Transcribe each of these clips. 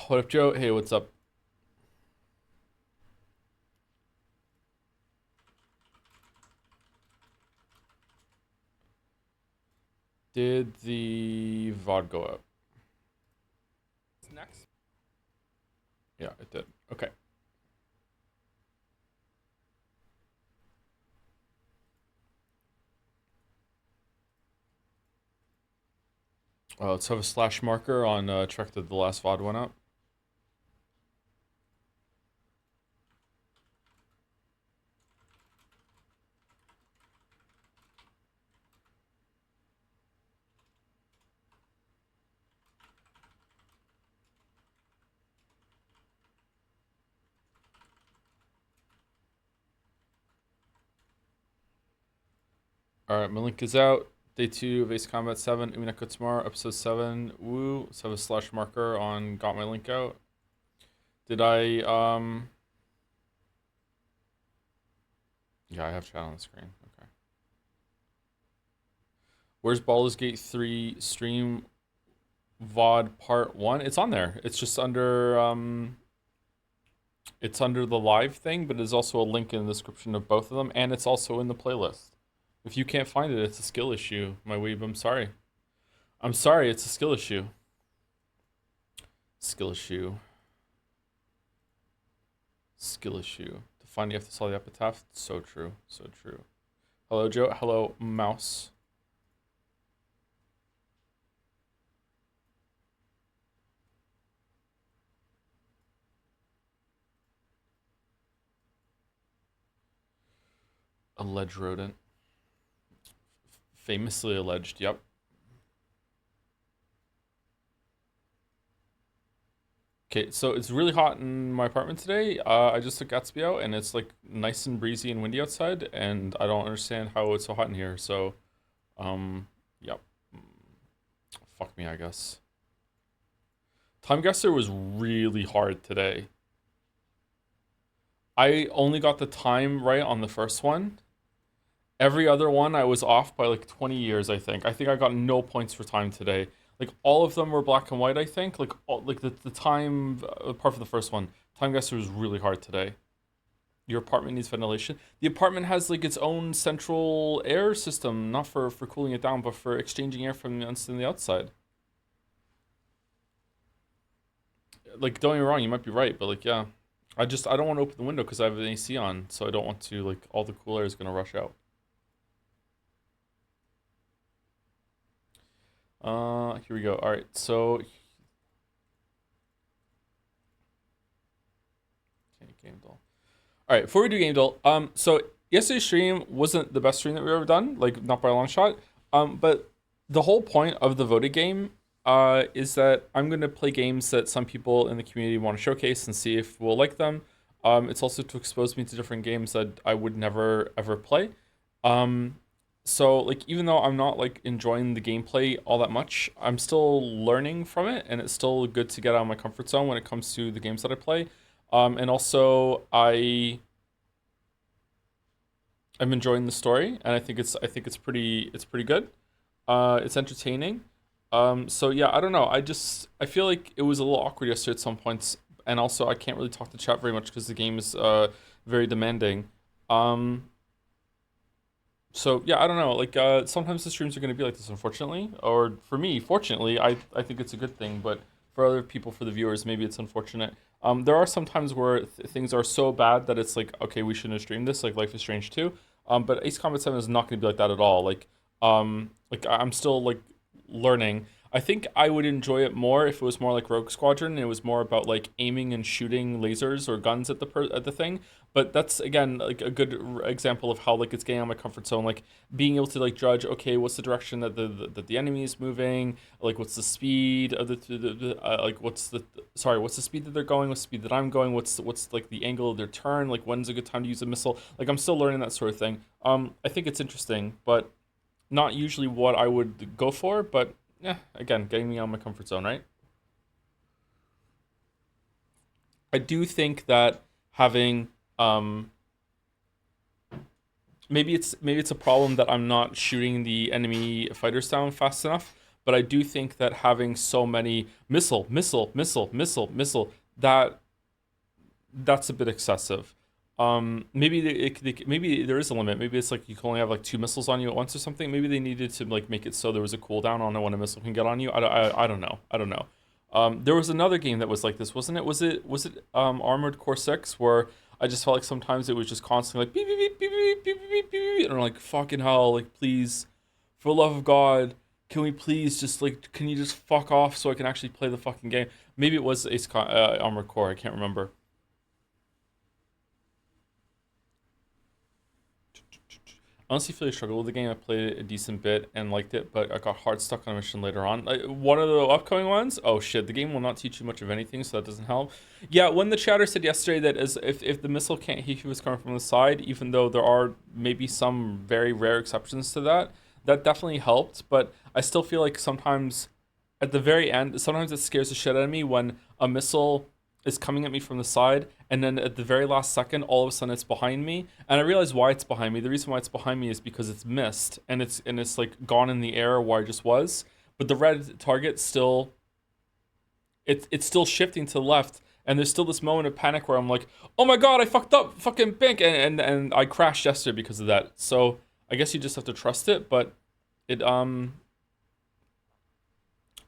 What up, Joe? Hey, what's up? Did the VOD go up? Next? Yeah, it did. Okay. Let's have a slash marker on check that the last VOD went up. Alright, my link is out. Day 2 of Ace Combat 7, Umineko tomorrow, episode 7. Woo. Let's have a slash marker on got my link out. Did I, Yeah, I have chat on the screen. Okay. Where's Baldur's Gate 3 stream VOD part 1? It's on there. It's just under, it's under the live thing, but there's also a link in the description of both of them, and it's also in the playlist. If you can't find it, it's a skill issue, my weeb. I'm sorry. I'm sorry, it's a skill issue. Skill issue. Skill issue. To find you have to solve the epitaph. So true. So true. Hello, Joe. Hello, Mouse. Alleged rodent. Famously alleged, yep. Okay, so it's really hot in my apartment today. I just took Gatsby out, and it's like nice and breezy and windy outside, and I don't understand how it's so hot in here. So, yep. Fuck me, I guess. Time Guesser was really hard today. I only got the time right on the first one. Every other one I was off by like 20 years, I think. I think I got no points for time today. Like all of them were black and white, I think. Like the time apart from the first one. Time Guesser was really hard today. Your apartment needs ventilation. The apartment has like its own central air system, not for cooling it down, but for exchanging air from the inside and the outside. Like don't get me wrong, you might be right, but like yeah. I don't want to open the window because I have an AC on, so I don't want to like all the cool air is gonna rush out. Here we go. All right, so okay, game doll. All right, before we do game doll, so yesterday's stream wasn't the best stream that we've ever done, like not by a long shot. But the whole point of the voted game, is that I'm gonna play games that some people in the community want to showcase and see if we'll like them. It's also to expose me to different games that I would never ever play. Um, so like even though I'm not like enjoying the gameplay all that much, I'm still learning from it, and it's still good to get out of my comfort zone when it comes to the games that I play. And also I'm enjoying the story, and I think it's pretty good. It's entertaining. So yeah, I don't know. I feel like it was a little awkward yesterday at some points, and also I can't really talk to chat very much because the game is very demanding. Um, so yeah, I don't know. Like sometimes the streams are going to be like this, unfortunately, or for me, fortunately, I think it's a good thing. But for other people, for the viewers, maybe it's unfortunate. There are some times where things are so bad that it's like, okay, we shouldn't have streamed this, like Life is Strange 2. But Ace Combat 7 is not going to be like that at all. I'm still like learning. I think I would enjoy it more if it was more like Rogue Squadron and it was more about like aiming and shooting lasers or guns at at the thing. But that's again like a good example of how like it's getting out of my comfort zone. Like being able to like judge, okay, what's the direction that the enemy is moving? Like what's the speed of like what's the speed that they're going? What's the speed that I'm going? What's like the angle of their turn? Like when's a good time to use a missile? Like I'm still learning that sort of thing. I think it's interesting, but not usually what I would go for. But yeah, again, getting me out of my comfort zone, right? I do think that having maybe it's a problem that I'm not shooting the enemy fighters down fast enough, but I do think that having so many missile, that's a bit excessive. Maybe there is a limit. Maybe it's like you can only have like two missiles on you at once or something. Maybe they needed to like make it so there was a cooldown on when a missile can get on you. I don't know. I don't know. There was another game that was like this, wasn't it? Was it Armored Core 6 where I just felt like sometimes it was just constantly like beep beep beep beep beep beep beep beep, and I'm like fucking hell, like please, for the love of God, can we please just like can you just fuck off so I can actually play the fucking game? Maybe it was Armored Core. I can't remember. Honestly, feel I struggled with the game. I played it a decent bit and liked it, but I got hard stuck on a mission later on. Like, one of the upcoming ones, oh shit, the game will not teach you much of anything, so that doesn't help. Yeah, when the chatter said yesterday that as if the missile can't hit you, it's coming from the side, even though there are maybe some very rare exceptions to that, that definitely helped. But I still feel like sometimes at the very end, sometimes it scares the shit out of me when a missile is coming at me from the side, and then at the very last second, all of a sudden it's behind me, and I realize why it's behind me. The reason why it's behind me is because it's missed, and it's like gone in the air where I just was, but the red target still, it's still shifting to the left, and there's still this moment of panic where I'm like, oh my god, I fucked up, fucking pink, and I crashed yesterday because of that. So I guess you just have to trust it, but it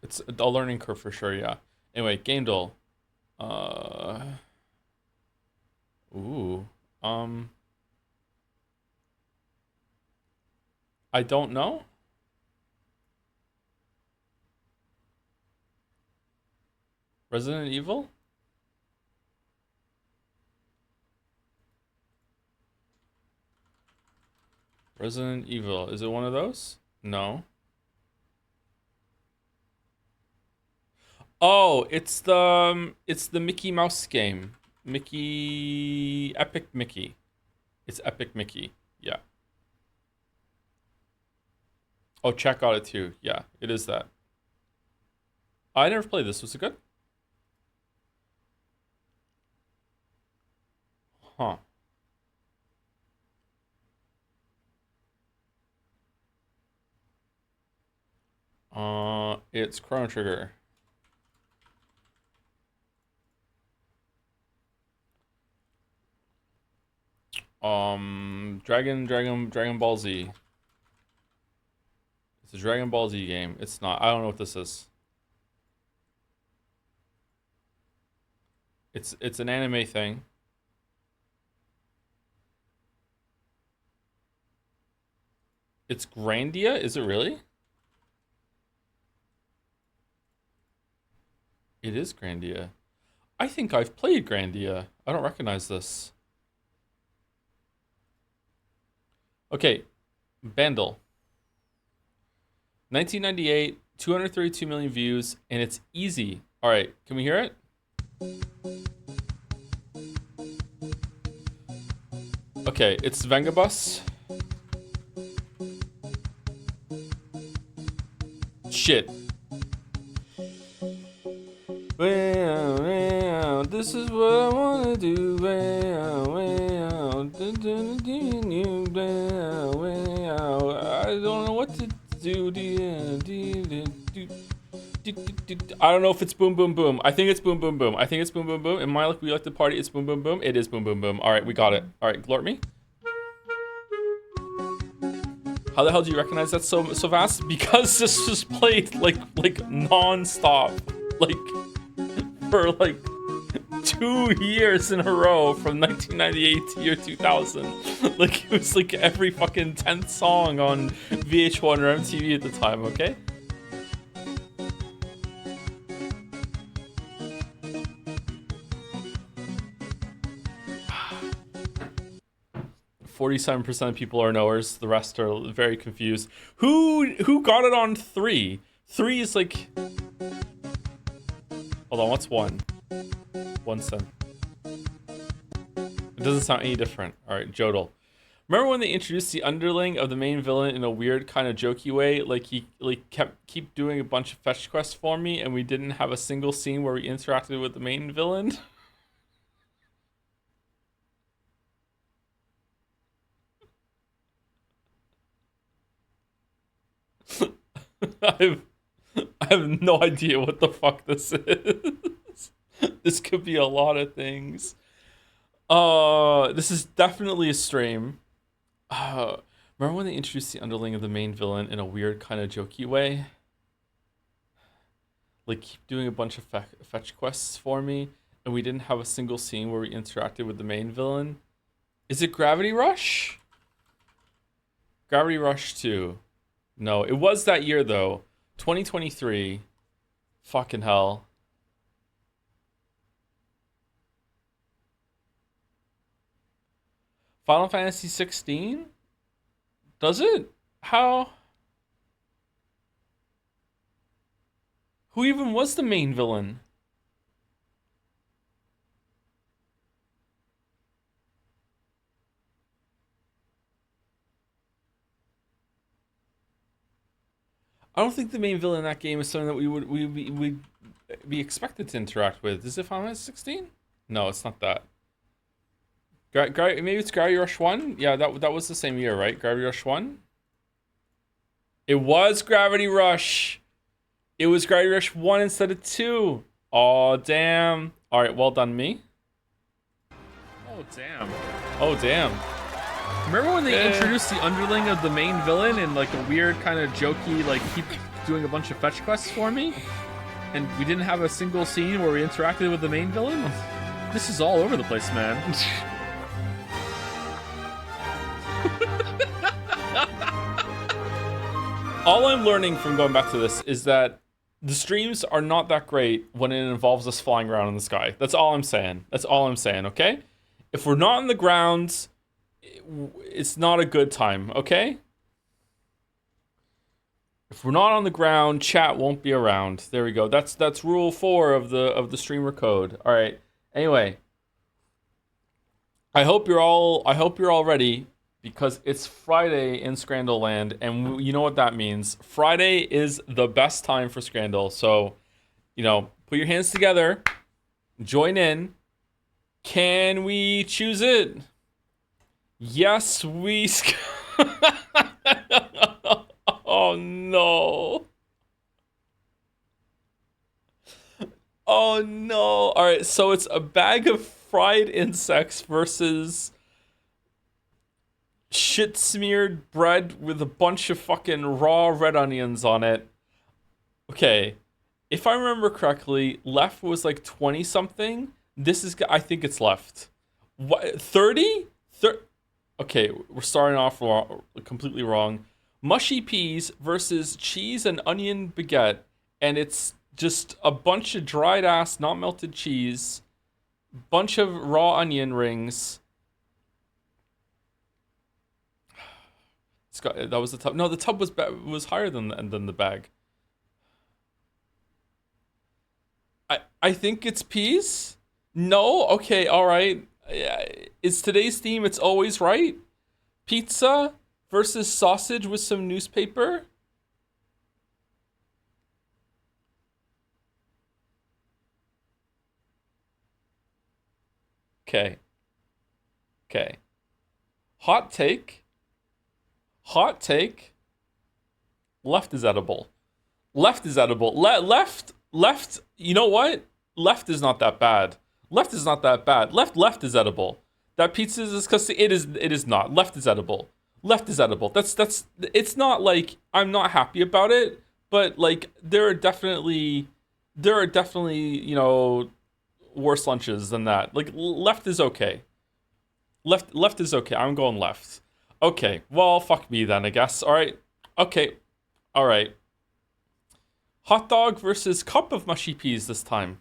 it's a learning curve for sure. Yeah. Anyway, Gaindel. Uh, ooh. Um, I don't know. Resident Evil? Resident Evil. Is it one of those? No. Oh, it's the Mickey Mouse game. Mickey Epic Mickey. It's Epic Mickey. Yeah. Oh, Check got it too. Yeah, it is that. I never played this. Was it good? Huh. It's Chrono Trigger. Dragon Ball Z. It's a Dragon Ball Z game. It's not. I don't know what this is. It's an anime thing. It's Grandia? Is it really? It is Grandia. I think I've played Grandia. I don't recognize this. Okay, Bandle. 1998, 232 million views, and it's easy. All right, can we hear it? Okay, it's Vengabus. Shit. This is what I wanna do. I don't know what to do. I don't know if it's Boom Boom Boom. I think it's Boom Boom Boom. I think it's Boom Boom Boom. In my like we like to party, it's Boom Boom Boom. It is Boom Boom Boom. All right, we got it. All right, glort me. How the hell do you recognize that so fast? Because this was played like non-stop, like for like 2 years in a row from 1998 to year 2000. Like it was like every fucking 10th song on VH1 or MTV at the time. Okay. 47% of people are knowers. The rest are very confused. Who got it on three? Three is like. Hold on, what's one? 1 cent. It doesn't sound any different. All right, Jodel. Remember when they introduced the underling of the main villain in a weird kind of jokey way? Like he keep doing a bunch of fetch quests for me, and we didn't have a single scene where we interacted with the main villain. I've I have no idea what the fuck this is. This could be a lot of things. This is definitely a stream. Uh, Remember when they introduced the underling of the main villain in a weird kind of jokey way? Like keep doing a bunch of fetch quests for me, and we didn't have a single scene where we interacted with the main villain. Is it Gravity Rush? Gravity Rush 2. No, it was that year though. 2023. Fucking hell. Final Fantasy 16? Does it? How? Who even was the main villain? I don't think the main villain in that game is something that we would be expected to interact with. Is it Final Fantasy 16? No, it's not that. Maybe it's Gravity Rush 1? Yeah, that was the same year, right? Gravity Rush 1? It was Gravity Rush. It was Gravity Rush 1 instead of 2. Oh, damn. All right, well done, me. Oh, damn. Oh, damn. Remember when they introduced the underling of the main villain in like a weird kind of jokey, like keep doing a bunch of fetch quests for me? And we didn't have a single scene where we interacted with the main villain? This is all over the place, man. All I'm learning from going back to this is that the streams are not that great when it involves us flying around in the sky. That's all I'm saying. That's all I'm saying, okay? If we're not on the ground, it's not a good time, okay? If we're not on the ground, chat won't be around. There we go. That's rule 4 of the streamer code. All right. Anyway, I hope you're all ready because it's Friday in Scrandal Land, and you know what that means. Friday is the best time for Scrandal. So, put your hands together, join in. Can we choose it? Yes, we. Oh no. Oh no. All right, so it's a bag of fried insects versus shit smeared bread with a bunch of fucking raw red onions on it. Okay. If I remember correctly, left was like 20 something. I think it's left. What, 30? Okay, we're starting off completely wrong. Mushy peas versus cheese and onion baguette. And it's just a bunch of dried ass, not melted cheese, bunch of raw onion rings. That was the tub. No, the tub was higher than the bag. I think it's peas. No, okay, all right. It's today's theme. It's always right. Pizza versus sausage with some newspaper. Okay. Okay. Hot take. Hot take. Left is edible. Left is edible. Left. You know what? Left is not that bad. Left is not that bad. Left is edible. That pizza is disgusting. It is not. Left is edible. Left is edible. That's it's not like I'm not happy about it, but like there are definitely worse lunches than that. Like left is okay. Left is okay. I'm going left. Okay. Well, fuck me then, I guess. All right. Okay. All right. Hot dog versus cup of mushy peas this time.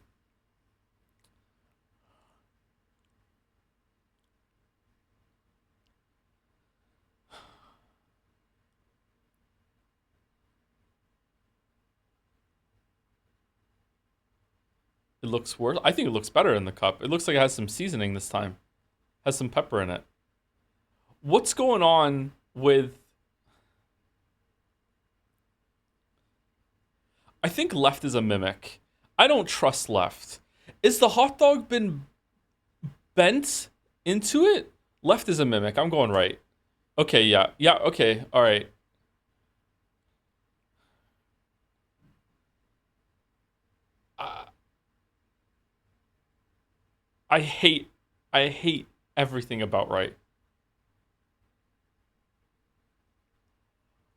It looks worse. I think it looks better in the cup. It looks like it has some seasoning this time. Has some pepper in it. What's going on with... I think left is a mimic. I don't trust left. Is the hot dog been bent into it? Left is a mimic. I'm going right. Okay, yeah. Yeah, okay. All right. I hate I hate everything about right.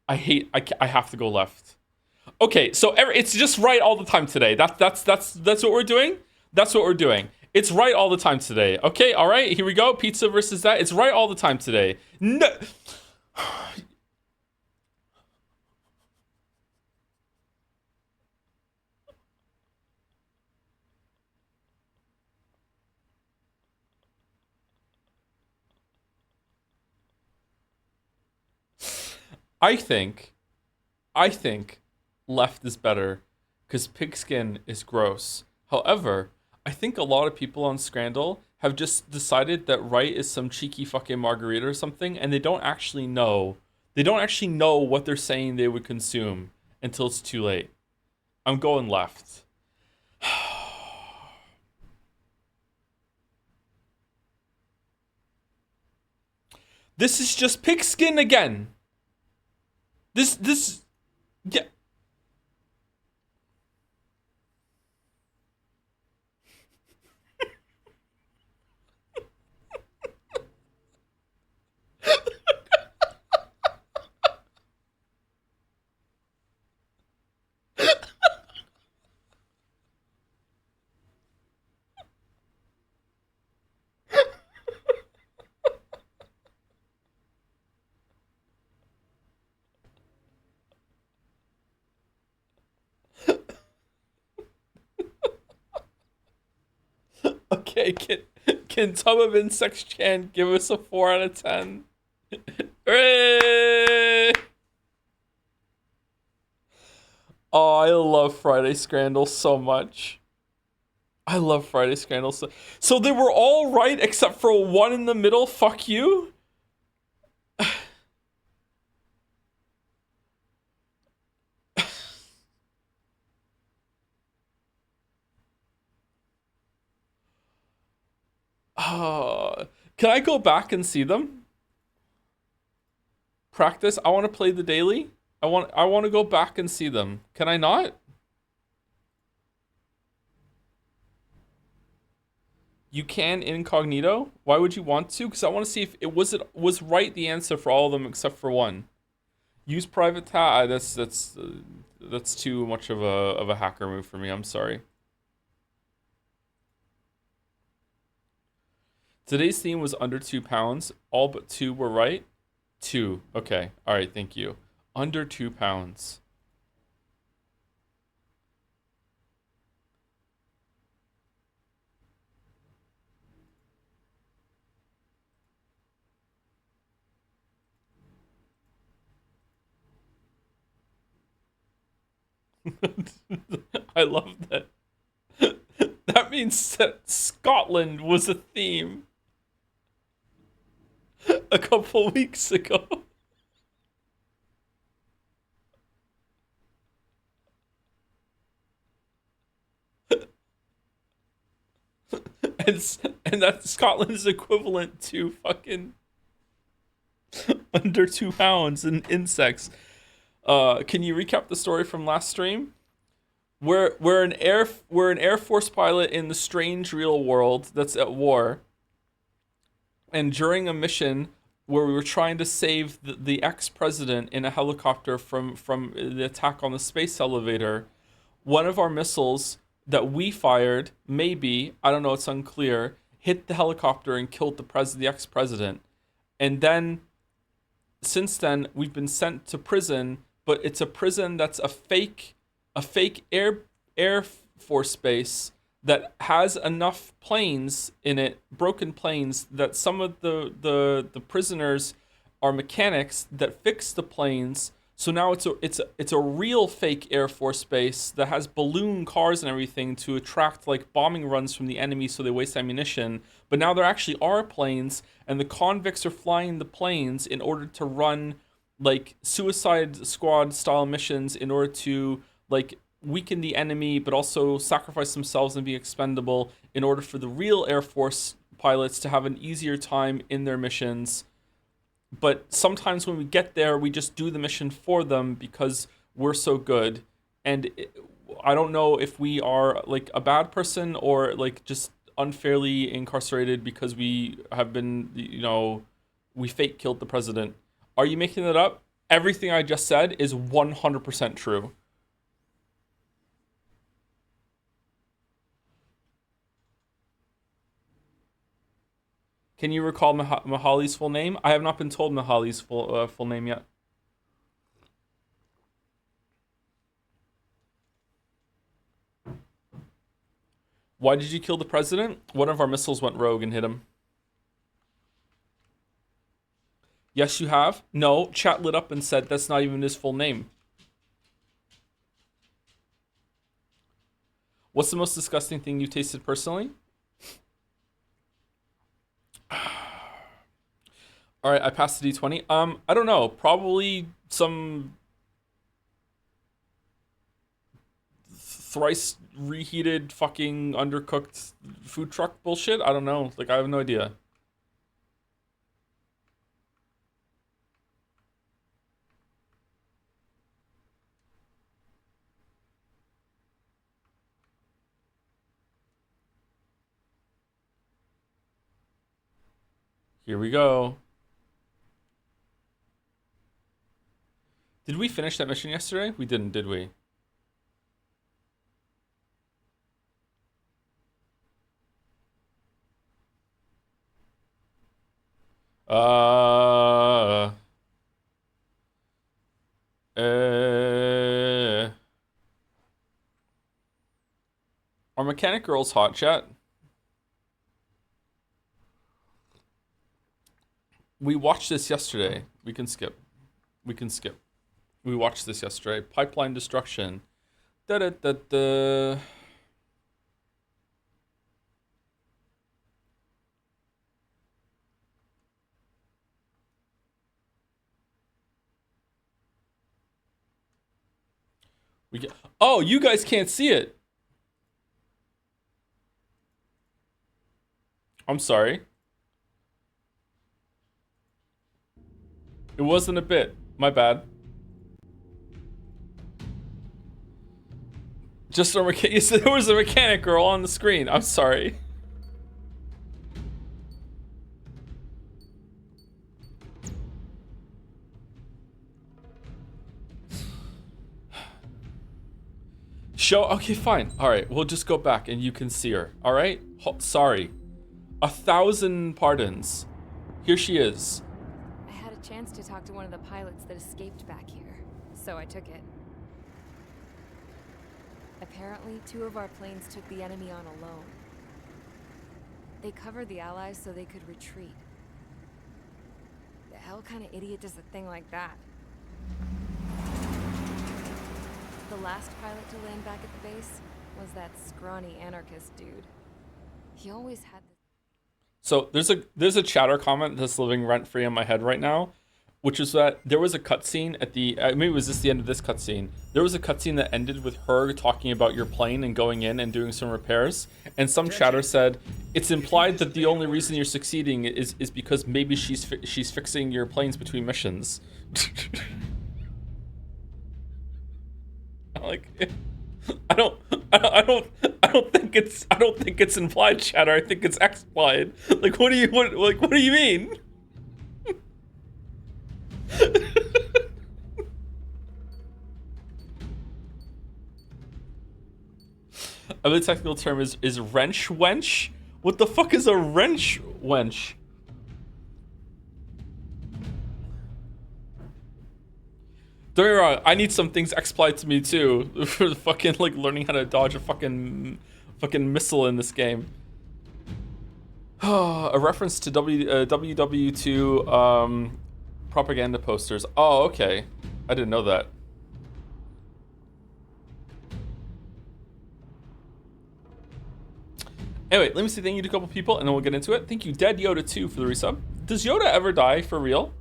I have to go left. Okay, so it's just right all the time today. That's what we're doing. That's what we're doing. It's right all the time today. Okay, all right. Here we go. Pizza versus that. It's right all the time today. No, I think I think left is better because pigskin is gross. However, I think a lot of people on Scrandle have just decided that right is some cheeky fucking margarita or something, and they don't actually know. They don't actually know what they're saying they would consume until it's too late. I'm going left. This is just pigskin again. This yeah. Okay, can Tub of Insects Chan give us a 4 out of 10? Hooray! Oh, I love Friday Scandal so much. I love Friday Scandal so they were all right except for one in the middle. Fuck you. Can I go back and see them? Practice. I want to play the daily. I want to go back and see them. Can I not? You can incognito. Why would you want to? Because I want to see if it was right the answer for all of them except for one. Use private tab. That's too much of a hacker move for me. I'm sorry. Today's theme was under 2 pounds. All but two were right. Two. Okay. All right. Thank you. Under 2 pounds. I love that. That means that Scotland was a theme a couple weeks ago. and and that Scotland's equivalent to fucking under 2 pounds in insects. Can you recap the story from last stream? We're an Air Force pilot in the strange real world that's at war, and during a mission where we were trying to save the ex-president in a helicopter from the attack on the space elevator, one of our missiles that we fired, maybe, I don't know, it's unclear, hit the helicopter and killed the ex-president. And then since then we've been sent to prison, but it's a prison that's a fake air force base that has enough planes in it, broken planes, that some of the prisoners are mechanics that fix the planes. So now it's a real fake Air Force base that has balloon cars and everything to attract like bombing runs from the enemy so they waste ammunition. But now there actually are planes, and the convicts are flying the planes in order to run like Suicide Squad style missions in order to like weaken the enemy, but also sacrifice themselves and be expendable in order for the real Air Force pilots to have an easier time in their missions. But sometimes when we get there, we just do the mission for them because we're so good. And I don't know if we are like a bad person or like just unfairly incarcerated because we have been, we fake killed the president. Are you making that up? Everything I just said is 100% true. Can you recall Mahali's full name? I have not been told Mahali's full name yet. Why did you kill the president? One of our missiles went rogue and hit him. Yes, you have. No, chat lit up and said that's not even his full name. What's the most disgusting thing you tasted personally? All right, I passed the D20. I don't know. Probably some thrice reheated fucking undercooked food truck bullshit. I don't know. Like, I have no idea. Here we go. Did we finish that mission yesterday? We didn't, did we? Uh, Are mechanic girls hot, chat? We watched this yesterday. We can skip. We can skip. We watched this yesterday. Pipeline destruction. Da da da da. We get. Oh, you guys can't see it. I'm sorry. It wasn't a bit. My bad. Just a mechanic. There was a mechanic girl on the screen. I'm sorry. Show. Okay, fine. All right, we'll just go back and you can see her. All right. Sorry. 1,000 pardons. Here she is. I had a chance to talk to one of the pilots that escaped back here, so I took it. Apparently, 2 of our planes took the enemy on alone. They covered the Allies so they could retreat. The hell kind of idiot does a thing like that? The last pilot to land back at the base was that scrawny anarchist dude. He always had this. So there's a chatter comment that's living rent free in my head right now, which is that there was a cutscene at the maybe it was just the end of this cutscene. There was a cutscene that ended with her talking about your plane and going in and doing some repairs, and some chatter said it's implied that the only reason you're succeeding is because maybe she's fixing your planes between missions. Like, I don't think it's implied chatter. I think it's explied. Like, what do you mean? The technical term is wrench wench. What the fuck is a wrench wench? Don't get me wrong, I need some things explied to me too for the fucking like learning how to dodge a fucking missile in this game. A reference to WW2 propaganda posters. Oh, okay. I didn't know that. Anyway, let me say thank you to a couple people and then we'll get into it. Thank you, Dead Yoda 2 for the resub. Does Yoda ever die for real?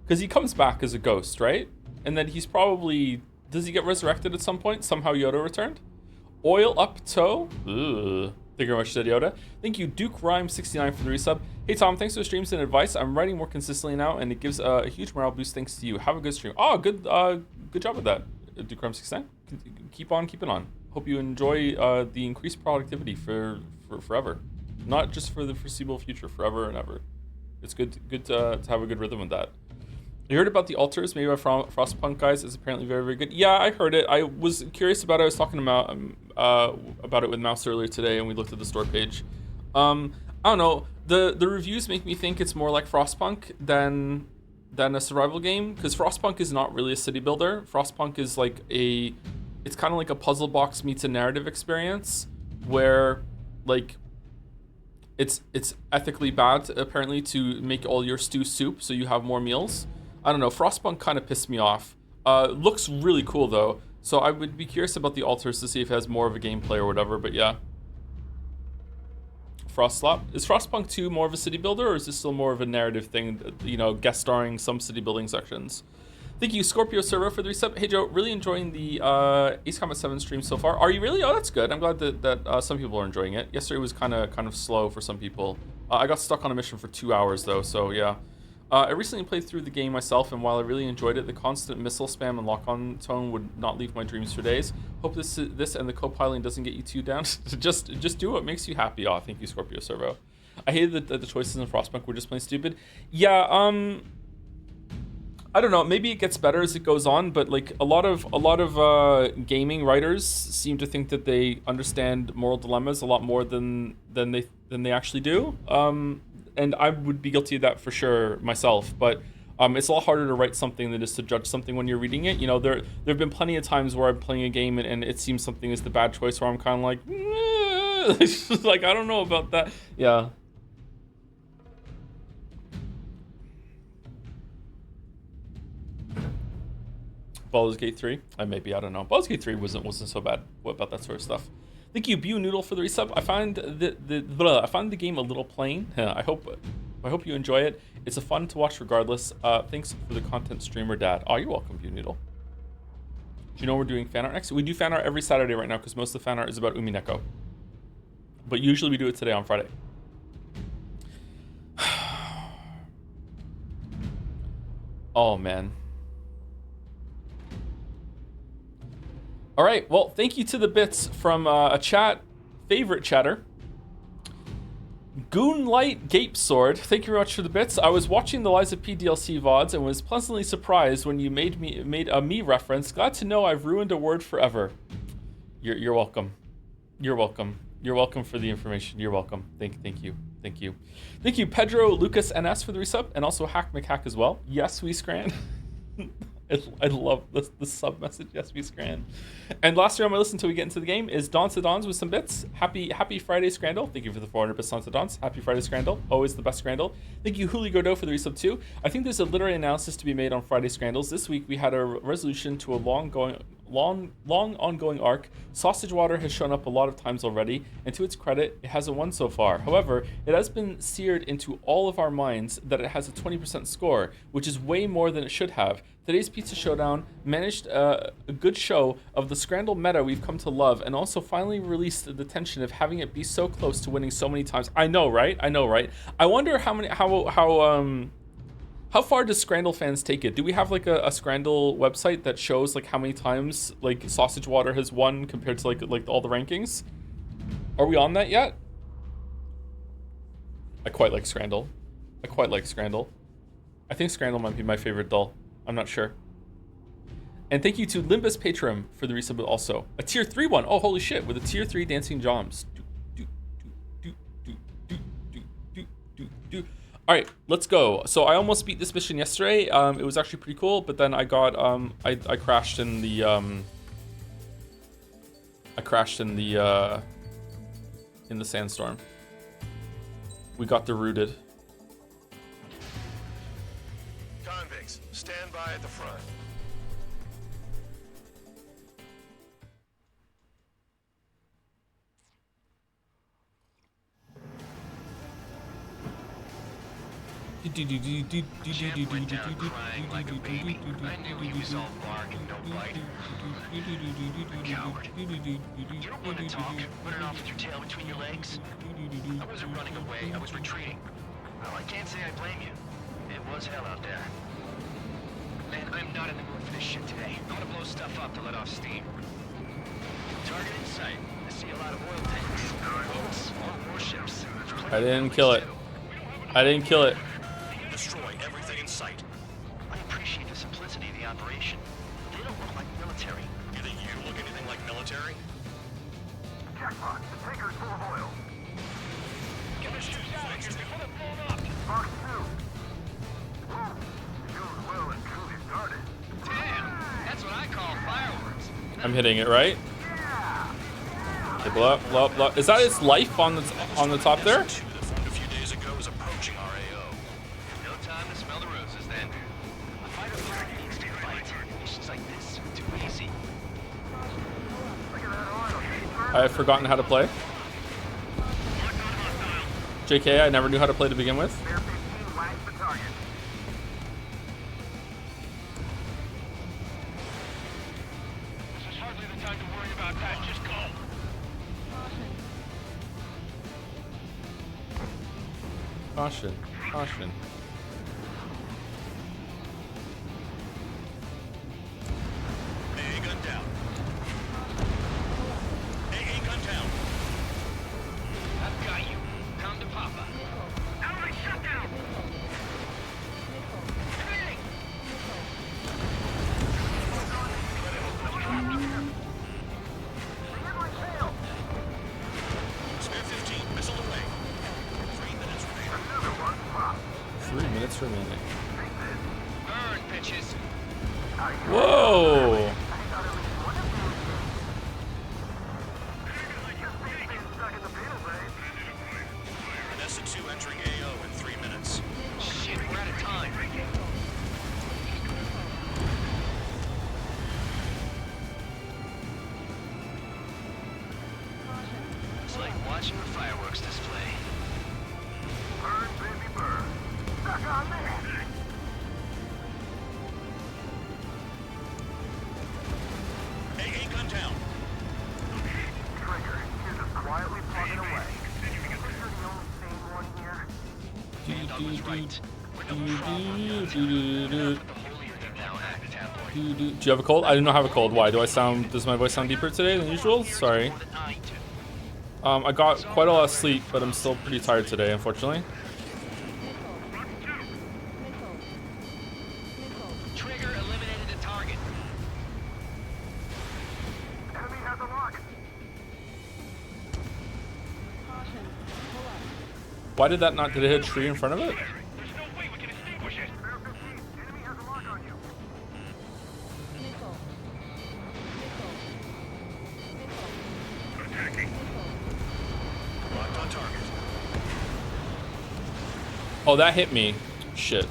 Because he comes back as a ghost, right? And then he's probably... Does he get resurrected at some point? Somehow Yoda returned? Oil up toe? Ugh. Thank you very much, Dead Yoda. Thank you, Duke Rhyme 69 for the resub. Hey Tom, thanks for the streams and advice. I'm writing more consistently now, and it gives a huge morale boost thanks to you. Have a good stream. Oh, good job with that, Duke Rhyme 69. Keep on keeping on. Hope you enjoy the increased productivity for for forever, not just for the foreseeable future, forever and ever. It's good to have a good rhythm with that. You heard about the altars made by Frostpunk guys? It's apparently very, very good. Yeah, I heard it. I was curious about it. I was talking about it with Mouse earlier today, and we looked at the store page. I don't know. The reviews make me think it's more like Frostpunk than a survival game, because Frostpunk is not really a city builder. Frostpunk is like it's kind of like a puzzle box meets a narrative experience, where like it's ethically bad apparently to make all your stew soup so you have more meals. I don't know. Frostpunk kind of pissed me off. Looks really cool though, so I would be curious about the altars to see if it has more of a gameplay or whatever. But yeah, Frostslop. Is Frostpunk 2 more of a city builder, or is this still more of a narrative thing? You know, guest starring some city building sections. Thank you, Scorpio Servo, for the resub. Hey Joe, really enjoying the Ace Combat 7 stream so far. Are you really? Oh, that's good. I'm glad that some people are enjoying it. Yesterday was kind of slow for some people. I got stuck on a mission for 2 hours though, so yeah. I recently played through the game myself, and while I really enjoyed it, the constant missile spam and lock-on tone would not leave my dreams for days. Hope this and the co-piloting doesn't get you too down. just do what makes you happy. Oh, thank you, Scorpio Servo. I hated that the choices in Frostpunk were just plain stupid. Yeah, I don't know. Maybe it gets better as it goes on, but like a lot of gaming writers seem to think that they understand moral dilemmas a lot more than they actually do. And I would be guilty of that for sure myself. But it's a lot harder to write something than it is to judge something when you're reading it. You know, there've been plenty of times where I'm playing a game and it seems something is the bad choice, where I'm kind of like, like I don't know about that. Yeah. Baldur's Gate 3? Maybe, I don't know. Baldur's Gate 3 wasn't so bad. What about that sort of stuff? Thank you, Bew Noodle, for the resub. I find I find the game a little plain. I hope you enjoy it. It's a fun to watch regardless. Thanks for the content, streamer dad. Oh, you're welcome, Bew Noodle. Do you know we're doing fan art next? We do fan art every Saturday right now, because most of the fan art is about Umineko. But usually we do it today on Friday. Oh man. All right, well, thank you to the bits from a favorite chatter. Goonlight Gape Sword, thank you very much for the bits. I was watching the Liza P DLC VODs and was pleasantly surprised when you made a me reference. Glad to know I've ruined a word forever. You're welcome. You're welcome. You're welcome for the information. You're welcome. Thank you. Thank you, Pedro Lucas NS, for the resub, and also Hack McHack as well. Yes, we scran. I love the sub message. Yes, we scran. And last year on my listen till we get into the game is Dawn to Dawns with some bits. Happy Friday, Scrandle. Thank you for the 400 bits, Dawn to Dawns. Happy Friday, Scrandle. Always the best Scrandle. Thank you, Huli Godot, for the resub too. I think there's a literary analysis to be made on Friday Scrandles. This week we had a resolution to a long ongoing arc. Sausage Water has shown up a lot of times already, and to its credit, it hasn't won so far. However, it has been seared into all of our minds that it has a 20% score, which is way more than it should have. Today's Pizza Showdown managed a good show of the Scrandle meta we've come to love, and also finally released the tension of having it be so close to winning so many times. I know, right? I wonder how far does Scrandle fans take it? Do we have like a Scrandle website that shows like how many times like Sausage Water has won compared to like all the rankings? Are we on that yet? I quite like Scrandle. I think Scrandle might be my favorite doll. I'm not sure. And thank you to Limbus Patron for the resub also. A tier 3 one. Oh, holy shit, with a tier 3 Dancing Joms. All right, let's go. So I almost beat this mission yesterday. It was actually pretty cool, but then I got I crashed in the sandstorm. We got derooted. Convicts, stand by at the front. Jeff went down crying like a baby. I knew he was all bark and no bite. A coward. You don't want to talk, running off with your tail between your legs. I wasn't running away, I was retreating. Well, I can't say I blame you. It was hell out there. Man, I'm not in the mood for this shit today. I want to blow stuff up to let off steam. Target in sight. See a lot of oil tanks, boats, more warships. I didn't kill it. I didn't kill it. Destroy everything in sight. I appreciate the simplicity of the operation. They don't look like military. You think you look anything like military? Jackpot, the tanker's full of oil. Get the ships out of here before they're blown up. Box 2. Whoa, fuel's well and truly started. Damn, that's what I call fireworks. I'm hitting it, right? Okay, blow up, blow up, blow up. Is that its life on the top there? SN2 that formed a few days ago is approaching our AO. No time to smell the roses then. A fighter pilot needs to fight. Missions like this are too easy. Look at that oil. I've forgotten how to play. JK, I never knew how to play to begin with. Spare 15 whack the target. This is hardly the time to worry about that. Just go. Caution, caution. AA gun down. AA gun down. I've got you. Come to Papa. Enemy shutdown. Committing. Spare 15, missile away. 3 minutes remaining. Another one popped. 3 minutes remaining. Burn, bitches. Whoa! An SN2 entering AO in 3 minutes. Shit, we're out of time. It's like watching a fireworks display. Burn, baby, burn. Stuck on me. AA gun down. Trigger, you're just quietly plugging away. You're the only sane one here. Dog was right. We're no problem. Do But the holier than thou act, tabloid. you have a cold? I do not have a cold. Why? Does my voice sound deeper today than usual? Sorry. More than I do. I got quite a lot of sleep, but I'm still pretty tired today, unfortunately. Trigger eliminated the target. Enemy has a lock. Why did that not? Did it hit a tree in front of it? There's no way we can extinguish it. Spare 15, enemy has a lock on you. Locked on target. Oh, that hit me. Shit.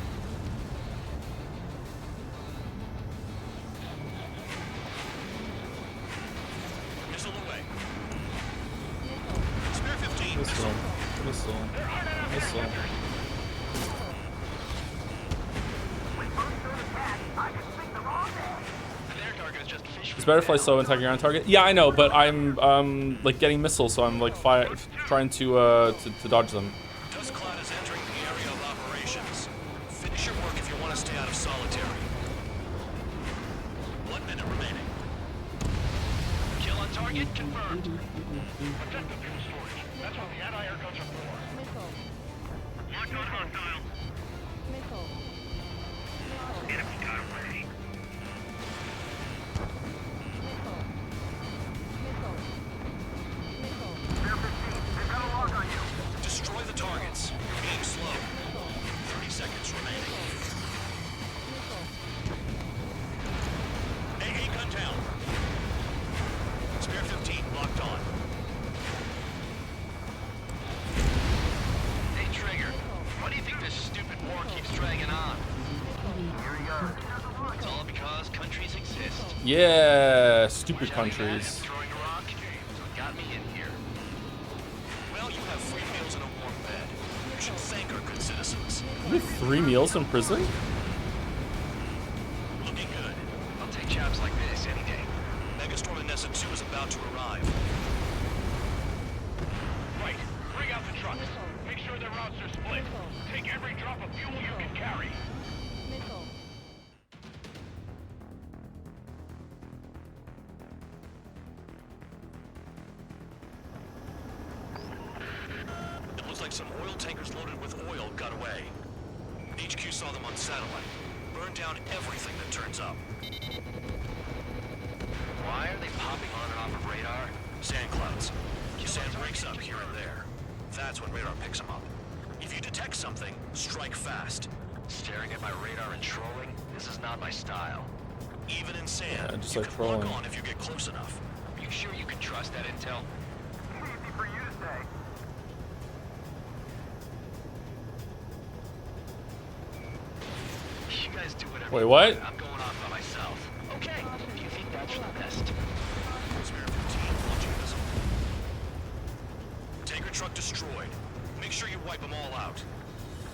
Missile away. Spare 15, Missile. missile. Missile. Missile. Their target is just fish. It's better if I slow and attack your on target. Yeah, I know, but I'm like getting missiles, so I'm like trying to dodge them. Dust cloud is entering the area of operations. Finish your work if you want to stay out of solitary. 1 minute remaining. Kill on target confirmed. Objective fuel storage. That's what the anti-air guns are for. Locked on hostile. Enemy got away. Spare 15, they've got a lock on you. Destroy the targets. You're being slow. 30 seconds remaining. AA gun down. Spare 15 locked on. Hey, Trigger. Why do you think this stupid war keeps dragging on? Here he goes. It's all because countries exist. Yeah, stupid Shouting back and countries. throwing a rock. So it got me in here. Well, you have free meals and a warm bed. You should thank our good citizens. You have 3 meals in prison? Looking good. I'll take jobs like this any day. Megastorm in SN2 is about to arrive. Right. Bring out the trucks. Make sure their routes are split. Take every drop of fuel you can carry. tankers loaded with oil got away. HQ saw them on satellite. Burned down everything that turns up. Why are they popping on and off of radar? Sand clouds. Sand breaks up here and there. That's when radar picks them up. If you detect something, strike fast. Staring at my radar and trolling? This is not my style. Even in sand, Yeah, just you like can lock trolling. on if you get close enough. You sure you can trust that intel? Easy for you to say. You guys do whatever Wait, you what? want. I'm going off by myself. Okay, if you think that's for the best. Spare 15, launching missile. Tanker truck destroyed. Make sure you wipe them all out.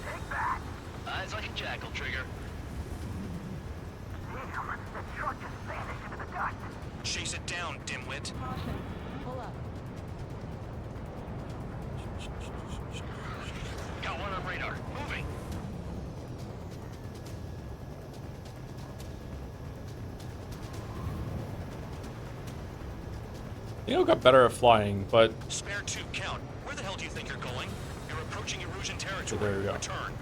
Take that. Eyes like a jackal, Trigger. Damn, the truck just vanished into the dust. Chase it down, dimwit. Caution. Pull up. Got one on radar. Moving. Neo got better at flying, but Spare 2, count. Where the hell do you think you're going? You're approaching erosion territory. there we go. Return.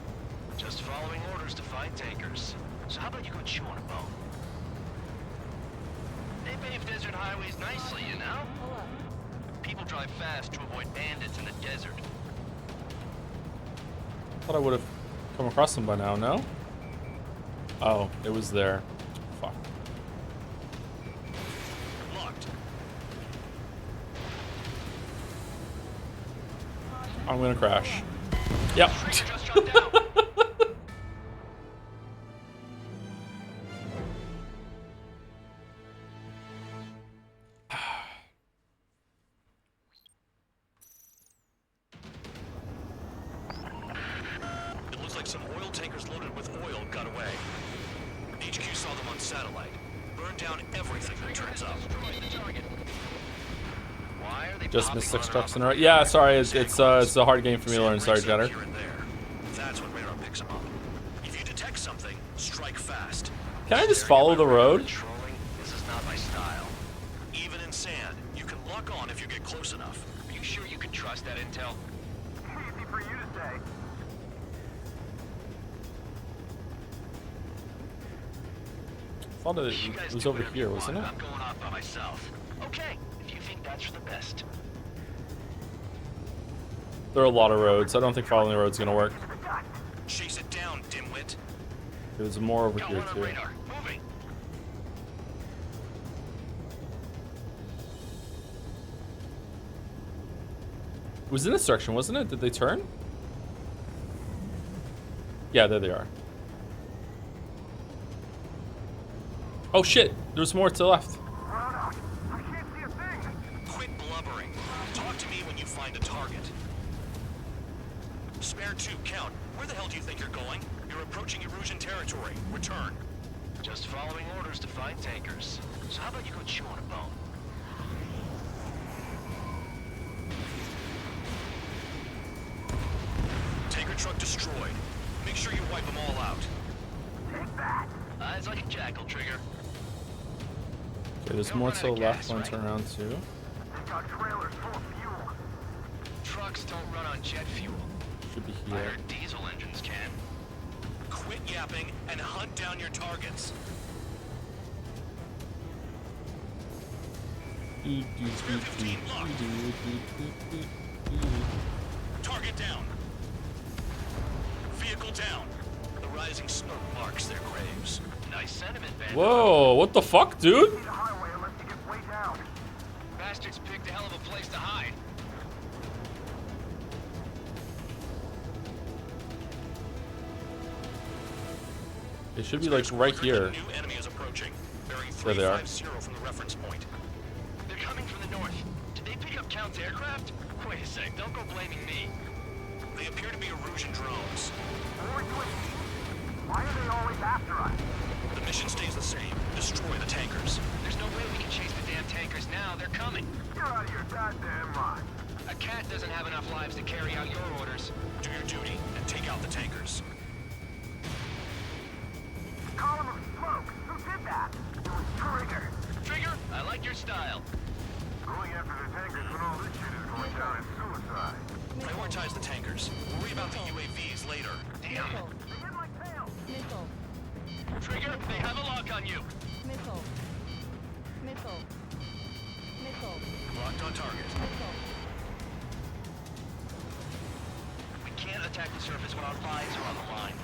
Just following orders to find tankers. So how about you go chew on a bone? They pave desert highways nicely, you know? Pull up. People drive fast to avoid bandits in the desert. thought I would have come across them by now, no? Oh, it was there. Fuck. Locked. I'm gonna crash. Yep. Trigger just dropped out. It looks like some oil tankers loaded with oil got away. HQ saw them on satellite. Burned down everything that turns up. Destroyed the target. Why are they Just popping missed on 6 and trucks off in of a row. radar? Yeah, sorry, it's a hard game for me to learn. Sorry, Sand breaks Jenner. up here and there. That's when radar picks them up. If you detect something, strike fast. Can I just Staring at follow my the radar road? and trolling? This is not my style. Even in sand, you can lock on if you get close enough. Are you sure you can trust that intel? Easy for you to say. I thought it You guys was do over whatever here, you wasn't it? want. I'm going off by myself. Okay, if you think that's for the best. There are a lot of roads. I don't think following the road's gonna work. Into the dust. Chase it down, dimwit. There's more over Got here one on too. radar. Moving. It was in this direction, wasn't it? Did they turn? Yeah, there they are. Oh shit! There's more to the left. Rhoda, I can't see a thing. Quit blubbering. Talk to me when you find a target. Spare 2, count. Where the hell do you think you're going? You're approaching erosion territory. Return. Just following orders to find tankers. So how about you go chew on a bone? Tanker truck destroyed. Make sure you wipe them all out. Take that. Eyes like a jackal, Trigger. Okay, there's more to the left when I turn around too. They got trailers full of fuel. Trucks don't run on jet fuel. Should be I here. heard diesel engines can. Quit yapping and hunt down your targets. Target down. Vehicle down. The rising smoke marks their graves. Nice sentiment, man. Whoa, what the fuck, dude? See the highway unless you get way down. Bastards picked a hell of a place to hide. It should be like right here. New enemy is approaching. Bearing There they are. 350 from the reference point. They're coming from the north. Did they pick up Count's aircraft? Wait a sec, don't go blaming me. They appear to be erosion drones. More twisty. Why are they always after us? The mission stays the same. Destroy the tankers. There's no way we can chase the damn tankers now. They're coming. You're out of your goddamn mind. A cat doesn't have enough lives to carry out your orders. Do your duty and take out the tankers. Column of smoke. Who did that? It was Trigger. Trigger, I like your style. Going after the tankers when all this shit is going down is suicide. Prioritize the tankers. tankers. Worry about the UAVs later. Damn. Missile. They hit my tail. Missile. Trigger, they have a lock on you. Missile. Missile. Missile. Locked on target. Missile. We can't attack the surface when our lives are on the line.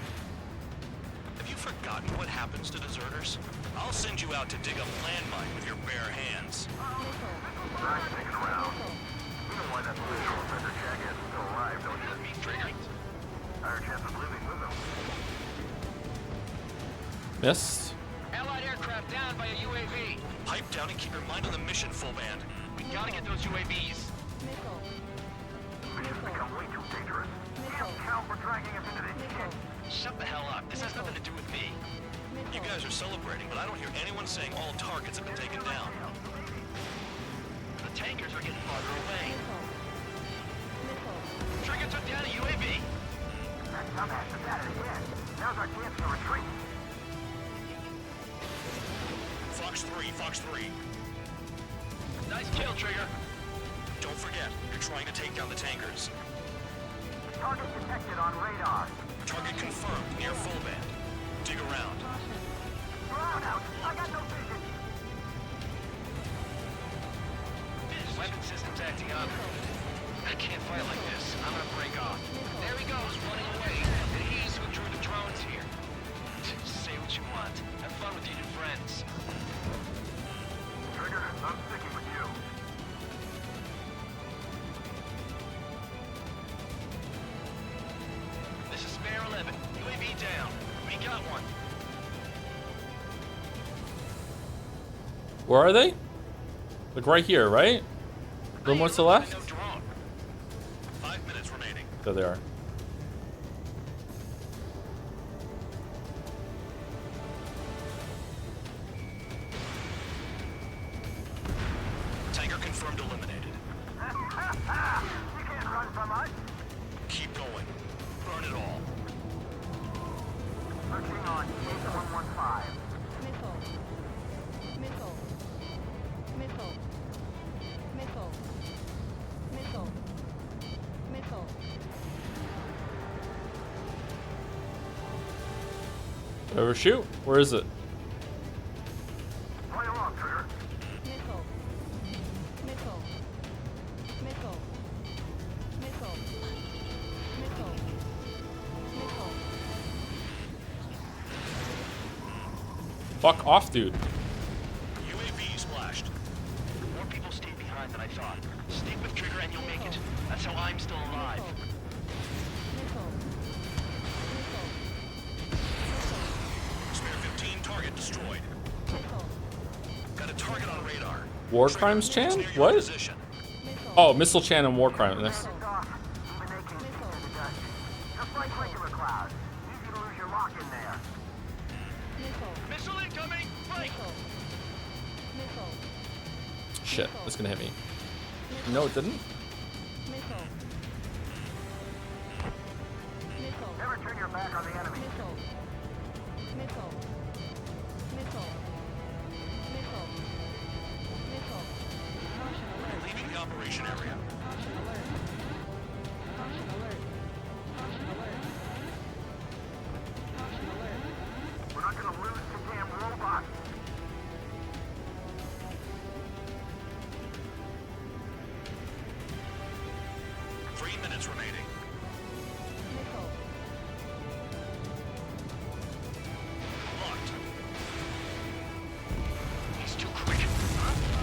Have you forgotten what happens to deserters? I'll send you out to dig a landmine with your bare hands. Missile. I'm sticking around. Missile. You know why that political offender jackass is still alive, don't you? Me trigger. Higher chance of living with him. Missed. Allied aircraft down by a UAV. Pipe down and keep your mind on the mission, full band. We gotta get those UAVs. Missile. Mission's become way too dangerous. Damn count for dragging us into this shit. Shut the hell up. This has nothing to do with me. You guys are celebrating, but I don't hear anyone saying all targets have been taken down. The tankers are getting farther away. Missile. Trigger took down a UAV. That dumbass is at it again. Now's our chance to retreat. Fox 3. Nice kill, Trigger. Don't forget, you're trying to take down the tankers. Target detected on radar. Target confirmed near full band. Dig around. Ground out. I got no vision. Weapon system's acting up. I can't fight like this. I'm gonna break off. There he goes, running away. And he's who drew the drones here. Say what you want. Have fun with your new friends. Trigger, I'm sticking with you. This is Spare 11. UAV down. We got one. Where are they? Like right here, right? A little more to the left? No drone. 5 minutes remaining. There they are. Tanker confirmed eliminated. You can't run from us. Keep going. Burn it all. Searching on 8115. Missile. Missile. Missile. Missile. Missile. Missile. Did I ever shoot? Where is it? Play along, Trigger. Missile. Missile. Missile. Missile. Missile. Missile. Fuck off, dude. UAV splashed. More people stayed behind than I thought. Stick with Trigger and you'll make it. That's how I'm still alive. Missile. Missile. Spare 15, target destroyed. Missile. Got a target on radar. War Trigger, crimes it's chan? near your What? position. Missile. Oh, missile chan and war crime. This. Off. Even they can see in the dust. Just like regular clouds. Easy to lose your lock in there. Missile. Missile incoming! Fight! Missile. Missile. Shit, it's gonna hit me. No, it didn't. Missile. Missile. Never turn your back on the enemy. Missile. Missile. Missile. Missile. Missile. Caution alert. Leaving the operation area. Caution alert. Caution alert. Caution alert. Caution alert. We're not gonna lose to damn robots. Three minutes remaining. Missile. Locked. He's too quick.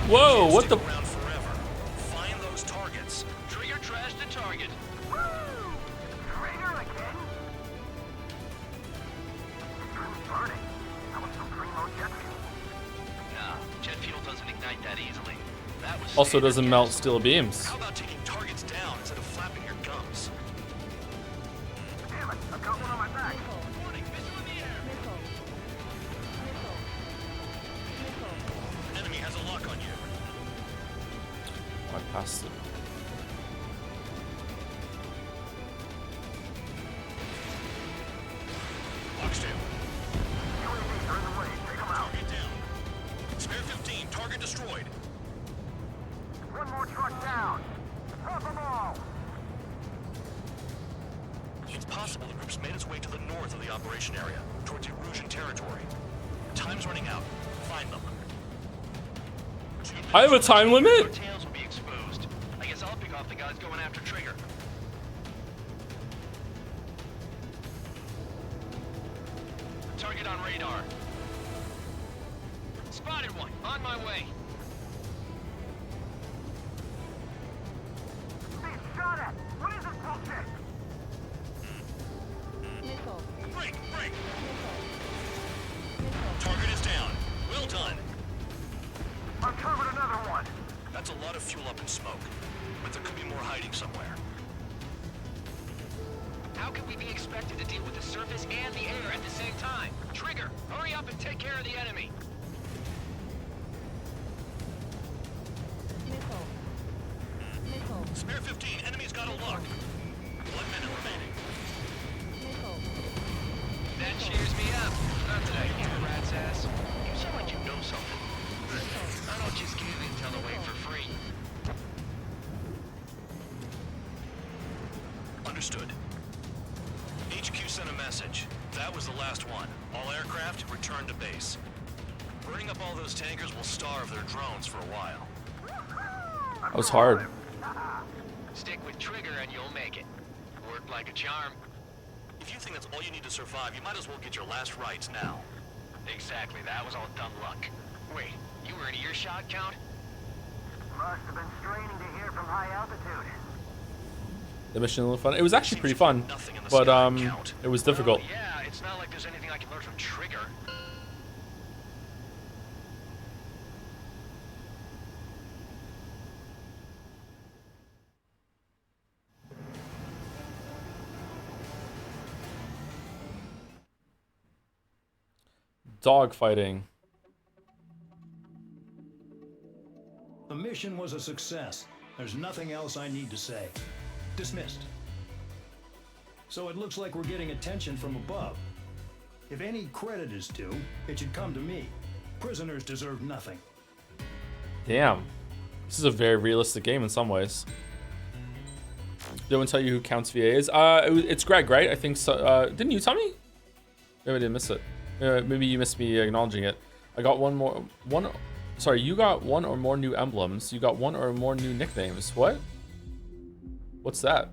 Whoa, what the? Stick around forever. Find those targets. Trigger trashed the target. Woo! Trigger again? This room's burning. That was some primo jet fuel. Nah, jet fuel doesn't ignite that easily. That was Also standard doesn't melt gas. steel beams. How about taking targets down instead of flapping your gums? Damn it, I've got one on my back. Missile. Warning, missile in the air. Missile. Missile. Missile. Enemy has a lock on you. Oh, I passed it. Lockstail. UAVs are in the way. Take them out. Target down. Spare 15. Target destroyed. One more truck down. Drop them all. Possible the group's made its way to the north of the operation area, towards Erusian territory. Time's running out. Find them. I have a time Our limit? tails will be exposed. I guess I'll pick off the guys going after Trigger. Target on radar. Spotted one. On my way. Being shot at! What is this bullshit? Nickel. Break! Break! Nickel. Target is down. Well done. Uncovered another one. That's a lot of fuel up in smoke. But there could be more hiding somewhere. How can we be expected to deal with the surface and the air at the same time? Trigger, hurry up and take care of the enemy. Nickel. Nickel. Spare 15. Enemy's got a look. 1 minute remaining. Nickel. That cheers me up. Not that I hear a rat's ass. You sound like you know something. I don't just give intel away for free. Understood. HQ sent a message. That was the last one. All aircraft return to base. Burning up all those tankers will starve their drones for a while. That was hard. Stick with Trigger and you'll make it. Worked like a charm. If you think that's all you need to survive, you might as well get your last rites now. Exactly, that was all dumb luck. Wait, you were in earshot, Count? Must have been straining to hear from high altitude. The mission was fun. It was actually pretty fun, Nothing in the but sky, Count. it was difficult. Well, yeah, it's not like there's anything I can learn from Trigger. Dog fighting. The mission was a success. There's nothing else I need to say. Dismissed. So it looks like we're getting attention from above. If any credit is due, it should come to me. Prisoners deserve nothing. Damn. This is a very realistic game in some ways. Did anyone tell you who Count's VA is? It's Greg, right? I think so. Didn't you tell me? Maybe I didn't miss it. Maybe you missed me acknowledging it. I got sorry, you got one or more new emblems. You got one or more new nicknames. What? What's that?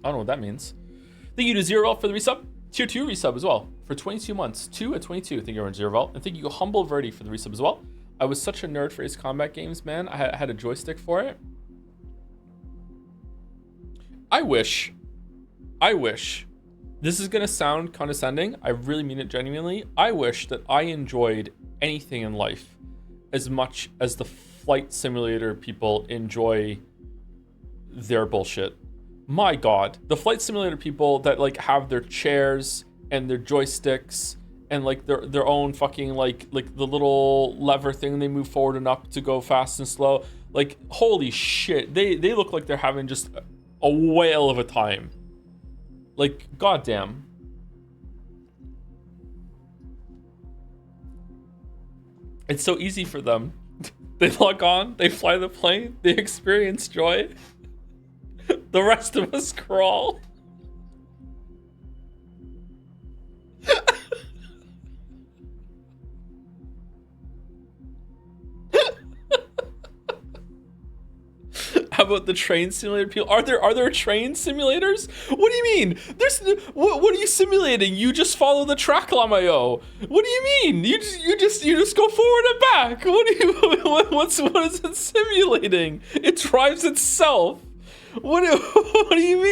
I don't know what that means. Thank you to Zero for the resub. Tier 2 resub as well for 22 months. 2 at 22. Thank you, Zero. And thank you, Humble Verdi, for the resub as well. I was such a nerd for Ace Combat games, man. I had a joystick for it. I wish. This is going to sound condescending. I really mean it genuinely. I wish that I enjoyed anything in life as much as the flight simulator people enjoy their bullshit. My God, the flight simulator people that like have their chairs and their joysticks and like their own fucking like the little lever thing they move forward and up to go fast and slow. Like, holy shit, they look like they're having just a whale of a time. Like, goddamn. It's so easy for them. They log on, they fly the plane, they experience joy. The rest of us crawl. How about the train simulator people? Are there train simulators? What do you mean? There's what are you simulating? You just follow the track, Lamayo. What do you mean? You just go forward and back. What is it simulating? It drives itself. What do you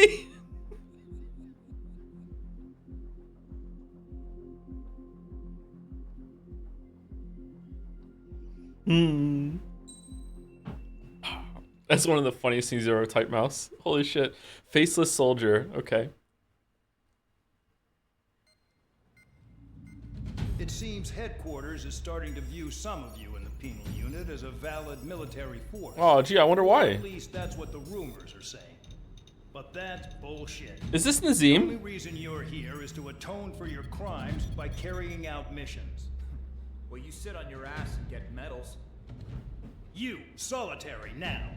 mean? That's one of the funniest things ever. Type mouse. Holy shit. Faceless soldier. Okay. It seems headquarters is starting to view some of you in the penal unit as a valid military force. Oh, gee, I wonder why. At least that's what the rumors are saying. But that's bullshit. Is this The only Nazim? reason you're here is to atone for your crimes by carrying out missions. Well, you sit on your ass and get medals. You, solitary, now.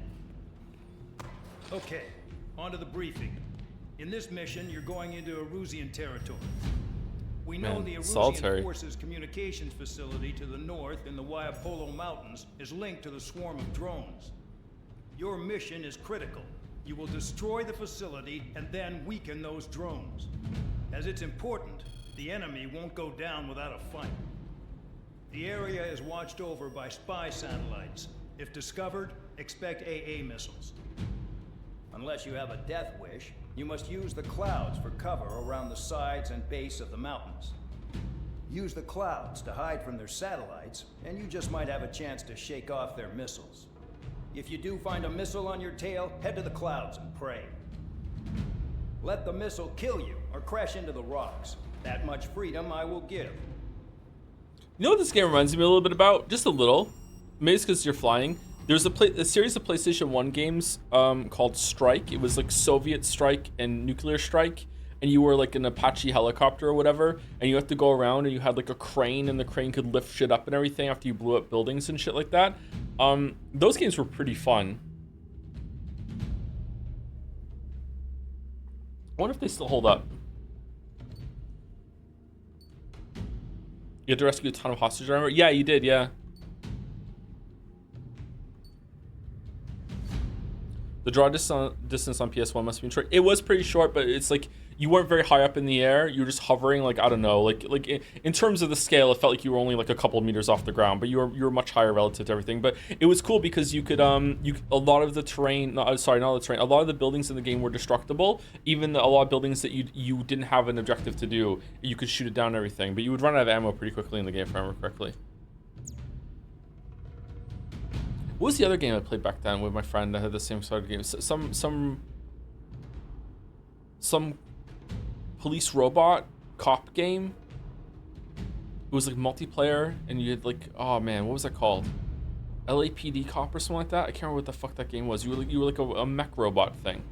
Okay, on to the briefing. In this mission, you're going into Erusian territory. We know Man, the Erusian solitary. Forces communications facility to the north in the Waiapolo Mountains is linked to the swarm of drones. Your mission is critical. You will destroy the facility and then weaken those drones. As it's important, the enemy won't go down without a fight. The area is watched over by spy satellites. If discovered, expect AA missiles. Unless you have a death wish, you must use the clouds for cover around the sides and base of the mountains. Use the clouds to hide from their satellites, and you just might have a chance to shake off their missiles. If you do find a missile on your tail, head to the clouds and pray. Let the missile kill you or crash into the rocks. That much freedom I will give. You know what this game reminds me a little bit about? Just a little. Maybe it's because you're flying. There's a series of PlayStation 1 games called Strike. It was like Soviet Strike and Nuclear Strike. And you were like an Apache helicopter or whatever. And you have to go around and you had like a crane and the crane could lift shit up and everything after you blew up buildings and shit like that. Those games were pretty fun. I wonder if they still hold up. You had to rescue a ton of hostages, remember? Yeah, you did, yeah. The draw distance on PS1 must have been short. It was pretty short, but it's like you weren't very high up in the air. You were just hovering, like, I don't know, like in terms of the scale, it felt like you were only like a couple of meters off the ground, but you were much higher relative to everything. But it was cool because you could a lot of the terrain, a lot of the buildings in the game were destructible. Even a lot of buildings that you didn't have an objective to do, you could shoot it down and everything. But you would run out of ammo pretty quickly in the game, if I remember correctly. What was the other game I played back then with my friend that had the same sort of game? Some police robot cop game. It was like multiplayer, and you had like, oh man, what was that called? LAPD cop or something like that. I can't remember what the fuck that game was. You were like a mech robot thing.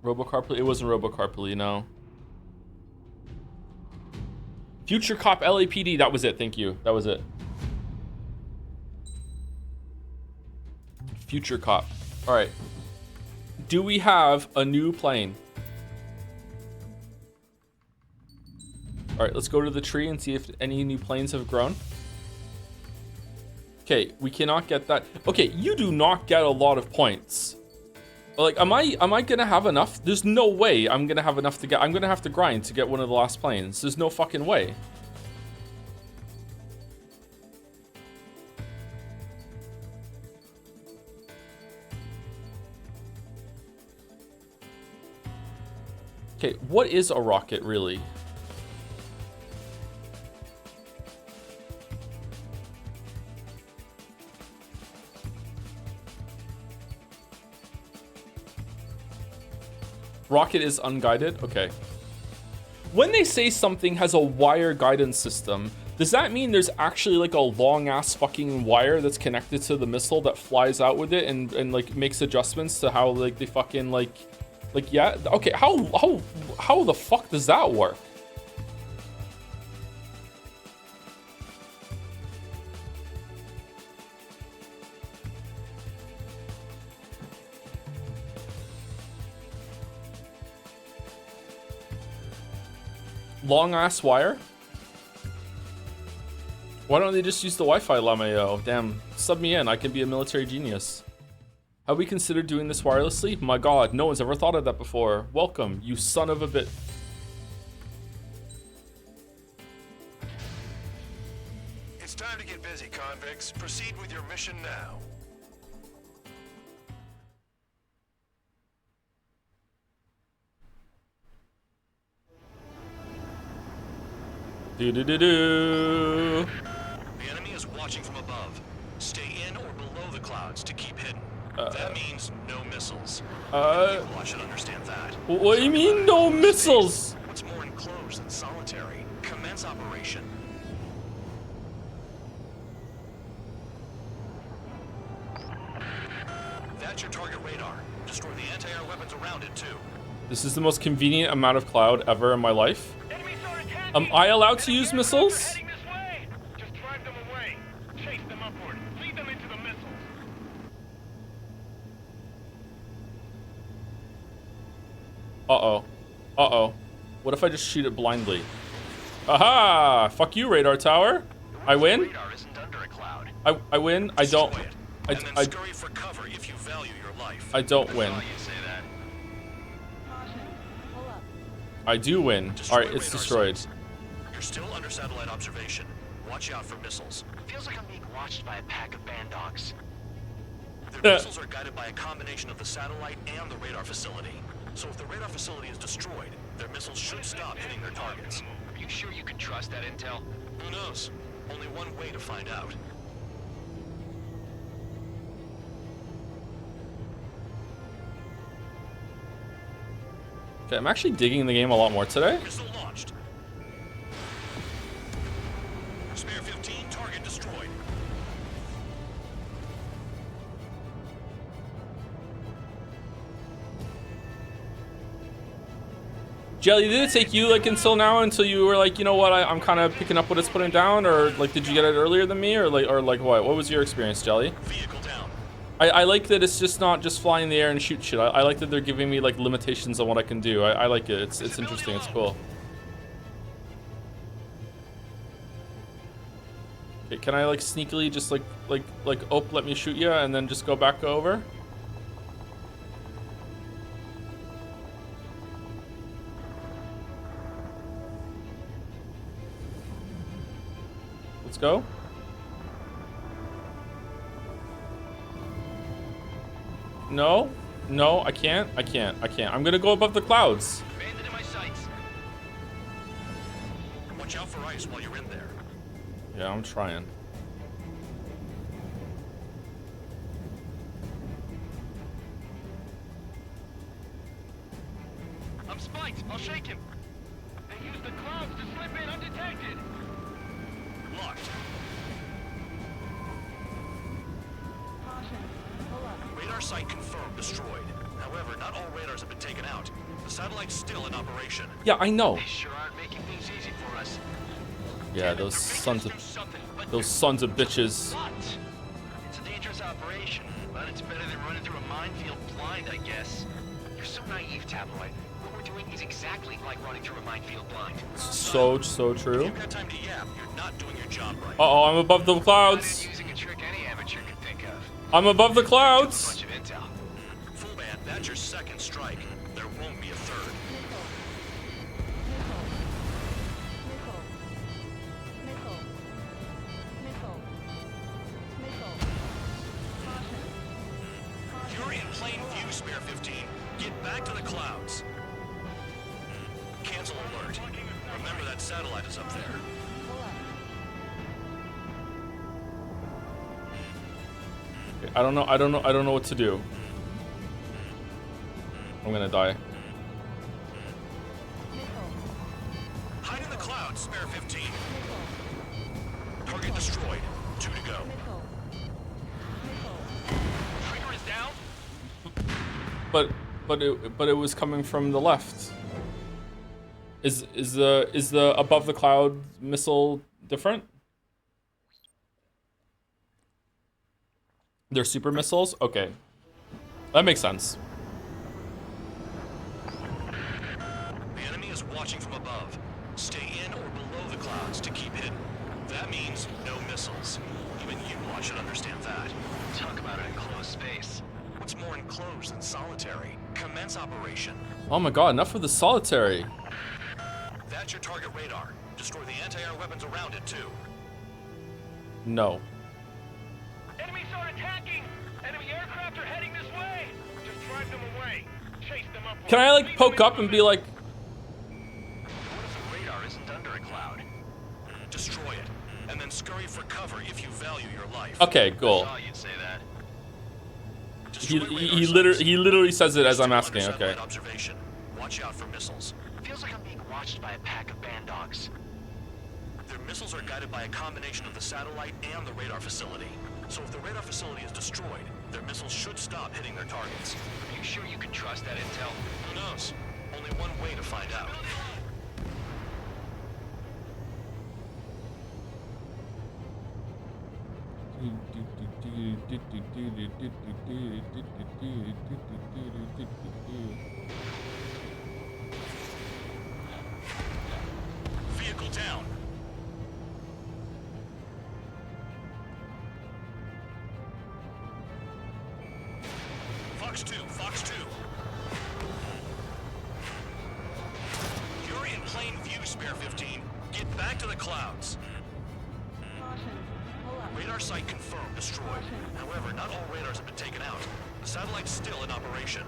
Robocar. It wasn't Robocar, you know. Future Cop LAPD. That was it. Thank you. That was it. Future Cop. All right. Do we have a new plane? All right, let's go to the tree and see if any new planes have grown. Okay, we cannot get that. Okay, you do not get a lot of points. Like, am I gonna have enough? There's no way I'm gonna have enough to get. I'm gonna have to grind to get one of the last planes. There's no fucking way. Okay, what is a rocket really? Rocket is unguided? Okay. When they say something has a wire guidance system, does that mean there's actually like a long ass fucking wire that's connected to the missile that flies out with it and like makes adjustments to how like they fucking like yeah, okay, how the fuck does that work? Long ass wire? Why don't they just use the Wi-Fi, LMAO? Damn, sub me in, I can be a military genius. Have we considered doing this wirelessly? My god, no one's ever thought of that before. Welcome, you son of a bit. It's time to get busy, convicts. Proceed with your mission now. Do-do-do-do. The enemy is watching from above. Stay in or below the clouds to keep hidden. That means no missiles. I should understand that. What do you mean, no missiles? What's more enclosed than solitary? Commence operation. That's your target radar. Destroy the anti-air weapons around it, too. This is the most convenient amount of cloud ever in my life. Am I allowed to use missiles? Heading this way. Just drive them away. Chase them upward. Lead them into the missiles. Uh-oh. Uh-oh. What if I just shoot it blindly? Aha! Fuck you, radar tower. I win? Radar isn't under a cloud. I win? I don't. Destroy it, and then scurry for cover if you value your life. I don't win. I saw you say that. Caution. Pull up. I do win. Destroy Alright, it's radar destroyed. sites. You're still under satellite observation. Watch out for missiles. Feels like I'm being watched by a pack of band dogs. Their missiles are guided by a combination of the satellite and the radar facility. So if the radar facility is destroyed, their missiles should stop hitting their targets. Are you sure you can trust that intel? Who knows? Only one way to find out. Okay, I'm actually digging the game a lot more today. Missile launched. Spare 15, target destroyed. Jelly, did it take you like until now until you were like, you know what, I'm kind of picking up what it's putting down, or like did you get it earlier than me, or like what? What was your experience, Jelly? Vehicle down. I like that it's just not just fly in the air and shoot shit. I like that they're giving me like limitations on what I can do. I like it. It's interesting. It's cool. Okay, can I like sneakily just like oh, let me shoot you and then just go back over? Let's go. No, no, I can't. I'm gonna go above the clouds. Bandit in my sights. Watch out for ice while you're in there. Yeah, I'm trying. I'm spiked. I'll shake him. They use the clouds to slip in undetected. Locked. Caution. Pull up. Radar site confirmed destroyed. However, not all radars have been taken out. The satellite's still in operation. Yeah, I know. They sure aren't making things easy for us. Yeah, Damn it, those they're making sons us of do something, but those sons of bitches. what? It's a dangerous operation, but it's better than running through a minefield blind, I guess. You're so naive, Tabloid. What we're doing is exactly like running through a minefield blind. So If true. you've got time to yap, you're not doing your job right. Uh-oh, I'm above the Rather clouds. than using a trick any amateur could think of. I'm above the A clouds. bunch of intel. Full band, that's your second strike. There won't be a third. Missile. Missile. Missile. Caution. You're in plain view, Spare 15. Get back to the clouds. Cancel alert. Remember that satellite is up there. Pull up. Okay, I don't know what to do. I'm gonna die. Missile. Hide in the clouds, Spare 15. Missile. Target destroyed. 2 to go. Missile. Missile. Trigger is down. But it was coming from the left. Is the above the cloud missile different? They're super missiles? Okay. That makes sense. The enemy is watching from above. Stay in or below the clouds to keep hidden. That means no missiles. Even you lot should understand that. Talk about an enclosed space. What's more enclosed than solitary? Commence operation. Oh my god, enough of the solitary. That's your target radar. Destroy the anti-air weapons around it, too. No. Enemies are attacking! Enemy aircraft are heading this way! Just drive them away. Chase them up. Can I like poke up and be like, What if the radar isn't under a cloud? Destroy it, and then scurry for cover if you value your life. okay, cool. I thought you'd say that. He, Destroy he, radar he, sites. literally, he literally says it as I'm Still asking, under okay. satellite Observation. Watch out for missiles. Feels like I'm being watched by a pack of band dogs. Their missiles are guided by a combination of the satellite and the radar facility. So if the radar facility is destroyed, their missiles should stop hitting their targets. Are you sure you can trust that intel? Who knows? Only one way to find out. Fox 2. You're in plain view, Spare 15. Get back to the clouds. Radar site confirmed, destroyed. However, not all radars have been taken out. The satellite's still in operation.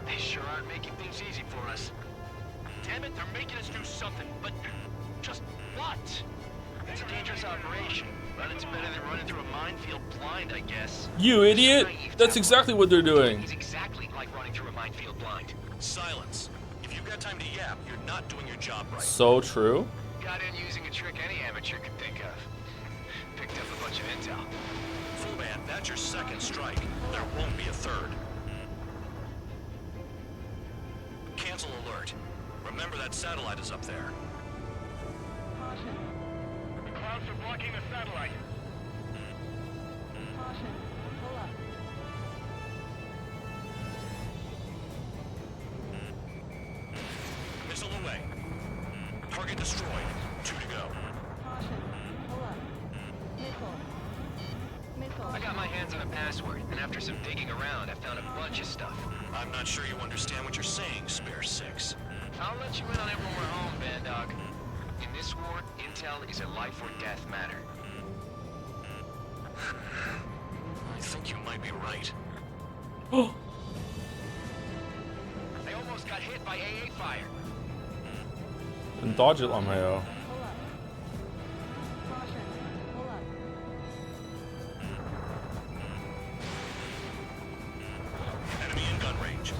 They sure aren't making things easy for us. Damn it, they're making us do something, but just what? It's a dangerous operation, but it's better than running through a minefield blind, I guess. You idiot! That's exactly what they're doing. He's exactly like running through a minefield blind. Silence. If you've got time to yap, you're not doing your job right. So true. Got in using a trick any amateur could think of. Picked up a bunch of intel. Full band, that's your second strike. There won't be a third. Cancel alert. Remember that satellite is up there. The clouds are blocking the satellite. Missile away. Target destroyed. 2 to go. I got my hands on a password, and after some digging around, I found a bunch of stuff. I'm not sure you understand what you're saying, Spare 6. I'll let you in on it when we're home, Bandog. In this war, intel is a life or death matter. I think you might be right. They almost got hit by AA fire. And dodge it, Lamayo. Enemy in gun range.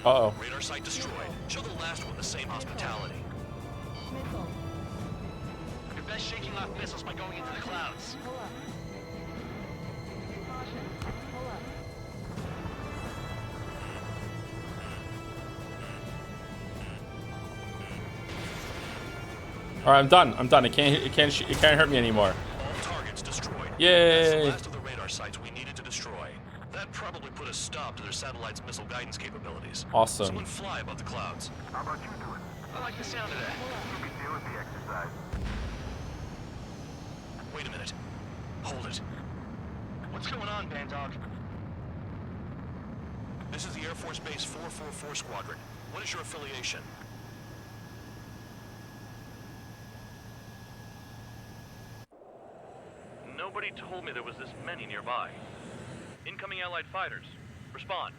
Uh-oh. Radar site destroyed. Show the last one the same hospitality. You're best shaking off missiles by going into the clouds. All right, I'm done. I'm done. It can't hurt me anymore. All targets destroyed. Yay. That's the last of the radar sites we needed to destroy. That probably put a stop to their satellite's missile guidance capabilities. Awesome. Someone fly above the clouds. How about you do it? I like the sound of that. You can deal with the exercise. Wait a minute. Hold it. What's going on, Bandog? This is the Air Force Base 444 Squadron. What is your affiliation? Nobody told me there was this many nearby. Incoming Allied fighters. Respond.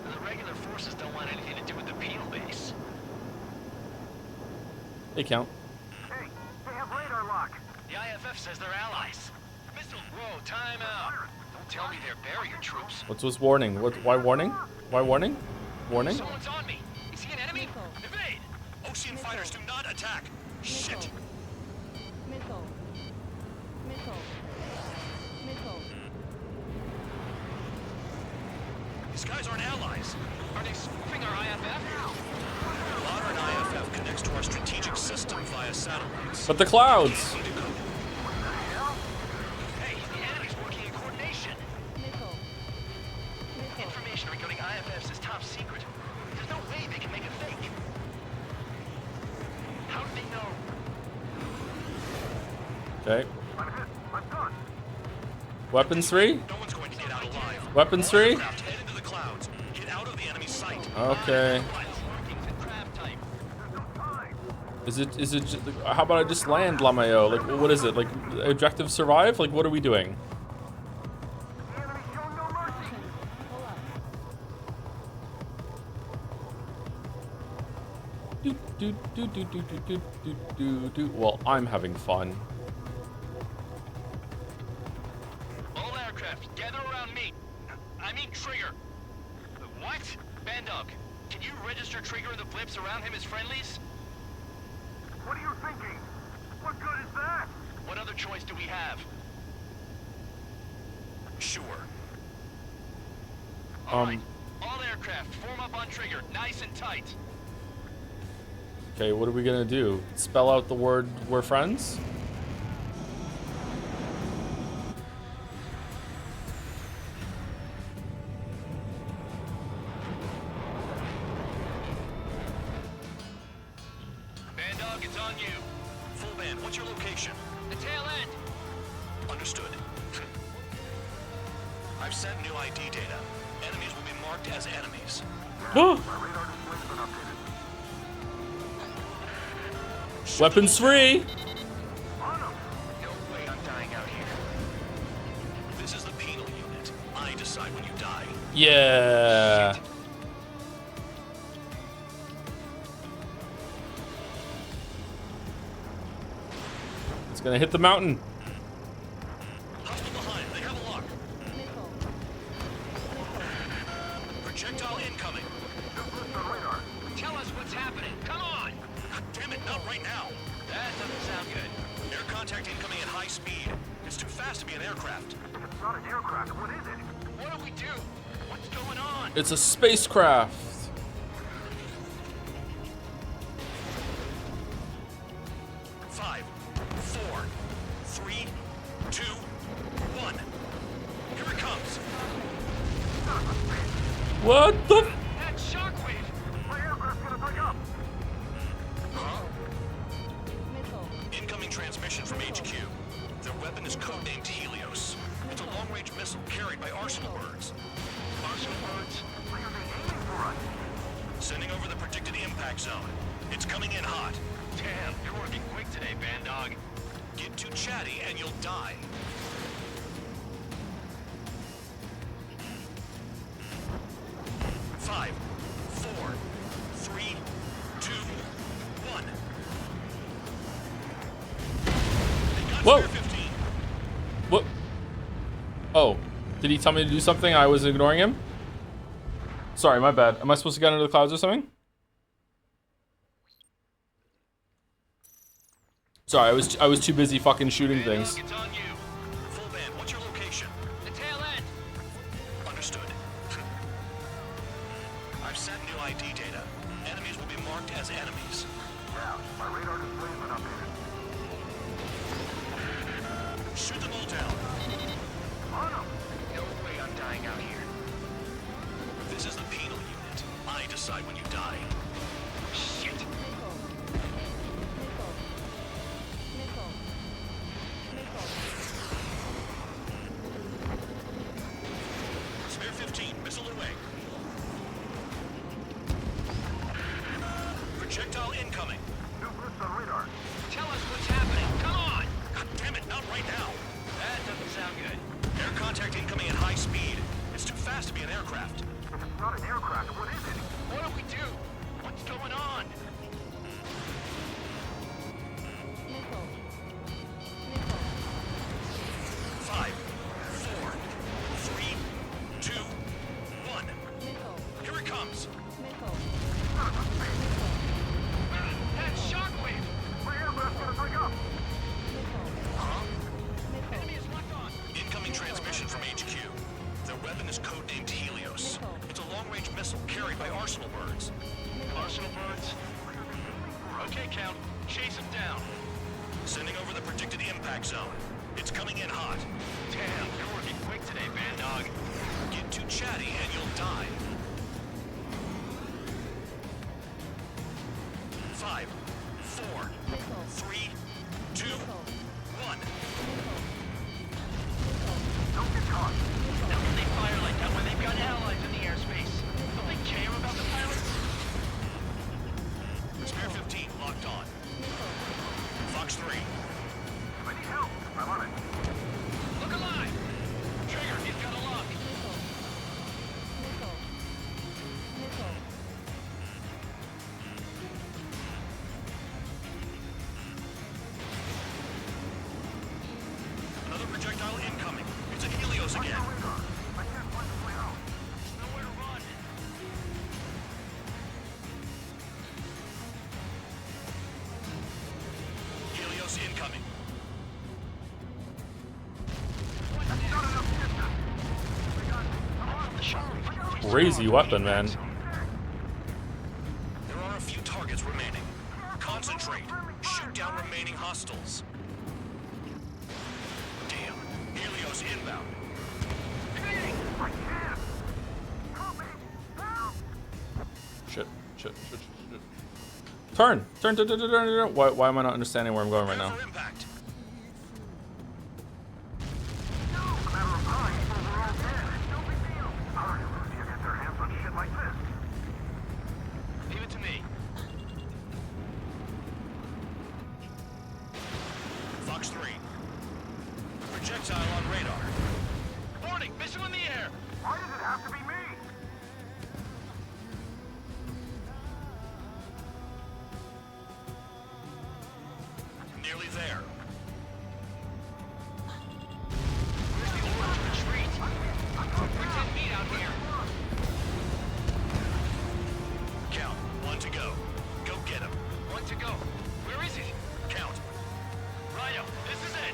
The regular forces don't want anything to do with the Peel base. They count. Hey, they have radar lock. The IFF says they're allies. Missile, whoa, time out. Don't tell me they're barrier troops. What's this warning? Why warning? Why warning? Warning? Someone's on me. Is he an enemy? Evade! Ocean fighters do not attack! Shit! Missile. These guys aren't allies. Are they spoofing our IFF? Modern IFF connects to our strategic system via satellites. But the clouds. Hey, the enemy's working in coordination. Information regarding IFFs is top secret. There's no way they can make it fake. How do they know? Okay. I'm hit. I'm done. Weapons 3? No one's going to get out alive. Weapons 3? Aircraft head into the clouds. Get out of the enemy sight. Okay. Markings and crab type. Is it how about I just land, Lamayo? Like, what is it? Like, objective survive? Like, what are we doing? The enemy showing no mercy. Well, I'm having fun. All aircraft, gather around me. I mean Trigger. What? Bandog, can you register Trigger and the blips around him as friendlies? What are you thinking? What good is that? What other choice do we have? Sure. All right. All aircraft, form up on Trigger, nice and tight. Okay, what are we gonna do? Spell out the word "we're friends"? it's on you. Full band, what's your location? The tail end. Understood. I've sent new ID data. Enemies will be marked as enemies. Weapons free. No way I'm dying out here. This is the penal unit. I decide when you die. Yeah. It's gonna hit the mountain. Hostile behind. They have a lock. Missile. Projectile incoming. Tell us what's happening. Come on. God damn it, not right now. That doesn't sound good. Air contact incoming at high speed. It's too fast to be an aircraft. It's not an aircraft. What is it? What do we do? What's going on? It's a spacecraft. 5, 4, 3, 2, 1. Here it comes. What the? That shockwave. My aircraft's gonna break up. Missile. Incoming transmission from HQ. Their weapon is codenamed Helios. It's a long-range missile carried by Arsenal birds. Arsenal birds. Why are they aiming for us? Sending over the predicted impact zone. It's coming in hot. Damn, you're working quick today, Band Dog. Get too chatty and you'll die. Five, 4, 3, 2, 1. They got Whoa. Spare 15. What? Oh, did he tell me to do something? I was ignoring him. Sorry, my bad. Am I supposed to get under the clouds or something? Sorry, I was too busy fucking shooting things. It's on you. Full band, what's your location? The tail end. Understood. I've sent new ID data. Enemies will be marked as enemies. Yeah, my radar display's been updated. Shoot them all down. On them. No way I'm dying out here. This is the penal unit. I decide when you die. Shit. Missile. Missile. Missile. Spare 15, missile away. Projectile incoming. New blips on radar. Tell us what's happening. Come on. God damn it, not right now. That doesn't sound good. Air contact incoming at high speed. It's too fast to be an aircraft. If it's not an aircraft, what is it? What do we do? What's going on? Missile. Missile. 5, 4, 3, 2, 1. Missile. Here it comes. Missile. That shockwave. My aircraft's gonna break up. Missile. Missile. Enemy is locked on. Incoming transmission from HQ. Their weapon is codenamed Helios. It's a long-range missile carried by Arsenal birds. Arsenal birds. Okay, Count. Chase them down. Sending over the predicted impact zone. It's coming in hot. Damn, you're working quick today, Band Dog. Get too chatty and you'll die. 5, 4, 3, 2, 1. Don't get caught. How can they fire like that when they've got allies in the airspace? Don't they care about the pilots? Spare 15 locked on. Fox 3. If I need help, I'm on it. Look alive! Trigger, he's got a lock. Missile. Missile. Another projectile incoming. It's a Helios again. Radar. I can't find the way out. Nowhere to run. Helios incoming. Crazy weapon, man. There are a few targets remaining. Concentrate. Shoot down remaining hostiles. Damn. Helios inbound. I can't. Help me. Help. Shit. Turn. Turn. Turn. Turn. Turn. Turn. Why am I not understanding where I'm going right now? For impact. Leave it to me. Fox 3. Projectile on radar. Warning, missile in the air. Why does it have to be me? Nearly there. Where's the order to retreat? We're 10 feet out here. Count. 1 to go. Go get him. 1 to go. Where is it? Count. Rhino, this is it.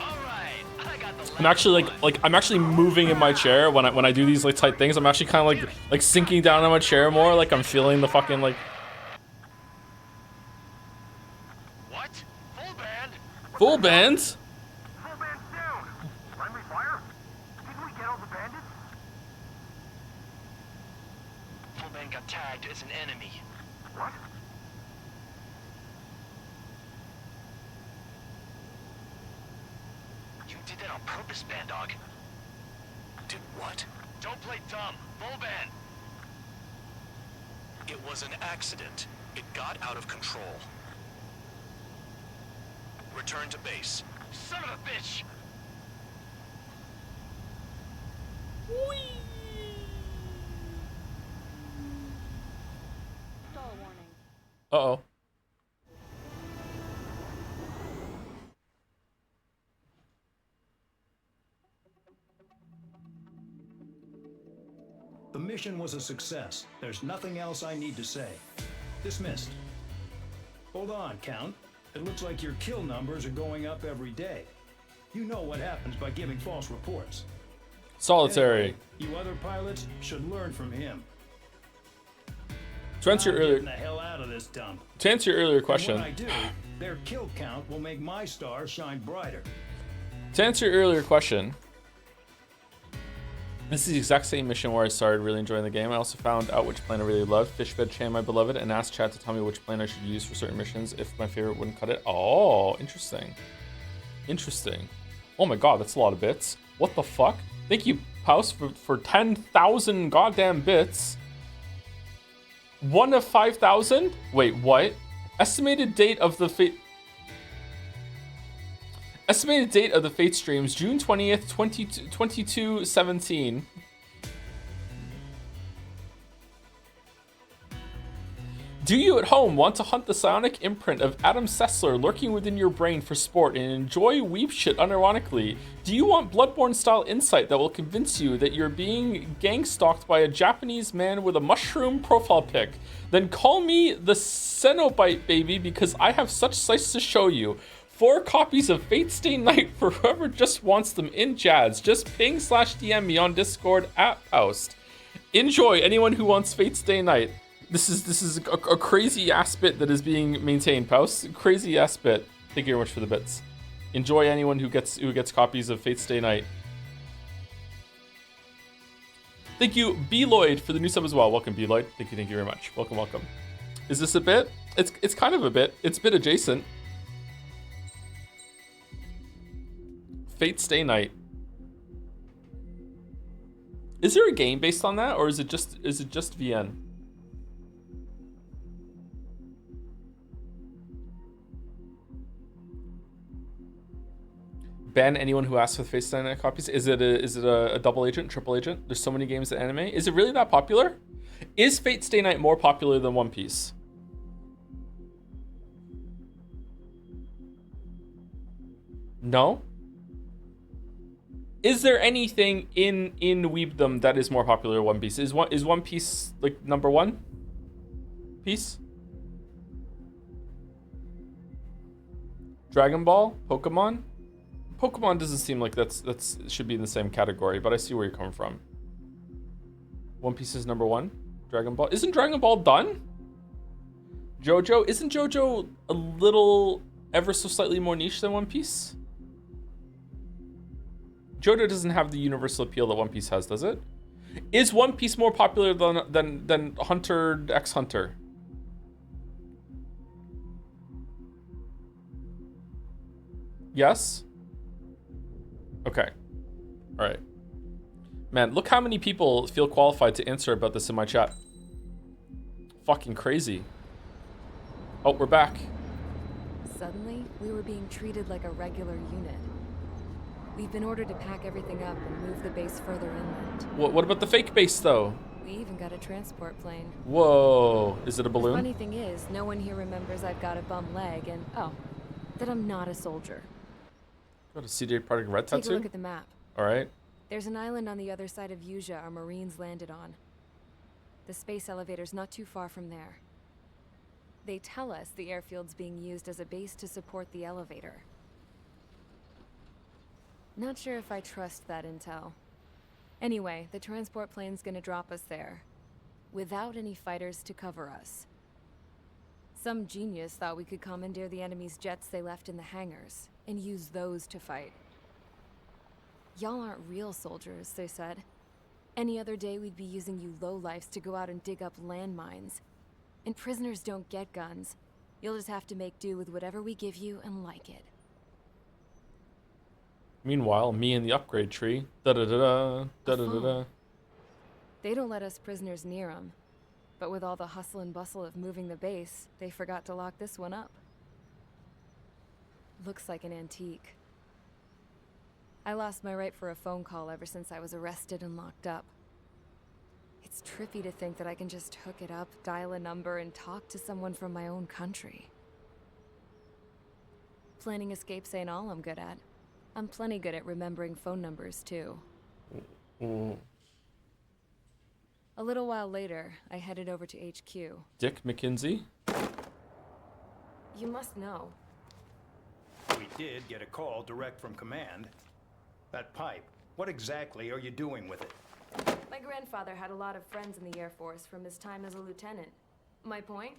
All right, I got the I'm actually I'm actually moving in my chair when I do these like tight things. I'm actually kind of like sinking down in my chair more. Like I'm feeling the fucking like What? Full band? full bands. Full band's down. Friendly fire? Didn't we get all the bandits? Full band got tagged as an enemy. What? You did that on purpose, Band Dog. Did what? Don't play dumb. Full band. It was an accident. It got out of control. Return to base. Son of a bitch! Stall warning. Uh-oh. The mission was a success. There's nothing else I need to say. Dismissed. Hold on, Count. It looks like your kill numbers are going up every day. You know what happens by giving false reports. Solitary. Anyway, you other pilots should learn from him. To answer your I'm earlier getting the hell out of this dump. to answer your earlier And question. when I do, their kill count will make my star shine brighter. To answer your earlier question, this is the exact same mission where I started really enjoying the game. I also found out which plane I really loved, Fishbed Chan, my beloved, and asked chat to tell me which plane I should use for certain missions if my favorite wouldn't cut it. Oh, interesting. Interesting. Oh my god, that's a lot of bits. What the fuck? Thank you, Paus, for 10,000 goddamn bits. 1 of 5,000? Wait, what? Estimated date of the Fate... Estimated date of the Fate streams, June 20th, 2217. Do you at home want to hunt the psionic imprint of Adam Sessler lurking within your brain for sport and enjoy weep shit unironically? Do you want Bloodborne-style insight that will convince you that you're being gang-stalked by a Japanese man with a mushroom profile pic? Then call me the Cenobite baby because I have such sights to show you. 4 copies of Fate Stay Night for whoever just wants them in Jazz. Just ping/DM me on Discord at Poust. Enjoy, anyone who wants Fate Stay Night. This is a crazy ass bit that is being maintained, Poust. Crazy ass bit. Thank you very much for the bits. Enjoy anyone who gets copies of Fate Stay Night. Thank you, B Lloyd, for the new sub as well. Welcome, B Lloyd. Thank you very much. Welcome, welcome. Is this a bit? It's kind of a bit. It's bit adjacent. Fate Stay Night. Is there a game based on that, or is it just VN? Ban anyone who asks for the Fate Stay Night copies. Is it a double agent, triple agent? There's so many games in anime. Is it really that popular? Is Fate Stay Night more popular than One Piece? No. Is there anything in Weebdom that is more popular than One Piece? Is One Piece like number one piece? Dragon Ball, Pokemon. Pokemon doesn't seem like that's should be in the same category, but I see where you're coming from. One Piece is number one. Dragon Ball. Isn't Dragon Ball done? JoJo? Isn't JoJo a little ever so slightly more niche than One Piece? Johto doesn't have the universal appeal that One Piece has, does it? Is One Piece more popular than Hunter x Hunter? Yes? Okay. All right. Man, look how many people feel qualified to answer about this in my chat. Fucking crazy. Oh, we're back. Suddenly, we were being treated like a regular unit. We've been ordered to pack everything up and move the base further inland. What about the fake base, though? We even got a transport plane. Whoa. Is it a The balloon? funny thing is, no one here remembers I've got a bum leg and, oh, that I'm not a soldier. Got a CD Projekt Red Take a tattoo? look at the map. All right. There's an island on the other side of Yuja our Marines landed on. The space elevator's not too far from there. They tell us the airfield's being used as a base to support the elevator. Not sure if I trust that intel. Anyway, the transport plane's gonna drop us there, without any fighters to cover us. Some genius thought we could commandeer the enemy's jets they left in the hangars, and use those to fight. Y'all aren't real soldiers, they said. Any other day we'd be using you lowlifes to go out and dig up landmines. And prisoners don't get guns. You'll just have to make do with whatever we give you and like it. Meanwhile, me and the upgrade tree. Da-da-da-da. Da-da-da-da. They don't let us prisoners near them. But with all the hustle and bustle of moving the base, they forgot to lock this one up. Looks like an antique. I lost my right for a phone call ever since I was arrested and locked up. It's trippy to think that I can just hook it up, dial a number, and talk to someone from my own country. Planning escapes ain't all I'm good at. I'm plenty good at remembering phone numbers, too. Mm. A little while later, I headed over to HQ. Dick McKinsey? You must know. We did get a call direct from command. That pipe, what exactly are you doing with it? My grandfather had a lot of friends in the Air Force from his time as a lieutenant. My point?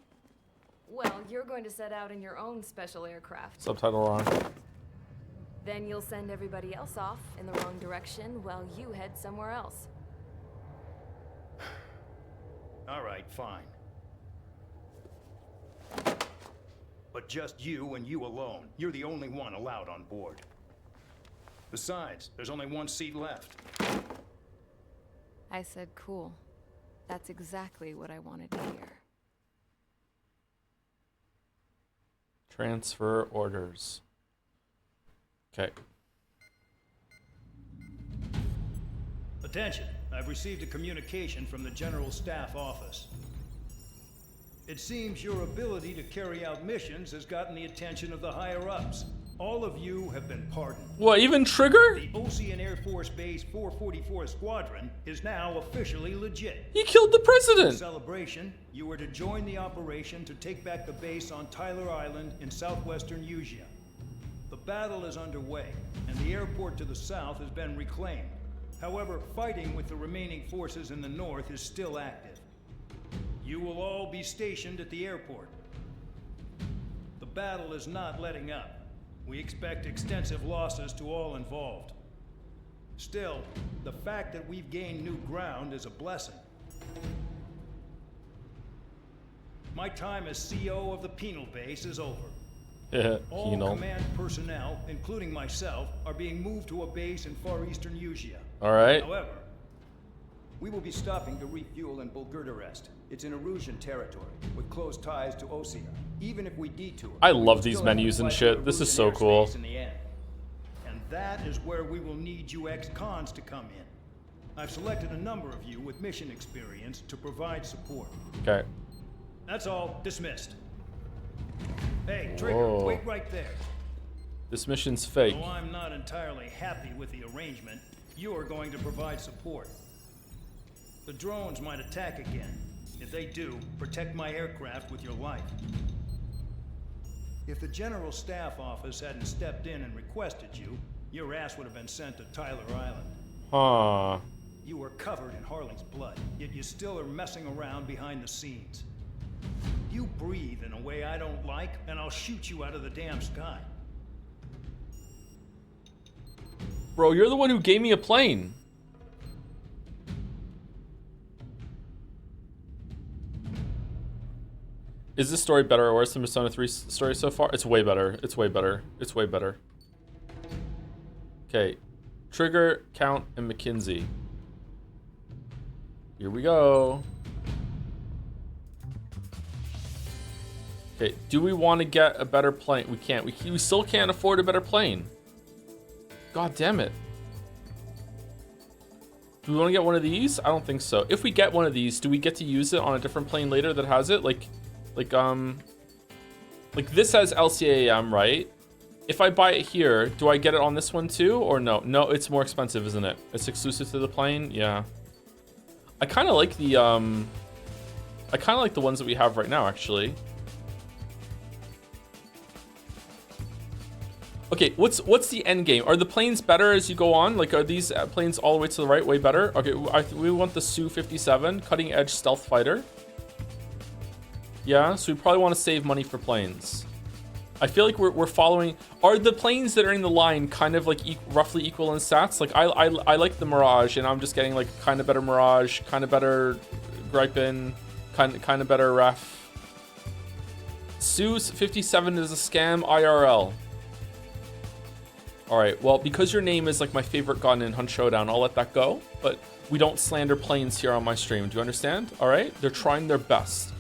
Well, you're going to set out in your own special aircraft. Subtitle wrong. Then you'll send everybody else off in the wrong direction while you head somewhere else. All right, fine. But just you and you alone. You're the only one allowed on board. Besides, there's only one seat left. I said, cool. That's exactly what I wanted to hear. Transfer orders. Okay. Attention, I've received a communication from the General Staff Office. It seems your ability to carry out missions has gotten the attention of the higher-ups. All of you have been pardoned. What, even Trigger? The Ocean Air Force Base 444 Squadron is now officially legit. He killed the In president! celebration, you are to join the operation to take back the base on Tyler Island in southwestern Yuja. The battle is underway, and the airport to the south has been reclaimed. However, fighting with the remaining forces in the north is still active. You will all be stationed at the airport. The battle is not letting up. We expect extensive losses to all involved. Still, the fact that we've gained new ground is a blessing. My time as CO of the penal base is over. All Penal. command personnel, including myself, are being moved to a base in far eastern Yuja. Alright. However, we will be stopping to refuel in Bulgurdarest. It's in Erusian territory, with close ties to Osea. Even if we detour, I we love will these still have menus to and fight shit. the This is Erusian so cool. airspace in the end. And that is where we will need you ex-cons to come in. I've selected a number of you with mission experience to provide support. Okay. That's all. Dismissed. Hey, Trigger, Whoa. wait right there. This mission's fake. Though I'm not entirely happy with the arrangement, you are going to provide support. The drones might attack again. If they do, protect my aircraft with your life. If the General Staff Office hadn't stepped in and requested you, your ass would have been sent to Tyler Island. Huh. You were covered in Harling's blood, yet you still are messing around behind the scenes. You breathe in a way I don't like, and I'll shoot you out of the damn sky. Bro, you're the one who gave me a plane. Is this story better or worse than Persona 3 story so far? It's way better. It's way better. It's way better. Okay. Trigger, Count, and McKinsey. Here we go. Okay, do we want to get a better plane? We can't. We still can't afford a better plane. God damn it. Do we want to get one of these? I don't think so. If we get one of these, do we get to use it on a different plane later that has it? Like this has LCAM, right? If I buy it here, do I get it on this one too, or no? No, it's more expensive, isn't it? It's exclusive to the plane. Yeah. I kind of like the ones that we have right now, actually. Okay, what's the end game? Are the planes better as you go on? Like, are these planes all the way to the right way better? Okay, we want the Su-57 cutting edge stealth fighter. Yeah, so we probably want to save money for planes. I feel like we're following. Are the planes that are in the line kind of like roughly equal in stats? Like I like the Mirage, and I'm just getting like kind of better Mirage, kind of better Gripen, kind of better Ref. Su-57 is a scam IRL. All right, well, because your name is like my favorite gun in Hunt Showdown, I'll let that go. But we don't slander planes here on my stream. Do you understand? All right, they're trying their best.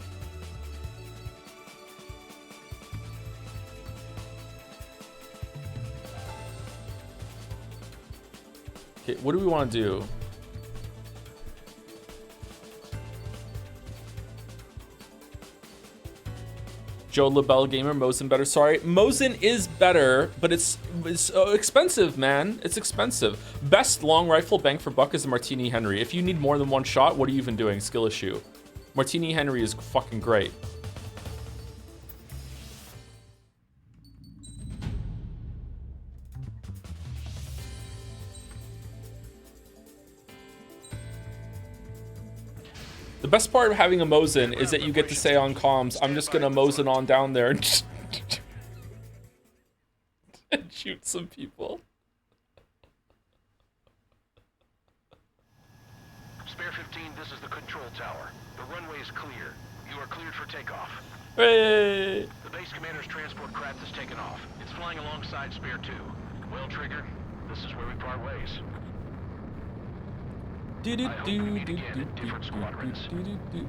Okay, what do we want to do? Joe LaBelle Gamer, Mosin better. Sorry, Mosin is better, but it's expensive, man. It's expensive. Best long rifle bang for buck is a Martini Henry. If you need more than one shot, what are you even doing? Skill issue. Martini Henry is fucking great. The best part of having a Mosin is that you get to say on comms, I'm just gonna Mosin on down there and shoot some people. Spare 15, this is the control tower. The runway is clear. You are cleared for takeoff. Hey! The base commander's transport craft has taken off. It's flying alongside Spare 2. Well, Trigger, this is where we part ways.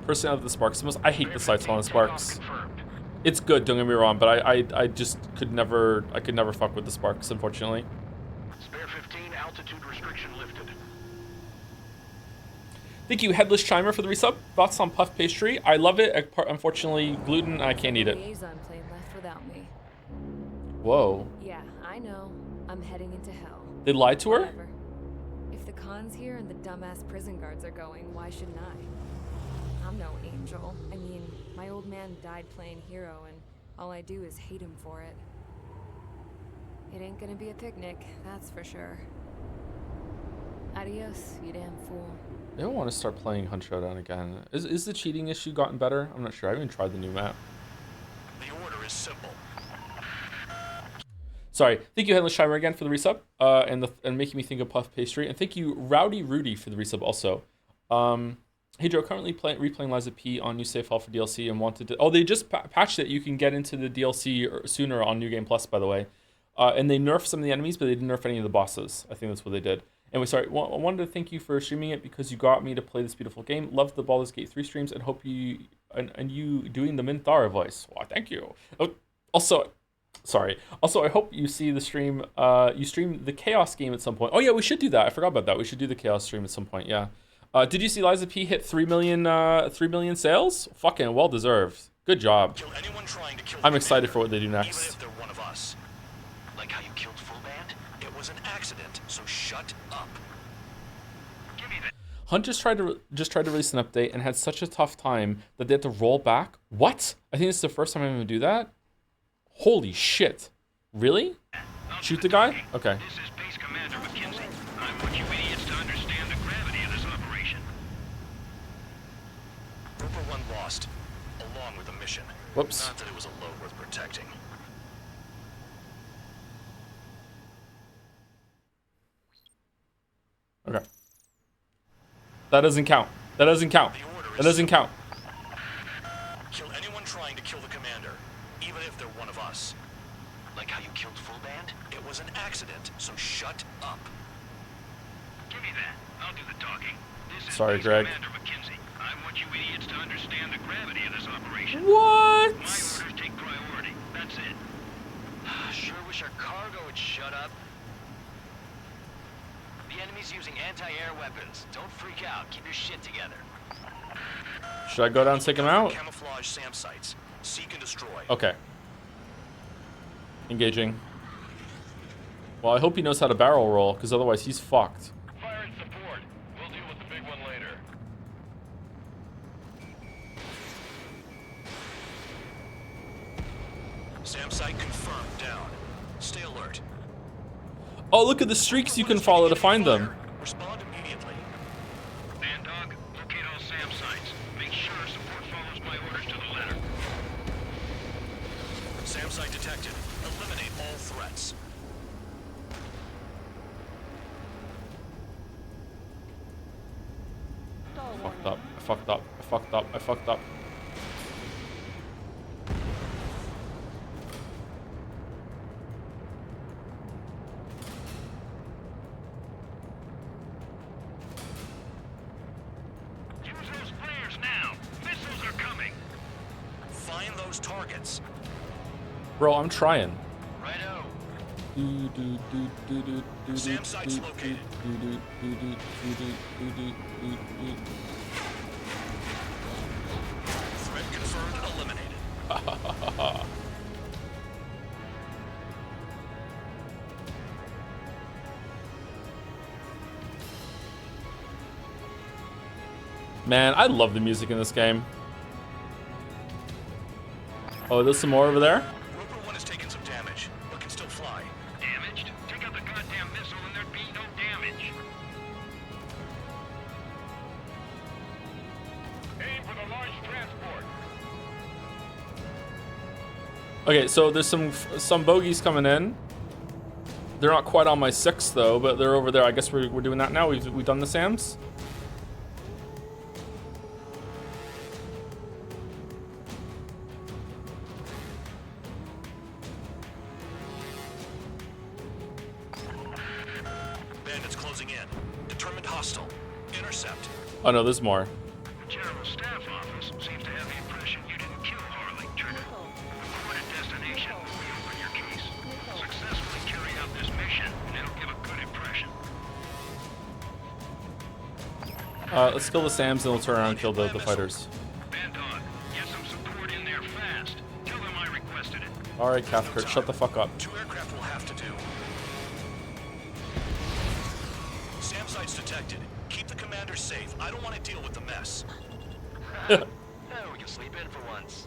Personality of the Sparks. I hate the sights on the Sparks. It's good, don't get me wrong, but I just could never fuck with the Sparks, unfortunately. Spare 15, altitude restriction lifted. Thank you, Headless Chimer, for the resub. Thoughts on puff pastry? I love it. Unfortunately, gluten, I can't eat it. Liaison plane left without me. Whoa. Yeah, I know. I'm heading into hell. They lied to her? Whatever. If the Khan's here and the dumbass prison guards are going, why shouldn't I? I'm no angel. I mean, my old man died playing hero, and all I do is hate him for it. It ain't gonna be a picnic, that's for sure. Adios, you damn fool. I don't want to start playing Hunt Showdown again. Is the cheating issue gotten better? I'm not sure. I haven't tried the new map. The order is simple. Sorry. Thank you, Headless Chimer, again for the resub and making me think of puff pastry. And thank you, Rowdy Rudy, for the resub also. Hey Joe, currently replaying Liza P on New Save File for DLC and wanted to. Oh, they just patched it. You can get into the DLC sooner on New Game Plus, by the way. And they nerfed some of the enemies, but they didn't nerf any of the bosses. I think that's what they did. Anyway, sorry. I wanted to thank you for streaming it because you got me to play this beautiful game. Loved the Baldur's Gate 3 streams and hope you and you doing the Minthara voice. Wow, thank you. Oh, also, sorry. Also, I hope you see the stream. You stream the Chaos game at some point. Oh yeah, we should do that. I forgot about that. We should do the Chaos stream at some point. Yeah. Did you see Liza P hit 3 million sales? Fucking well deserved. Good job. Kill anyone trying to kill I'm the excited commander, for what they do even next. if they're one of us. Like how you killed Full Band? It was an accident, so shut up. Give me that. Hunt just tried to release an update and had such a tough time that they had to roll back. What? I think this is the first time I'm going to do that. Holy shit! Really? Shoot the guy? Okay. This is Base Commander McKinsey. I want you idiots to understand the gravity of this operation. Roper 1 lost. along with the mission. Whoops. Not that it was a load worth protecting. Okay. That doesn't count. That doesn't count. The order That is doesn't count. kill anyone trying to kill the commander, even if they're one of us. Like how you killed Full Band? It was an accident, so shut up. Give me that. I'll do the talking. This is Sorry, Base Greg. Commander McKenzie. I want you idiots to understand the gravity of this operation. What? My orders take priority. That's it. Sure wish our cargo would shut up. The enemy's using anti-air weapons. Don't freak out. Keep your shit together. Should I go down and take him out? Camouflage SAM sites. Seek and destroy. Okay. Engaging. Well, I hope he knows how to barrel roll, because otherwise he's fucked. Fire and support. We'll deal with the big one later. SAM site confirmed down. Stay alert. Oh, look at the streaks you can follow to find them. Respond immediately. Man Dog, locate all SAM sites. Make sure support follows my orders to the letter. SAM site detected. Eliminate all threats. Stall Fucked warning. up. I fucked up. I fucked up. I fucked up. Use those flares now. Missiles are coming. Find those targets. Bro, I'm trying. Righto. SAM site's located. Threat confirmed. Eliminated. Man, I love the music in this game. Oh, there's some more over there? Roper 1 has taken some damage, but can still fly. Damaged? Take out the goddamn missile and there'd be no damage. Aim for the large transport. Okay, so there's some bogeys coming in. They're not quite on my 6 though, but they're over there. I guess we're doing that now. We've done the SAMs. Bandits closing in. Determined hostile. Intercept. Oh no, there's more. The General Staff Office seems to have the impression you didn't kill Harley, Trigger. Missile. Reported destination will reopen your case. Successfully carry out this mission, and it'll give a good impression. Let's kill the SAMs and we'll turn around and kill the fighters. Man Dog, get some support in there fast. Tell them I requested it. Alright, Cathcart, shut the fuck up. 2 aircraft will have to do. SAM sites detected. Keep the commander safe. I don't want to deal with the mess. Oh, we can sleep in for once.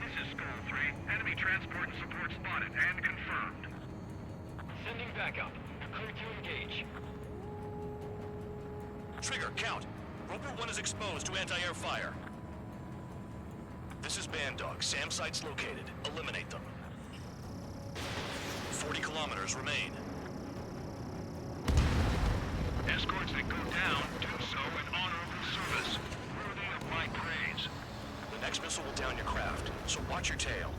This is Skull 3. Enemy transport and support spotted and confirmed. Sending backup. Clear to engage. Trigger, count. Roper 1 is exposed to anti-air fire. This is Band Dog. SAM sites located. Eliminate them. 40 kilometers remain. Escorts that go down do so in honorable service, worthy of my praise. The next missile will down your craft, so watch your tail.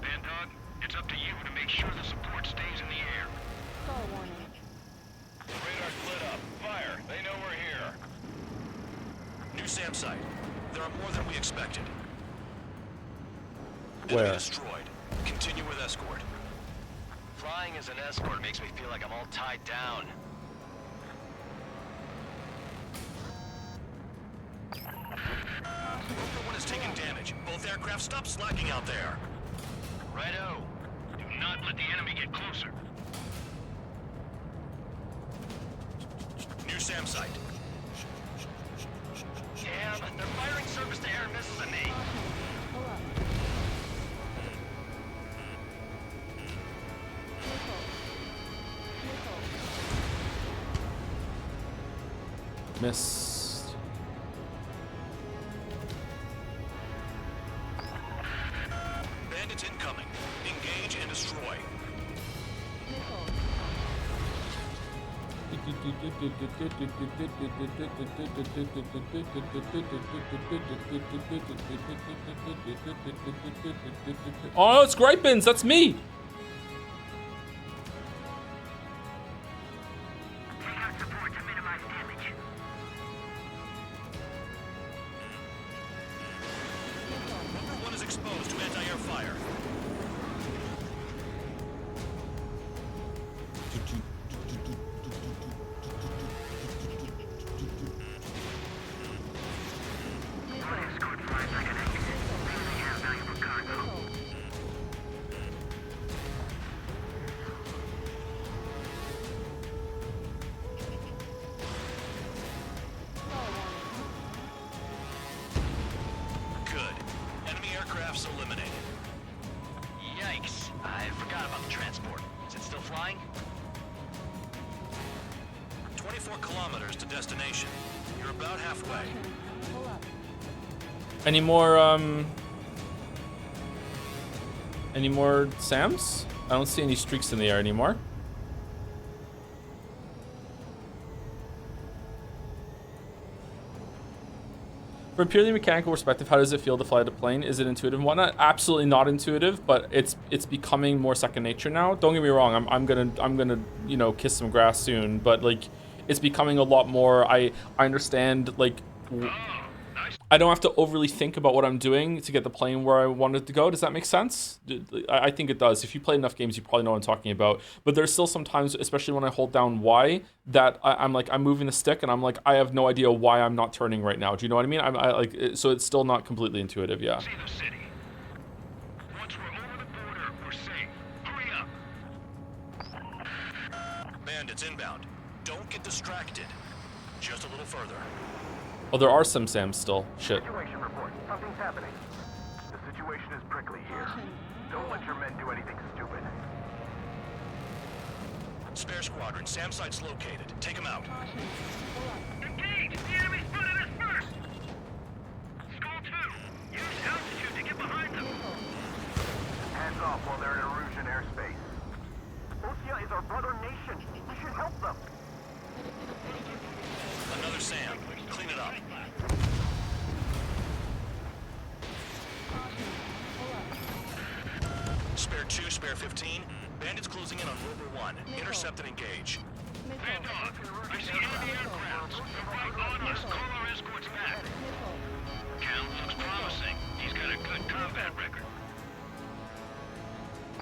Man Dog, it's up to you to make sure the support stays in the air. Stall warning. Radar's lit up. Fire. They know we're here. New SAM site. There are more than we expected. Where? Enemy destroyed. Continue with escort. Flying as an escort makes me feel like I'm all tied down. Roper 1 is taking damage. Both aircraft, stop slacking out there. Righto. Do not let the enemy get closer. New SAM site. Damn, they're firing surface-to-air missiles at me. Pull up. Missile. Missile. Missed. Oh, it's Gripins. That's me. Take out support to minimize damage. Number 1 is exposed to anti-air fire. One escort flies like an exit. They have valuable cargo. Good. Enemy aircraft's eliminated. Yikes. I forgot about the transport. Is it still flying? 24 kilometers to destination. You're about halfway. Pull up. Any more Sams? I don't see any streaks in the air anymore. From a purely mechanical perspective, how does it feel to fly the plane? Is it intuitive and whatnot? Absolutely not intuitive, but it's becoming more second nature now. Don't get me wrong, I'm gonna you know, kiss some grass soon, but like it's becoming a lot more. I understand, like I don't have to overly think about what I'm doing to get the plane where I want it to go. Does that make sense? I think it does. If you play enough games, you probably know what I'm talking about. But there's still some times, especially when I hold down Y, that I'm like, I'm moving the stick and I'm like, I have no idea why I'm not turning right now. Do you know what I mean? So it's still not completely intuitive, yeah. See the city. Once we're over the border, we're safe. Hurry up. Bandits inbound. Don't get distracted. Just a little further. Oh, there are some Sams still. Shit. Situation report. Something's happening. The situation is prickly here. Don't let your men do anything stupid. Spare squadron. SAM site's located. Take them out. Engage! The enemy spotted us first! Skull 2, use altitude to get behind them. Hands off while they're in Erusian airspace. Osea is our brother nation. We should help them. Another SAM. Clean it up. Spare 2, spare 15. Bandits closing in on Rover 1. Intercept and engage. Band dog, I see enemy aircraft. They're right on us. Call our escorts back. Count looks promising. He's got a good combat record.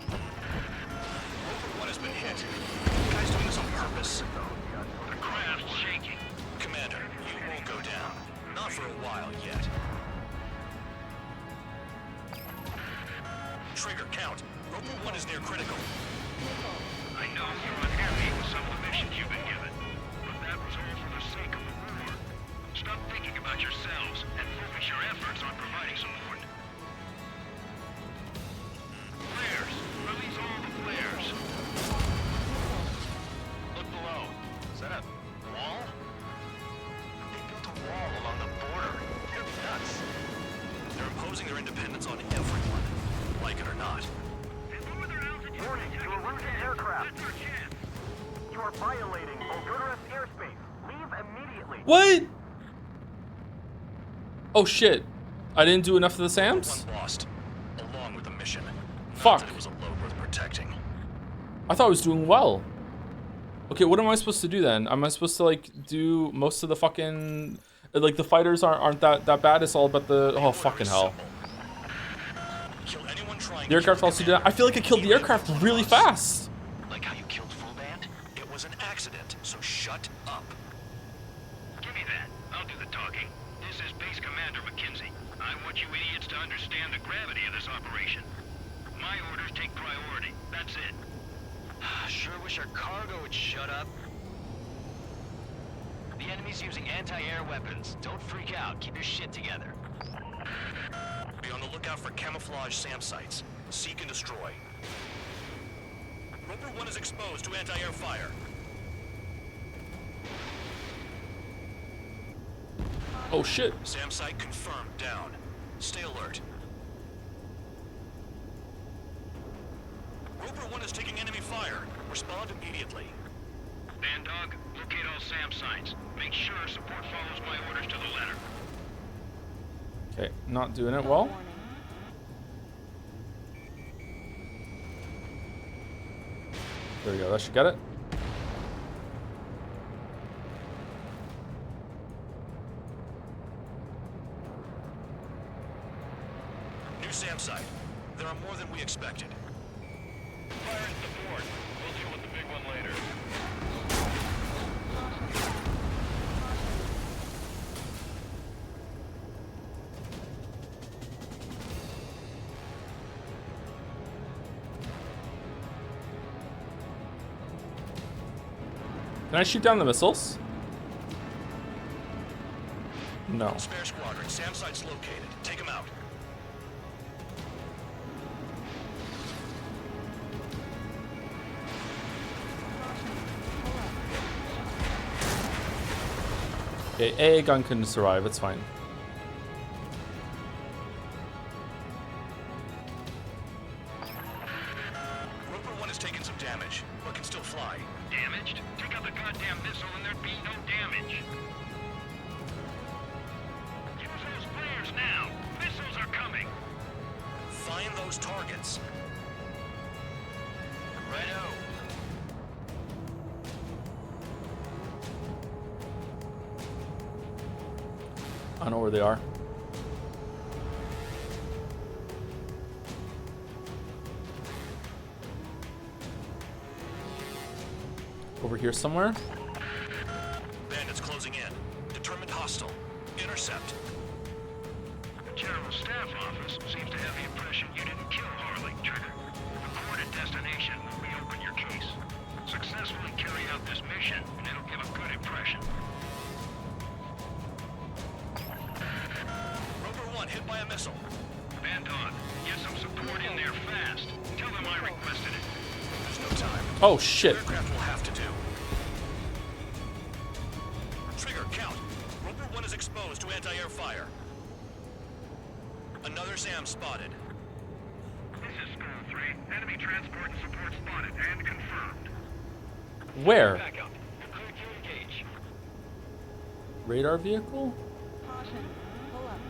Rover 1 has been hit. You guys doing this on purpose? The craft's shaking. Commander, you won't go down. Not for a while yet. Trigger, count. Rover 1 is near critical. I know you're unhappy with some of the missions you've been given, but that was all for the sake of the war. Stop thinking about yourselves and focus your efforts on providing support. Flares! Release all the flares! Look below. Is that a wall? They built a wall along the border. They're nuts. They're imposing their independence on everyone, like it or not. And lower their altitude. Warning to Erusian aircraft. That's our chance. You are violating Bulgaria's airspace. Leave immediately. What? Oh shit. I didn't do enough of the Sams? One lost, along with the mission. Not Fuck. that it was a load worth protecting. I thought I was doing well. Okay, what am I supposed to do then? Am I supposed to like do most of the fucking, like the fighters aren't that bad? It's all about the, oh fucking hell. Kill anyone trying The aircraft to also did. I feel like I killed the aircraft really fast. Like how you killed Full Band? It was an accident, so shut up. Give me that. I'll do the talking. This is Base Commander McKenzie. I want you idiots to understand the gravity of this operation. My orders take priority. That's it. Sure wish our cargo would shut up. The enemy's using anti-air weapons. Don't freak out. Keep your shit together. Be on the lookout for camouflage SAM sites. Seek and destroy. Rover 1 is exposed to anti-air fire. Oh shit. SAM site confirmed down. Stay alert. Rover 1 is taking enemy fire. Respond immediately. Band Dog, Locate all SAM sites. Make sure support follows my orders to the letter. Okay, not doing it Skull well. warning. There we go. That should get it. New SAM site. There are more than we expected. Fire and support. We'll deal with the big one later. Can I shoot down the missiles? No. Spare squadron. SAM site's located. Take them out. Okay, a gun couldn't survive. It's fine. Roper 1 has taken some damage, but can still fly. Damaged? Take out the goddamn missile and there'd be no damage. Use those flares now. Missiles are coming. Find those targets. Righto. I know where they are. Over here somewhere. Bandits closing in. Determined hostile. Intercept. The General Staff Office seems to have the impression you didn't kill Harley, Trigger. Report at destination will reopen your case. Successfully carry out this mission, and it'll give a good impression. Roper 1 hit by a missile. Bandog, get some support in there fast. Tell them I requested it. There's no time. Oh shit. Aircraft will have to do. Trigger, count. Roper 1 is exposed to anti-air fire. Another SAM spotted. This is School 3. Enemy transport and support spotted and confirmed. Where? Back up. You're cleared to engage. Radar vehicle? Caution. Pull up.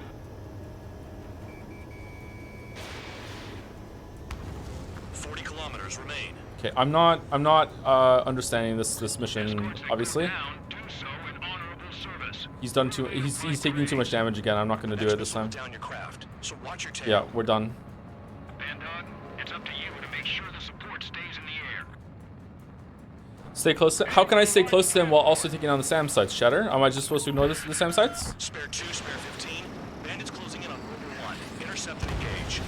40 kilometers remain. Okay, I'm not understanding this mission, obviously. Down, do so in honorable service. He's taking too much damage again. I'm not gonna do it this time. Down your craft, so watch your tail. Yeah, we're done. Bandog, it's up to you to make sure the support stays in the air. Stay close to, how can I stay close to him while also taking on the SAM sites, Shatter? Am I just supposed to ignore the SAM sites? Spare 2, spare 15. Bandits closing in on Roper 1. Intercept and engage.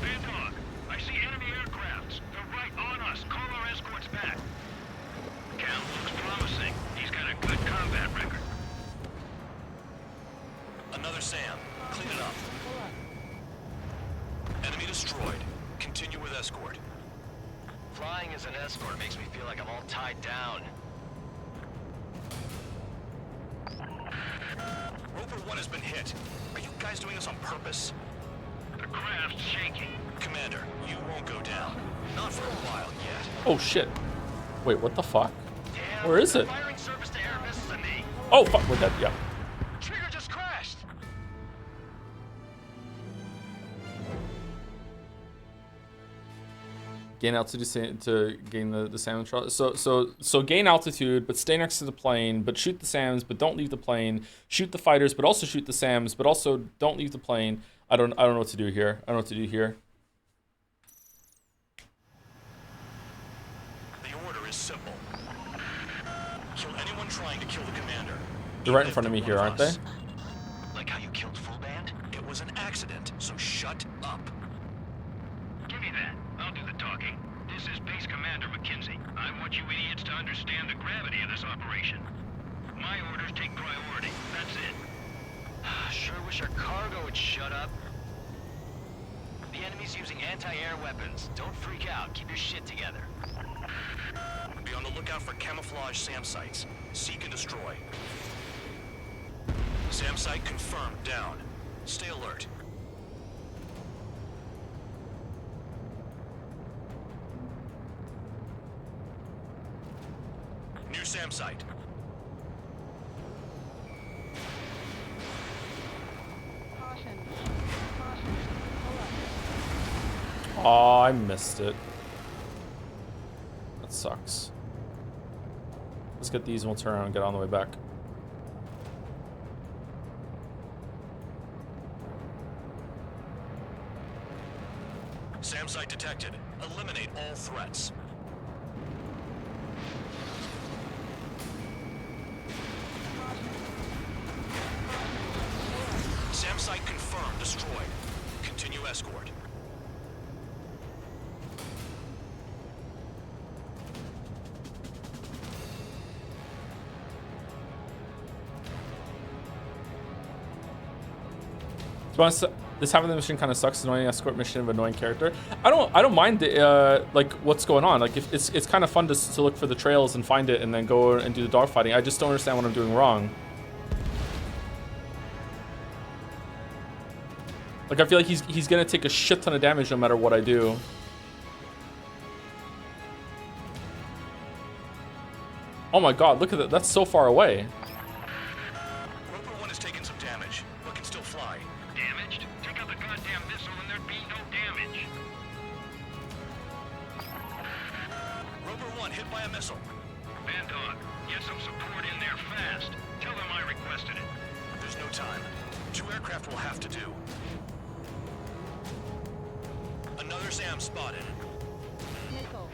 Bandog, I see enemy aircrafts. They're right on us. Call our escorts back. Count looks promising. He's got a good combat record. Another SAM. Clean it up. Pull up. Enemy destroyed. Continue with escort. Flying as an escort makes me feel like I'm all tied down. Roper 1 has been hit. Are you guys doing this on purpose? The craft's shaking. Commander, you won't go down. Not for a while yet. Oh shit. Wait, what the fuck? Damn, Where is they're it? firing surface to air missiles at me. Oh fuck, we're dead, yeah. Trigger just crashed. Gain altitude to gain the SAM control. So gain altitude, but stay next to the plane, but shoot the SAMs, but don't leave the plane. Shoot the fighters, but also shoot the SAMs, but also don't leave the plane. I don't know what to do here. I don't know what to do here. The order is simple. Kill anyone trying to kill the commander. They're right in Even front if of me they're here, one aren't of they? us. Like how you killed Full Band? It was an accident, so shut up. Give me that. I'll do the talking. This is Base Commander McKinsey. I want you idiots to understand the gravity of this operation. My orders take priority. That's it. Sure wish our cargo would shut up. The enemy's using anti-air weapons. Don't freak out. Keep your shit together. Be on the lookout for camouflage SAM sites. Seek and destroy. SAM site confirmed down. Stay alert. New SAM site. Oh, I missed it. That sucks. Let's get these and we'll turn around and get on the way back. SAM site detected. Eliminate all threats. SAM site confirmed. Destroyed. Continue escort. To be honest, this half of the mission kind of sucks. Annoying escort mission of annoying character. I don't mind the like what's going on. Like if it's kind of fun to look for the trails and find it and then go and do the dogfighting. I just don't understand what I'm doing wrong. Like I feel like he's gonna take a shit ton of damage no matter what I do. Oh my god, look at that. That's so far away. Roper 1 has taken some damage, but can still fly. Damaged? Take out the goddamn missile and there'd be no damage. Roper 1 hit by a missile. Bandog, get some support in there fast. Tell them I requested it. There's no time. 2 aircraft will have to do. Another SAM spotted. Missile.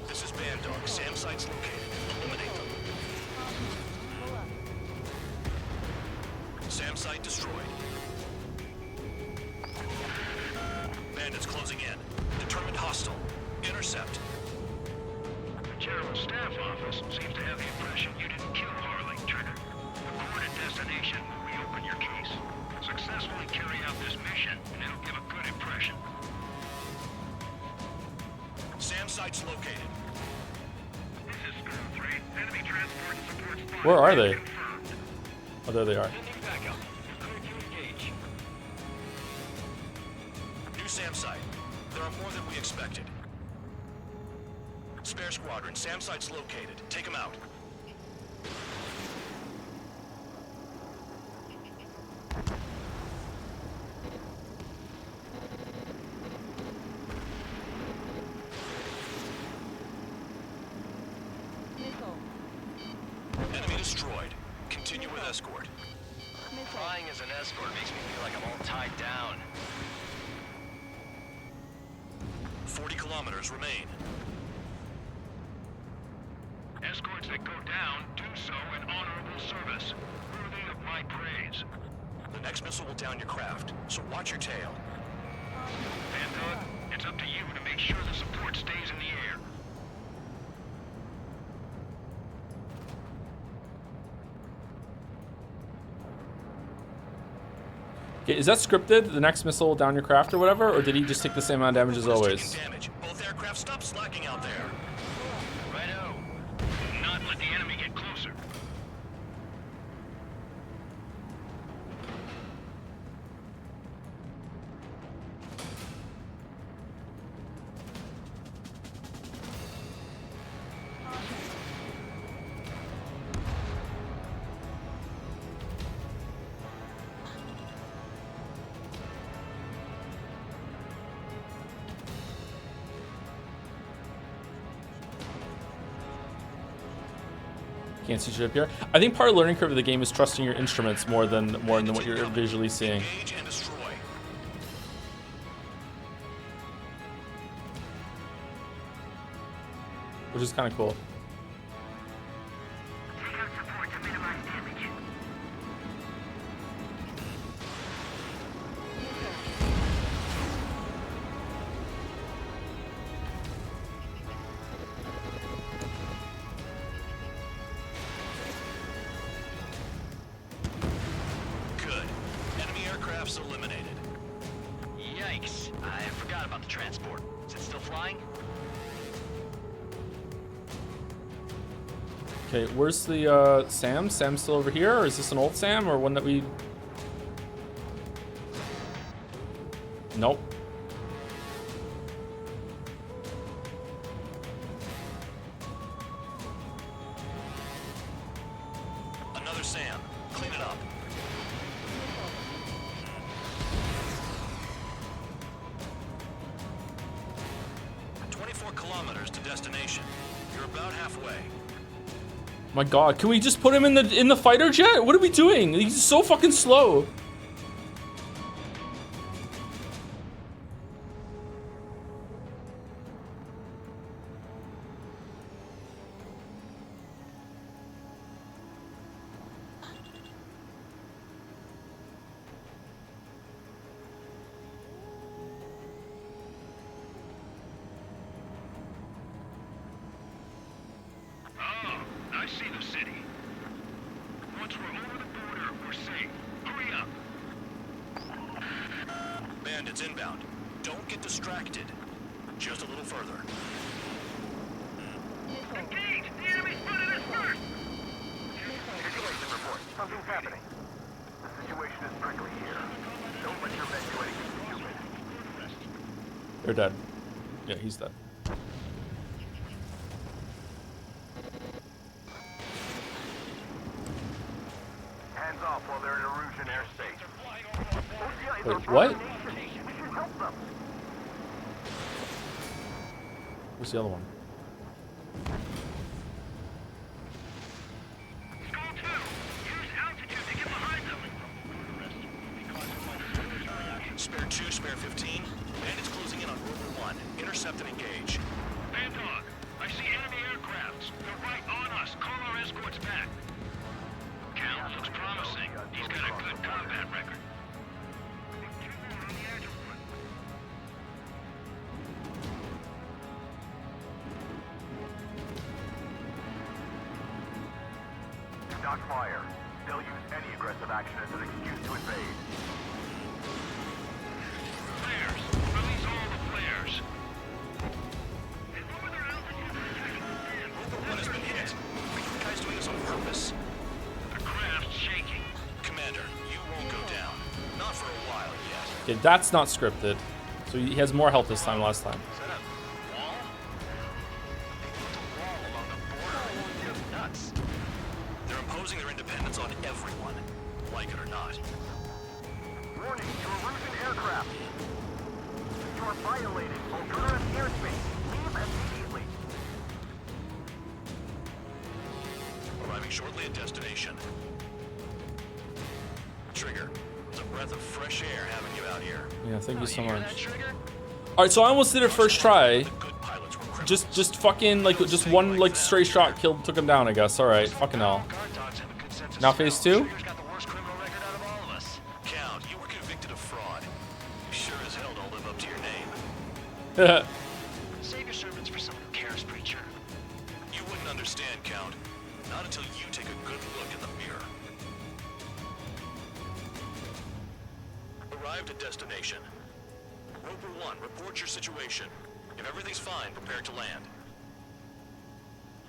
This is Bandog. SAM site's located. Eliminate them. Pull up. SAM site destroyed. Bandits closing in. Determined hostile. Intercept. The General Staff Office seems to have the impression you didn't kill Harley, Trigger. The court at destination will reopen your case. Successfully carry out this mission, and it'll give a good impression. SAM site's located. This is Storm 3. Enemy transport and support spotted. Where are they? Confirmed. Oh, there they are. Sending backup. Clear to engage. New SAM site. There are more than we expected. Spare squadron. SAM site's located. Take them out. Missile. Enemy destroyed. Continue with escort. Missile. Flying as an escort makes me feel like I'm all tied down. 40 kilometers remain. Escorts that go down do so in honorable service, worthy of my praise. The next missile will down your craft, so watch your tail. Bandog, it's up to you to make sure the support stays in the air. Okay, is that scripted? The next missile will down your craft or whatever, or did he just take the same amount of damage as always? Taking damage. Both aircraft stop slacking out there. Righto. Not let the enemy get closer. Can't see shit up here. I think part of the learning curve of the game is trusting your instruments more than what you're visually seeing, Engage and destroy. which is kind of cool. Take out support to minimize damage. Good. Enemy aircraft's eliminated. Yikes. I forgot about the transport. Is it still flying? Okay, where's the Sam? Sam's still over here, or is this an old Sam or one that we? Nope. Another SAM. Clean it up. kilometers to destination. You're about halfway. My God, can we just put him in the fighter jet? What are we doing? He's so fucking slow. Oh, I see the city. Once we're over the border, we're safe. Hurry up. Bandits inbound. Don't get distracted. Just a little further. Engage! The enemy spotted us first! Situation report. Something's happening. The situation is prickly here. Don't let your men do anything stupid. They're dead. Yeah, he's dead. Hands off while they're in Erusian airspace. Osea is Wait, our what? brother nation. We should help them. Where's the other one? Skull 2! Use altitude to get behind them! Spare 2, spare 15. Bandits closing in on Rover 1. Intercept and engage. Bandog, I see enemy aircrafts. They're right on us. Call our escorts back. Count looks promising. He's got a good combat record. Two more on the agile one. Do not fire. They'll use any aggressive action as an excuse to invade. Flares! Release all the flares! They lower their altitude for attacking the stand. Rover 1 has been hit. Are you guys doing this on purpose? The craft's shaking. Commander, you won't go down. Not for a while yet. Okay, that's not scripted. So he has more health this time than last time. Set up. Wall? They built a wall along the border. You're nuts. They're imposing their independence on everyone, like it or not. Warning to Erusian aircraft. You are violating Ultra's airspace. Leave immediately. Arriving shortly at destination. Trigger, it's a breath of fresh air having you out here. Yeah, thank you so hear much. that, Trigger? All right, so I almost did it first try. The good pilots were criminals. Just fucking like just one like stray shot took him down. I guess. All right, fucking hell. Guard dogs have a good sense of Now smell. phase 2. Trigger's got the worst criminal record out of all of us. Count, you were convicted of fraud. You sure as hell don't live up to your name. Save your servants for someone who cares, preacher. You wouldn't understand, Count. Not until you take a good look in the mirror. Arrived at destination. Roper 1, report your situation. If everything's fine, prepare to land.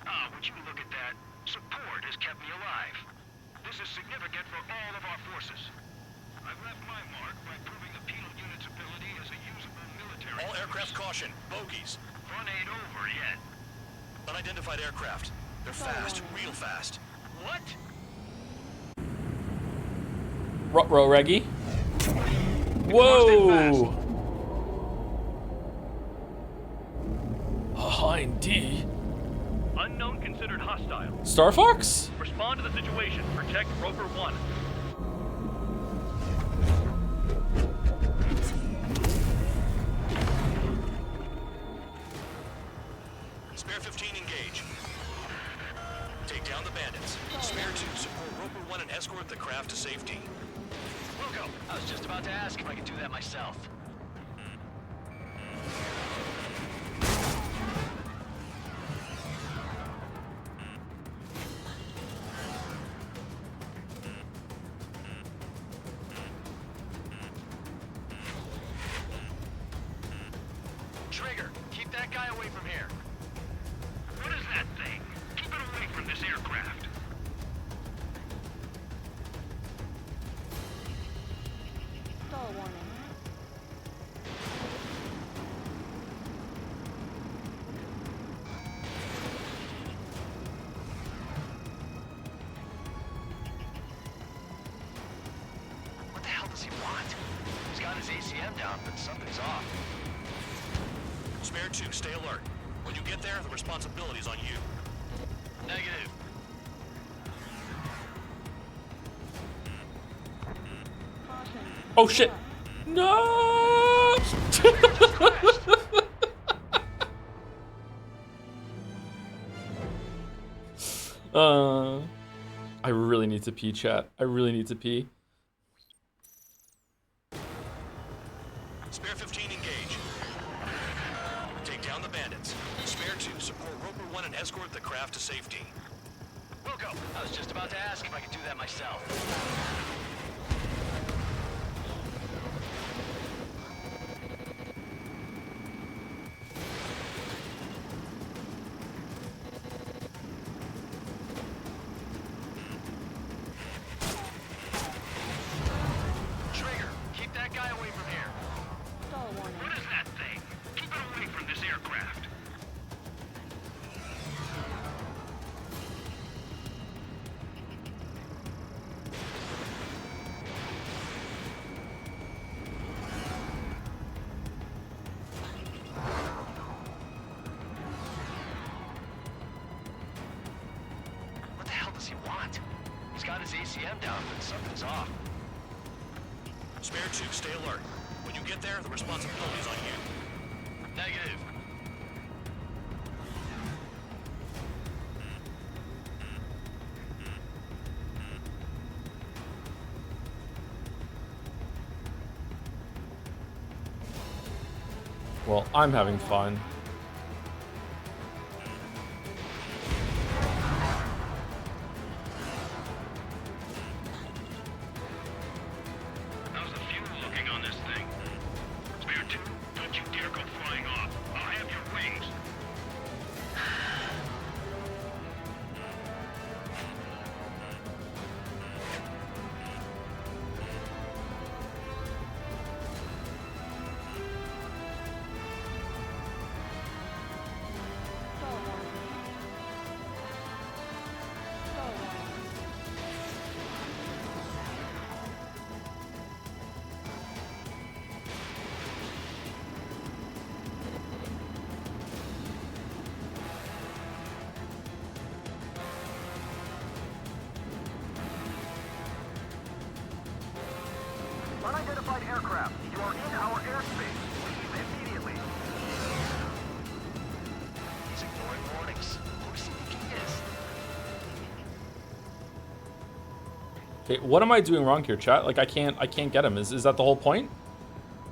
Ah, would you look at that? Support has kept me alive. This is significant for all of our forces. I've left my mark by proving the penal unit's ability as a usable military. All aircraft caution, bogies. Fun ain't over yet. Unidentified aircraft. They're fast, real fast. What? Ruh-roh, Reggie. Whoa. Behind D. Unknown considered hostile. Star Fox? Respond to the situation. Protect Roper 1. Spare 15, engage. Take down the bandits. Spare 2, support Roper 1 and escort the craft to safety. Wilco, I was just about to ask if I could do that myself. Trigger, keep that guy away from here. What is that thing? Keep it away from this aircraft. Stall warning. What the hell does he want? He's got his ACM down, but something's off. Spare 2, stay alert. When you get there, the responsibility's on you. Negative. Caution. Oh shit! No! I really need to pee, chat. I really need to pee. Spare 15 engage. Take down the bandits. Spare 2 support Roper 1 and escort the craft to safety. Wilco, I was just about to ask if I could do that myself. Trigger, keep that guy away from here. Stall warning. What is that thing? Keep it away from this aircraft. What the hell does he want? He's got his ACM down, but something's off. Spare 2, stay alert. When you get there, the responsibility's on you. Negative. Well, I'm having fun. How's the fuel looking on this thing? Spare 2, don't you dare go flying off. I'll have your wings. Stall warning. Stall warning. Unidentified aircraft. You are in our airspace. Leave immediately. He's ignoring warnings. Who does he think he is? Okay, what am I doing wrong here, chat? Like I can't get him. Is that the whole point?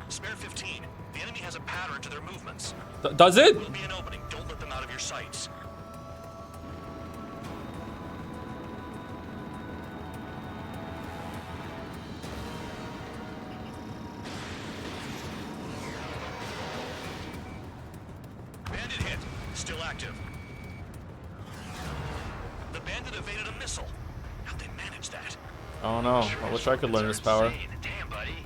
Spare 15. The enemy has a pattern to their movements. Does it? Will be an opening. Don't let them out of your sights. Bandit hit. Still active. The bandit evaded a missile. How'd they manage that? Oh no, I wish I could learn this power. Insane. Damn, buddy.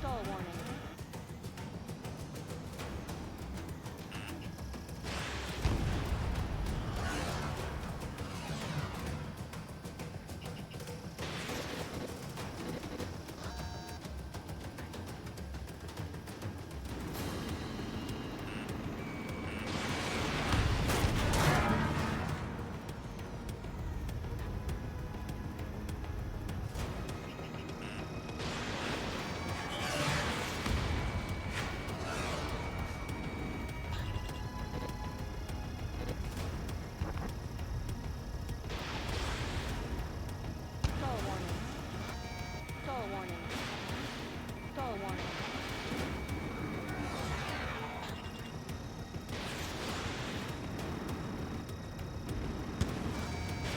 Stall warning. Stall warning. Stall warning. Stall warning.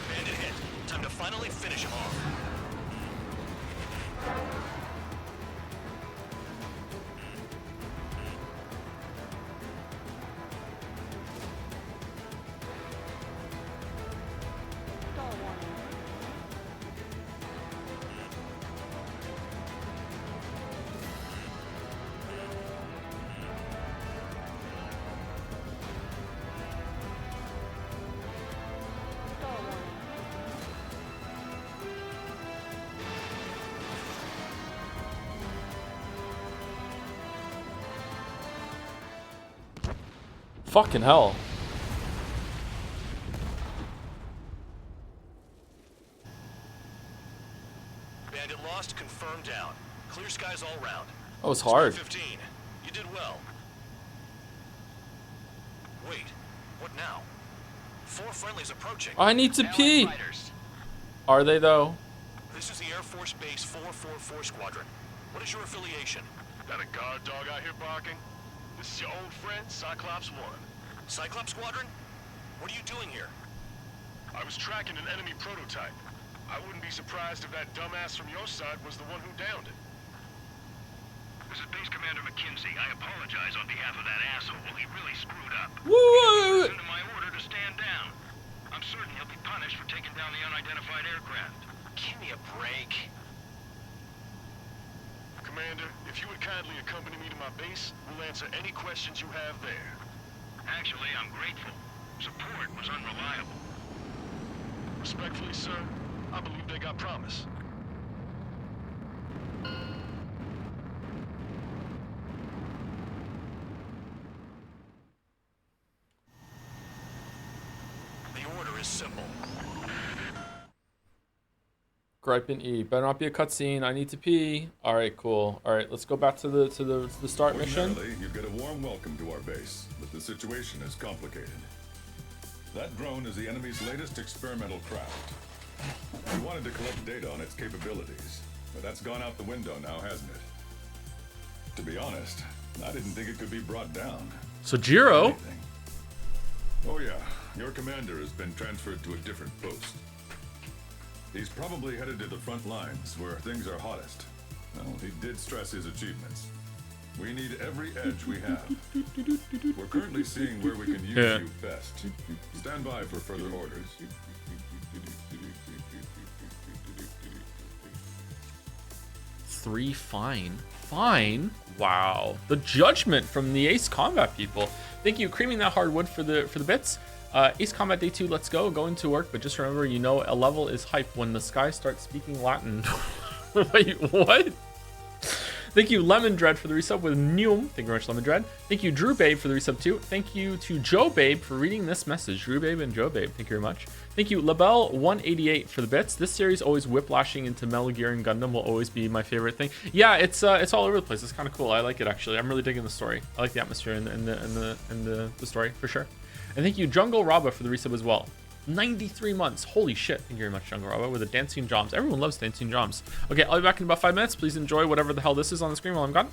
Bandit hit. Time to finally finish him off. Stall warning. Stall warning. Fucking hell. Bandit lost, confirmed down. Clear skies all round. That was hard. Squad 15, you did well. Wait, what now? 4 friendlies approaching. I need to Allied pee. fighters. Are they though? This is the Air Force Base 444 Squadron. What is your affiliation? Got a guard dog out here barking? This is your old friend, Cyclops 1. Cyclops Squadron? What are you doing here? I was tracking an enemy prototype. I wouldn't be surprised if that dumbass from your side was the one who downed it. This is Base Commander McKinsey. I apologize on behalf of that asshole. He really screwed up. Woo! Listen to my order to stand down. I'm certain he'll be punished for taking down the unidentified aircraft. Give me a break. Commander, if you would kindly accompany me to my base, we'll answer any questions you have there. Actually, I'm grateful. Support was unreliable. Respectfully, sir, I believe they got promise. The order is simple. Gripe and E. Better not be a cutscene. I need to pee. All right, cool. All right, let's go back to the start mission. Ordinarily, you get a warm welcome to our base, but the situation is complicated. That drone is the enemy's latest experimental craft. We wanted to collect data on its capabilities, but that's gone out the window now, hasn't it? To be honest, I didn't think it could be brought down. So Jiro. Anything. Oh yeah, your commander has been transferred to a different post. He's probably headed to the front lines where things are hottest. Well, he did stress his achievements. We need every edge we have. We're currently seeing where we can use you best. Stand by for further orders. 3 fine. Fine? Wow. The judgment from the Ace Combat people. Thank you, creaming that hardwood for the bits. Ace Combat Day 2, let's go. Going to work, but just remember, you know, a level is hype when the sky starts speaking Latin. Wait, what? Thank you, Lemon Dread, for the resub with Neum. Thank you very much, Lemon Dread. Thank you, Drew Babe, for the resub too. Thank you to Joe Babe for reading this message. Drew Babe and Joe Babe, thank you very much. Thank you, Labelle188, for the bits. This series always whiplashing into Metal Gear and Gundam will always be my favorite thing. Yeah, it's all over the place. It's kind of cool. I like it actually. I'm really digging the story. I like the atmosphere and the story for sure. And thank you, Jungle Raba, for the resub as well. 93 months. Holy shit. Thank you very much, Jungle Raba, with the dancing joms. Everyone loves dancing joms. Okay, I'll be back in about 5 minutes. Please enjoy whatever the hell this is on the screen while I'm gone.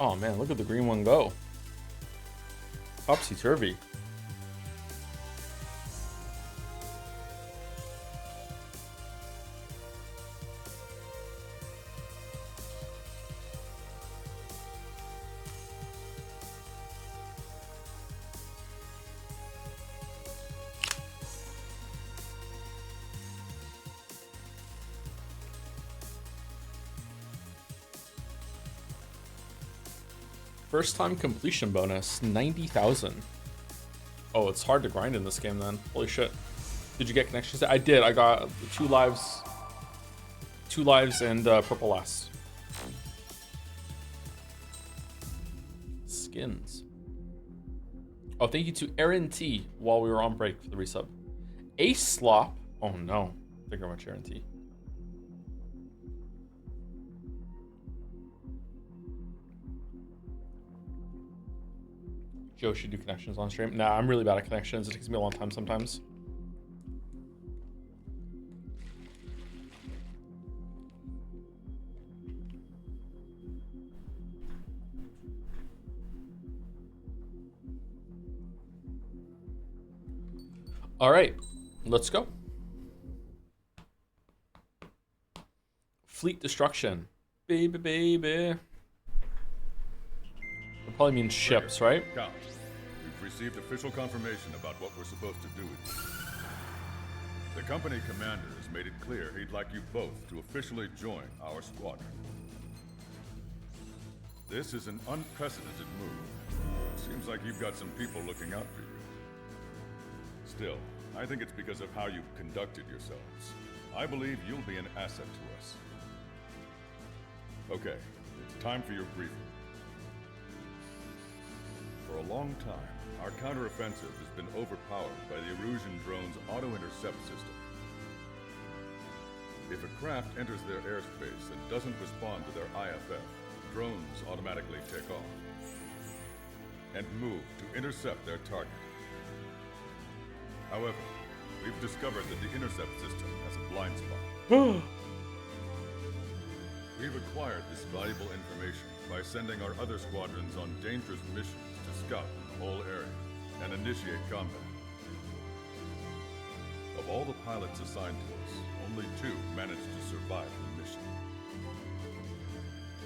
Oh man, look at the green one go. Topsy-turvy. First time completion bonus, 90,000. Oh, it's hard to grind in this game then. Holy shit. Did you get connections? I did. I got 2 lives. 2 lives and purple last. Skins. Oh, thank you to Aaron T while we were on break for the resub. Ace Slop. Oh no. Thank you very much, Aaron T. Joe should do connections on stream. Nah, I'm really bad at connections. It takes me a long time sometimes. All right, let's go. Fleet destruction. Baby, baby. It probably means ships, right? Count. We've received official confirmation about what we're supposed to do with you. The company commander has made it clear he'd like you both to officially join our squadron. This is an unprecedented move. Seems like you've got some people looking out for you. Still, I think it's because of how you've conducted yourselves. I believe you'll be an asset to us. Okay, it's time for your briefing. For a long time, our counteroffensive has been overpowered by the Erusian drone's auto-intercept system. If a craft enters their airspace and doesn't respond to their IFF, drones automatically take off and move to intercept their target. However, we've discovered that the intercept system has a blind spot. We've acquired this valuable information by sending our other squadrons on dangerous missions to scout the whole area and initiate combat. Of all the pilots assigned to us, only 2 managed to survive the mission.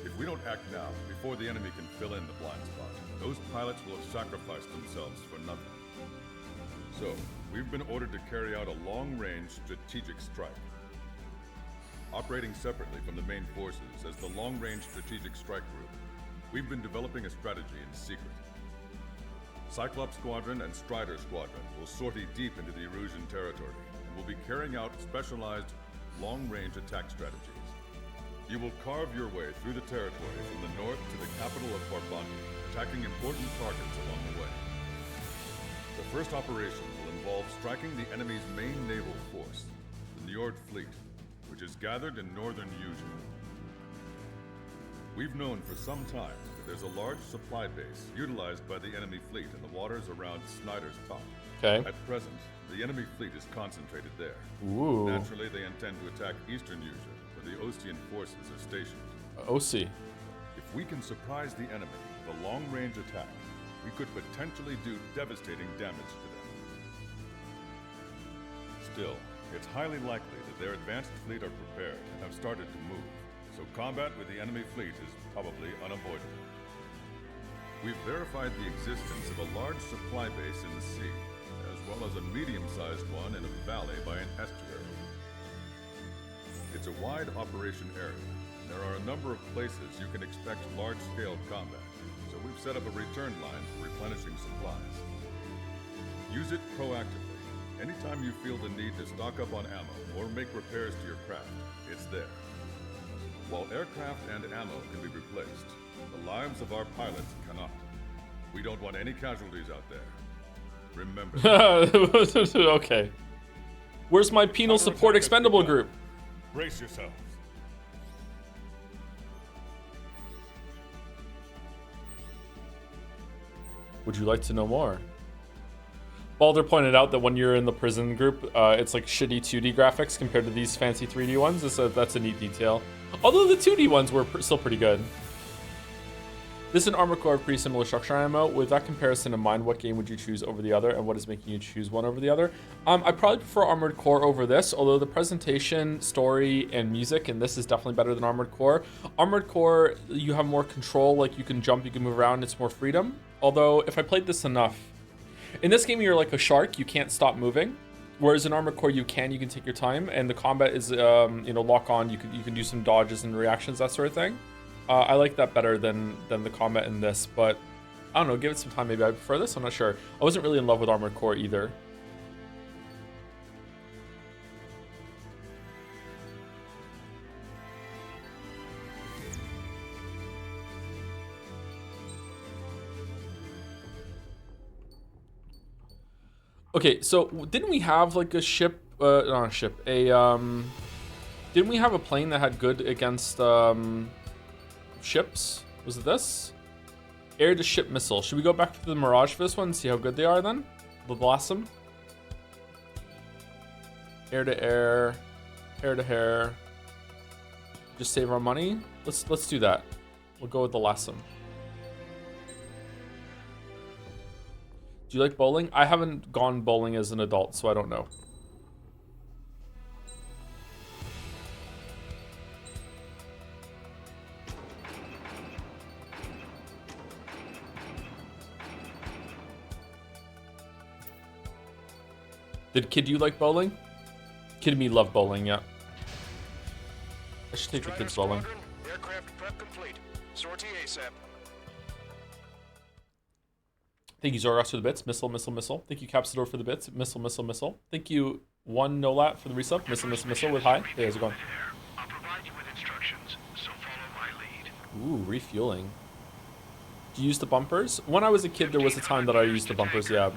If we don't act now, before the enemy can fill in the blind spot, those pilots will have sacrificed themselves for nothing. So, we've been ordered to carry out a long-range strategic strike. Operating separately from the main forces as the Long-Range Strategic Strike Group, we've been developing a strategy in secret. Cyclops Squadron and Strider Squadron will sortie deep into the Erusian territory and will be carrying out specialized long-range attack strategies. You will carve your way through the territory from the north to the capital of Farbanti, attacking important targets along the way. The first operation will involve striking the enemy's main naval force, the Njord Fleet, which is gathered in northern Eugene. We've known for some time that there's a large supply base utilized by the enemy fleet in the waters around Snyder's Top. Okay. At present, the enemy fleet is concentrated there. Ooh. Naturally, they intend to attack eastern Eugene, where the Ostian forces are stationed. OC. If we can surprise the enemy with a long-range attack, we could potentially do devastating damage to them. Still, it's highly likely that their advanced fleet are prepared and have started to move, so combat with the enemy fleet is probably unavoidable. We've verified the existence of a large supply base in the sea, as well as a medium-sized one in a valley by an estuary. It's a wide operation area, and there are a number of places you can expect large-scale combat, so we've set up a return line for replenishing supplies. Use it proactively. Anytime you feel the need to stock up on ammo or make repairs to your craft, it's there. While aircraft and ammo can be replaced, the lives of our pilots cannot. We don't want any casualties out there. Remember that. Okay. Where's my penal support expendable group? Brace yourselves. Would you like to know more? Balder pointed out that when you're in the prison group, it's like shitty 2D graphics compared to these fancy 3D ones. So that's a neat detail. Although the 2D ones were still pretty good. This and Armored Core have pretty similar structure ammo. With that comparison in mind, what game would you choose over the other, and what is making you choose one over the other? I probably prefer Armored Core over this, although the presentation, story, and music in this is definitely better than Armored Core. Armored Core, you have more control, like you can jump, you can move around, it's more freedom. Although, if I played this enough, in this game you're like a shark, you can't stop moving. Whereas in Armored Core you can take your time, and the combat is, lock on, you can do some dodges and reactions, that sort of thing. I like that better than the combat in this, but I don't know, give it some time, maybe I prefer this, I'm not sure. I wasn't really in love with Armored Core either. Okay, so didn't we have like a ship, not a ship, didn't we have a plane that had good against, ships? Was it this? Air to ship missile. Should we go back to the Mirage for this one and see how good they are then? The Blossom. Air to air, hair to hair. Just save our money. Let's do that. We'll go with the Blossom. Do you like bowling? I haven't gone bowling as an adult, so I don't know. Did Kid you like bowling? Kid and me love bowling, yeah. I should take the kids bowling. Aircraft prep complete. Sortie ASAP. Thank you, Zoros, for the bits. Missile, missile, missile. Thank you, Capsador, for the bits. Missile, missile, missile. Thank you, One Nolat, for the resub. Missile, missile, missile with hi. Hey, how's it going? I'll provide you with instructions, so follow my lead. Ooh, refueling. Do you use the bumpers? When I was a kid, there was a time that I used the bumpers, yeah.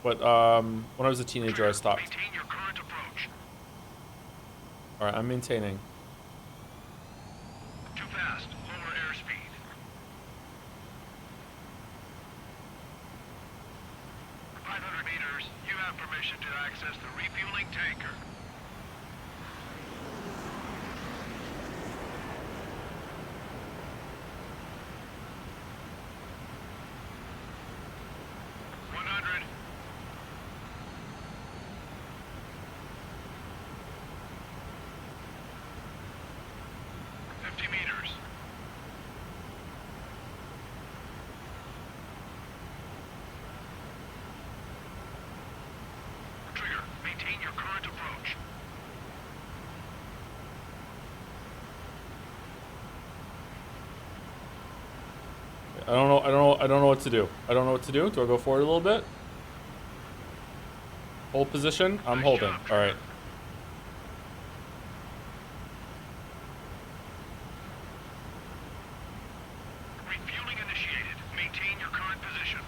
But when I was a teenager, I stopped. Maintain your current approach. All right, I'm maintaining. Too fast. Lower airspeed. You have permission to access the refueling tanker. Maintain your current approach. I don't know what to do. I don't know what to do. Do I go forward a little bit? Hold position. I'm holding. All right. Refueling initiated. Maintain your current position.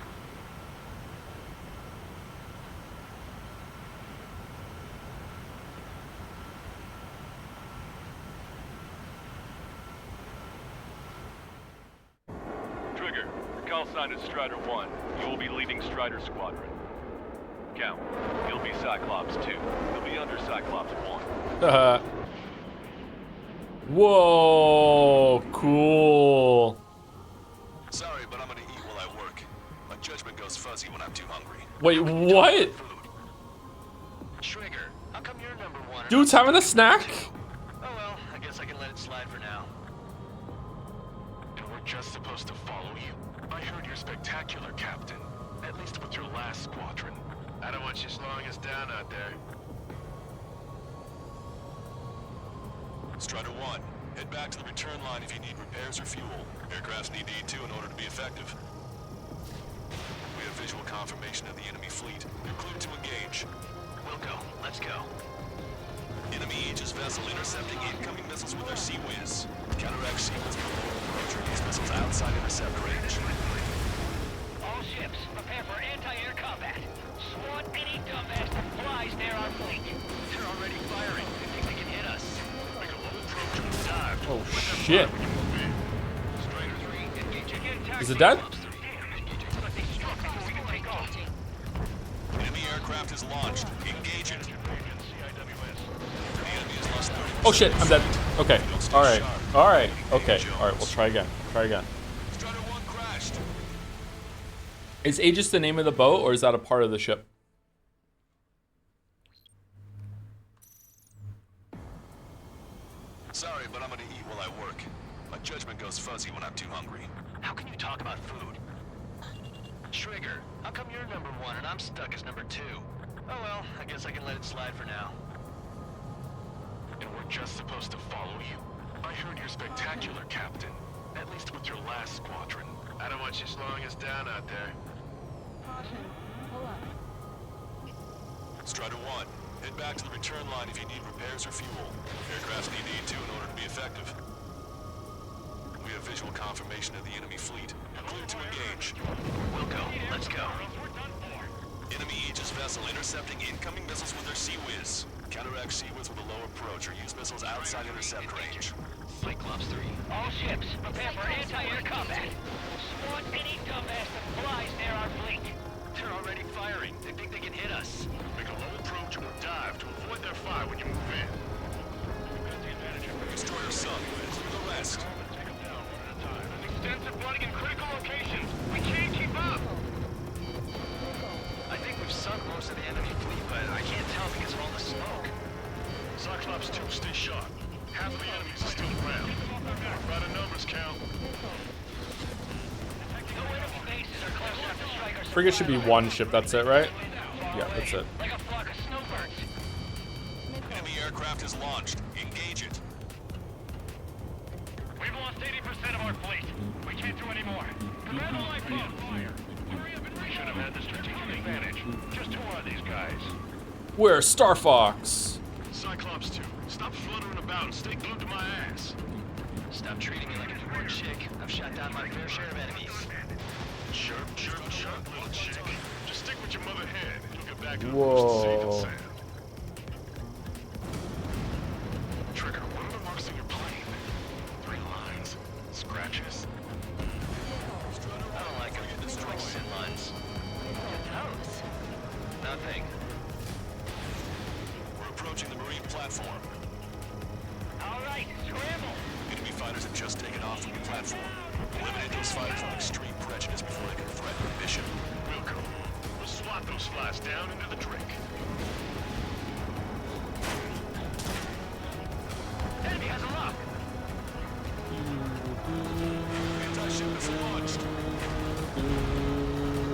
Call sign is Strider 1. You will be leading Strider Squadron. Count. You'll be Cyclops 2. You'll be under Cyclops 1. Whoa, cool. Sorry, but I'm gonna eat while I work. My judgment goes fuzzy when I'm too hungry. Wait, what? Trigger, how come you're number one? Dude's having a snack? Oh well, I guess I can let it slide for now. And we're just supposed to follow you? I heard you're spectacular, Captain. At least with your last squadron. I don't want you slowing us down out there. Strider 1, head back to the return line if you need repairs or fuel. Aircrafts need E2 in order to be effective. We have visual confirmation of the enemy fleet. You're cleared to engage. We'll go. Let's go. Enemy Aegis vessel intercepting incoming missiles with their Sea-Whiz. Counteract sequence before approaching these missiles outside intercept range. All ships, prepare for anti-air combat. Swat any dumbass that flies near our fleet. They're already firing. They think they can hit us. Make a low approach and dive. Oh shit. Strider 3, engaging. Is it dead? But they struck before we could take off. Enemy aircraft is launched. Engage it. The enemy has lost 30%. Oh shit, I'm dead. Okay. Alright. Alright. Okay. Alright, we'll try again. Try again. smashed. Is Aegis the name of the boat, or is that a part of the ship? Sorry, but I'm gonna eat while I work. My judgment goes fuzzy when I'm too hungry. How can you talk about food? Trigger, how come you're number 1 and I'm stuck as number 2? Oh well, I guess I can let it slide for now. And we're just supposed to follow you? I heard you're spectacular, Captain. At least with your last squadron. I don't want you slowing us down out there. Caution. Pull up. Strider 1, head back to the return line if you need repairs or fuel. Aircrafts need E2 in order to be effective. We have visual confirmation of the enemy fleet. Clear to engage. We'll go. Let's go. Enemy Aegis vessel intercepting incoming missiles with their Sea Whiz. Counteract Sea Whiz with a low approach or use missiles outside intercept range. Cyclops 3. All ships, prepare for anti-air combat. Spawn any dumbass that flies near our fleet. They're already firing. They think they can hit us. Make a low approach or dive to avoid their fire when you move in. Destroyer sunk. Clear the rest. Extensive flooding in critical locations. We can't keep up. I think we've sunk most of the enemy fleet, but I can't tell because of all the smoke. Cyclops 2, stay sharp. Half the enemies are still around. By the numbers count. No enemy bases are close enough to strike our Frigate should be one ship. That's it, right? Yeah, that's it. like a flock of snowbirds. Enemy aircraft is launched. Engage it. We've lost 80% of our fleet. We can't do any more. Command the lifeboat. Fire. Hurry up and we should have had the strategic advantage. Just who are these guys? We're Star Fox. Cyclops 2, stop fluttering about and stay glued to my ass. Stop treating me like a newborn chick. I've shot down my fair share of enemies. Chirp, chirp, chirp, little chick. Just stick with your mother hen and you'll get back to the Whoa. first safe and sound. Trigger, what are the marks on your plane? 3 lines. Scratches. I don't like them. It's like sin lines. Those. Nothing. We're approaching the marine platform. All right, scramble. Enemy fighters have just taken off from the platform. Eliminate those fighters with extreme prejudice before they can threaten the mission. We'll go. We'll swat those flies down into the drink. Enemy has a lock. Anti-ship is launched.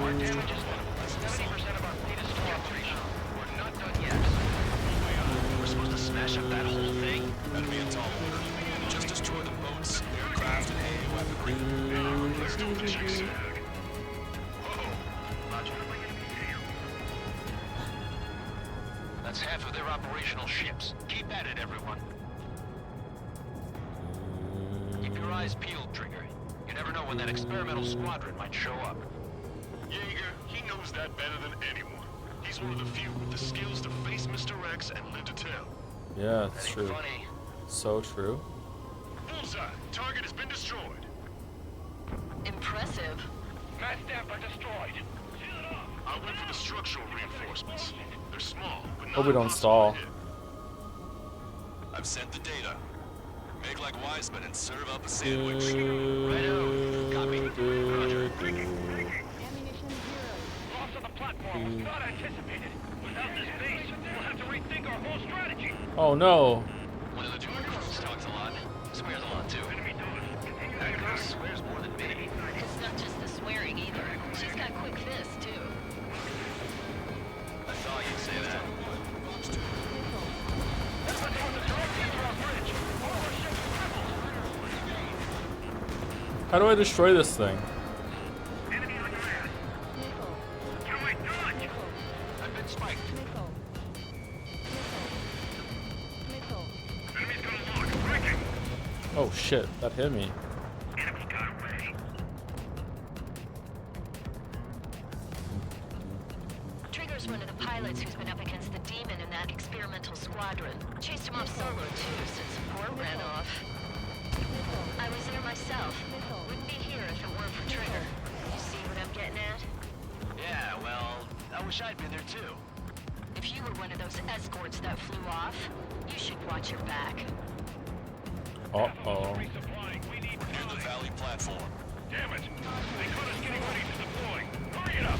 Our damage is minimal. 70% of our fleet is still operational. We're not done yet. We're supposed to smash up that whole thing? That'd be a tall order. Just destroy the boats, aircraft, and AA weaponry. Let's do the chick sag. Whoa. Roger. That's half of their operational ships. Keep at it, everyone. Keep your eyes peeled, Trigger. You never know when that experimental squadron might show up. Jaeger, he knows that better than anyone. He's one of the few with the skills to face Mr. X and live to tell. Yeah, it's That ain't true. funny. So true. Bullseye. Target has been destroyed. Impressive. Mass damper destroyed. Seal it up. I went for the structural reinforcements. They're small, but not Hope we don't impossible stall. to hit. I've sent the data. Make like Wiseman and serve up a sandwich. Ammunition 0. Loss of the platform was not anticipated. Without this base, we'll have to rethink our whole strategy. Oh no. One of the two recruits talks a lot. Swears a lot, too. Enemy done. That girl swears more than me. It's not just the swearing either. She's got quick fists, too. I thought you'd say that. That's what's on the direct into our bridge. All our ships crippled. How do I destroy this thing? Enemy on your ass. Missile. Get away, dodge. I've been spiked. Missile. Missile. Enemy's gonna lock. Breaking. Oh shit, that hit me. Enemy got away. Trigger's one of the pilots who's been up against the demon in that experimental squadron. Chased him off solo, too, since support ran off. I was there myself. Wouldn't be here if it weren't for Trigger. You see what I'm getting at? Yeah, well, I wish I'd been there, too. If you were one of those escorts that flew off, you should watch your back. Uh-oh. Resupplying. We need Near the valley platform. Damn it! They caught us getting ready to deploy. Hurry it up!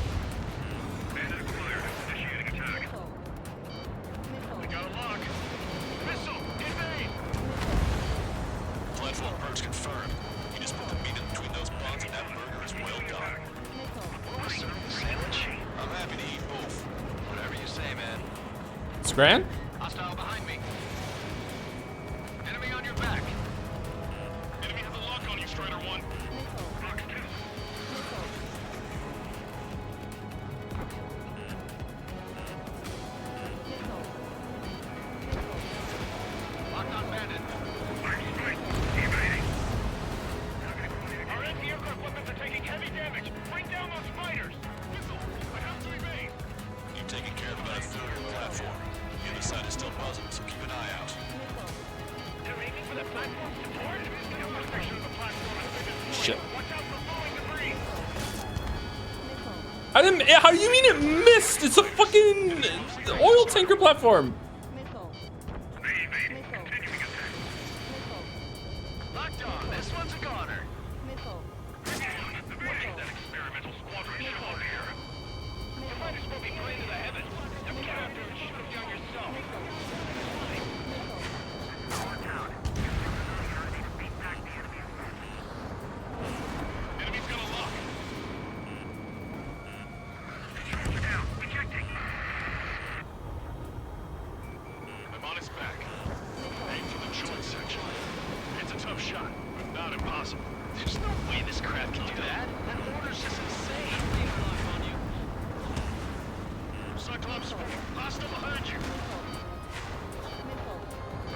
Bandit acquired. Initiating attack. We got a lock. Missile! Invade! Platform perks confirmed. You just put the meat in between those buns and that burger is well done. We're serving the sandwich? I'm happy to eat both. Whatever you say, man. Scran? Hostile behind me. Enemy on your back. Enemy has a lock on you, Strider 1. Box 2. Locked on bandit. Our anti-aircraft weapons are taking heavy damage. Bring down those fighters. Missile, I have to evade. You've taken care of about a third of the platform. The other side is still buzzing, so keep an eye out. They're aiming for the platform support. The upper section of the platform has been destroyed. Shit. Watch out for falling debris. I didn't. How do you mean it missed? It's a fucking oil tanker platform. Locked on. This one's a goner. That experimental squadron show up here. The fighters will be going to the heavens. Now get out there and shoot them down yourself. Enemy's got a lock. I'm on his back. Aim for the joint section. It's a tough shot, but not impossible. There's no way this crap can do that. That order's just insane. Lock on you. Cyclops 4, hostile behind you.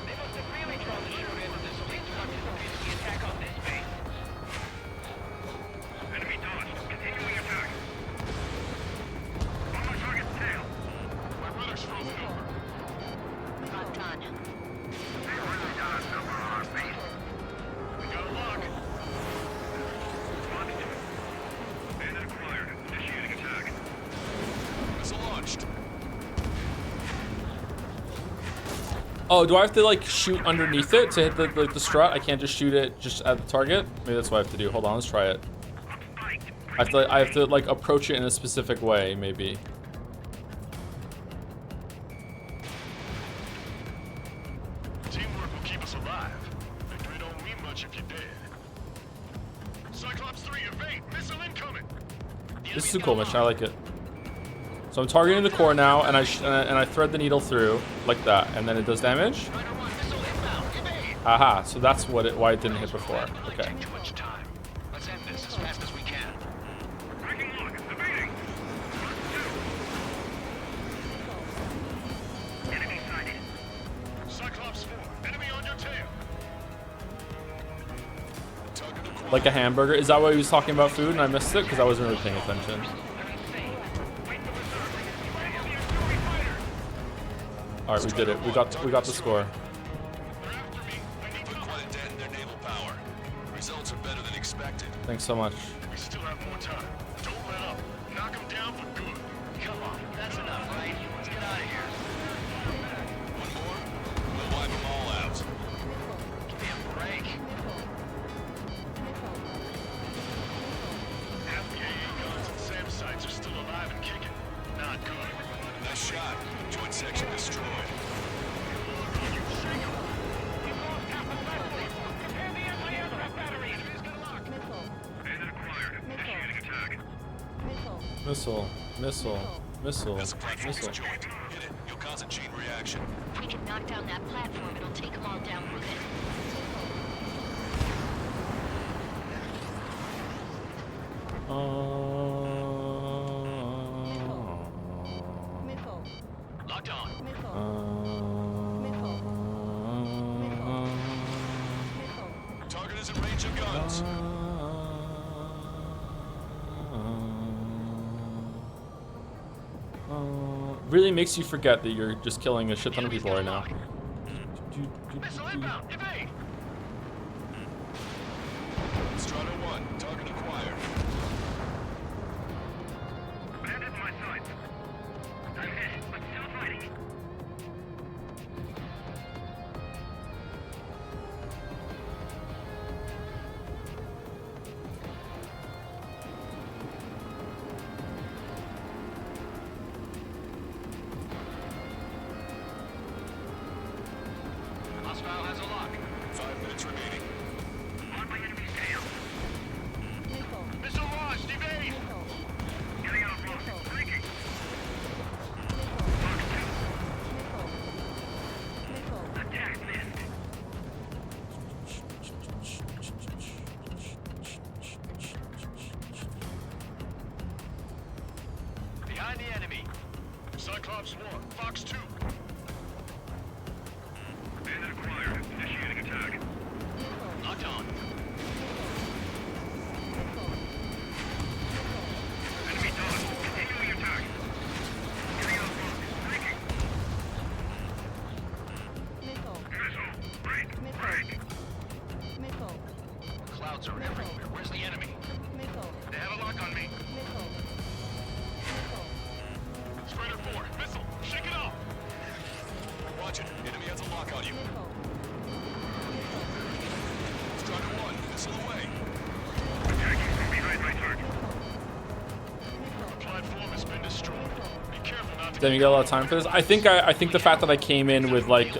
They must have really drawn the short end of this elite to participate in the attack on this base. Enemy dodged. Continuing attack. On my target's tail. My rudder's frozen over. Locked on. They really got us over on our base. We got a lock. Responding to it. Bandit acquired. Initiating attack. Missile launched. Oh, do I have to like shoot underneath it to hit the strut? I can't just shoot it just at the target. Maybe that's what I have to do. Hold on, let's try it. I have to like approach it in a specific way, maybe. Teamwork will keep us alive. Victory don't mean much if you're dead. Cyclops 3, evade! Missile incoming! This is a cool mission. I like it. So I'm targeting the core now, and I thread the needle through like that, and then it does damage. Strider 1, missile inbound. Evade. Aha! So that's why it didn't hit before. Okay. Take too much time. Let's end this as fast as we can. Breaking lock, evading! Box 2. Enemy sighted. Cyclops 4, enemy on your tail. Like a hamburger. Is that why he was talking about food and I missed it? Because I wasn't really paying attention. All right, we did it. We got the score. Put quite a dent in their naval power. Results are better than expected. Thanks so much. We still have more time. Don't let up. Knock them down for good. Come on. That's enough, right? Let's get out of here. One more, we'll wipe them all out. Give me a break. Half the AA guns and SAM sites are still alive and kicking. Not good. Nice shot. Joint section destroyed. You shake 'em. You've lost half the platform. Prepare the anti-aircraft battery. Enemy's got a lock. Bandit acquired. Initiating attack. Missile. This platform is joint. Hit it. You'll cause a chain reaction. If we can knock down that platform, it'll take them all down with it. Locked on. Target is in range of guns. Really makes you forget that you're just killing a shit ton of people right now. Missile inbound. Evade. Strider 1, target acquired. Bandit in my sights. I'm hit, but still fighting. find the enemy. Cyclops 1, Fox 2. Bandit acquired. Initiating attack. Locked on. Enemy dodged. Continuing attack. Getting out front. Breaking. Missile. Break. Break. Clouds are everywhere. Where's the enemy? They have a lock on me. Strider 4, missile. Shake it off. Watch it. Enemy has a lock on you. Strider 1, missile away. Attacking from behind my target. The platform has been destroyed. Be careful not to Then you get a lot of time for this. I think the fact that I came in with like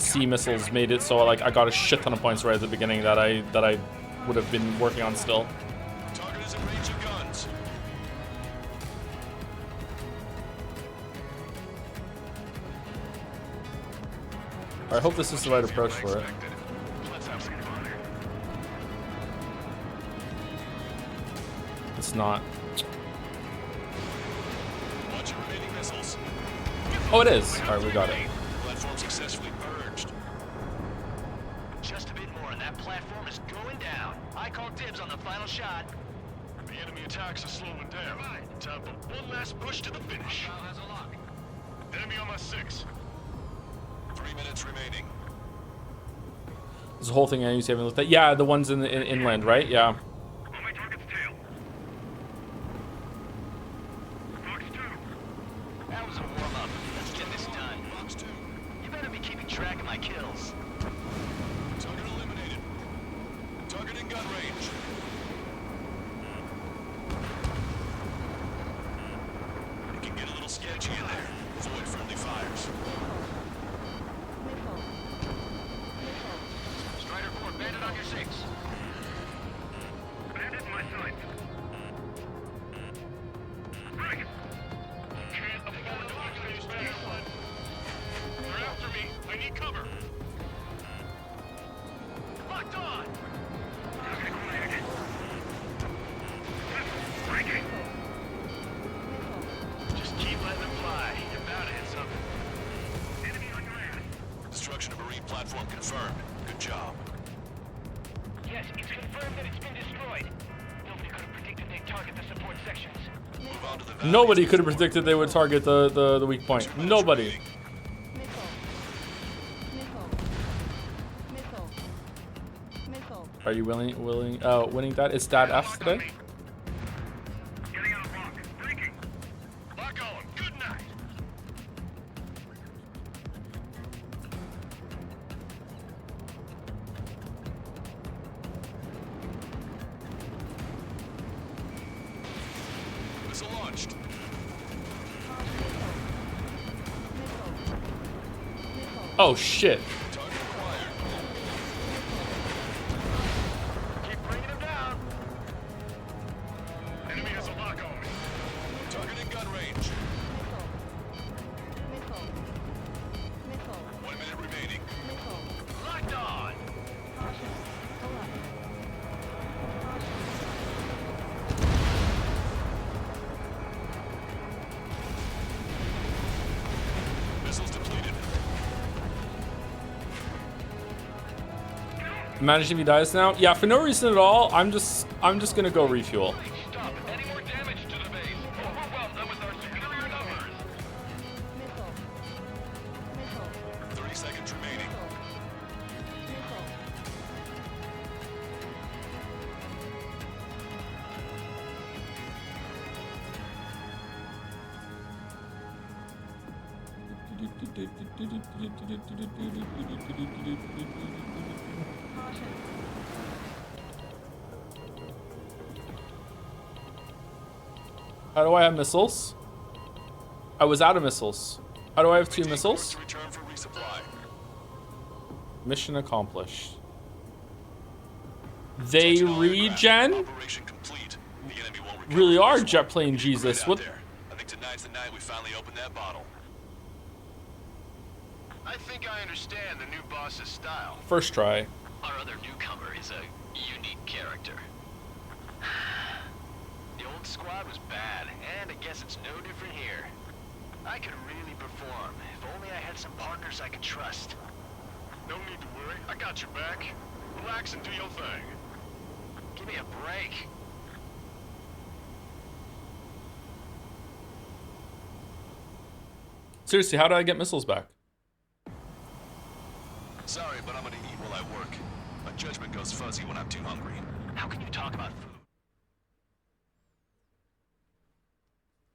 sea missiles made it so like I got a shit ton of points right at the beginning that I would have been working on still. Target is in range of guns. I hope this is the right approach for it. Let's have some fun. It's not. Watch your remaining missiles. Oh, it is. All right, we got it. Platform successfully purged. Just a bit more and that platform is going down. I call dibs on the final shot. The enemy attacks are slowing down. Time for one last push to the finish. Has a lock. Enemy on my 6. 3 minutes remaining. This whole thing I used to haven't looked at. Yeah, the ones in the inland, right? Yeah. On my target's tail. Fox 2. That was a warm-up. Let's get this done. Fox 2. You better be keeping track of my kills. Target eliminated. Target in gun range. It can get a little sketchy in there. Avoid friendly fires. Strider 4, bandit on your 6. Bandit in my sight. Break. Can't afford to lose these bandit one. They're after me. I need cover. Locked on! Breaking. Just keep letting them fly. You're bound to hit something. Enemy on your ass. Destruction of marine platform confirmed. Good job. Yes, it's confirmed that it's been destroyed. Nobody could have predicted they'd target the support sections. Move on to the valley. Nobody could have predicted they would target the weak point. Nobody. Are you winning that? Is that F today? Getting out of lock. Breaking. Lock on. Good night. Missile launched. Oh shit. Target acquired. Keep bringing him down. Enemy has a lock on me. Target in gun range. 1 minute remaining. Locked on. Missiles depleted. Imagine if he dies now. Yeah, for no reason at all. I'm just gonna go refuel. Stop. Any more damage to the base. Overwhelm them with our superior numbers. 30 seconds remaining. How do I have missiles? I was out of missiles. How do I have 2 missiles? To return for resupply. Mission accomplished. They regen? Operation complete. The enemy won't recover Really are this jet one. plane Jesus. Great out What? there. I think tonight's the night we finally open that bottle. I think I understand the new boss's style. First try. Our other newcomer is a unique character. The old squad squad was bad, and I guess it's no different here. I could really perform, if only I had some partners I could trust. No need to worry. I got your back. Relax and do your thing. Give me a break. Seriously, how do I get missiles back? Sorry, but I'm gonna eat while I work. My judgment goes fuzzy when I'm too hungry. How can you talk about food?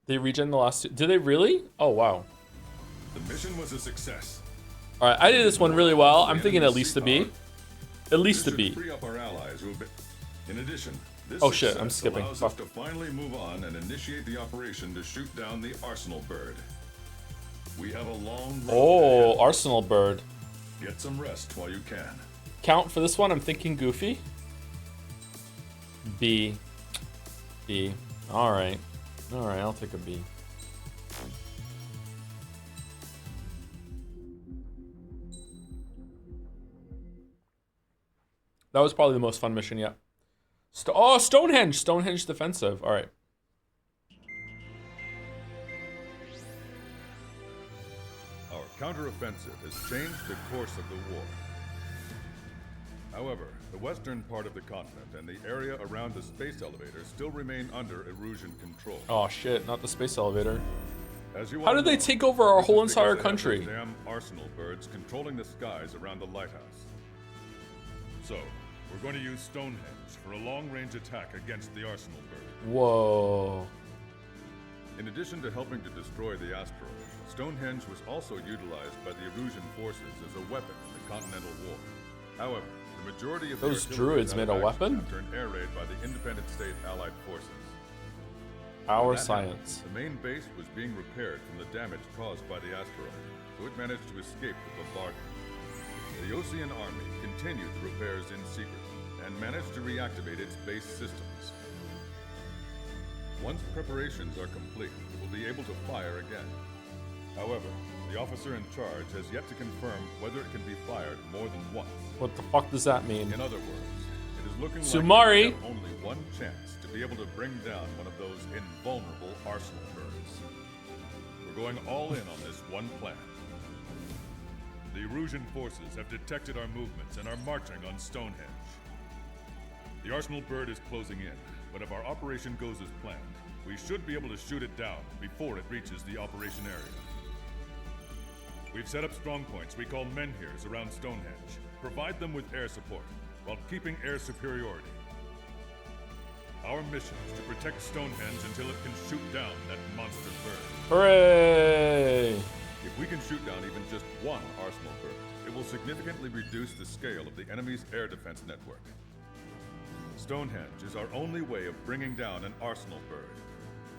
They regen the last two. Did they really? Oh, wow. The mission was a success. All right, I did this one really well. I'm thinking at least a B. At least a This B. should free up our allies who have been... In addition, this Oh shit, I'm success skipping. allows Fuck. us to finally move on and initiate the operation to shoot down the Arsenal bird. We have a long road Oh, ahead. Arsenal Bird. Get some rest while you can. Count for this one, I'm thinking Goofy. B. B. Alright. Alright, I'll take a B. That was probably the most fun mission yet. Oh, Stonehenge! Stonehenge defensive. Alright. Our counteroffensive has changed the course of the war. However, the western part of the continent and the area around the space elevator still remain under Erusian control. Oh shit, not the space elevator. As you How all did they know, take over our this whole is entire because they have country? those damn Arsenal birds controlling the skies around the lighthouse. So, we're going to use Stonehenge for a long-range attack against the Arsenal bird. Whoa. In addition to helping to destroy the asteroid, Stonehenge was also utilized by the Erusian forces as a weapon in the Continental War. However, the majority of Those the artillery druids is out made of a action weapon? after an air raid by the independent state Allied forces. Our When that happened, science. the main base was being repaired from the damage caused by the asteroid, so it managed to escape the bombardment. The Ocean Army continued the repairs in secret and managed to reactivate its base systems. Once preparations are complete, it will be able to fire again. However, the officer in charge has yet to confirm whether it can be fired more than once. What the fuck does that mean? In other words, it is looking Sumari. like we have only one chance to be able to bring down one of those invulnerable Arsenal birds. We're going all in on this one plan. The Erusian forces have detected our movements and are marching on Stonehenge. The Arsenal bird is closing in, but if our operation goes as planned, we should be able to shoot it down before it reaches the operation area. We've set up strong points we call menhirs around Stonehenge. Provide them with air support, while keeping air superiority. Our mission is to protect Stonehenge until it can shoot down that monster bird. Hooray! If we can shoot down even just one Arsenal bird, it will significantly reduce the scale of the enemy's air defense network. Stonehenge is our only way of bringing down an Arsenal bird.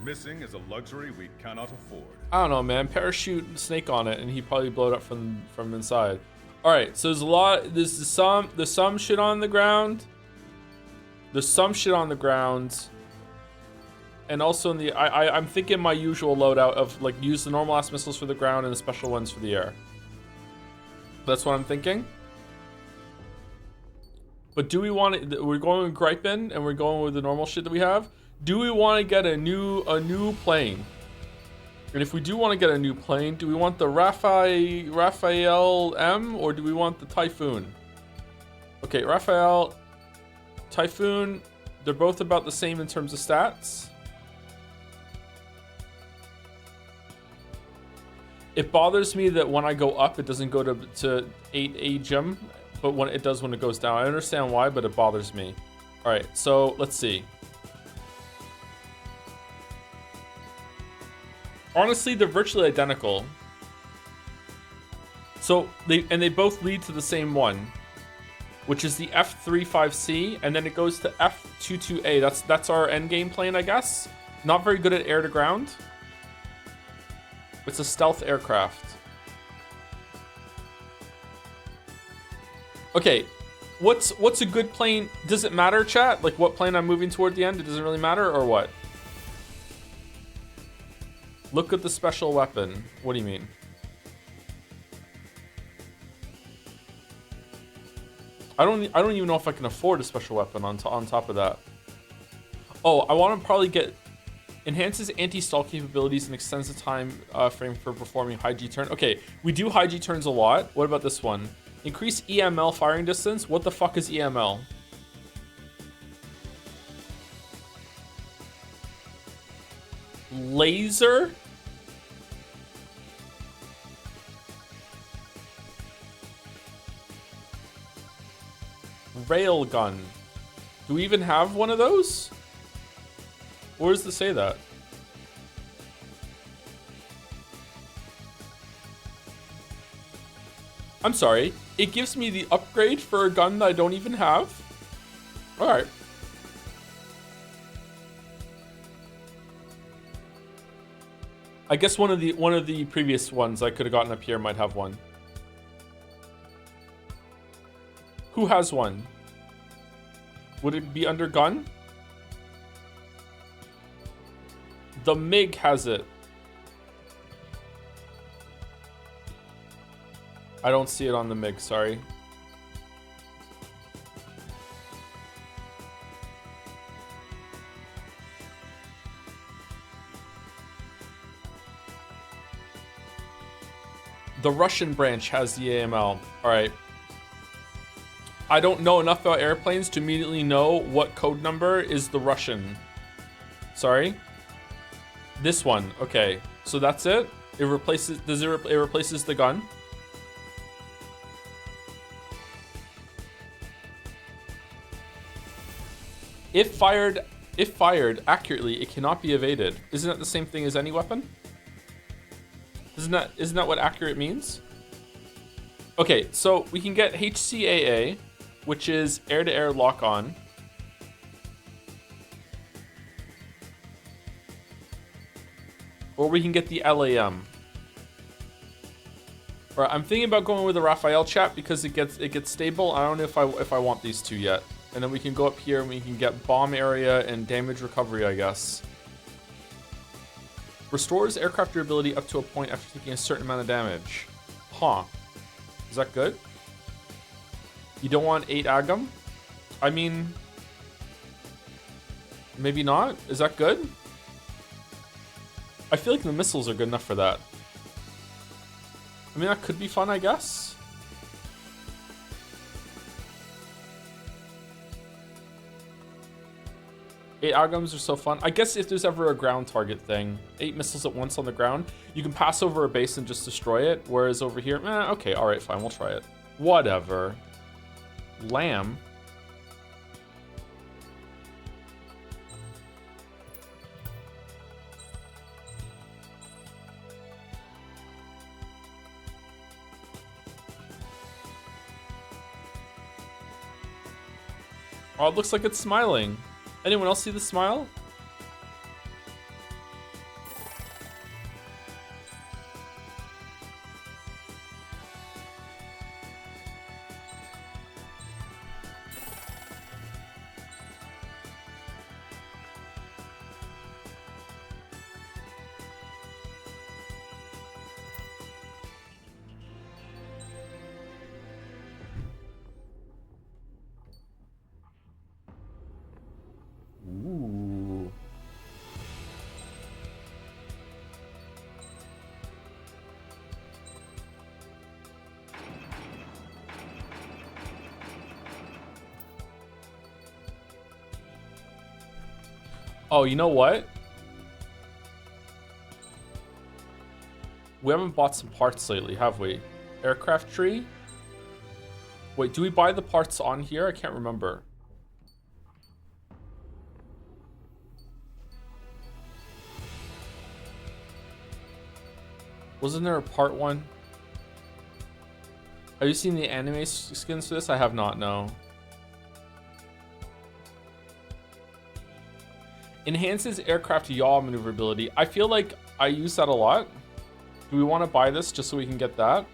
Missing is a luxury we cannot afford. I don't know, man. Parachute snake on it, and he probably blow it up from inside. All right, so there's a lot. There's some shit on the ground. There's some shit on the ground, and also in the I'm thinking my usual loadout of like use the normal ass missiles for the ground and the special ones for the air. That's what I'm thinking. But do we want to? We're going with Gripin, and we're going with the normal shit that we have. Do we want to get a new plane? And if we do want to get a new plane, do we want the Raphael M or do we want the Typhoon? Okay, Raphael, Typhoon, they're both about the same in terms of stats. It bothers me that when I go up, it doesn't go to 8 AGM, but when it does when it goes down. I understand why, but it bothers me. All right, so let's see. Honestly, they're virtually identical. So they both lead to the same one, which is the F-35C, and then it goes to F-22A. That's our endgame plane, I guess. Not very good at air to ground. It's a stealth aircraft. Okay, what's a good plane? Does it matter, chat? Like what plane I'm moving toward the end? It doesn't really matter, or what? Look at the special weapon. What do you mean? I don't even know if I can afford a special weapon on top of that. Oh, I want to probably get Enhances anti-stall capabilities and extends the time frame for performing high G turn. Okay, we do high G turns a lot. What about this one? Increase EML firing distance. What the fuck is EML? Laser? Railgun. Do we even have one of those? Where does it say that? I'm sorry. It gives me the upgrade for a gun that I don't even have? Alright. I guess one of the previous ones I could have gotten up here might have one. Who has one? Would it be under gun? The MiG has it. I don't see it on the MiG, sorry. The Russian branch has the AML. Alright. I don't know enough about airplanes to immediately know what code number is the Russian. Sorry. This one. Okay. So that's it? It replaces it replaces the gun? If fired accurately, it cannot be evaded. Isn't that the same thing as any weapon? Isn't that what accurate means? Okay, so we can get HCAA, which is air-to-air lock-on. Or we can get the LAM. Or I'm thinking about going with the Raphael chat because it gets stable. I don't know if I want these two yet. And then we can go up here and we can get bomb area and damage recovery, I guess. Restores aircraft durability up to a point after taking a certain amount of damage. Huh. Is that good? You don't want 8 AGM? I mean, maybe not. Is that good? I feel like the missiles are good enough for that. I mean, that could be fun, I guess. Eight AGMs are so fun. I guess if there's ever a ground target thing, 8 missiles at once on the ground, you can pass over a base and just destroy it. Whereas over here, okay, all right, fine, we'll try it. Whatever. Lamb. Oh, it looks like it's smiling. Anyone else see the smile? Ooh. Oh, you know what? We haven't bought some parts lately, have we? Aircraft tree? Wait, do we buy the parts on here? I can't remember. Wasn't there a part one? Have you seen the anime skins for this? I have not, no. Enhances aircraft yaw maneuverability. I feel like I use that a lot. Do we want to buy this just so we can get that?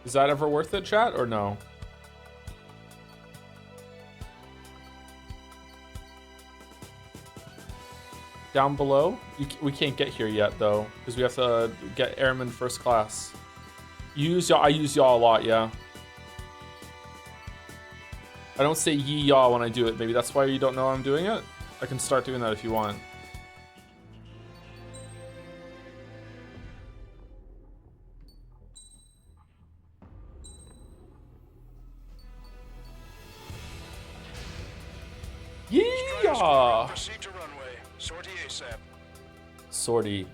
Is that ever worth it, chat, or no? Down below? We can't get here yet, though, because we have to get airman first class. You use yaw? I use yaw a lot, yeah. I don't say yee yaw when I do it. Maybe that's why you don't know I'm doing it? I can start doing that if you want. Proceed to runway. Sortie ASAP. Sortie.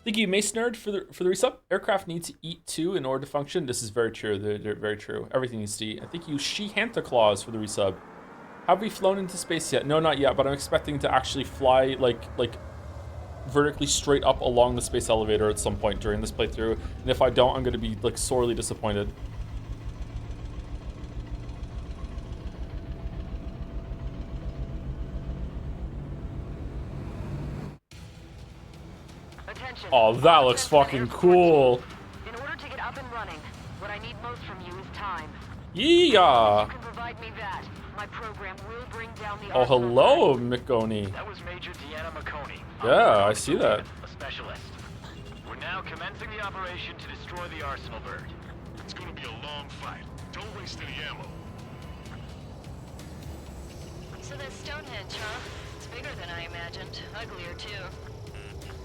Thank you, Mace Nerd, for the resub. Aircraft need to eat too in order to function. This is very true. They're very true. Everything needs to eat. I thank you, She-Hanta Claus, for the resub. Have we flown into space yet? No, not yet, but I'm expecting to actually fly like vertically straight up along the space elevator at some point during this playthrough. And if I don't, I'm going to be like sorely disappointed. Attention. Oh, that looks fucking cool. In order to get up and running, what I need most from you is time. Yeah. You can provide me that. My program will bring down the Oh, arsenal hello, threat. Mikoni. That was Major Deanna McConey. Yeah, I see that. A specialist. We're now commencing the operation to destroy the arsenal bird. It's gonna be a long fight. Don't waste any ammo. So that's Stonehenge, huh? It's bigger than I imagined. Uglier, too.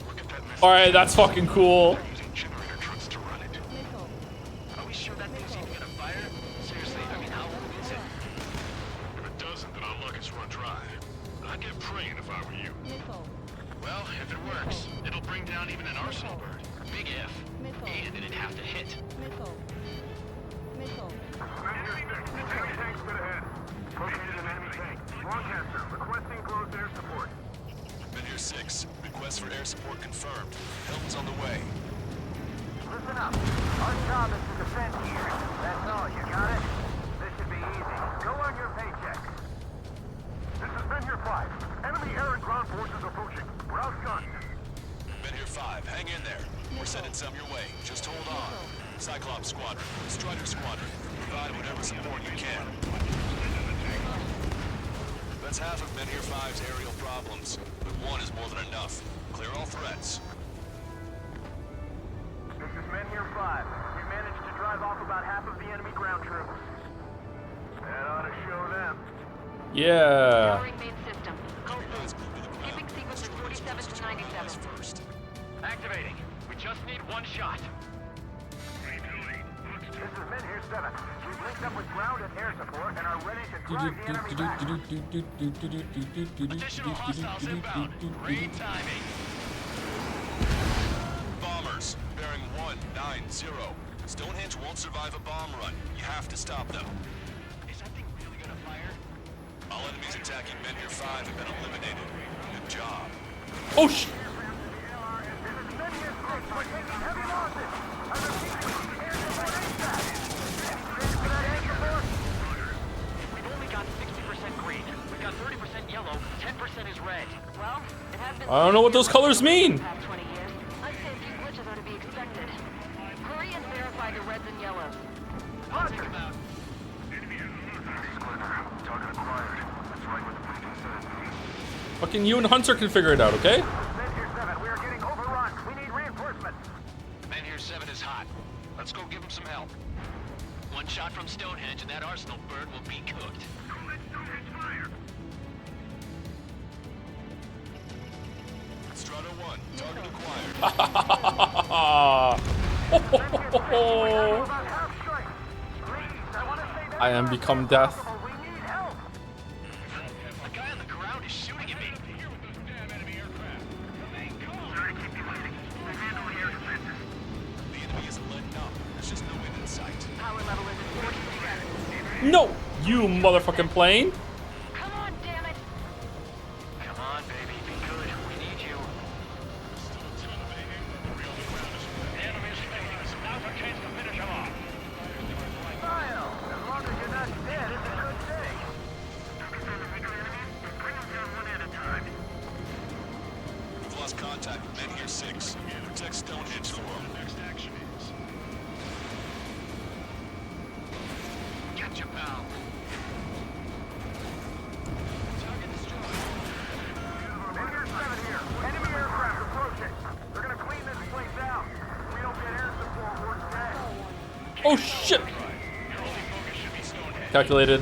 Look at that mess. Alright, that's fucking cool. They're using generator trucks to run it. Are we sure that thing's even gonna fire? Seriously, I mean, how old is it? If it doesn't, then our luck is run dry. I'd get praying if I were you. Well, if it works, it'll bring down even an arsenal bird. Big if. And it'd have to hit. Enemy tank spit ahead. Located an enemy tank. Lancaster, requesting close air support. Meteor 6, request for air support confirmed. Help is on the way. Listen up. Our job is to defend here. That's all, you got it? This should be easy. Go on your paycheck. This is Meteor 5. Enemy air and ground forces approaching. We're outgunned. Meteor 5, hang in there. We're sending some your way. Just hold on. Cyclops Squadron, Strider Squadron, provide whatever support you can. That's half of Meteor 5's aerial problems, but one is more than enough. Clear all threats. This is Meteor 5. We managed to drive off about half of the enemy ground troops. That ought to show them. Yeah. Powering main system. Go full. Skipping sequence is 47 to 97. First. Activating. We just need one shot. This is Meteor 7. We've linked up with ground and air support and are ready to drive the enemy back. Additional hostiles inbound. Great timing. Bombers, bearing 190. Stonehenge won't survive a bomb run. You have to stop them. Is that thing really gonna fire? All enemies attacking Meteor 5 have been eliminated. Good job. Oh, sh. This is Meteor 6. We're taking heavy losses. I repeat, we need air support ASAP. Ready for that air support? We've only got 60% green. We've got 30% yellow. 10% is red. Well, it has been... I don't know what those colors mean. ...past 20 years. I'd say a few glitches are to be expected. Hurry and verify the reds and yellows. Roger. Target acquired. That's right what the briefing said. Fucking you and Hunter can figure it out, okay? Meteor 7, we are getting overrun. We need reinforcements. Meteor 7 is hot. Let's go give him some help. One shot from Stonehenge and that arsenal bird will be cooked. Strata 1, target acquired. About half strength. Please, I want to say that I am become death. we need help. The guy on the ground is shooting at me. The enemy isn't letting up. There's just no end in sight. Power level is at 40%. No, you motherfucking plane. Come on, damn it! Come on, baby. Be good. We need you. Smile. As long as you're not dead, it's a good thing. We've lost contact with Meteor 6. Protect Stonehenge for him. Next action is... Get your pal. Meteor 7 here. Enemy aircraft approaching. They're gonna clean this place out. If we don't get air support, we're dead. Oh shit. Calculated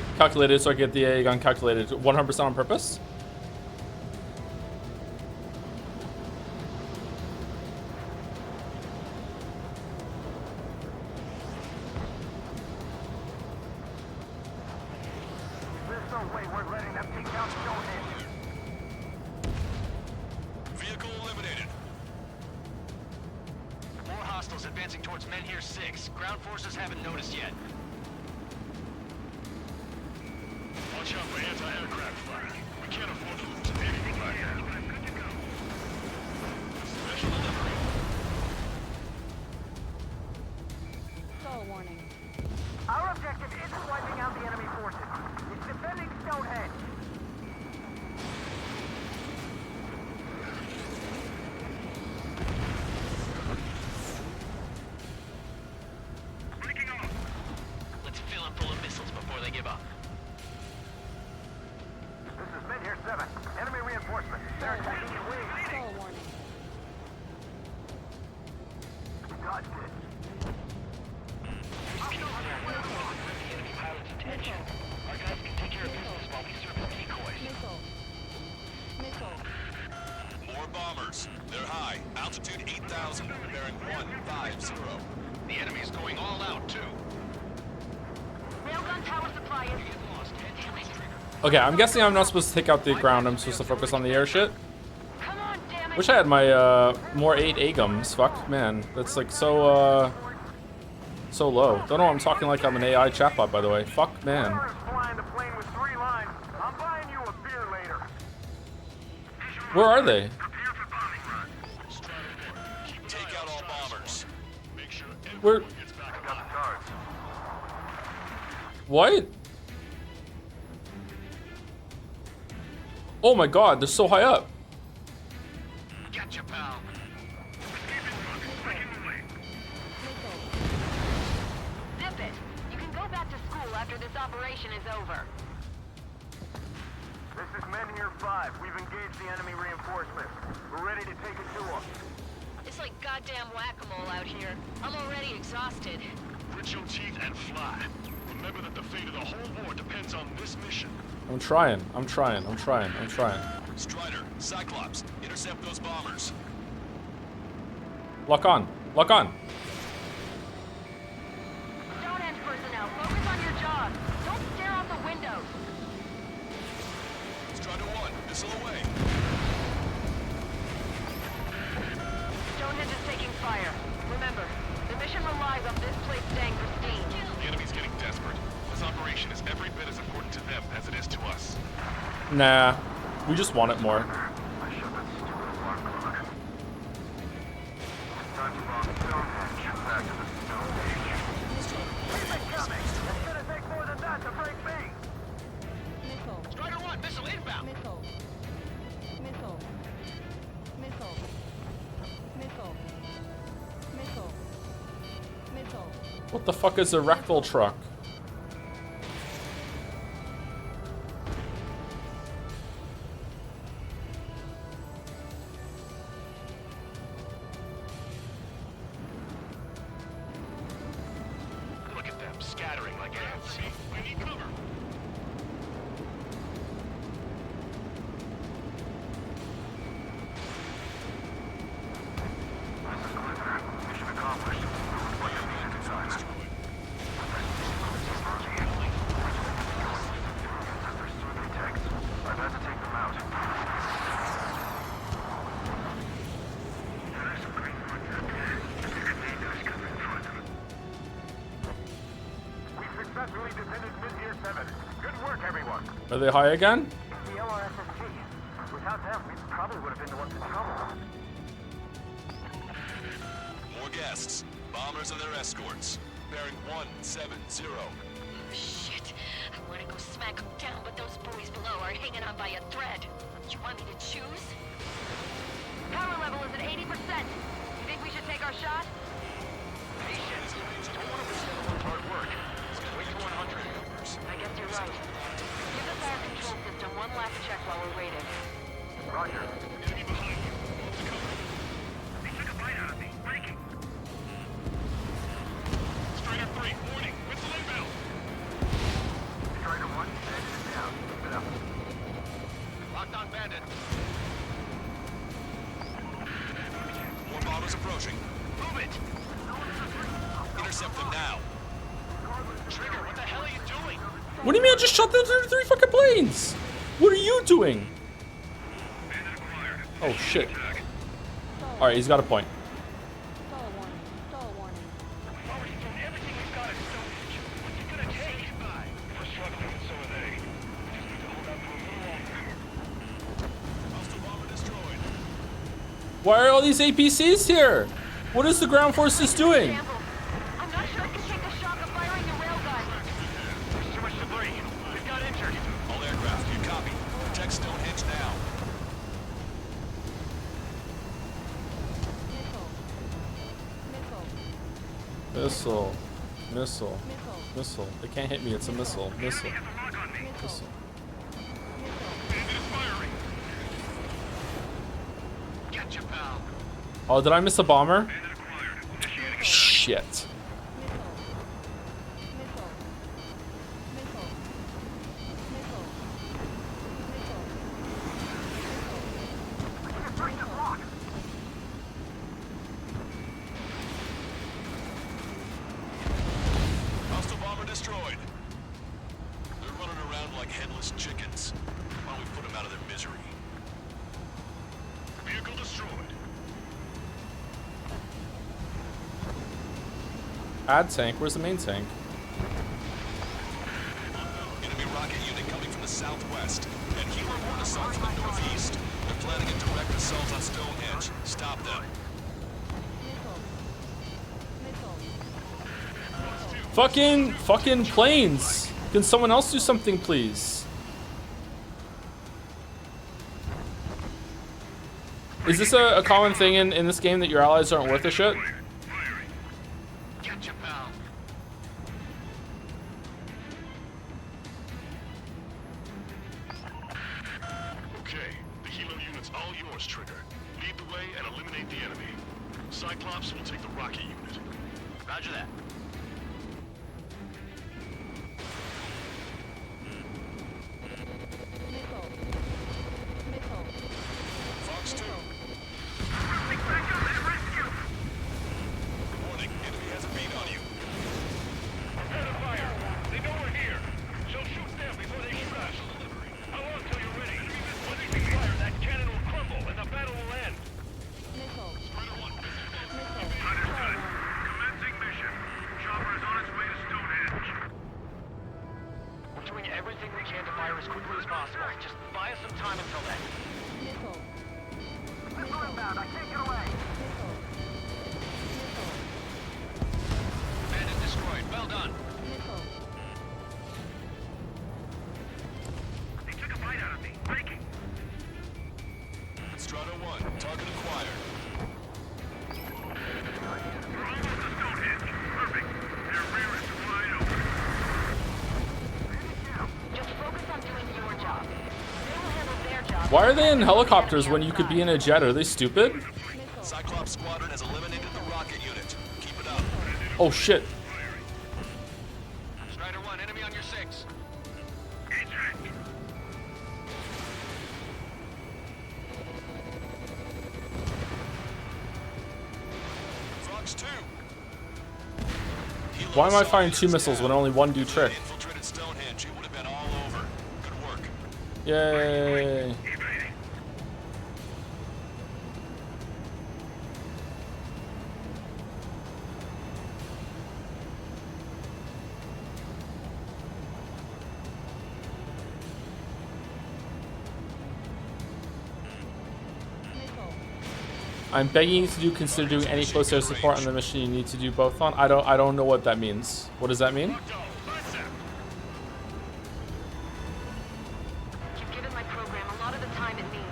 so I get the AA gun calculated. 100% on purpose. There's no way we're letting them take down Stonehenge. advancing towards Menhir 6. Ground forces haven't noticed yet. Watch out for anti-aircraft fire. We can't afford to lose anything like that. Special delivery. Stall warning. Our objective isn't wiping out the enemy forces. It's defending Stonehenge. Breaking off. Let's fill them full of missiles before they give up. This is Menhir 7. Enemy reinforcements. They're attacking in waves. Stall warning. Dodged it. Enemy pilot's attention. Our guys can take care of business while we serve as decoys. Missile. Missile. More bombers. They're high. Altitude 8,000. Bearing 150. The enemy's going all out, too. Railgun power supply is... Okay, I'm guessing I'm not supposed to take out the ground. I'm supposed to focus on the air shit. Come on, damn it! Wish I had my more 8 AGUMs. Fuck, man. That's like so so low. Don't know why I'm talking like I'm an AI chatbot, by the way. Fuck, man. Hunter's flying the plane with 3 lines. I'm buying you a beer later. Where are they? Prepare for bombing run. Take out all bombers. Make sure Where? everyone gets back Got the guards. What? Oh my god, they're so high up. Gotcha, pal. Zip it! You can go back to school after this operation is over. This is Menhir 5. We've engaged the enemy reinforcements. We're ready to take it to them. It's like goddamn whack-a-mole out here. I'm already exhausted. Grit your teeth and fly. Remember that the fate of the whole war depends on this mission. I'm trying. Strider, Cyclops, intercept those bombers. Lock on. Lock on. Stonehenge personnel, focus on your job. Don't stare out the windows. Strider 1, missile away. Stonehenge is taking fire. Remember, the mission relies on this place staying pristine. The enemy's getting desperate. This operation is every bit as important to them as it is to us. Nah. We just want it more. I shut that stupid alarm clock. It's time to bomb Stonehenge. Back to the Stonehenge. Keep it coming! It's gonna take more than that to break me! Missile. Strider 1, missile inbound. Missile. Missile. Missile. Missile. Missile. Missile. What the fuck is a rectal truck? Look at them, scattering like ants. I need cover. Mission accomplished. What the mission decides. I've had to take them out. We've successfully defended Menhir 7. Good work, everyone. Are they high again? The LRSSG. Without them, we probably would have been the ones in trouble. More guests. Bombers and their escorts. Bearing 170. Shit. I want to go smack them down, but those boys below are hanging on by a thread. You want me to choose? Power level is at 80%. You think we should take our shot? Patience. Don't want to risk everyone's hard work. Let's get way to 100. I guess you're right. Give the fire control system one last check while we're waiting. Roger. Enemy behind you. Close cover. They took a bite out of me. Breaking. Strider 3, warning. Missile inbound. Strider 1, engine is down. Keep it up. Locked on bandit. More bombers approaching. Move it! Intercept them now. Trigger, what the hell are you doing? What do you mean I just shot the 3 fucking planes? What are you doing? Oh shit. Alright, he's got a point. Stall warning. Stall warning. Why are all these APCs here? What is the ground forces doing? I'm not sure I can take the shock of firing the railgun. There's too much debris. We've got injured. All aircraft, you copy. Protect Stonehenge now. Missile. Missile. Missile. They can't hit me. It's a missile. Missile. Missile. Gotcha, pal. Oh, did I miss a bomber? Shit. Hostile bomber destroyed. They're running around like headless chickens. Why don't we put them out of their misery? Vehicle destroyed. Add tank. Where's the main tank? Enemy rocket unit coming from the southwest. And helo-borne assault from the northeast. They're planning a direct assault on Stonehenge. Stop them. Fucking planes. Can someone else do something, please? Is this a common thing in this game that your allies aren't worth a shit? Gotcha, pal. Okay, the helo unit's all yours, Trigger. Lead the way and eliminate the enemy. Cyclops will take the rocket unit. Roger that. Fox 2. Warning, enemy has a beat on you. Prepare to fire. They know we're here. So shoot them before they shoot us. How long till you're ready? When they fire, that cannon will crumble and the battle will end. Understood. Commencing mission. Chopper is on its way to Stonehenge. We're doing everything we can to fire as quickly as possible. Just buy us some time until then. Missile inbound. I can't get away. Bandit destroyed. Well done. They took a bite out of me. Breaking. Strata 1, target acquired. We're almost to Stonehenge. Perfect. Their rear is wide open. Just focus on doing your job. They will handle their job. Why are they in helicopters when you could be in a jet? Are they stupid? Cyclops squadron has eliminated the rocket unit. Keep it up. Oh shit. Strider 1, enemy on your 6. Fox 2. Why am I firing 2 missiles when only one do trick? Infiltrated Stonehenge. It would have been all over. Good work. Yay. I'm begging you to consider doing any close air support on the mission you need to do both on. I don't know what that means. What does that mean? You've given my program a lot of the time it needs.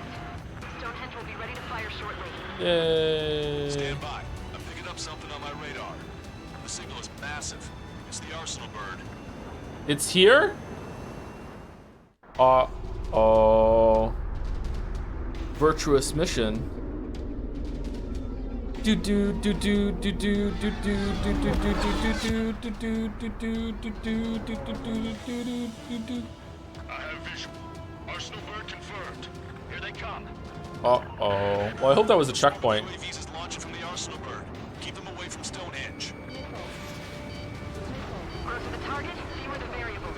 Stonehenge will be ready to fire shortly. Yay. Stand by. I'm picking up something on my radar. The signal is massive. It's the Arsenal bird. It's here? Oh. Virtuous mission. Do do do do do do do do do do do do do do do do do do do do. I have visual. Arsenal bird confirmed. Here they come. Uh-oh. Well, I hope that was a checkpoint. UAVs is launching from the Arsenal bird. Keep them away from Stonehenge. Close to the target, fewer the variables.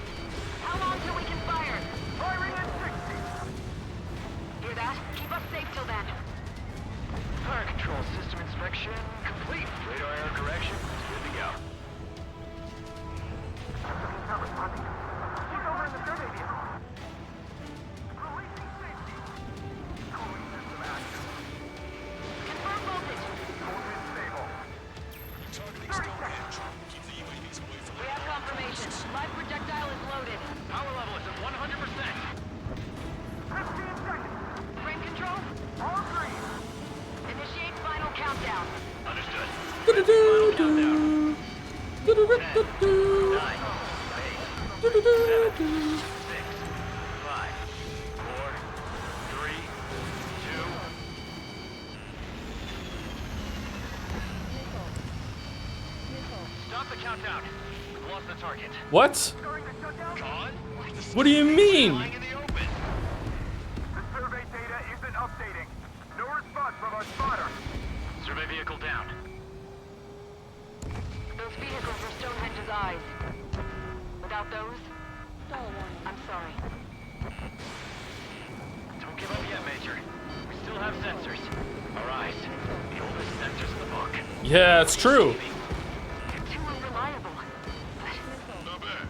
How long till we can fire? Firing at 60. Hear that? Keep us safe till then. Fire control system inspection complete. Radar error correction. Good to go. Look over in the survey vehicle. Releasing safety. Cooling system active. Stop the countdown. We've lost the target. What? Gone? What do you mean? Lying in the open. The survey data isn't updating. No response from our spotter. Survey vehicle down. Those vehicles are Stonehenge's eyes. Without those, I'm sorry. Don't give up yet, Major. We still have sensors. Our eyes. The oldest sensors in the book. Yeah, it's true. They're too unreliable. Not bad.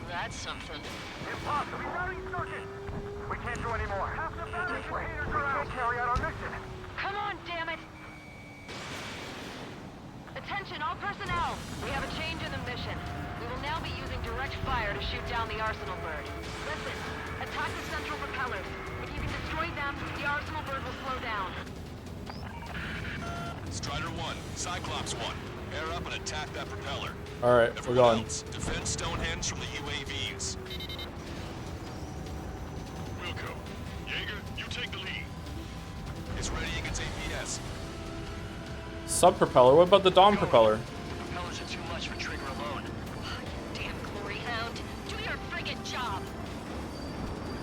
That's something. Impossible. Rerouting circuit. We can't do any more. Half the battery containers are out. Carry out our mission. Come on, damn it! Attention, all personnel! We have a change in the mission. We will now be using direct fire to shoot down the Arsenal bird. Listen, attack the central propellers. If you can destroy them, the Arsenal bird will slow down. Strider 1, Cyclops 1. Air up and attack that propeller. All right, we're Everyone going. else, defend Stonehenge from the UAVs. Wilco. Jaeger, you take the lead. It's ready against APS. Sub propeller. What about the Dom propeller? The propellers are too much for Trigger alone. Damn glory hound. Do your friggin' job!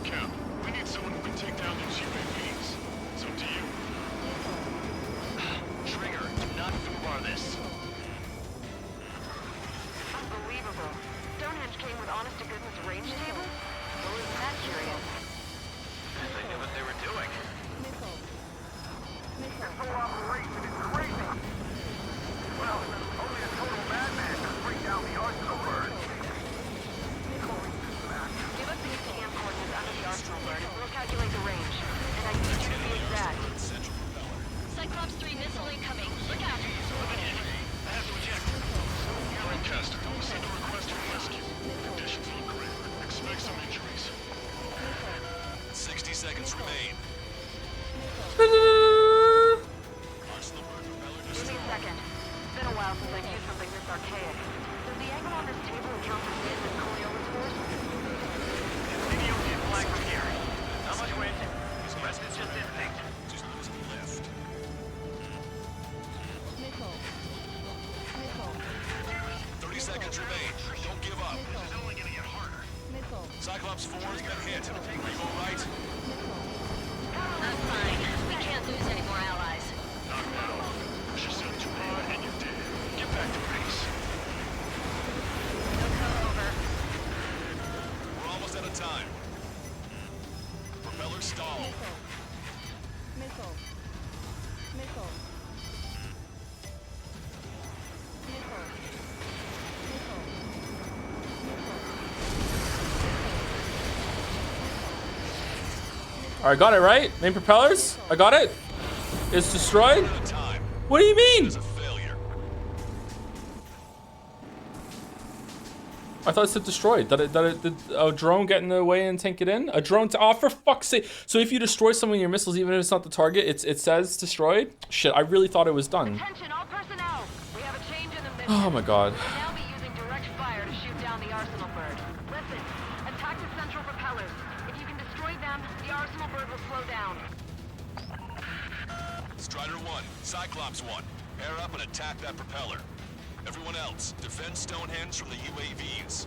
Cap, we need someone who can take down those UAVs. It's up to you. Trigger, do not foobar this. Unbelievable. Stonehenge came with honest-to-goodness range tables? Well, isn't that curious? They knew what they were doing. This whole operation is crazy. Well, only a total madman could bring down the Arsenal bird. Give us the ECM coordinates under the Arsenal bird, and we'll calculate the range. And I need you to be exact. Central propeller. Cyclops 3 missile incoming. Look out! I have to eject. Lancaster, send a request for rescue. Conditions look grim. Expect some injuries. 60 seconds remain. Arsenal bird propeller Give me destroyed. a second. It's been a while since I've used something this archaic. Does the angle on this table account for wind and Coriolis force? Any Ocean flag from here. Not much wind. The rest is just instinct. Just losing lift. 30 seconds remain. Don't give up. This is only gonna get harder. Cyclops 4 has been hit. Are you alright? I'm fine. We can't lose any more allies. Knock that off. Push yourself too hard and you're dead. Get back to base. Over. We're almost out of time. Propeller stalled. All right, got it right. Main propellers. I got it. It's destroyed. Out of time. What do you mean? It's a failure. I thought it said destroyed. Did a drone get in the way and tank it in? A drone? Oh, for fuck's sake! So if you destroy some of your missiles, even if it's not the target, it says destroyed. Shit, I really thought it was done. Attention, all personnel! We have a change in the mission. Oh my god. We'll now be using direct fire to shoot down the Arsenal bird. Listen, attack the central propellers. If you can destroy them, the Arsenal bird will slow down. Strider 1, Cyclops 1. Air up and attack that propeller. Everyone else, defend Stonehenge from the UAVs.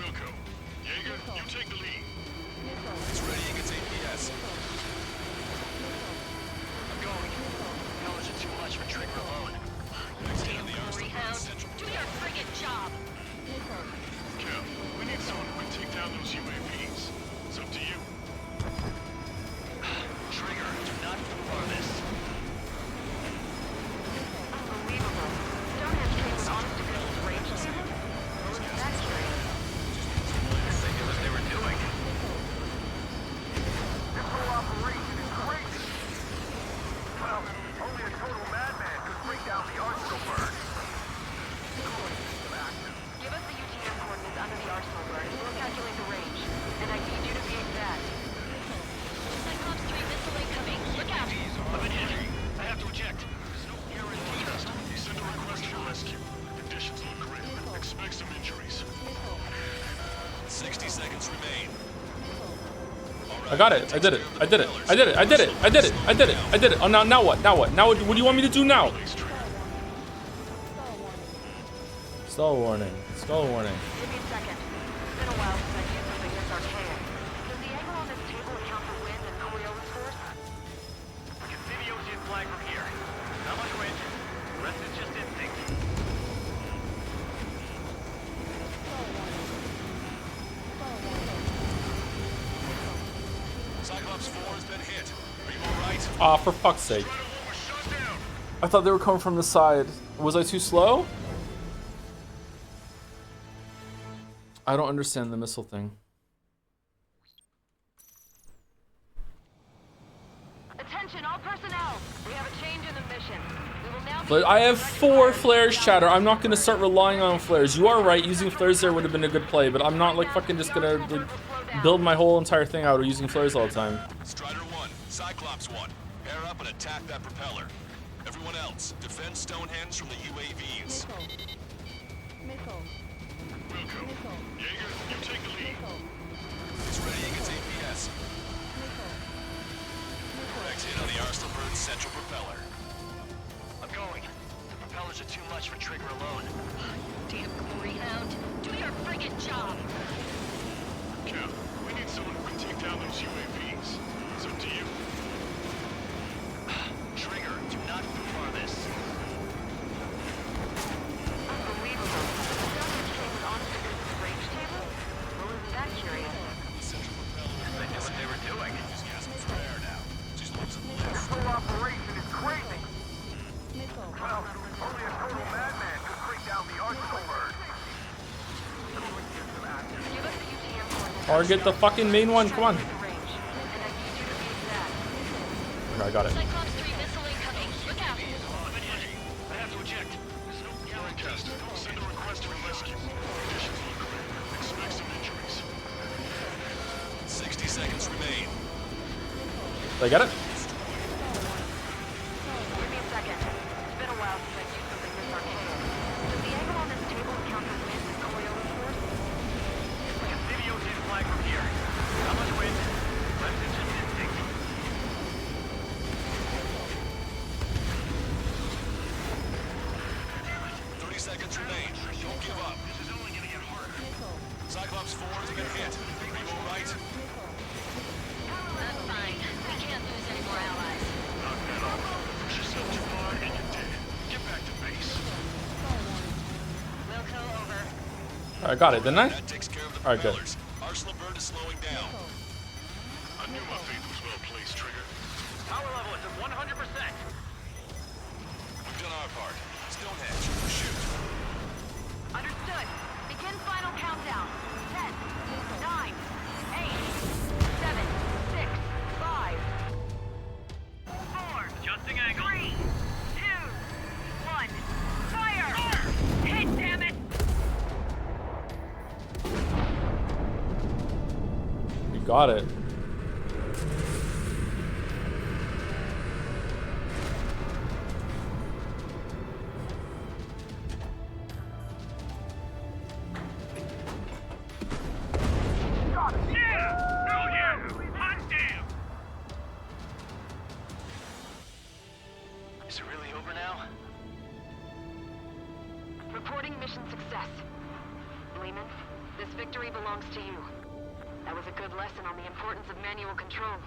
Wilco. Jaeger, you take the lead. It's ready against APS. I'm going. Propellers are too much for Trigger alone. Damn glory hound. Do your friggin' job! Cap, we need someone who can take down those UAVs. It's up to you. Trigger, do not foobar this. Unbelievable. Stonehenge came with honest-to-goodness range tables? Well, isn't that curious? They knew what they were doing. I got it. I did it. I did it. I did it. I did it. I did it. I did it. I did it. Oh, now what? Now what? Now what do you want me to do now? Stall warning. Stall warning. Give me a second. It's been a while since I've used something this archaic. Does the angle on this table account for wind and Coriolis force? We can see the ocean flag from here. Not much wind. The rest is just instinct. Cyclops 4 has been hit. Are you alright? Ah, for fuck's sake. I thought they were coming from the side. Was I too slow? I don't understand the missile thing. Attention, all personnel. We have a change in the mission. We will now be But I have 4 flares, chatter. I'm not gonna start relying on flares. You are right, using flares there would have been a good play, but I'm not like fucking just gonna like, build my whole entire thing out using flares all the time. Strider 1, Cyclops 1. Pair up and attack that propeller. Everyone else, defend Stonehenge from the UAVs. Wilco. Jaeger, you take the lead. It's readying its APS. Direct hit on the Arsenal Bird's central propeller. I'm going. The propellers are too much for Trigger alone. Damn Greyhound. Do your friggin' job. Cap, we need someone who can take down those UAVs. It's up to you. Trigger, do not far this. unbelievable. The Stonehenge came on to this range table? Well, isn't that curious? Central propeller. They knew what they were doing. She's gasping for air now. She's losing the lift. This whole operation is crazy. Well, only a total madman could bring down the Arsenal bird. Give us the UTM coordinates. Target the fucking main one, come on. The range, and I need you to be exact. Okay, I got it. Cyclops 3 missile incoming. Look out. I have to eject. There's no Broadcast. Send a request for rescue. Conditions look grim. Expect some injuries. 60 seconds remain. Did I get it? Give me a second. It's been a while since I've used something this archaic. Does the angle on this table account for wind and Coriolis force? We can see the ocean flag from here. Not much wind. Rest is just instinct. 30 seconds remain. Don't give up. This is only gonna get harder. Cyclops 4 has been hit. Are you alright? I'm fine. We can't lose any more allies. Knock that off. Push yourself too hard and you're dead. Get back to base. Wilco, over. I got it, didn't I? That takes care of the Alright, good. propellers. Arsenal Bird is slowing down. I knew my faith was well placed, Trigger. Power level is at 100%. We've done our part. Stonehenge, shoot. Understood. Begin final countdown. 10, 9, 8, 7, 6, 5, 4, Adjusting angle. 3, 2, 1. Fire! Hit, damn it! You got it. Is it really over now? Reporting mission success. Lehman, this victory belongs to you. That was a good lesson on the importance of manual control.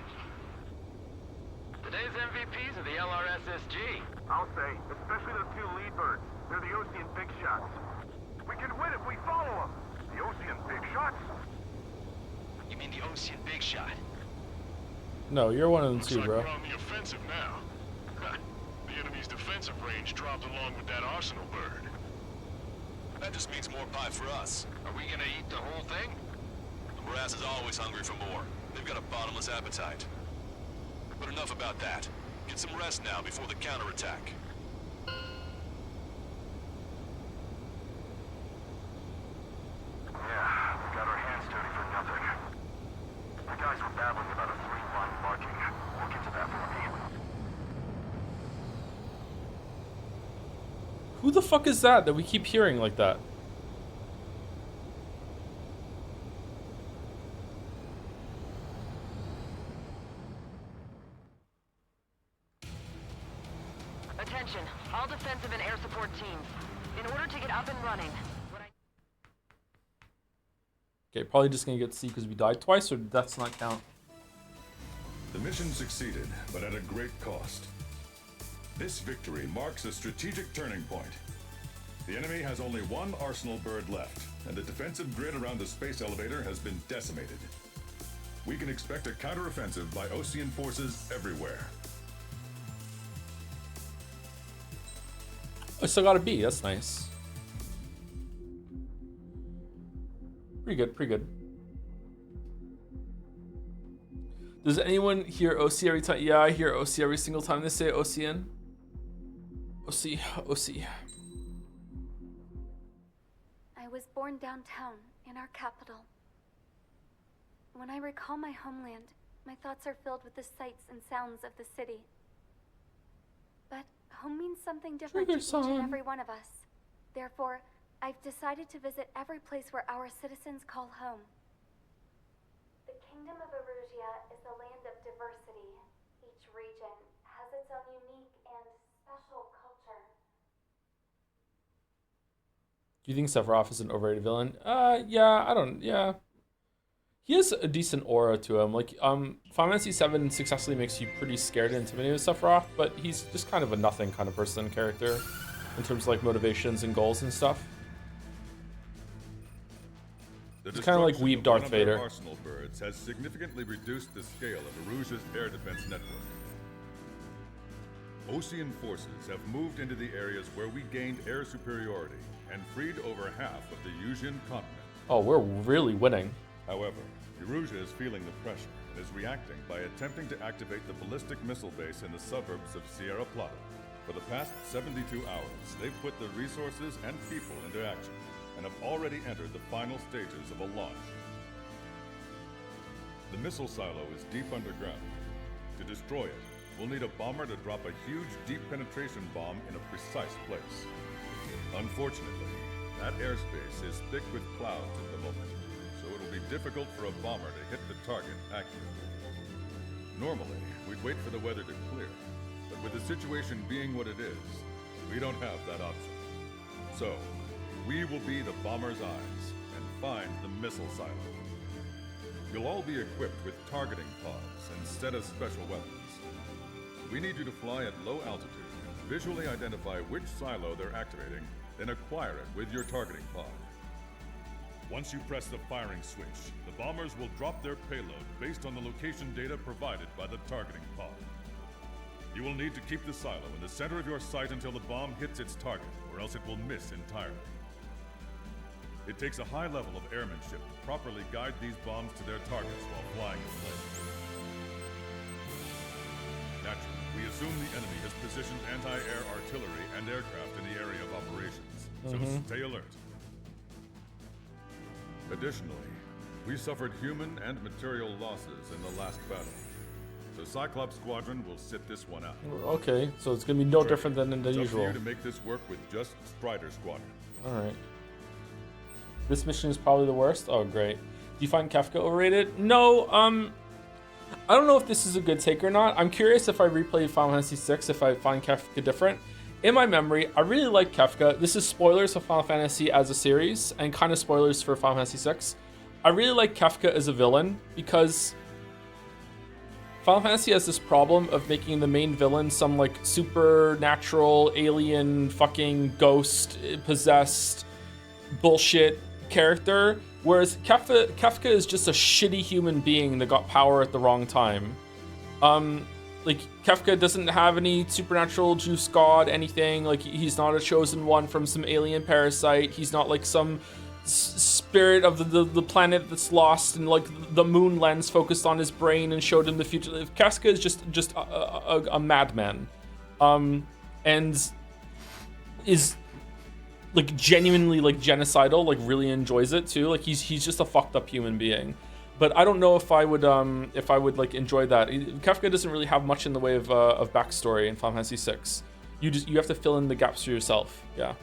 Today's MVPs are the LRSSG. I'll say, especially those 2 lead birds. They're the Ocean big shots. We can win if we follow them. The Ocean big shots? You mean the Ocean Big Shot? No, you're one of them Looks too, like bro. we're on the offensive now. The enemy's defensive range dropped along with that Arsenal bird. That just means more pie for us. Are we gonna eat the whole thing? The Brass is always hungry for more. They've got a bottomless appetite. But enough about that. Get some rest now before the counterattack. Yeah, we got our hands dirty for nothing. The guys were babbling about a 3-line marking. We'll get to that for me. Who the fuck is that we keep hearing like that? Attention, all defensive and air support teams. In order to get up and running, Okay, probably just gonna get C because we died twice, or that's not count. The mission succeeded, but at a great cost. This victory marks a strategic turning point. The enemy has only one arsenal bird left, and the defensive grid around the space elevator has been decimated. We can expect a counteroffensive by Osean forces everywhere. I still got a B. That's nice. Pretty good, pretty good. Does anyone hear OC every time? Yeah, I hear OC every single time they say Ocean. OC, OC. I was born downtown, in our capital. When I recall my homeland, my thoughts are filled with the sights and sounds of the city. But home means something different to each and every one of us. Therefore, I've decided to visit every place where our citizens call home. The Kingdom of Erusia is a land of diversity. Each region has its own unique and special culture. Do you think Sephiroth is an overrated villain? Yeah, I don't, yeah. He has a decent aura to him. Like, Final Fantasy VII successfully makes you pretty scared and intimidated with Sephiroth, but he's just kind of a nothing kind of person character in terms of like motivations and goals and stuff. It's kind of like weeb Darth Vader. Arsenal birds has significantly reduced the scale of Erusia's air defense network. Osean forces have moved into the areas where we gained air superiority and freed over half of the Yusian continent. Oh, we're really winning. However, Erusia is feeling the pressure and is reacting by attempting to activate the ballistic missile base in the suburbs of Sierra Plata. For the past 72 hours, they've put the resources and people into action and have already entered the final stages of a launch. The missile silo is deep underground. To destroy it, we'll need a bomber to drop a huge deep penetration bomb in a precise place. Unfortunately, that airspace is thick with clouds at the moment, so it'll be difficult for a bomber to hit the target accurately. Normally, we'd wait for the weather to clear, but with the situation being what it is, we don't have that option. So, we will be the bomber's eyes and find the missile silo. You'll all be equipped with targeting pods instead of special weapons. We need you to fly at low altitude, visually identify which silo they're activating, then acquire it with your targeting pod. Once you press the firing switch, the bombers will drop their payload based on the location data provided by the targeting pod. You will need to keep the silo in the center of your sight until the bomb hits its target, or else it will miss entirely. It takes a high level of airmanship to properly guide these bombs to their targets while flying the plane. Naturally, we assume the enemy has positioned anti-air artillery and aircraft in the area of operations, so stay alert. Additionally, we suffered human and material losses in the last battle, so Cyclops Squadron will sit this one out. Okay, so it's gonna be no different than the it's usual. Up to you to make this work with just Strider Squadron. All right. This mission is probably the worst. Oh, great. Do you find Kefka overrated? No. I don't know if this is a good take or not. I'm curious if I replayed Final Fantasy VI, if I find Kefka different. In my memory, I really like Kefka. This is spoilers of Final Fantasy as a series, and kind of spoilers for Final Fantasy VI. I really like Kefka as a villain, because Final Fantasy has this problem of making the main villain some, like, supernatural, alien, fucking ghost, possessed, bullshit character, whereas Kefka is just a shitty human being that got power at the wrong time. Like, Kefka doesn't have any supernatural juice god, anything. Like, he's not a chosen one from some alien parasite. He's not like some spirit of the planet that's lost, and like the moon lens focused on his brain and showed him the future. Kefka is just a madman, and is like genuinely like genocidal, like really enjoys it too. Like he's just a fucked up human being. But I don't know if I would like enjoy that. Kefka doesn't really have much in the way of backstory in Final Fantasy VI. You have to fill in the gaps for yourself. Yeah.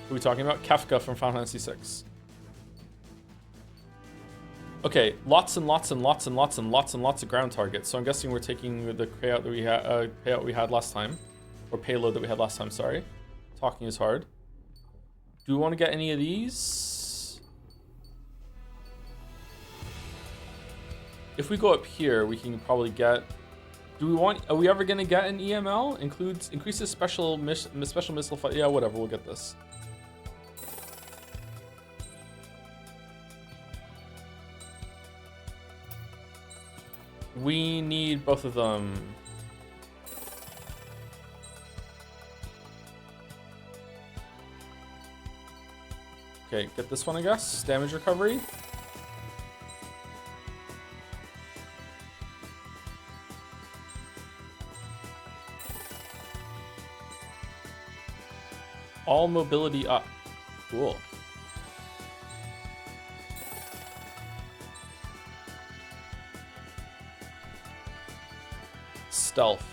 Who are we talking about? Kefka from Final Fantasy VI. Okay, lots and lots and lots and lots and lots and lots of ground targets. So I'm guessing we're taking the payout we had last time, or payload that we had last time. Sorry, talking is hard. Do we want to get any of these? If we go up here, we can probably get. Do we want? Are we ever gonna get an EML? Increases special missile fight. Yeah, whatever. We'll get this. We need both of them. Okay, get this one, I guess. Damage recovery. All mobility up. Cool. Stealth.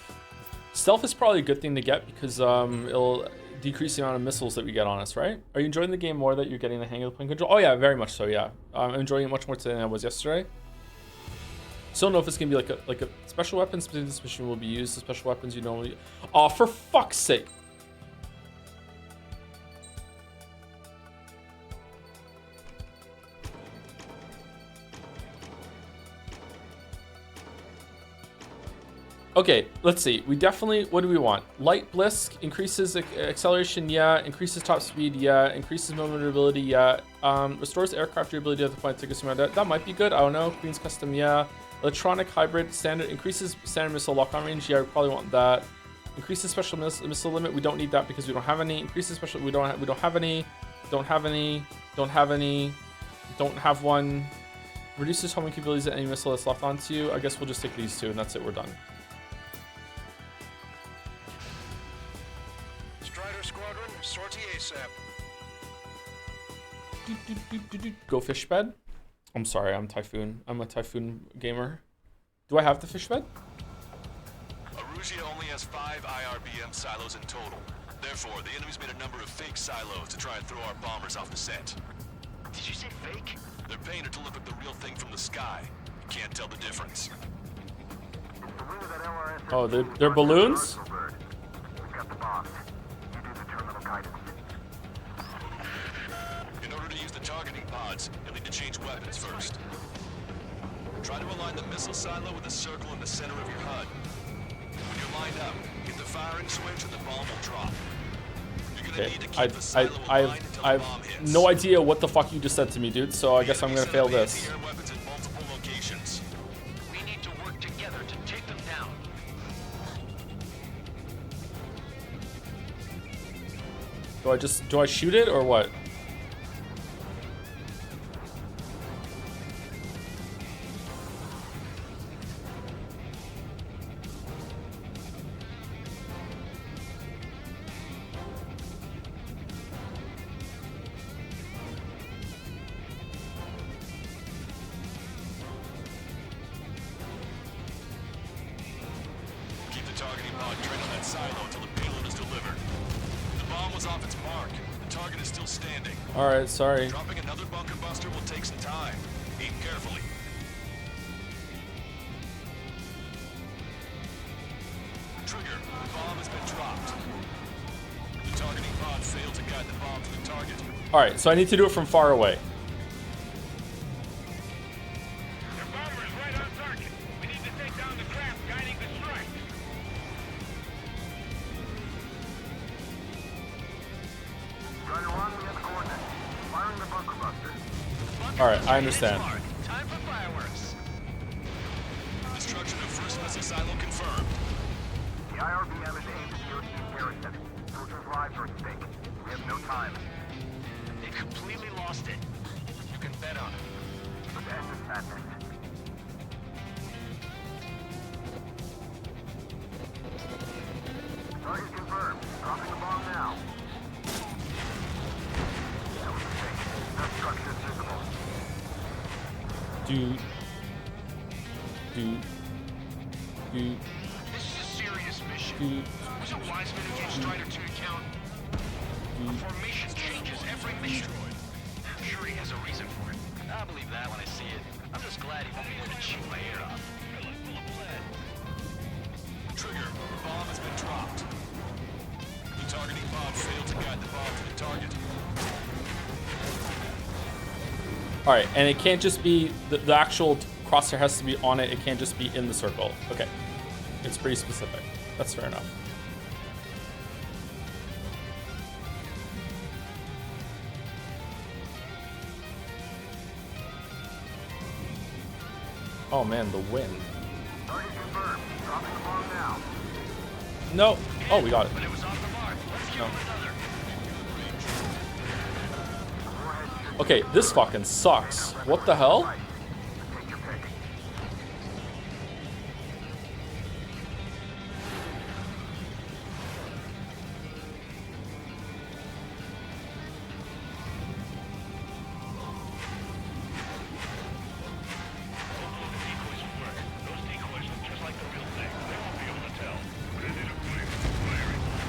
Stealth is probably a good thing to get because it'll decrease the amount of missiles that we get on us, right? Are you enjoying the game more that you're getting the hang of the plane control? Oh yeah, very much so, yeah. I'm enjoying it much more today than I was yesterday. Still don't know if it's gonna be like a special weapons, but this mission will be used. The special weapons you normally. Oh, for fuck's sake! Okay, let's see. We definitely, what do we want? Light Blisk increases acceleration, yeah. Increases top speed, yeah. Increases maneuverability, yeah. Restores aircraft durability at the point to that might be good. I don't know. Queen's Custom, yeah. Electronic hybrid standard increases standard missile lock-on range. Yeah, we probably want that. Increases special missile limit. We don't need that because we don't have any. Increases special. We don't have any. Don't have any. Don't have any. Don't have one. Reduces homing capabilities at any missile that's locked onto you. I guess we'll just take these two and that's it. We're done. Squadron, sortie ASAP. Go fish bed. I'm sorry, I'm Typhoon. I'm a Typhoon gamer. Do I have the fish bed? Arusia only has 5 IRBM silos in total. Therefore, the enemy's made a number of fake silos to try and throw our bombers off the set. Did you say fake? They're painted to look like the real thing from the sky. You can't tell the difference. Oh, they're balloons? We've got the bombs. You do the terminal guidance. In order to use the targeting pods, you'll need to change weapons first. Try to align the missile silo with a circle in the center of your HUD. When you're lined up, hit the firing switch and the bomb will drop. You're gonna need to keep the silo aligned until the bomb hits. No idea what the fuck you just said to me, dude, so I guess I'm gonna fail this. Anti-air weapons in multiple locations. We need to work together to take them down. Do I shoot it or what? Keep the targeting pod trained on that silo until the payload is delivered. The bomb was off its mark. The target is still standing. Alright, sorry. Dropping another bunker buster will take some time. Aim carefully. Trigger, the bomb has been dropped. The targeting pod failed to guide the bomb to the target. Alright, so I need to do it from far away. The bomber's right on target. We need to take down the craft guiding the strike. Strider 1, we have the coordinates. Firing the bunker buster. Alright, I understand. Time for fireworks. Destruction of first missile silo confirmed. The IRBM is aimed at the OT garrison. Soldiers' lives are at stake. We have no time. They completely lost it. You can bet on it. Let's end this madness. Target confirmed. Dropping the bomb now. That was a mistake. That structure is visible. Do. This is a serious mission. Do. Wasn't Wiseman who gave Strider 2 account? A formation changes every mission. I'm sure he has a reason for it. I'll believe that when I see it. I'm just glad he won't be there to chew my ear off. Trigger, bomb has been dropped. The targeting pod failed to guide the bomb to the target. All right, and it can't just be the actual crosshair has to be on it. It can't just be in the circle. Okay, it's pretty specific. That's fair enough. Oh man, the wind. Target confirmed. Dropping the bomb now. No. Oh, we got it. But it was off the mark. Let's give No. him another. Okay, this fucking sucks. What the hell? Take your pick.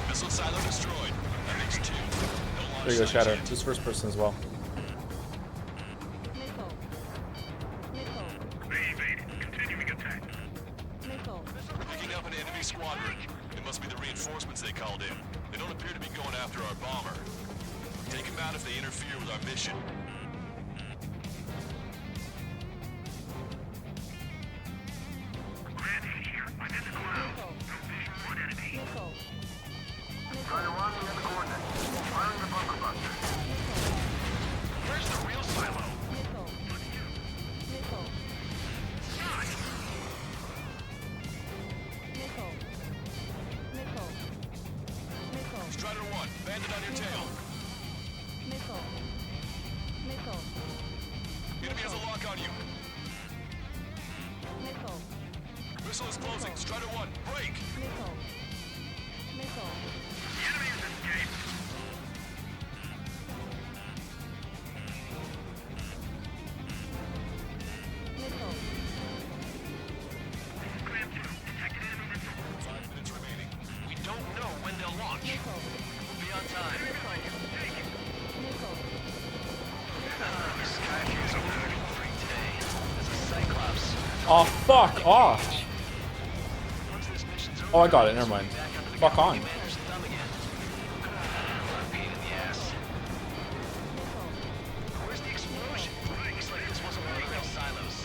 Missile silo destroyed. That makes 2. No launch There you go, sites Shatter. yet. This first person as well. They evaded. Continuing attack. Picking up an enemy squadron. It must be the reinforcements they called in. They don't appear to be going after our bomber. Take them out if they interfere with our mission. Grant here. I'm in the cloud. No visual on enemy. Strider 1, we have the coordinates. Firing the bunker buster. Where's the real silo? Strider 1, bandit on your tail. Enemy has a lock on you. Missile is closing. Strider 1, break. The enemy has escaped. Grant 2. Detected enemy missile. 5 minutes remaining. We don't know when they'll launch. We'll be on time. Skyview is overlooking free today. There's a Cyclops. Oh, fuck off. Once this mission's over, Oh, I got it. Never mind. back under the Fuck on. commander's thumb again. What a pain in the ass. Where's the explosion? Looks like this wasn't one of the real silos.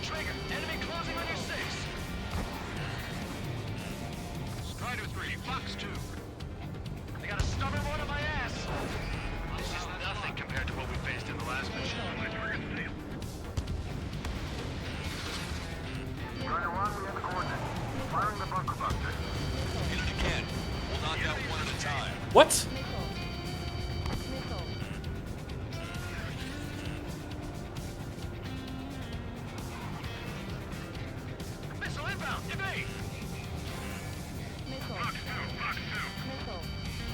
Trigger, enemy closing on your 6. Strider 3. Fox 2. They got a stubborn one on my ass. This is nothing compared to what we faced in the last mission. My target failed. Strider 1, we have the coordinates. Firing the bunker buster. Hit it again. We'll knock out one at a time. What? Missile inbound, evade! Fox 2. Fox 2.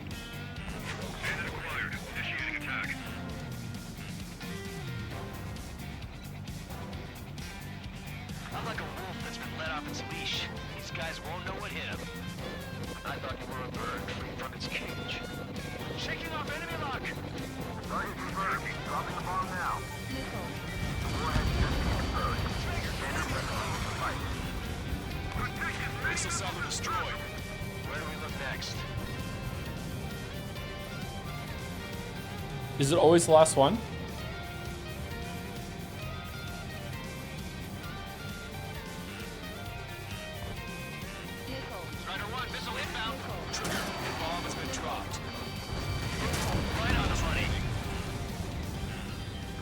Bandit acquired. Initiating attack. I'm like a wolf that's been let off its leash. These guys won't know what hit them. I thought you were a bird free from its cage. Shaking off enemy lock! Target confirmed. Dropping the bomb now. Warhead just confirmed. Standard missile to fight. Missile silo destroyed. Where do we look next? Is it always the last one? Strider 1, missile inbound. Trigger, bomb has been dropped. Right on the money.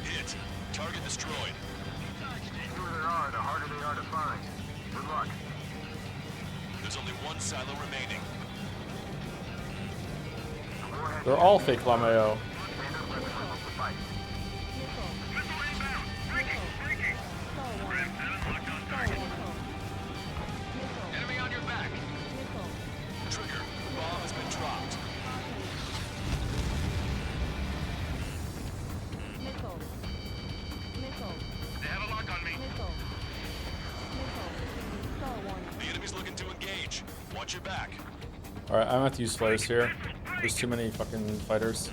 Hit. Target destroyed. The fewer there are, the harder they are to find. Good luck. There's only one silo remaining. Warhead They're all fake Lameo. standard missile to fight. Missile inbound. Breaking. Breaking. Ram 7 locked on target. Enemy on your back. Trigger, bomb has been dropped. They have a lock on me. The enemy's looking to engage. Watch your back. All right, I'm gonna have to use flares here. There's too many fucking fighters.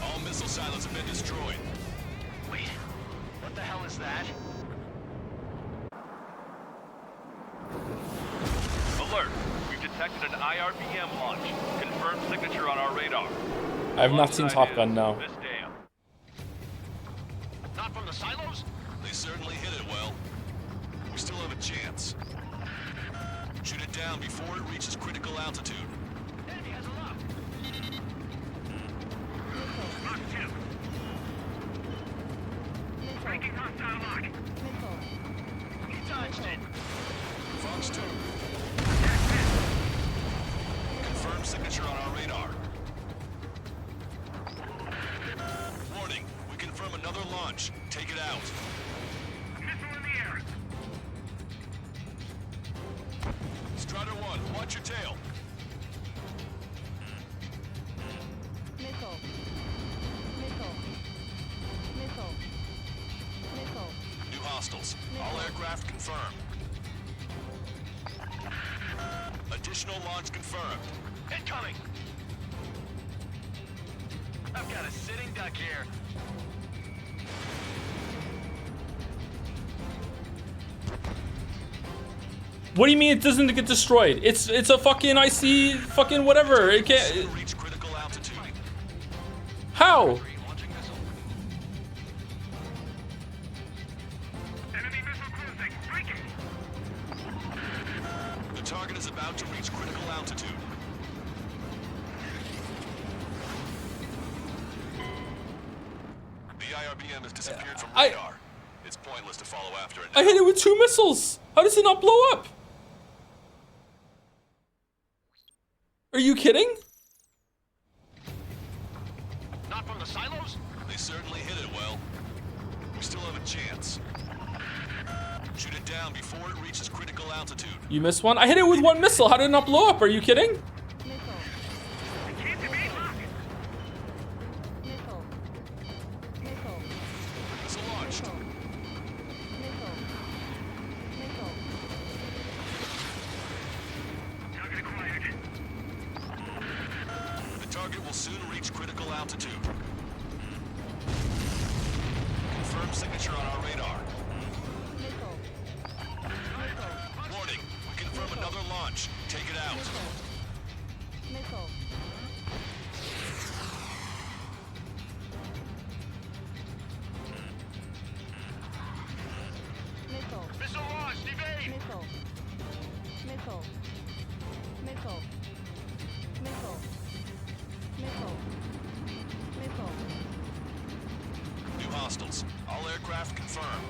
All missile silos have been destroyed. Wait, what the hell is that? Alert! We've detected an IRBM launch. Confirmed signature on our radar. I have not seen Launch Top site Gun, is no. This dam. Not from the silos? They certainly hit it well. We still have a chance. Shoot it down before it reaches critical altitude. Enemy has a lock. Mark 2. Breaking hostile lock. He touched it. Fox 2. Confirmed signature on our radar. Warning, we confirm another launch. Take it out. Missile in the air. Strider 1, watch your tail. New hostiles. All aircraft confirmed. Additional launch confirmed. Incoming! I've got a sitting duck here. What do you mean it doesn't get destroyed? It's a fucking IC fucking whatever. It can't. Soon reach critical altitude. How? Launching missile. Enemy missile cruising. Breaking. The target is about to reach critical altitude. The IRBM has disappeared from radar. It's pointless to follow after it now. I hit it with 2 missiles. How does it not blow up? Are you kidding? Not from the silos? They certainly hit it well. We still have a chance. Shoot it down before it reaches critical altitude. You missed one? I hit it with 1 missile. How did it not blow up? Are you kidding? Missile launched. Target acquired. The target will soon reach critical altitude. Confirmed signature on our radar. Warning, we confirm another launch. Take it out. Missile launched! Evade! New hostiles. All aircraft confirmed.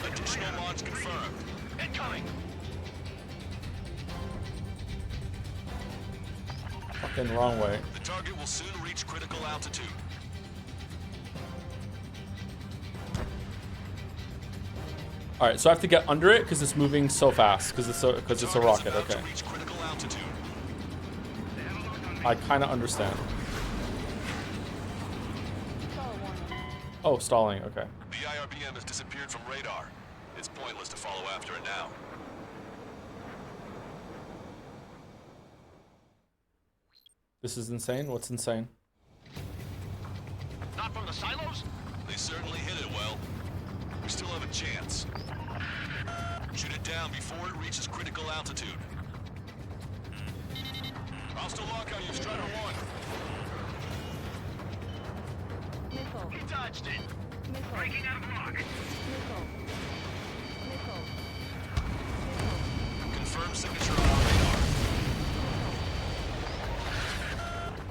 Additional launch confirmed. Incoming! Fucking wrong way. The target will soon reach critical altitude. All right, so I have to get under it because it's moving so fast because it's a Target's rocket. about Okay, to reach critical altitude. I kind of understand. Oh, stalling. Okay. The IRBM has disappeared from radar. It's pointless to follow after it now. This is insane. What's insane? Not from the silos? They certainly hit it well. We still have a chance. Shoot it down before it reaches critical altitude. Hostile lock on you, Strider 1. He touched it! Breaking out of lock. Confirmed signature on our radar.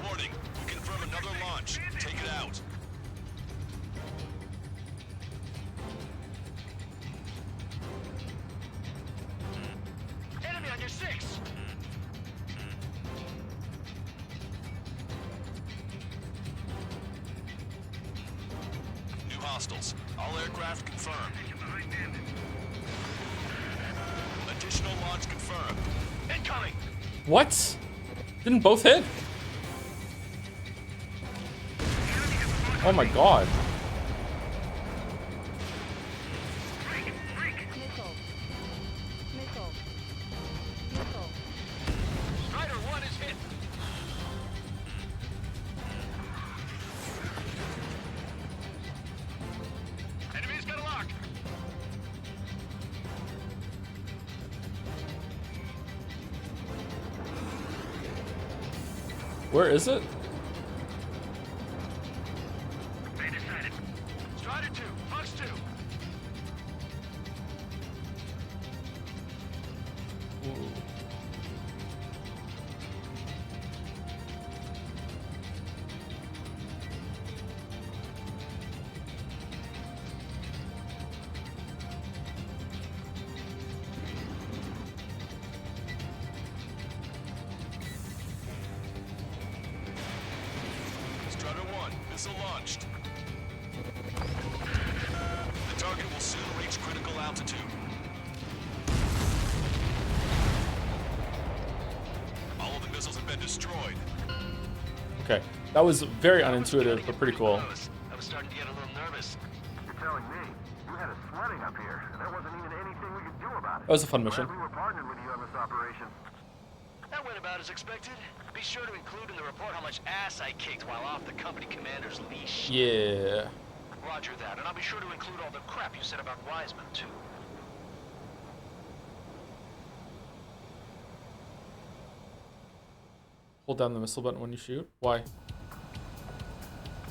Warning, we confirm another launch. Take it out. Enemy on your 6! New hostiles. All aircraft confirmed. Additional launch confirmed. Incoming! What? Didn't both hit? Oh my god. Strider 1 is hit. Enemy's got a lock. Where is it? They decided. Strider 2, Fox 2. Strider 1, missile launched. The target will soon reach critical altitude. All of the missiles have been destroyed. Okay, that was very unintuitive, but pretty cool. I was starting to get a little nervous. You're telling me you had us sweating up here, and there wasn't even anything we could do about it. That was a fun mission. Glad we were partnered with you on this operation. That went about as expected. Be sure to include in the report how much ass I kicked while off the company commander's leash. Yeah. Roger that, and I'll be sure to include all the crap you said about Wiseman, too. Hold down the missile button when you shoot. Why?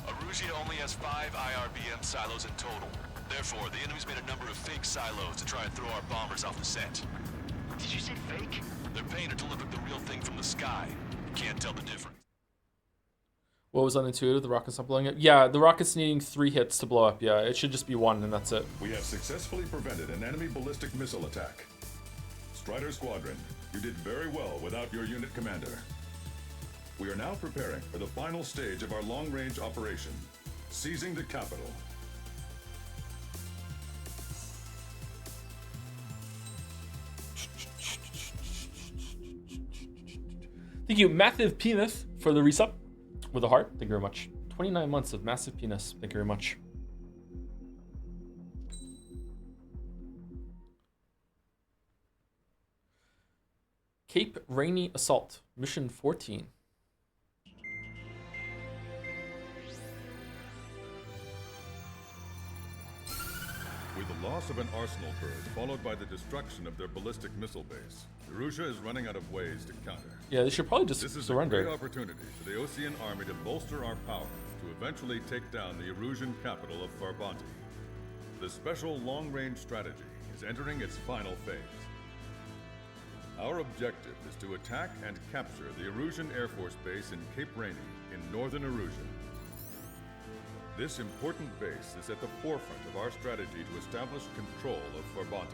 Arusia only has 5 IRBM silos in total. Therefore, the enemy's made a number of fake silos to try and throw our bombers off the scent. Did you say fake? They're painted to look like the real thing from the sky. You can't tell the difference. What was unintuitive? The rocket's not blowing up? Yeah, the rocket's needing 3 hits to blow up. Yeah, it should just be 1 and that's it. We have successfully prevented an enemy ballistic missile attack. Strider Squadron, you did very well without your unit commander. We are now preparing for the final stage of our long-range operation, seizing the capital. Thank you, Massive Penis, for the resub with a heart. Thank you very much. 29 months of Massive Penis. Thank you very much. Cape Rainy Assault, Mission 14. With the loss of an arsenal bird, followed by the destruction of their ballistic missile base, Erusia is running out of ways to counter. Yeah, they should probably just This is a surrender. great opportunity for the Osean army to bolster our power to eventually take down the Erusian capital of Farbanti. The special long-range strategy is entering its final phase. Our objective is to attack and capture the Erusian Air Force Base in Cape Rainy in northern Erusia. This important base is at the forefront of our strategy to establish control of Farbanti.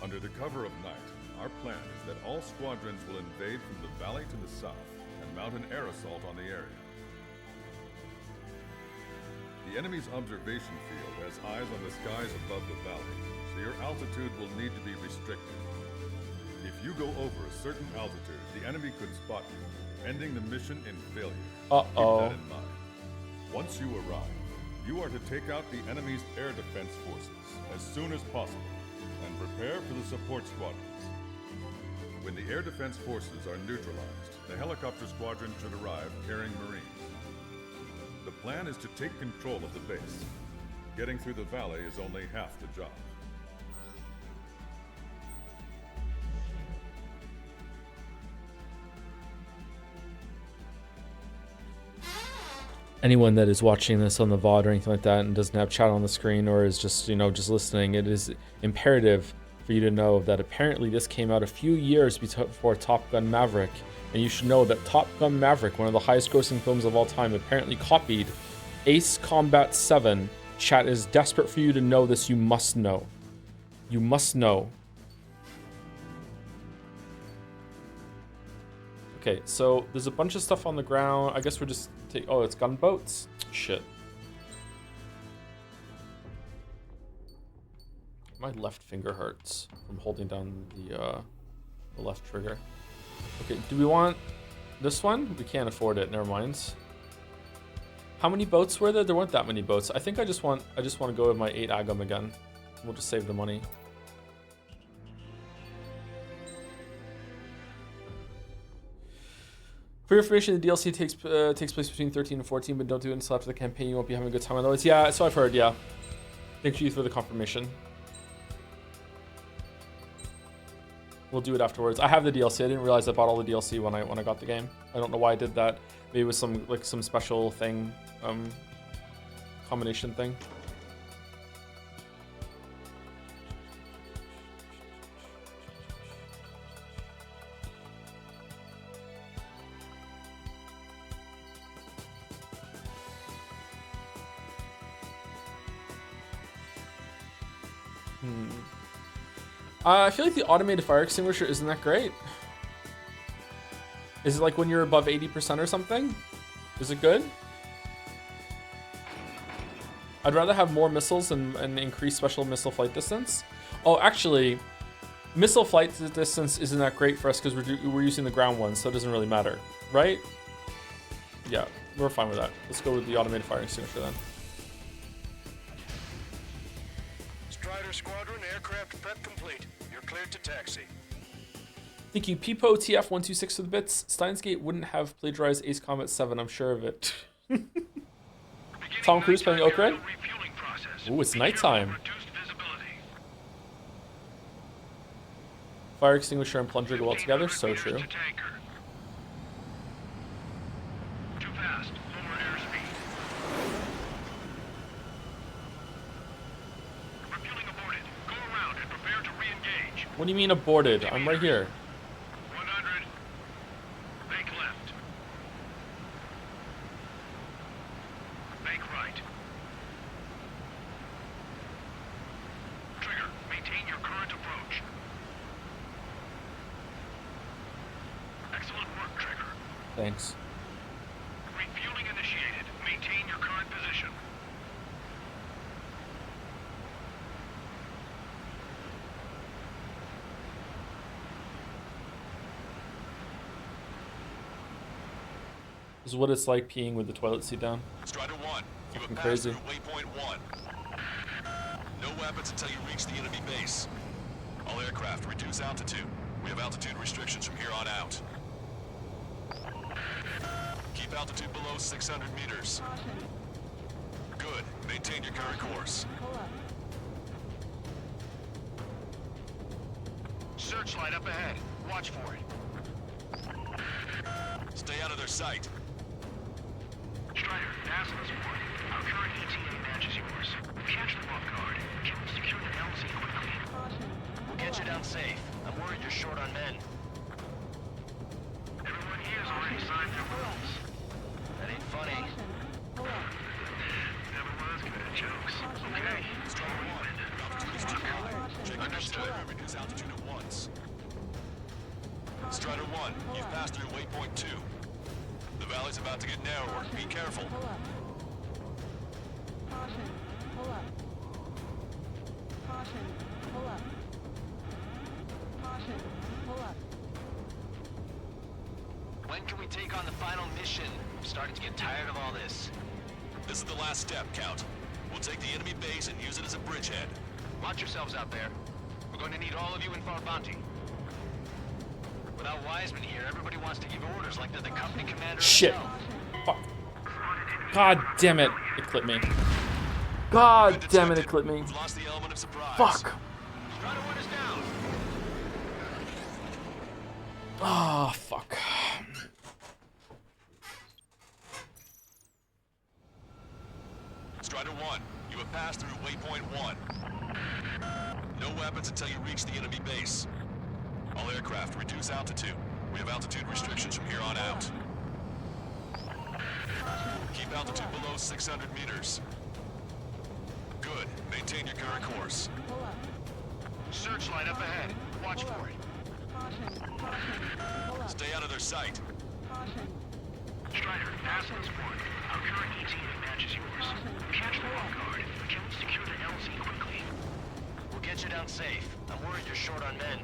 Under the cover of night, our plan is that all squadrons will invade from the valley to the south and mount an air assault on the area. The enemy's observation field has eyes on the skies above the valley, so your altitude will need to be restricted. If you go over a certain altitude, the enemy could spot you, ending the mission in failure. Uh-oh. Keep that in mind. Once you arrive, you are to take out the enemy's air defense forces as soon as possible and prepare for the support squadrons. When the air defense forces are neutralized, the helicopter squadron should arrive carrying Marines. The plan is to take control of the base. Getting through the valley is only half the job. Anyone that is watching this on the VOD or anything like that and doesn't have chat on the screen or is just, just listening, it is imperative for you to know that apparently this came out a few years before Top Gun Maverick. And you should know that Top Gun Maverick, one of the highest grossing films of all time, apparently copied Ace Combat 7. Chat is desperate for you to know this. You must know. You must know. Okay, so there's a bunch of stuff on the ground. I guess we're just oh, it's gunboats. Shit. My left finger hurts from holding down the left trigger. Okay, do we want this one? We can't afford it. Never mind. How many boats were there? There weren't that many boats. I think I just want to go with my 8 Agam again. We'll just save the money. For your information, the DLC takes place between 13 and 14, but don't do it until after the campaign. You won't be having a good time otherwise. Yeah, so I've heard. Yeah. Thank you for the confirmation. We'll do it afterwards. I have the DLC. I didn't realize I bought all the DLC when I got the game. I don't know why I did that. Maybe it was some special thing, combination thing. I feel like the automated fire extinguisher isn't that great. Is it like when you're above 80% or something? Is it good? I'd rather have more missiles and increase special missile flight distance. Oh, actually, missile flight distance isn't that great for us because we're using the ground one, so it doesn't really matter, right? Yeah, we're fine with that. Let's go with the automated fire extinguisher then. Strider Squadron, aircraft prep complete. You're cleared to taxi. Thank you, Peepo TF126 for the bits. Steins Gate wouldn't have plagiarized Ace Combat 7, I'm sure of it. Tom Cruise playing Oak Red? Ooh, it's nighttime. Fire extinguisher and plunger go well together, so true. What do you mean aborted? I'm right here. 100. Make left. Make right. Trigger, maintain your current approach. Excellent work, Trigger. Thanks. Refueling initiated. Maintain your current position. This is what it's like peeing with the toilet seat down. Strider 1, you have Fucking passed crazy. through waypoint 1. No weapons until you reach the enemy base. All aircraft, reduce altitude. We have altitude restrictions from here on out. Keep altitude below 600 meters. Good. Maintain your current course. Searchlight up ahead. Watch for it. Stay out of their sight. Strider, pass this point. Our current ETA matches yours. Catch them off guard. Can we secure the LZ quickly? We'll get you down safe. I'm worried you're short on men. Everyone here has already signed their wills. That ain't funny. Never was good at jokes. Okay. Strider 1, your altitude is too high. Check your Understood. and reduce altitude at once. Strider 1, you've passed through waypoint 2. The valley's about to get narrower. Be careful. When can we take on the final mission? I'm starting to get tired of all this. This is the last step, Count. We'll take the enemy base and use it as a bridgehead. Watch yourselves out there. We're going to need all of you in Farbanti. Without Wiseman here, everybody wants to give orders like they're the company commander Shit. himself. Fuck. God damn it. It clipped me. God damn it, it clipped me. We've lost the element of surprise. Fuck. Strider 1 is down. Ah, fuck. Strider 1, you have passed through waypoint 1. No weapons until you reach the enemy base. All aircraft, reduce altitude. We have altitude restrictions from here on out. Keep altitude below 600 meters. Good. Maintain your current course. Searchlight up ahead. Watch for it. Stay out of their sight. Strider, pass this point. Our current ETA matches yours. Catch them off guard. Can we secure the LZ quickly? We'll get you down safe. I'm worried you're short on men.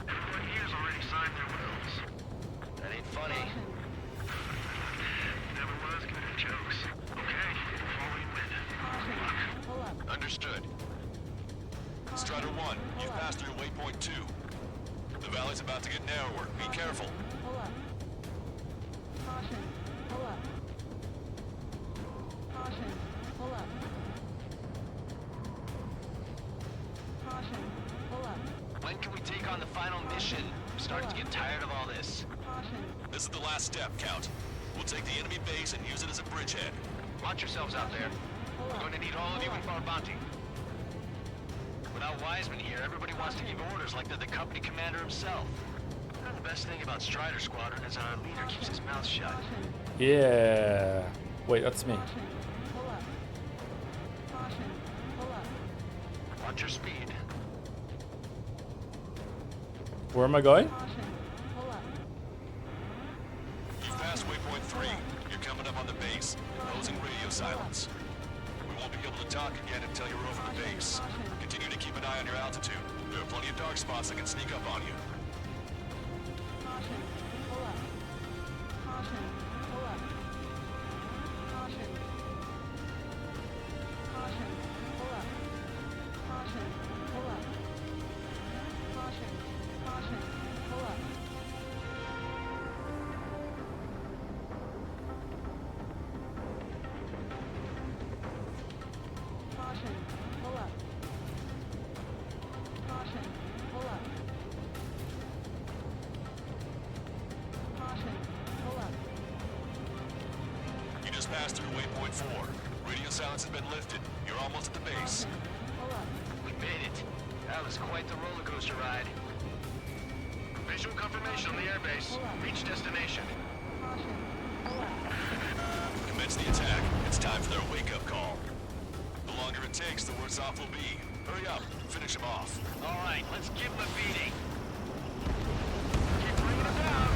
Everyone here's already signed their wills. That ain't funny. Never was good at jokes. Okay, before we win. Understood. Strider 1, you've passed through waypoint 2. The valley's about to get narrower. Be careful. When can we take on the final mission? I'm starting to get tired of all this. This is the last step, Count. We'll take the enemy base and use it as a bridgehead. Watch yourselves out there. We're going to need all of you in for our bounty. Without Wiseman here, everybody wants to give orders like they're the company commander himself. You know, the best thing about Strider Squadron is our leader keeps his mouth shut. Yeah. Wait, that's me. Watch your speed. Where am I going? You've passed waypoint 3. You're coming up on the base, imposing radio silence. We won't be able to talk again until you're over the base. Continue to keep an eye on your altitude. There are plenty of dark spots that can sneak up on you. You just passed through waypoint 4. Radio silence has been lifted. You're almost at the base. We made it. That was quite the roller coaster ride. Visual confirmation on the airbase. Reach destination. Commence the attack. It's time for their wake-up call. The longer it takes, the worse off we'll be. Hurry up. Finish them off. All right, let's give them a beating. Keep bringing them down.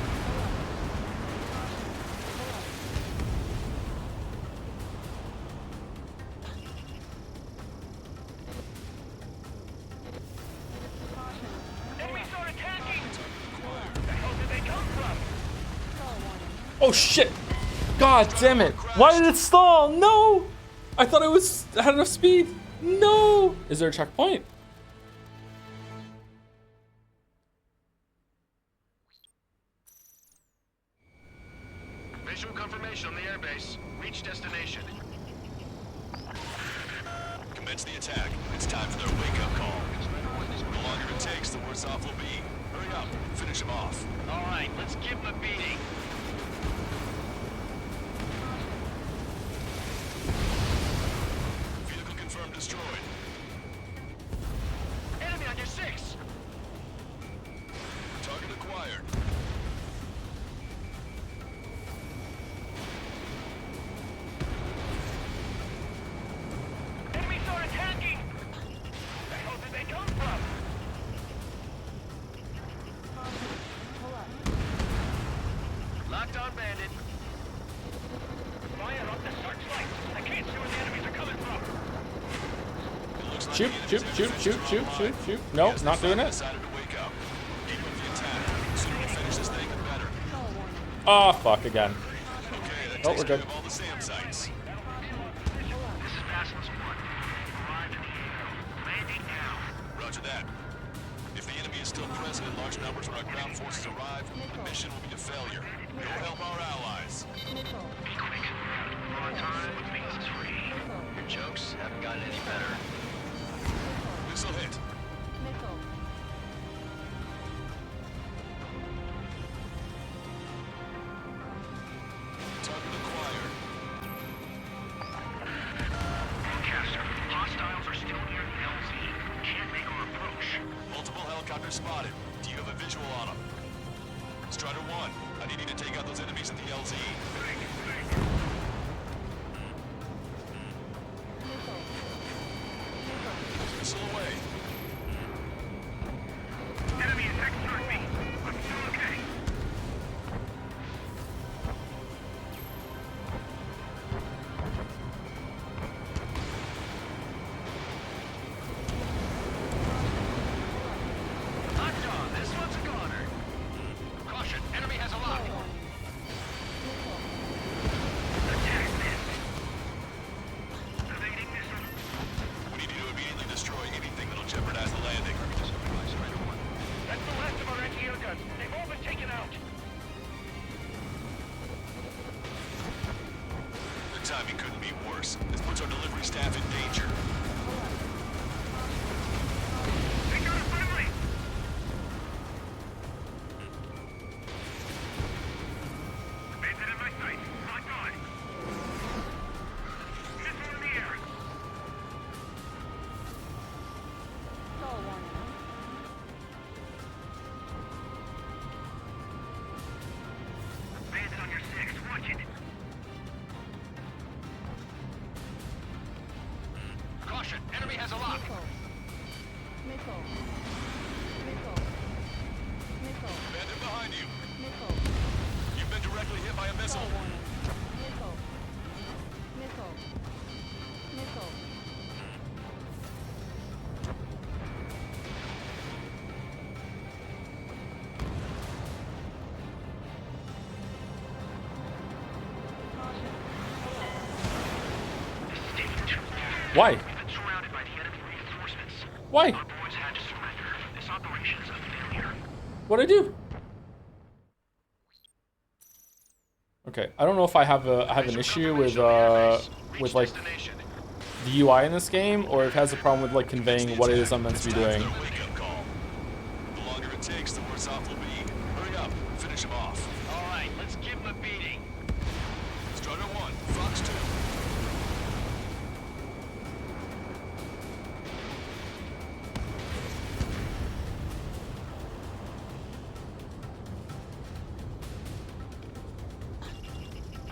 Enemy start attacking! The hell did they come from? Oh shit! God damn it! Why did it stall? No! I thought I had enough speed. No! Is there a checkpoint? Visual confirmation on the airbase. Reach destination. Commence the attack. It's time for their wake-up call. The longer it takes, the worse off we'll be. Hurry up. Finish them off. All right, let's give them a beating. Vehicle confirmed destroyed. Enemy on your 6. Target acquired. Enemy start attacking! The hell did they come from? Locked on bandit. Fire up the searchlight! I can't see where the enemies are coming from! It looks like Shoot, the shoot, enemy's shoot, been shoot, finished shoot, online. shoot, shoot. No, Guess not they doing finally it. decided to wake up. Keep up the attack. Sooner we finish this thing, the better. Oh, fuck again. Okay, that Oh, takes we're care good. of all the SAM sites. This is Basilisk 1. Arrived in the AO. Landing now. Roger that. If the enemy is still present in large numbers when our ground forces arrive, the mission will be a failure. Go help our allies. Be quick. We're on time, which means it's free. Your jokes haven't gotten any better. Missile hit. Target acquired. Broadcaster, hostiles are still near the LZ. Can't make our approach. Multiple helicopters spotted. Do you have a visual on them? Strider 1, I need you to take out those enemies in the LZ. Missile away. Enemy is X-turning me. I'm still okay. Commander behind you. You've been directly hit by a missile. Why? We've been surrounded by the enemy reinforcements. Why? Our boys had to surrender. This operation's a failure. What'd I do? Okay, I don't know if I have an issue with like the UI in this game, or if it has a problem with like conveying what it is I'm meant to be doing. Wake-up call. The longer it takes, the worse off we'll be. Hurry up, finish him off. All right, let's give him a beating. Strider 1, Fox 2.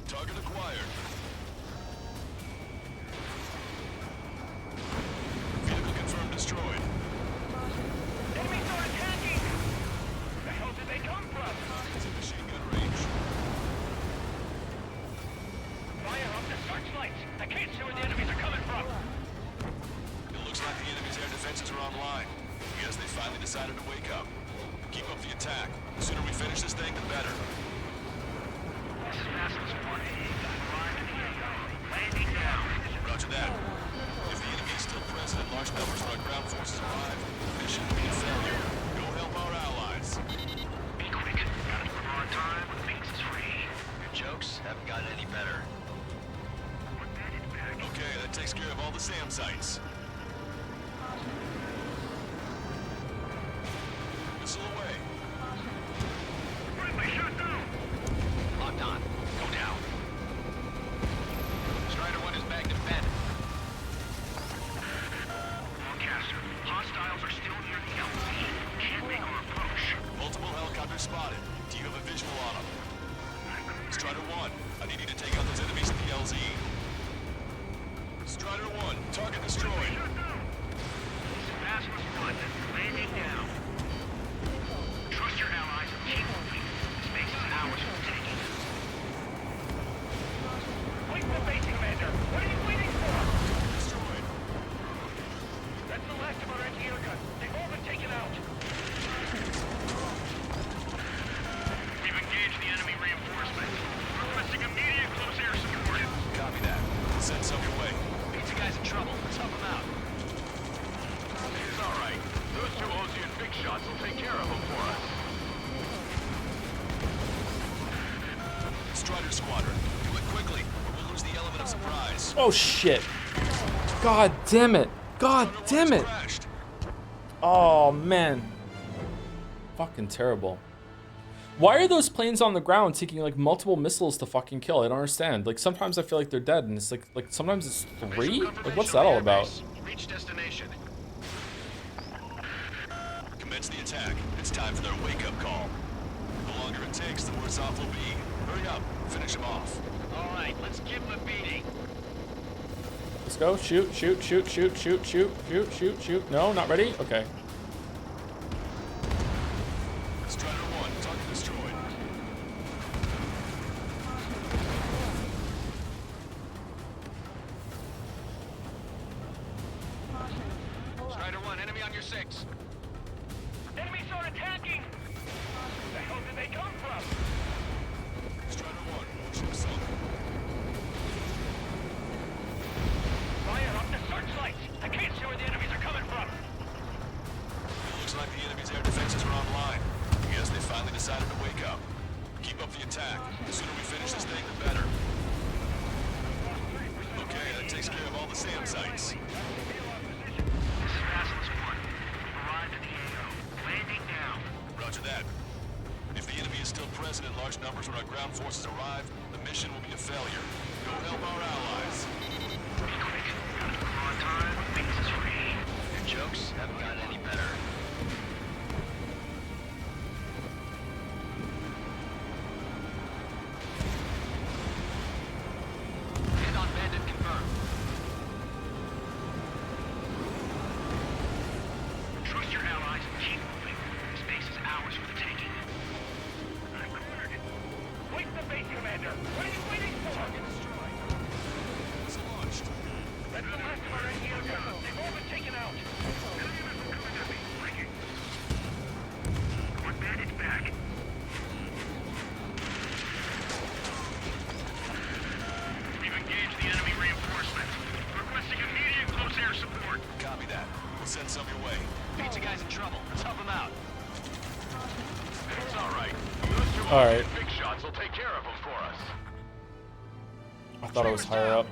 Target acquired. Vehicle confirmed destroyed. Enemy started attacking! The hell did they come from? It's in machine gun range. Fire up the searchlights! I can't see where the enemies are coming from! It looks like the enemy's air defenses are online. Guess they finally decided to wake up. Keep up the attack. The sooner we finish this thing, the better. This is Vasquez 1A. Arrived at the AO. Landing now. Roger that. If the enemy is still present in large numbers when our ground forces arrive, the mission will be a failure. Go help our allies. Be quick. Gotta deliver on time when Binks is free. Your jokes haven't gotten any better. We're bandit back. Okay, that takes care of all the SAM sites. Missile away. Friendly shot down. Locked on. Go down. Strider 1 is bagged and bent. Broadcaster. Hostiles are still near the LZ. Can't make our approach. Multiple helicopters spotted. Do you have a visual on them? Strider 1, I need you to take out those enemies in the LZ. Strider 1, target destroyed. Vasquez 1. Landing now. Trust your allies and keep moving. This base is ours for the taking. Wait for the base, Commander! What are you waiting for? Destroyed. That's the last of our anti-air guns. They've all been taken out. We've engaged the enemy reinforcements. Requesting immediate close air support. Copy that. Send some your way. Pizza guy's in trouble. Let's help him out. It's all right. Those two Ozian big shots will take care of him for us. Strider Squadron, do it quickly, or we'll lose the element of surprise. Oh shit! God damn it! God damn it! Crashed. Oh man. Fucking terrible. Why are those planes on the ground taking like multiple missiles to fucking kill? I don't understand. Like sometimes I feel like they're dead, and it's like sometimes it's 3? Like what's that all about? Reach destination. Commence the attack. It's time for their wake-up call. The longer it takes, the worse off we'll be. Hurry up, finish them off. All right, let's give him a beating. Let's go. Shoot, shoot, shoot, shoot, shoot, shoot, shoot, shoot, shoot. No, not ready? Okay. Strider 1, target destroyed. Strider 1, enemy on your 6. Enemy started attacking! The hell did they come from? Strider 1, warship sunk. Fire up the searchlights! I can't see where the enemies are coming from! It looks like the enemy's air defenses are online. Guess they finally decided to wake up. Keep up the attack. The sooner we finish this thing, the better. Okay, that takes care of all the SAM sites. This is Vasquez 1. Arrived at the AO. Landing now. Roger that. If the enemy is still present in large numbers when our ground forces arrive, the mission will be a failure. Go help our allies. Be quick. Gotta deliver on time when Binks is free. Your jokes haven't gotten any better. Hit on bandit confirmed. Trust All right. Big shots will take care of them for us. I thought I was higher up.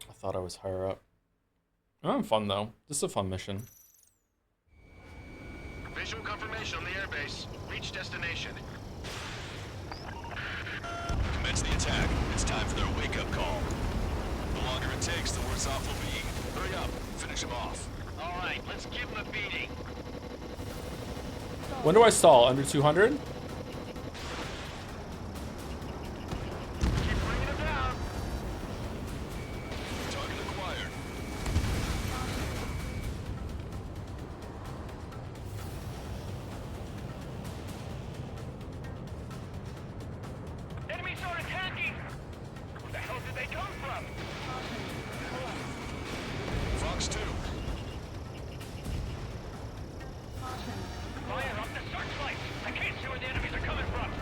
I thought I was higher up. Oh, fun though. This is a fun mission. Visual confirmation on the airbase. Reach destination. Commence the attack. It's time for their wake-up call. The longer it takes, the worse off we'll be. Hurry up. Finish them off. All right, let's give them a beating. When do I stall? Under 200? Keep bringing them down. Target acquired. Enemies are attacking. Where the hell did they come from? Fox 2. Fire up the searchlights. I can't see where the enemies are coming from.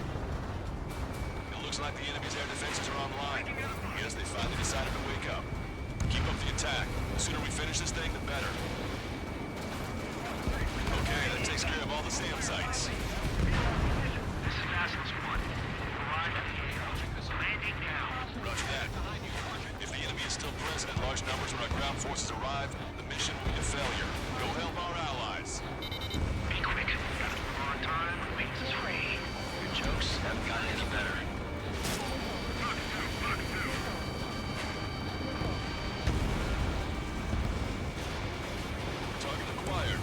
It looks like the enemy's air defenses are online. Yes, they finally decided to wake up. Keep up the attack. The sooner we finish this thing, the better. Okay, that takes care of all the SAM sites. This is Vasquez 1. Arrived at the AO. Landing now. Roger that. If the enemy is still present in large numbers when our ground forces arrive, the mission will be a failure. Go help our allies. Be quick. Gotta move on time. Wings is free. Your jokes haven't gotten any better. Target acquired.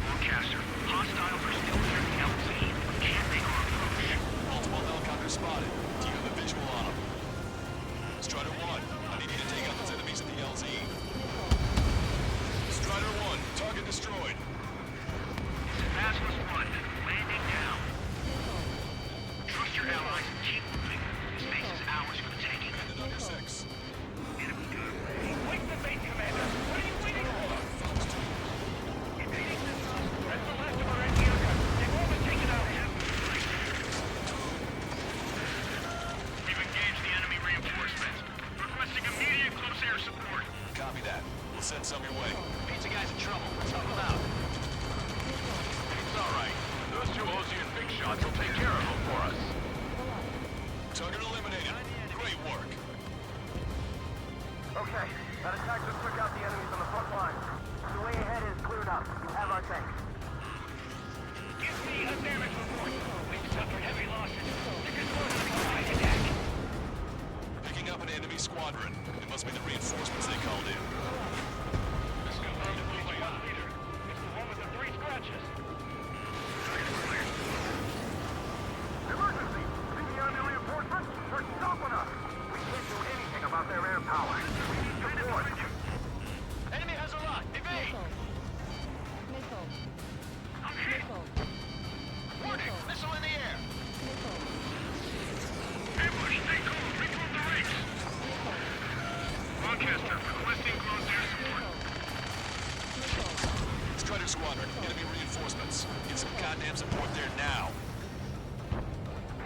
Broadcaster. Hostiles are still near the LZ. Can't make our approach. Multiple helicopters spotted. Do you have a visual on them? Strider 1, I need you to take out those enemies at the LZ. Strider 1, target destroyed. This is Vasquez 1. Landing now. Trust your allies and keep moving. This base is ours for the taking. And under 6. Enemy good. Wake the base commander. What are you waiting for? That's the last of our enemy aircraft. They've all been taken out. We've engaged the enemy reinforcements. Requesting immediate close air support. Copy that. We'll send some your way. Pizza guy's in trouble. Let's help him out. It's all right. Those two Ozian big shots will take care of them for us. Target eliminated. Great work. Okay, that attack just took out the enemies on the front line. The way ahead is cleared up. You have our tanks. Give me a damage report. We've suffered heavy losses. The control is behind attack. Picking up an enemy squadron. It must be the reinforcements they called in. This confirmed it was my one leader. It's the one with the 3 scratches. Emergency! See the enemy reinforcements? They're stopping us! We can't do anything about their air power. We need support. Enemy has a lock. Evade. Warning. Missile in the air. Ambush, stay cool. Regroup the rigs. Broadcaster, requesting close air support. Strider squadron, enemy reinforcements. Get some goddamn support there now.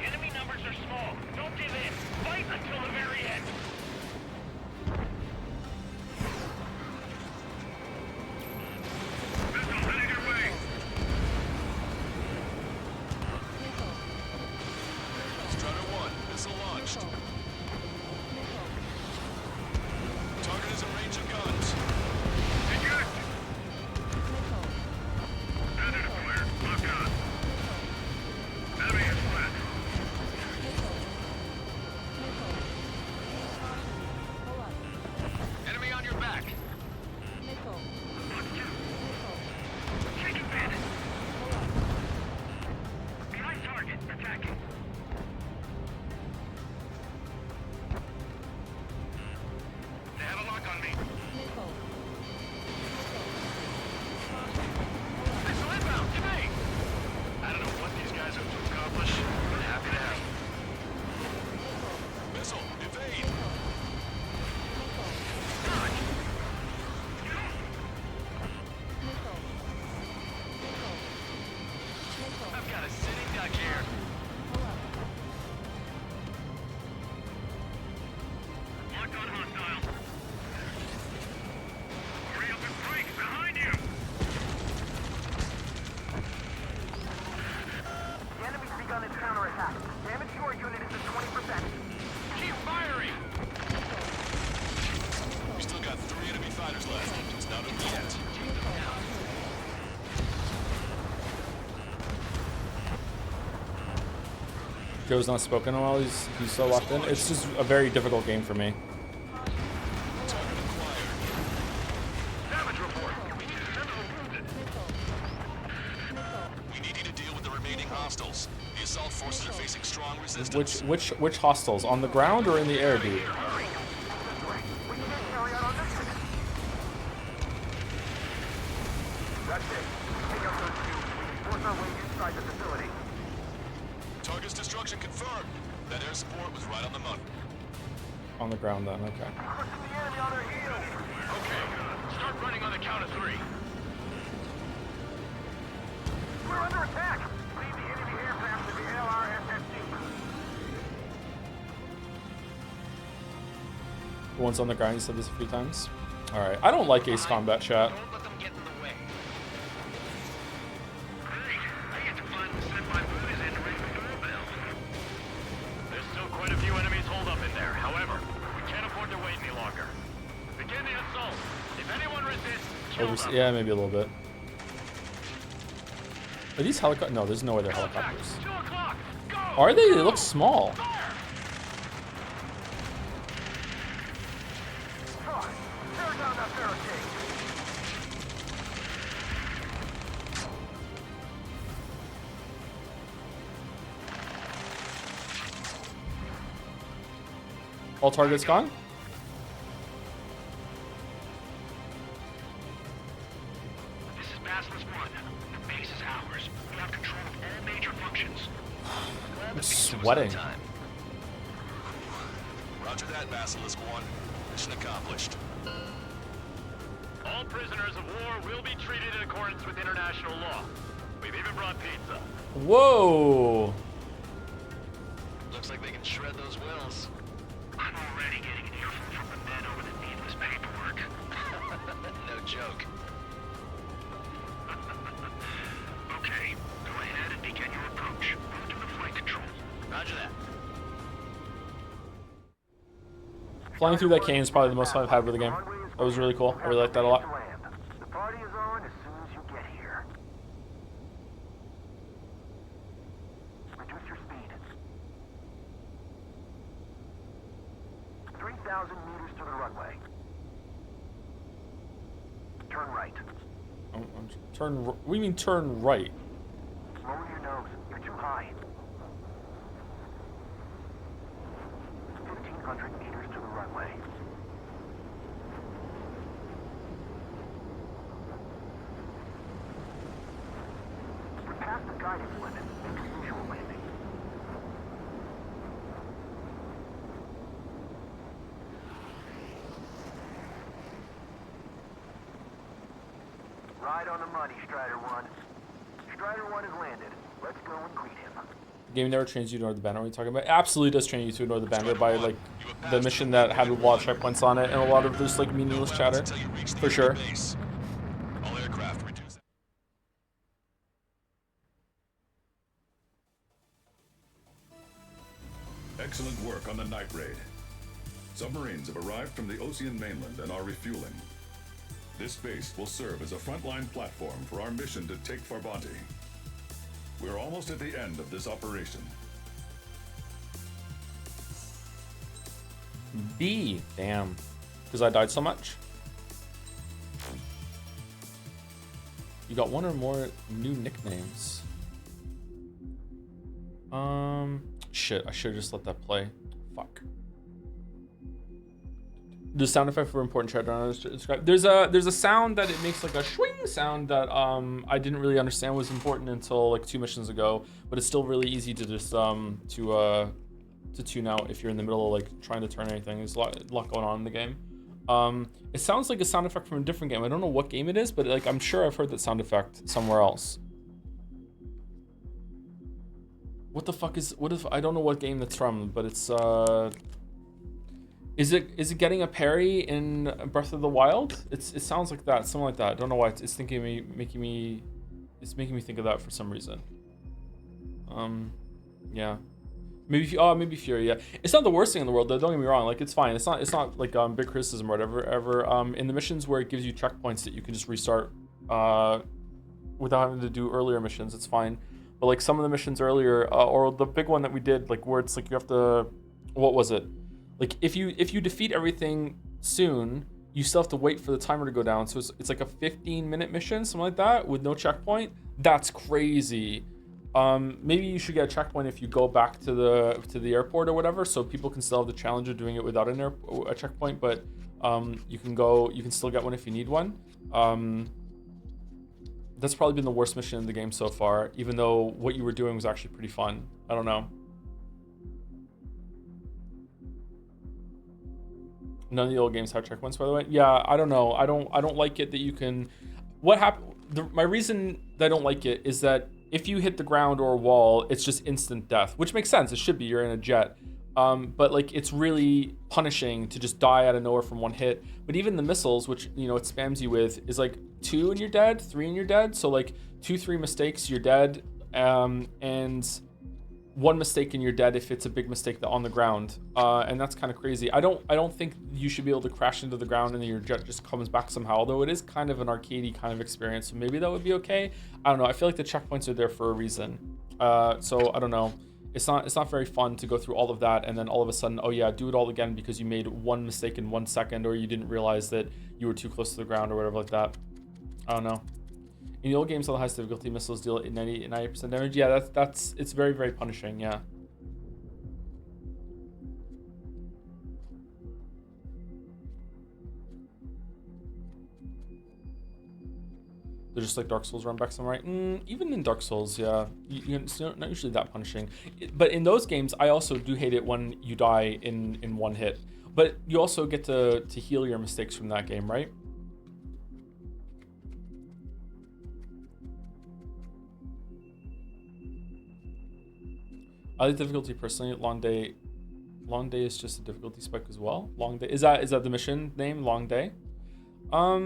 Enemy numbers are small. Don't give in. Fight until the very end. Missile headed your way. fighters left. It's not over yet. Joe's not spoken in a while. He's so locked in. It's just a very difficult game for me. Damage report. We need several wounded. We need you to deal with the remaining hostiles. The assault forces are facing strong resistance. Which hostiles? On the ground or in the air, dude? Hurry! This way. We can't carry out our mission. That's it. Take out those two. We can force our way inside the facility. Target's destruction confirmed. That air support was right on the money. On the ground then, okay. Pushing the enemy on their heels. Okay, start running on the count of 3. We're under attack. Lead the enemy aircraft to the LRSSG. The one's on the ground, you said this a few times. Alright, I don't like ace combat chat. Don't let them get in the way. Great. I get to finally set my booties in to ring the doorbell. There's still quite a few enemies holed up in there. However, we can't afford to wait any longer. Begin the assault. If anyone resists, kill them. Yeah, maybe a little bit. Are these helicopters? No, there's no way they're Contact. helicopters. 2 o'clock. Go. Are they? They look small. Fire. Try. Tear down that barricade. All targets gone? This is Basilisk 1. The base is ours. We have control of all major functions. I'm sweating. Roger that, Basilisk 1. Mission accomplished. All prisoners of war will be treated in accordance with international law. We've even brought pizza. Whoa! Looks like they can shred those wills. I'm already getting an earful from the men over the needless paperwork. No joke. Okay, go ahead and begin your approach. Move to the flight control. Roger that. Flying through that cane is probably the most fun I've had with the game. That was really cool. I really liked that a lot. The party is on as soon as you get here. Reduce your speed. 3,000 meters to the runway. Turn right. What do you mean turn right? Lower your nose. You're too high. 1,500 meters to the runway. We're past the guidance limit. Make a visual landing. Right on the money, Strider 1. Strider 1 has landed. Let's go and greet him. The game never trains you to ignore the banner. What are you talking about? It absolutely does train you to ignore the banner by like the mission that had a lot of checkpoints on it and a lot of just like meaningless chatter. For sure. All aircraft reduce. Excellent work on the night raid. Submarines have arrived from the Ocean mainland and are refueling. This base will serve as a frontline platform for our mission to take Farbanti. We're almost at the end of this operation. B. Damn. Because I died so much. You got one or more new nicknames. Shit, I should have just let that play. Fuck. The sound effect for important chat don't describe. There's a sound that it makes like a swing sound that I didn't really understand was important until like 2 missions ago, but it's still really easy to just to tune out if you're in the middle of like trying to turn anything. There's a lot going on in the game. It sounds like a sound effect from a different game. I don't know what game it is, but like I'm sure I've heard that sound effect somewhere else. What the fuck is, what if, I don't know what game that's from, but it's is it getting a parry in Breath of the Wild? It sounds like that, something like that. I don't know why it's making me think of that for some reason. Yeah. Maybe Fury. Yeah, it's not the worst thing in the world though. Don't get me wrong. Like it's fine. It's not like big criticism or whatever. Ever in the missions where it gives you checkpoints that you can just restart without having to do earlier missions, it's fine. But like some of the missions earlier, or the big one that we did, like where it's like you have to, what was it? Like if you defeat everything soon, you still have to wait for the timer to go down. So it's like a 15-minute mission, something like that, with no checkpoint. That's crazy. Maybe you should get a checkpoint if you go back to the airport or whatever, so people can still have the challenge of doing it without a checkpoint. But you can still get one if you need one. That's probably been the worst mission in the game so far, even though what you were doing was actually pretty fun. I don't know. None of the old games have checkpoints, by the way. Yeah, I don't know. I don't like it that you can. What happened? My reason that I don't like it is that if you hit the ground or a wall, it's just instant death, which makes sense. It should be. You're in a jet. But like it's really punishing to just die out of nowhere from one hit. But even the missiles, which it spams you with, is like 2 and you're dead, 3 and you're dead. So like 2-3 mistakes, you're dead, and 1 mistake and you're dead if it's a big mistake on the ground. And that's kind of crazy. I don't think you should be able to crash into the ground and then your jet just comes back somehow. Although it is kind of an arcadey kind of experience, so maybe that would be okay. I don't know. I feel like the checkpoints are there for a reason. So I don't know. It's not very fun to go through all of that and then all of a sudden, oh yeah, do it all again because you made 1 mistake in 1 second, or you didn't realize that you were too close to the ground or whatever like that. I don't know. In the old games, on the highest difficulty, missiles deal 90% damage. Yeah, it's very, very punishing. Yeah. They're just like Dark Souls run back some, right? Even in Dark Souls, yeah, it's not usually that punishing. But in those games, I also do hate it when you die in 1 hit. But you also get to heal your mistakes from that game, right? I like difficulty personally. Long day is just a difficulty spike as well. Long day is that the mission name? Long day. I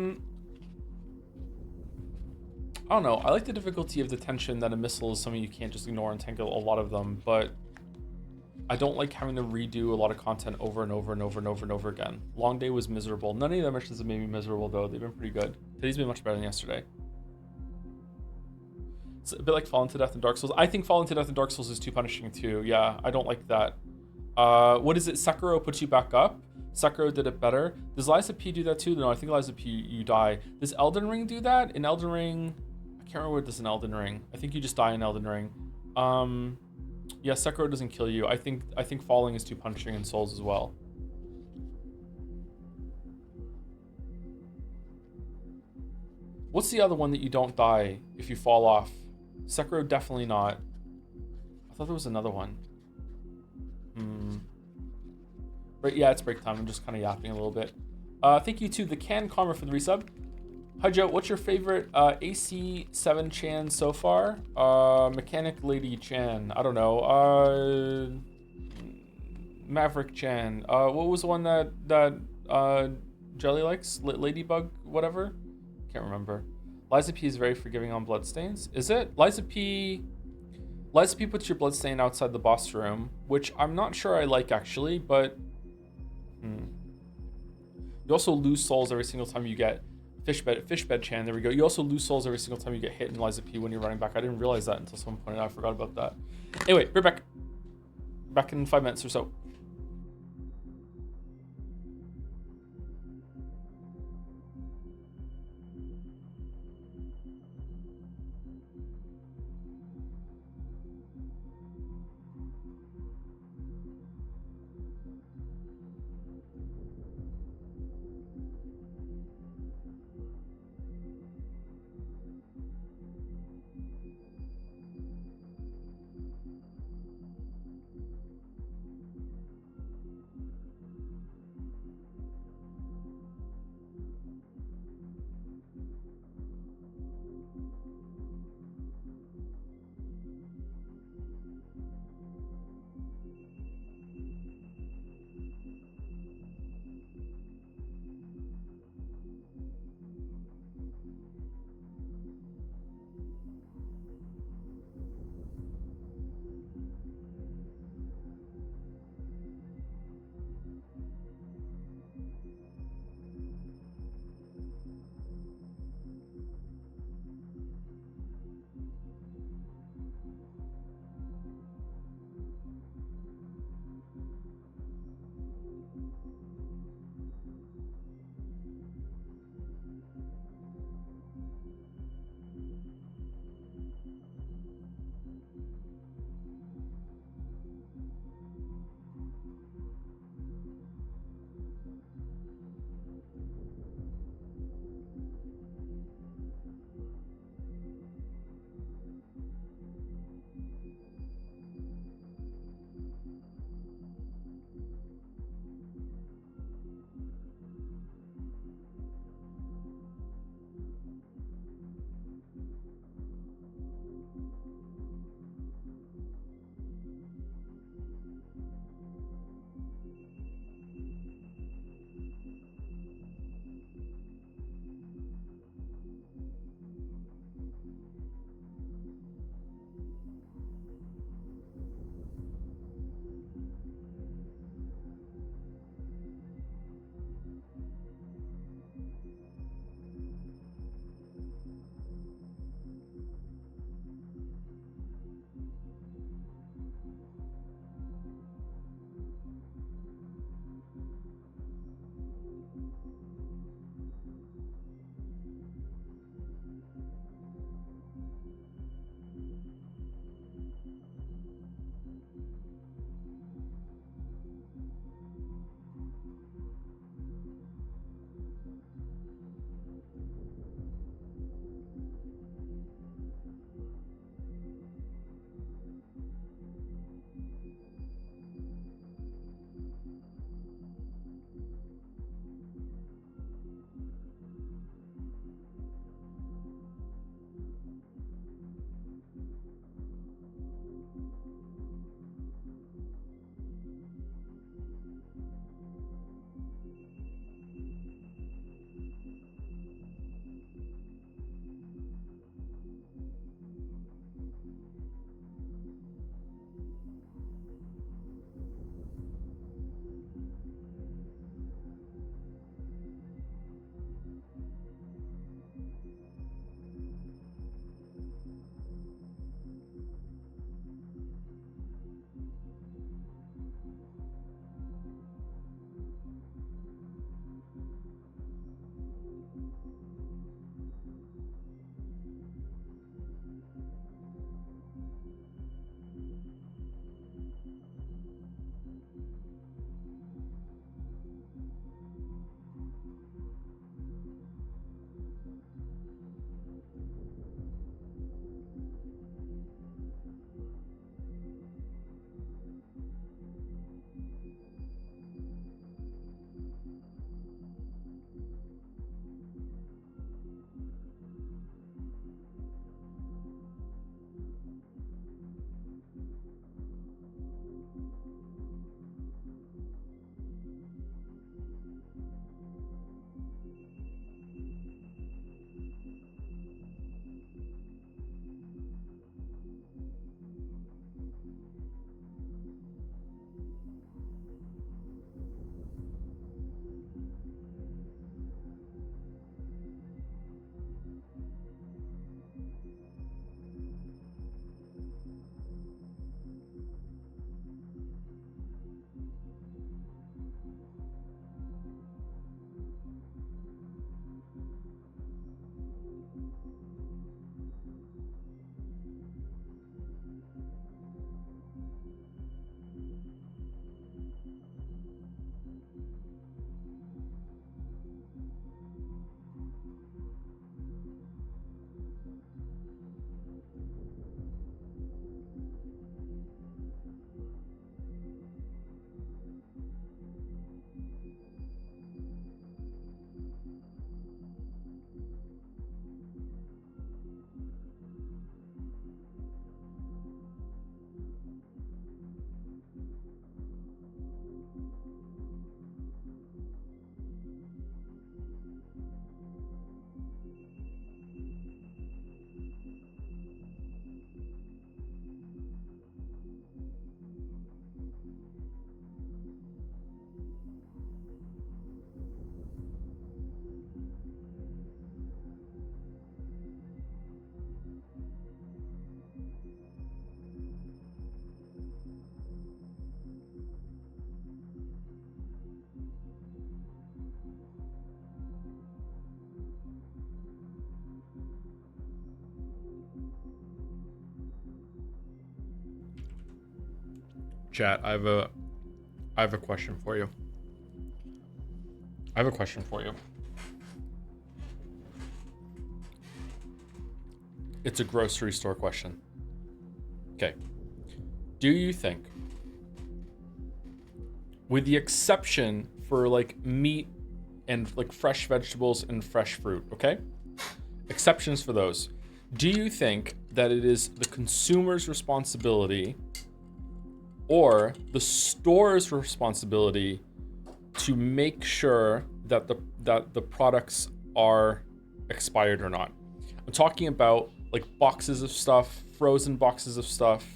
don't know. I like the difficulty of the tension that a missile is something you can't just ignore and tangle a lot of them, but I don't like having to redo a lot of content over and over and over and over and over again. Long day was miserable. None of the missions have made me miserable though. They've been pretty good. Today's been much better than yesterday. It's a bit like Fallen to Death in Dark Souls. I think Fallen to Death in Dark Souls is too punishing too. Yeah, I don't like that. What is it? Sekiro puts you back up. Sekiro did it better. Does Liza P do that too? No, I think Liza P, you die. Does Elden Ring do that? In Elden Ring, I can't remember what it does in Elden Ring. I think you just die in Elden Ring. Yeah, Sekiro doesn't kill you. I think falling is too punishing in Souls as well. What's the other one that you don't die if you fall off? Sekiro, definitely not. I thought there was another one. Right, yeah, it's break time. I'm just kind of yapping a little bit. Thank you to the Can Karma for the resub. Hi Joe, what's your favorite AC7 Chan so far? Mechanic Lady Chan. I don't know. Maverick Chan. What was the one that Jelly likes? Ladybug, whatever. Can't remember. Liza P is very forgiving on bloodstains. Is it? Liza P puts your bloodstain outside the boss room, which I'm not sure I like actually, but you also lose souls every single time you get Fishbed Chan. There we go. You also lose souls every single time you get hit in Liza P when you're running back. I didn't realize that until someone pointed out. I forgot about that. Anyway, we're back. Back in 5 minutes or so. Chat, I have a question for you. It's a grocery store question. Okay. Do you think, with the exception for like meat and like fresh vegetables and fresh fruit, okay? Exceptions for those. Do you think that it is the consumer's responsibility or the store's responsibility to make sure that the products are expired or not? I'm talking about like boxes of stuff, frozen boxes of stuff,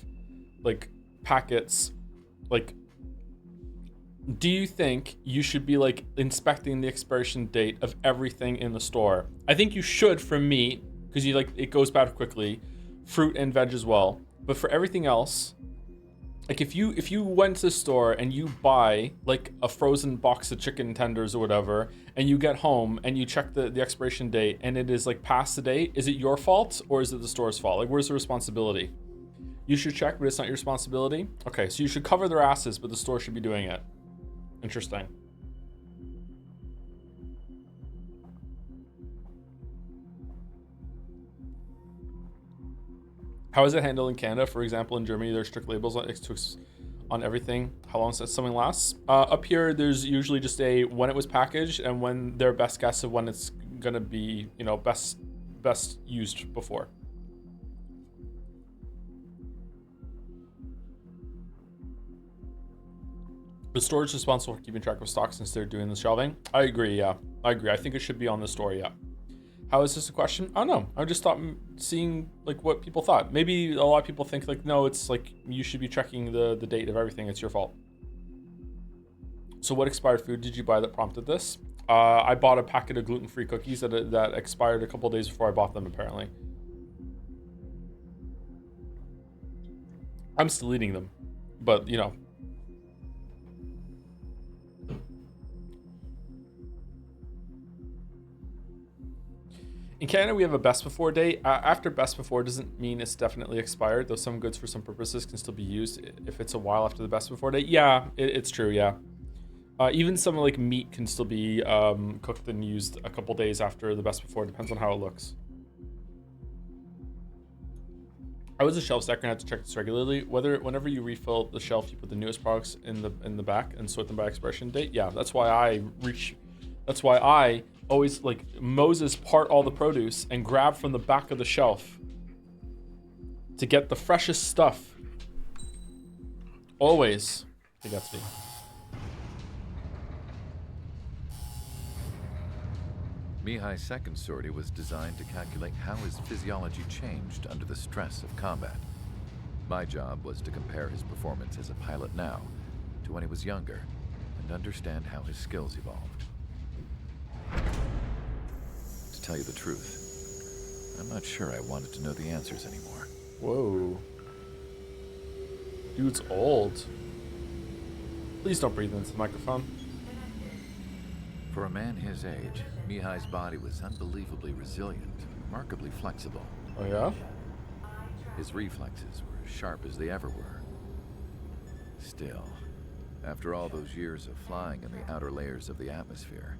like packets. Like, do you think you should be like inspecting the expiration date of everything in the store? I think you should for meat, because you like it goes bad quickly, fruit and veg as well. But for everything else, like if you went to the store and you buy like a frozen box of chicken tenders or whatever, and you get home and you check the expiration date and it is like past the date, is it your fault or is it the store's fault? Like, where's the responsibility? You should check, but it's not your responsibility. Okay, so you should cover their asses, but the store should be doing it. Interesting. How is it handled in Canada? For example, in Germany, there's strict labels on everything. How long does something lasts? Up here, there's usually just a when it was packaged and when their best guess of when it's gonna be, you know, best used before. The store is responsible for keeping track of stock since they're doing the shelving. I agree, yeah. I agree. I think it should be on the store, yeah. How is this a question? I don't know. I just thought seeing like what people thought. Maybe a lot of people think like, no, it's like you should be checking the date of everything. It's your fault. So what expired food did you buy that prompted this? I bought a packet of gluten-free cookies that expired a couple days before I bought them, apparently. I'm still eating them, but you know. In Canada, we have a best before date. After best before doesn't mean it's definitely expired, though some goods for some purposes can still be used if it's a while after the best before date. Yeah, it's true, yeah. Even some like meat can still be cooked and used a couple days after the best before. Depends on how it looks. I was a shelf stacker and had to check this regularly. Whenever you refill the shelf, you put the newest products in the back and sort them by expiration date. Yeah, that's why I always like Moses part all the produce and grab from the back of the shelf to get the freshest stuff. Always. I think that's me. Mihai's second sortie was designed to calculate how his physiology changed under the stress of combat. My job was to compare his performance as a pilot now to when he was younger and understand how his skills evolved. To tell you the truth, I'm not sure I wanted to know the answers anymore. Whoa. Dude's old. Please don't breathe into the microphone. For a man his age, Mihai's body was unbelievably resilient, remarkably flexible. Oh yeah? His reflexes were as sharp as they ever were. Still, after all those years of flying in the outer layers of the atmosphere,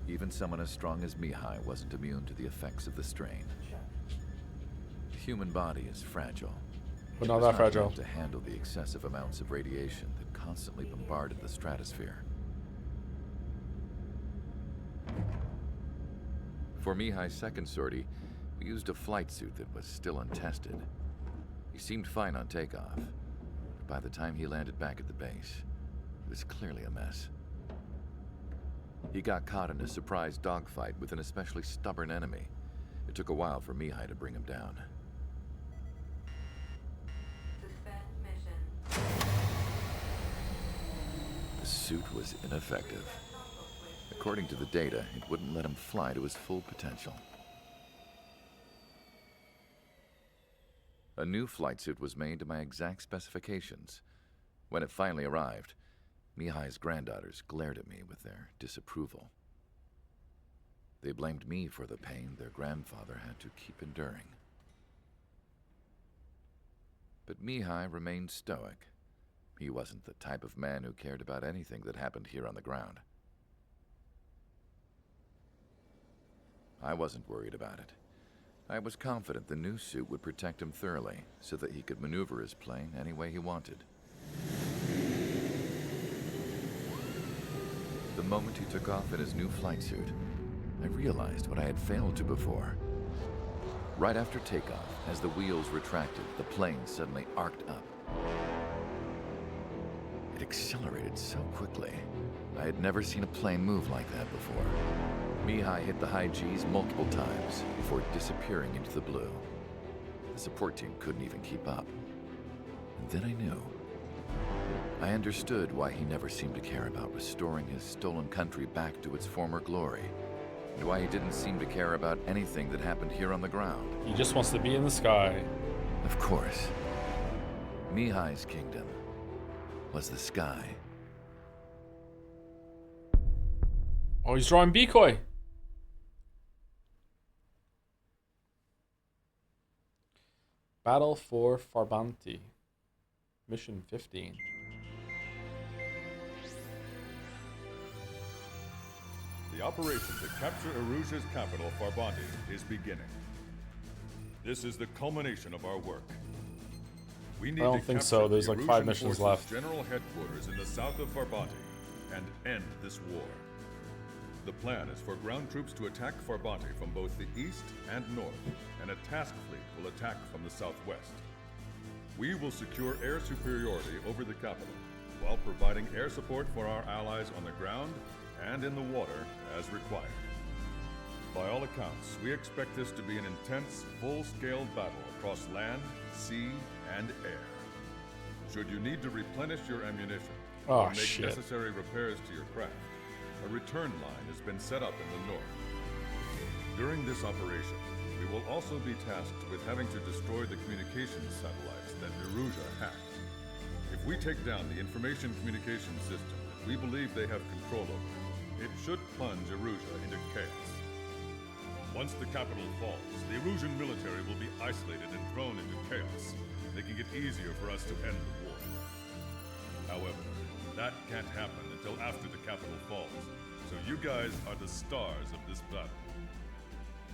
even someone as strong as Mihai wasn't immune to the effects of the strain. The human body is fragile. But not that fragile. To handle the excessive amounts of radiation that constantly bombarded the stratosphere. For Mihai's second sortie, we used a flight suit that was still untested. He seemed fine on takeoff, but by the time he landed back at the base, it was clearly a mess. He got caught in a surprise dogfight with an especially stubborn enemy. It took a while for Mihai to bring him down. The suit was ineffective. According to the data, it wouldn't let him fly to his full potential. A new flight suit was made to my exact specifications. When it finally arrived, Mihai's granddaughters glared at me with their disapproval. They blamed me for the pain their grandfather had to keep enduring. But Mihai remained stoic, He wasn't the type of man who cared about anything that happened here on the ground. I wasn't worried about it. I was confident the new suit would protect him thoroughly, so that he could maneuver his plane any way he wanted. The moment he took off in his new flight suit, I realized what I had failed to before. Right after takeoff, as the wheels retracted, the plane suddenly arced up. It accelerated so quickly. I had never seen a plane move like that before. Mihai hit the high G's multiple times before disappearing into the blue. The support team couldn't even keep up. And then I knew. I understood why he never seemed to care about restoring his stolen country back to its former glory, and why he didn't seem to care about anything that happened here on the ground. He just wants to be in the sky. Of course. Mihai's kingdom was the sky. Oh, he's drawing decoy. Battle for Farbanti. Mission 15. The operation to capture Erusia's capital, Farbanti, is beginning. This is the culmination of our work. We need I don't to think capture so. There's the like 5 Erusian missions forces' left. General headquarters in the south of Farbanti and end this war. The plan is for ground troops to attack Farbanti from both the east and north, and a task fleet will attack from the southwest. We will secure air superiority over the capital, while providing air support for our allies on the ground and in the water as required. By all accounts, we expect this to be an intense, full-scale battle across land, sea, and air. Should you need to replenish your ammunition or make necessary repairs to your craft, a return line has been set up in the north. During this operation, we will also be tasked with having to destroy the communications satellites that Erusia hacked. If we take down the information communication system that we believe they have control over, it should plunge Erusia into chaos. Once the capital falls, the Erusian military will be isolated and thrown into chaos, making it easier for us to end the war. However, that can't happen until after the capital falls, so you guys are the stars of this battle.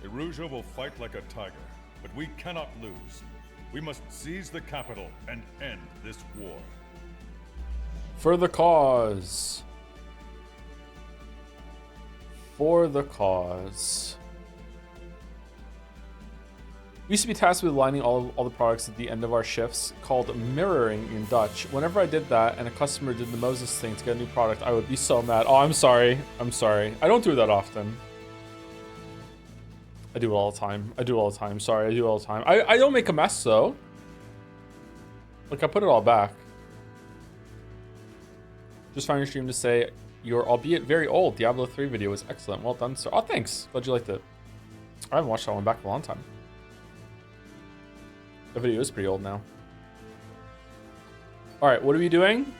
Erusia will fight like a tiger, but we cannot lose. We must seize the capital and end this war. For the cause. For the cause. We used to be tasked with aligning all the products at the end of our shifts, called mirroring in Dutch. Whenever I did that and a customer did the Moses thing to get a new product, I would be so mad. Oh, I'm sorry. I'm sorry. I don't do it that often. I do it all the time. I do it all the time. Sorry, I do it all the time. I don't make a mess, though. Like, I put it all back. Just found your stream to say, your albeit very old Diablo 3 video was excellent. Well done, sir. Oh, thanks. Glad you liked it. I haven't watched that one back in a long time. The video is pretty old now. All right, what are we doing?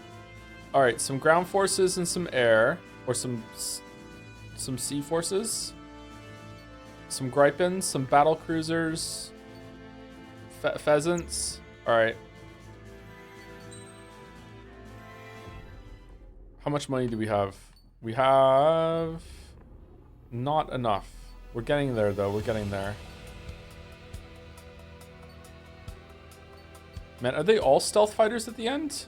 All right, some ground forces and some air, or some sea forces, some Gripens, some battle cruisers, pheasants. All right. How much money do we have? We have not enough. We're getting there, though. We're getting there. Man, are they all stealth fighters at the end?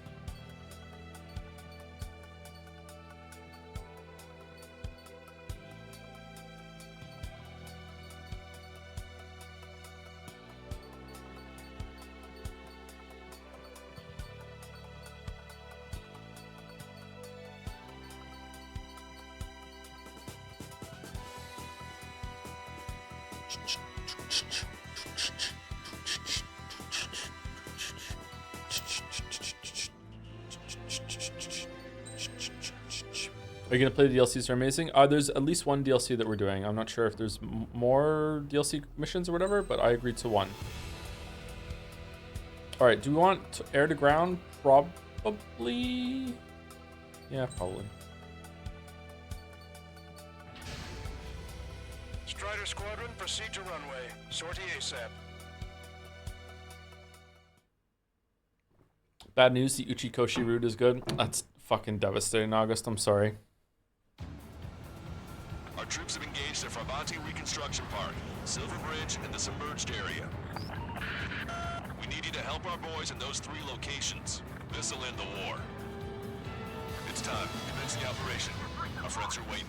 Are you going to play the DLCs? Are amazing. There's at least one DLC that we're doing. I'm not sure if there's more DLC missions or whatever, but I agreed to one. All right, do we want air to ground? Probably. Yeah, probably. Strider Squadron, proceed to runway. Sortie ASAP. Bad news, the Uchikoshi route is good. That's fucking devastating, August. I'm sorry. Our troops have engaged at Farbanti Reconstruction Park, Silver Bridge, and the submerged area. We need you to help our boys in those 3 locations. This'll end the war. It's time. Commence the operation. Our friends are waiting.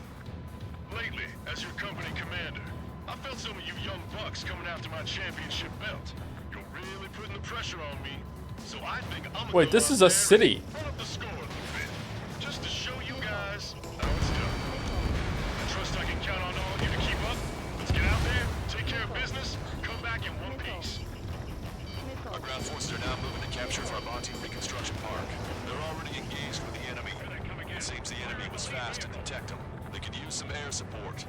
Lately, as your company commander, I felt some of you young bucks coming after my championship belt. You're really putting the pressure on me. So I think I'm gonna Wait, this is a city. Run up the score a little bit. Just to show you guys how it's done. I trust I can count on all of you to keep up. Let's get out there, take care of business, come back in one piece. Our ground forces are now moving to capture Farbanti Reconstruction Park. They're already engaged with the enemy. It seems the enemy was fast to detect them. They could use some air support.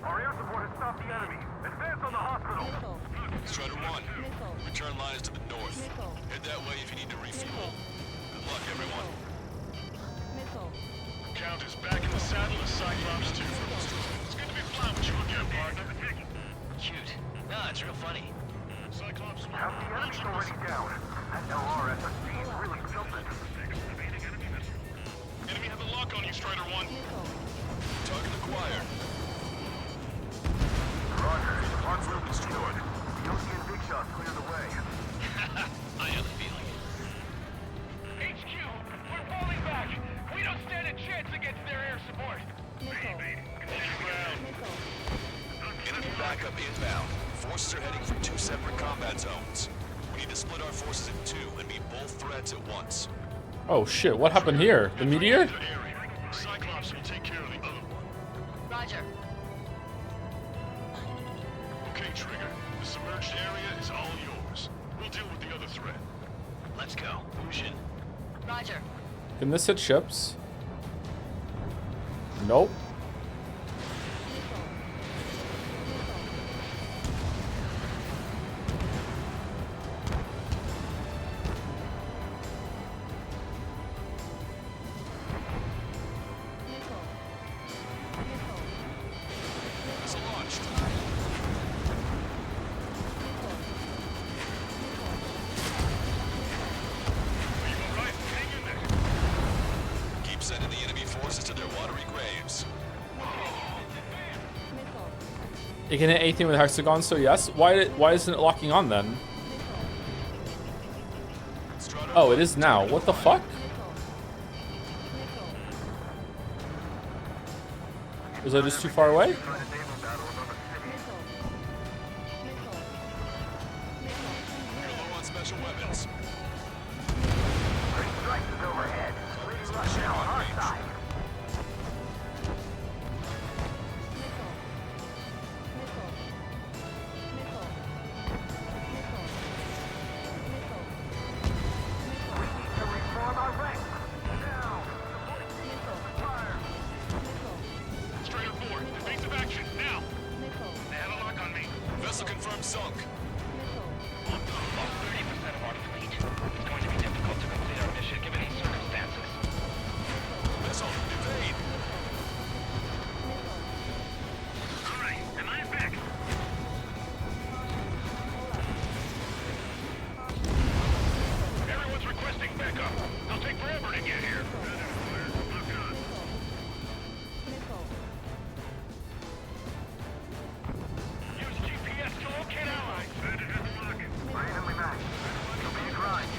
Our air support has stopped the enemy. Advance on the hospital. Strider 1, return line is to the north. Head that way if you need to refuel. Good luck, everyone. Count is back in the saddle as Cyclops 2. It's good to be flying with you again, partner. Cute. Nah, it's real funny. Cyclops 1. Half the enemy's already down. That LRSSD is really tilted. Enemy has a lock on you, Strider 1. Target acquired. Roger. Hard room destroyed. The OC and Big Shots cleared the way. I know the feeling. HQ, we're falling back. We don't stand a chance against their air support. Enemy backup inbound. Forces are heading from 2 separate combat zones. We need to split our forces in 2 and meet both threats at once. Oh shit, what happened here? The meteor? Cyclops will take care of the other one. Roger. Okay, Trigger. The submerged area is all yours. We'll deal with the other threat. Let's go. Who's in? Roger. Can this hit ships? Nope. Missile launched. Keep sending the enemy forces to their watery graves. It can hit anything with hexagon, so yes. Why isn't it locking on then? Oh, it is now. What the fuck? Was I just too far away? You're low on special weapons. Three strikes is overhead. Please rush now on our side. We need to reform our ranks. Now. Fire. Strider 4, evasive action, now! They have a lock on me. Vessel confirmed sunk. About 30% of our fleet. It's going to be difficult to complete our mission given these circumstances. Missile, evade. Alright, am I back? Everyone's requesting backup. They'll take forever to get here. Use GPS to locate allies. Randomly matched. It'll be a grind.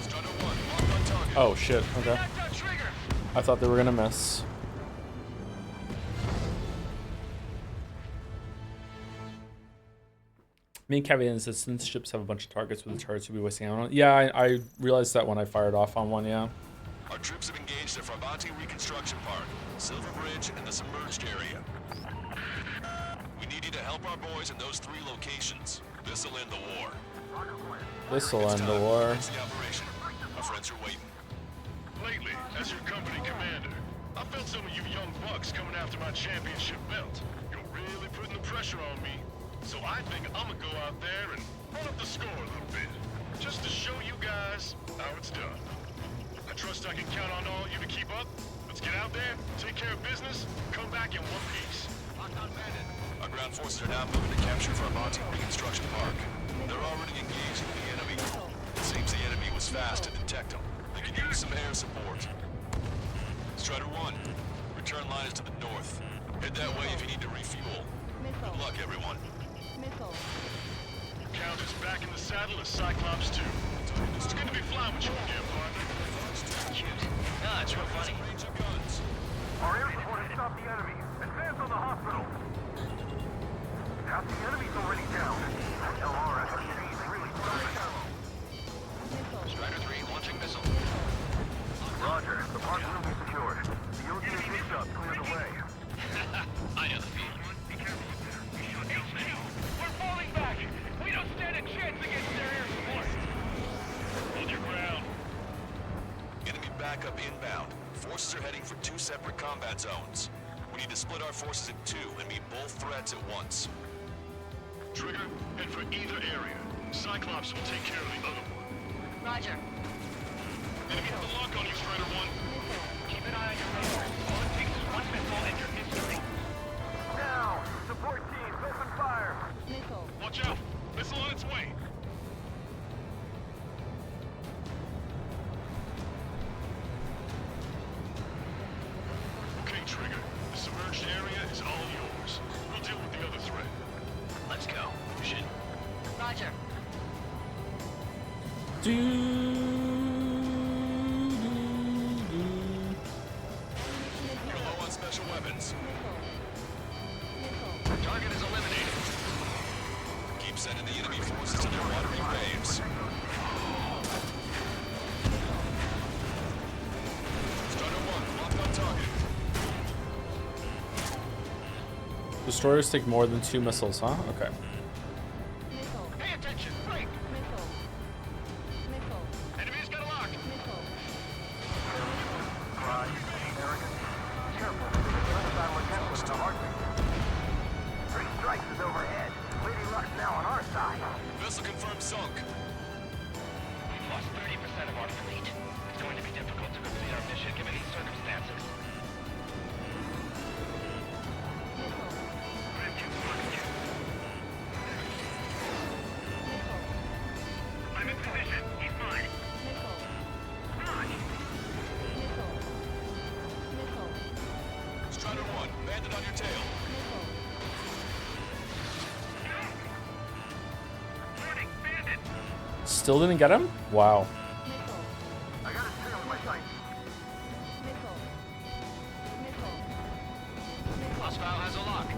Strider 1, locked on target. Oh shit, okay. Knocked out Trigger. I thought they were gonna miss. Me and Kevin says since ships have a bunch of targets with the turrets we'll be wasting out on. Yeah, I realized that when I fired off on one, yeah. Our troops have engaged at Farbanti Reconstruction Park, Silver Bridge, and the submerged area. We need you to help our boys in those 3 locations. This'll end the war. This'll It's end the time. war. Commence the operation. Our friends are waiting. Lately, as your company commander, I felt some of you young bucks coming after my championship belt. You're really putting the pressure on me. So I think I'm gonna go out there and run up the score a little bit. Just to show you guys how it's done. I trust I can count on all of you to keep up. Let's get out there, take care of business, come back in one piece. Our ground forces are now moving to capture Farbanti Reconstruction Park. They're already engaging the enemy. It seems the enemy was fast to detect them. They could use some air support. Strider 1, return line is to the north. Head that way if you need to refuel. Good luck, everyone. Count is back in the saddle as Cyclops 2. It's good to be flying with you again, partner. Cute. Ah, it's real funny. Range of guns. Our air support has stopped the enemy. Advance on the hospital. Half the enemy's already down. LRSG is really throwing down. Strider 3 launching missile. Roger. The park room is secured. The OG picks up. Clear the way. I know the feeling. Be careful up there. We shot down many. We're falling back. We don't stand a chance against their air support. Hold your ground. Enemy backup inbound. Forces are heading for 2 separate combat zones. We need to split our forces in 2 and meet both threats at once. Trigger, head for either area. Cyclops will take care of the other one. Roger. Enemy have the lock on you, Strider 1. Keep an eye on your radar. All it takes is one missile and you're history. Now, support teams, open fire. Watch out! Missile on its way! Okay, Trigger. The submerged area is all yours. We'll deal with the other threat. Let's go. Shin. Roger. You're low on special weapons. Target is eliminated. Keep sending the enemy forces to their watery graves. Strider 1, lock on target. Destroyers take more than 2 missiles, huh? Okay. Pay attention! Break! Enemy's got a lock! Pride, arrogance. Careful. Don't battle against us in a heartbeat. 3 strikes is overhead. Lady Luck's now on our side. Vessel confirmed sunk. We've lost 30% of our fleet. It's going to be difficult to complete our mission given these circumstances. I'm in position. He's mine. Strider 1, bandit on your tail. Warning, bandit! Still didn't get him? Wow. I got his tail in my sights. Hostile has a lock.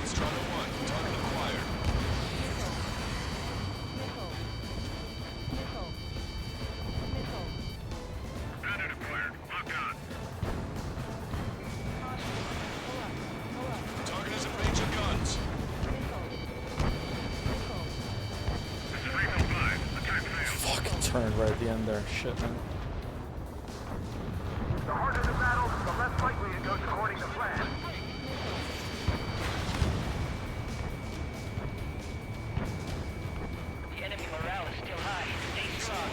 Strider 1, target acquired. Bandit acquired. Lock on. Target is in range of guns. This is Rainbow 5. Attack failed. Fucking turned right at the end there. Shit, man. The harder the battle, the less likely it goes according to plan. The enemy morale is still high. Stay strong.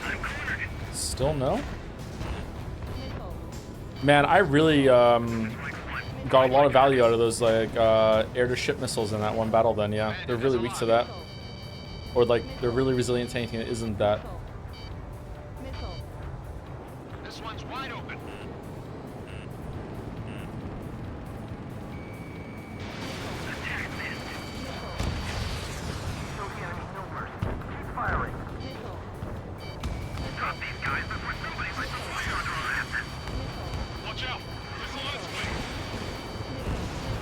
I'm cornered. Still no? Man, I really got a lot of value out of those like air-to-ship missiles in that one battle then, yeah. They're really weak to that. Or like, they're really resilient to anything that isn't that. This one's wide open. Attack missed. Show the enemy no mercy. Keep firing. Drop these guys before somebody lights a fire under our asses. Watch out! Missile on its way.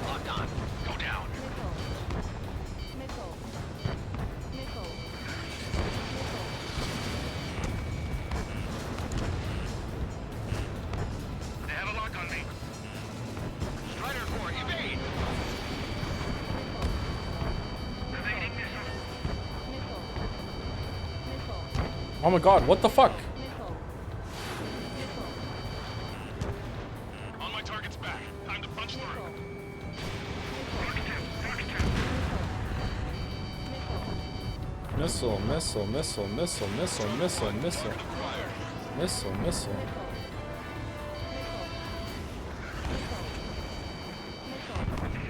Locked on. Go down. They have a lock on me. Strider 4, evade! Evading missile. Oh my god, what the fuck? On my target's back. Time to punch through. Missile, missile, missile, missile, missile, missile, missile. Acquired. Missile, missile.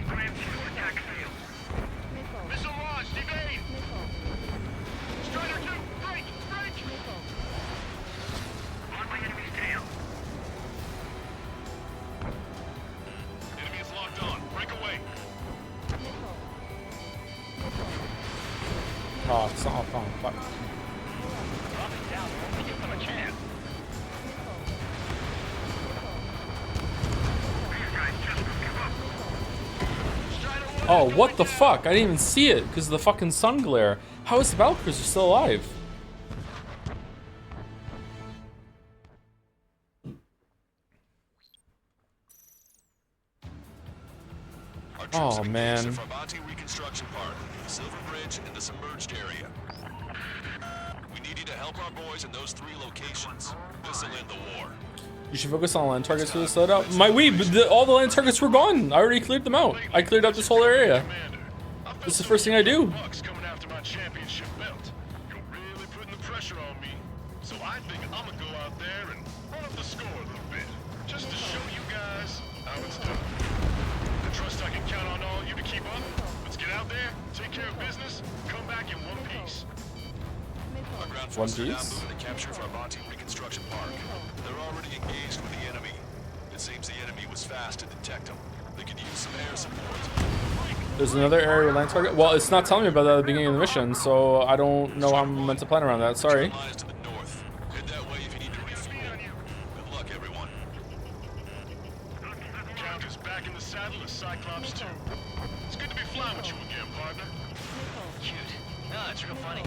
Grand 2 attack failed. Oh, fuck. Dropping down won't give them a chance. Oh, what the fuck? I didn't even see it because of the fucking sun glare. How is the Valkyries still alive? Oh, man. Farbanti Reconstruction Park, Silver Bridge, and the submerged area. We need you to help our boys in those 3 locations. This'll end the war. You should focus on land targets for this loadout. My weeb, all the land targets were gone. I already cleared them out. I cleared out this whole area. This is the first thing I do. Coming after my championship belt. You're really putting the pressure on me. So I think I'm gonna go out there and run up the score a little bit. Just to show you guys how it's done. I trust I can count on all of you to keep up. Let's get out there, take care of business, come back in one piece. Our ground forces are now moving to capture Farbanti Reconstruction Park. They're already engaged with the enemy. It seems the enemy was fast to detect them. They could use some air support. There's another area with land target. Well, it's not telling me about that at the beginning of the mission, so I don't know how I'm meant to plan around that. Sorry. Head that way if you need to refuel. Good luck, everyone. Count is back in the saddle as Cyclops 2. It's good to be flying with you again, partner. Cute. No, it's real funny.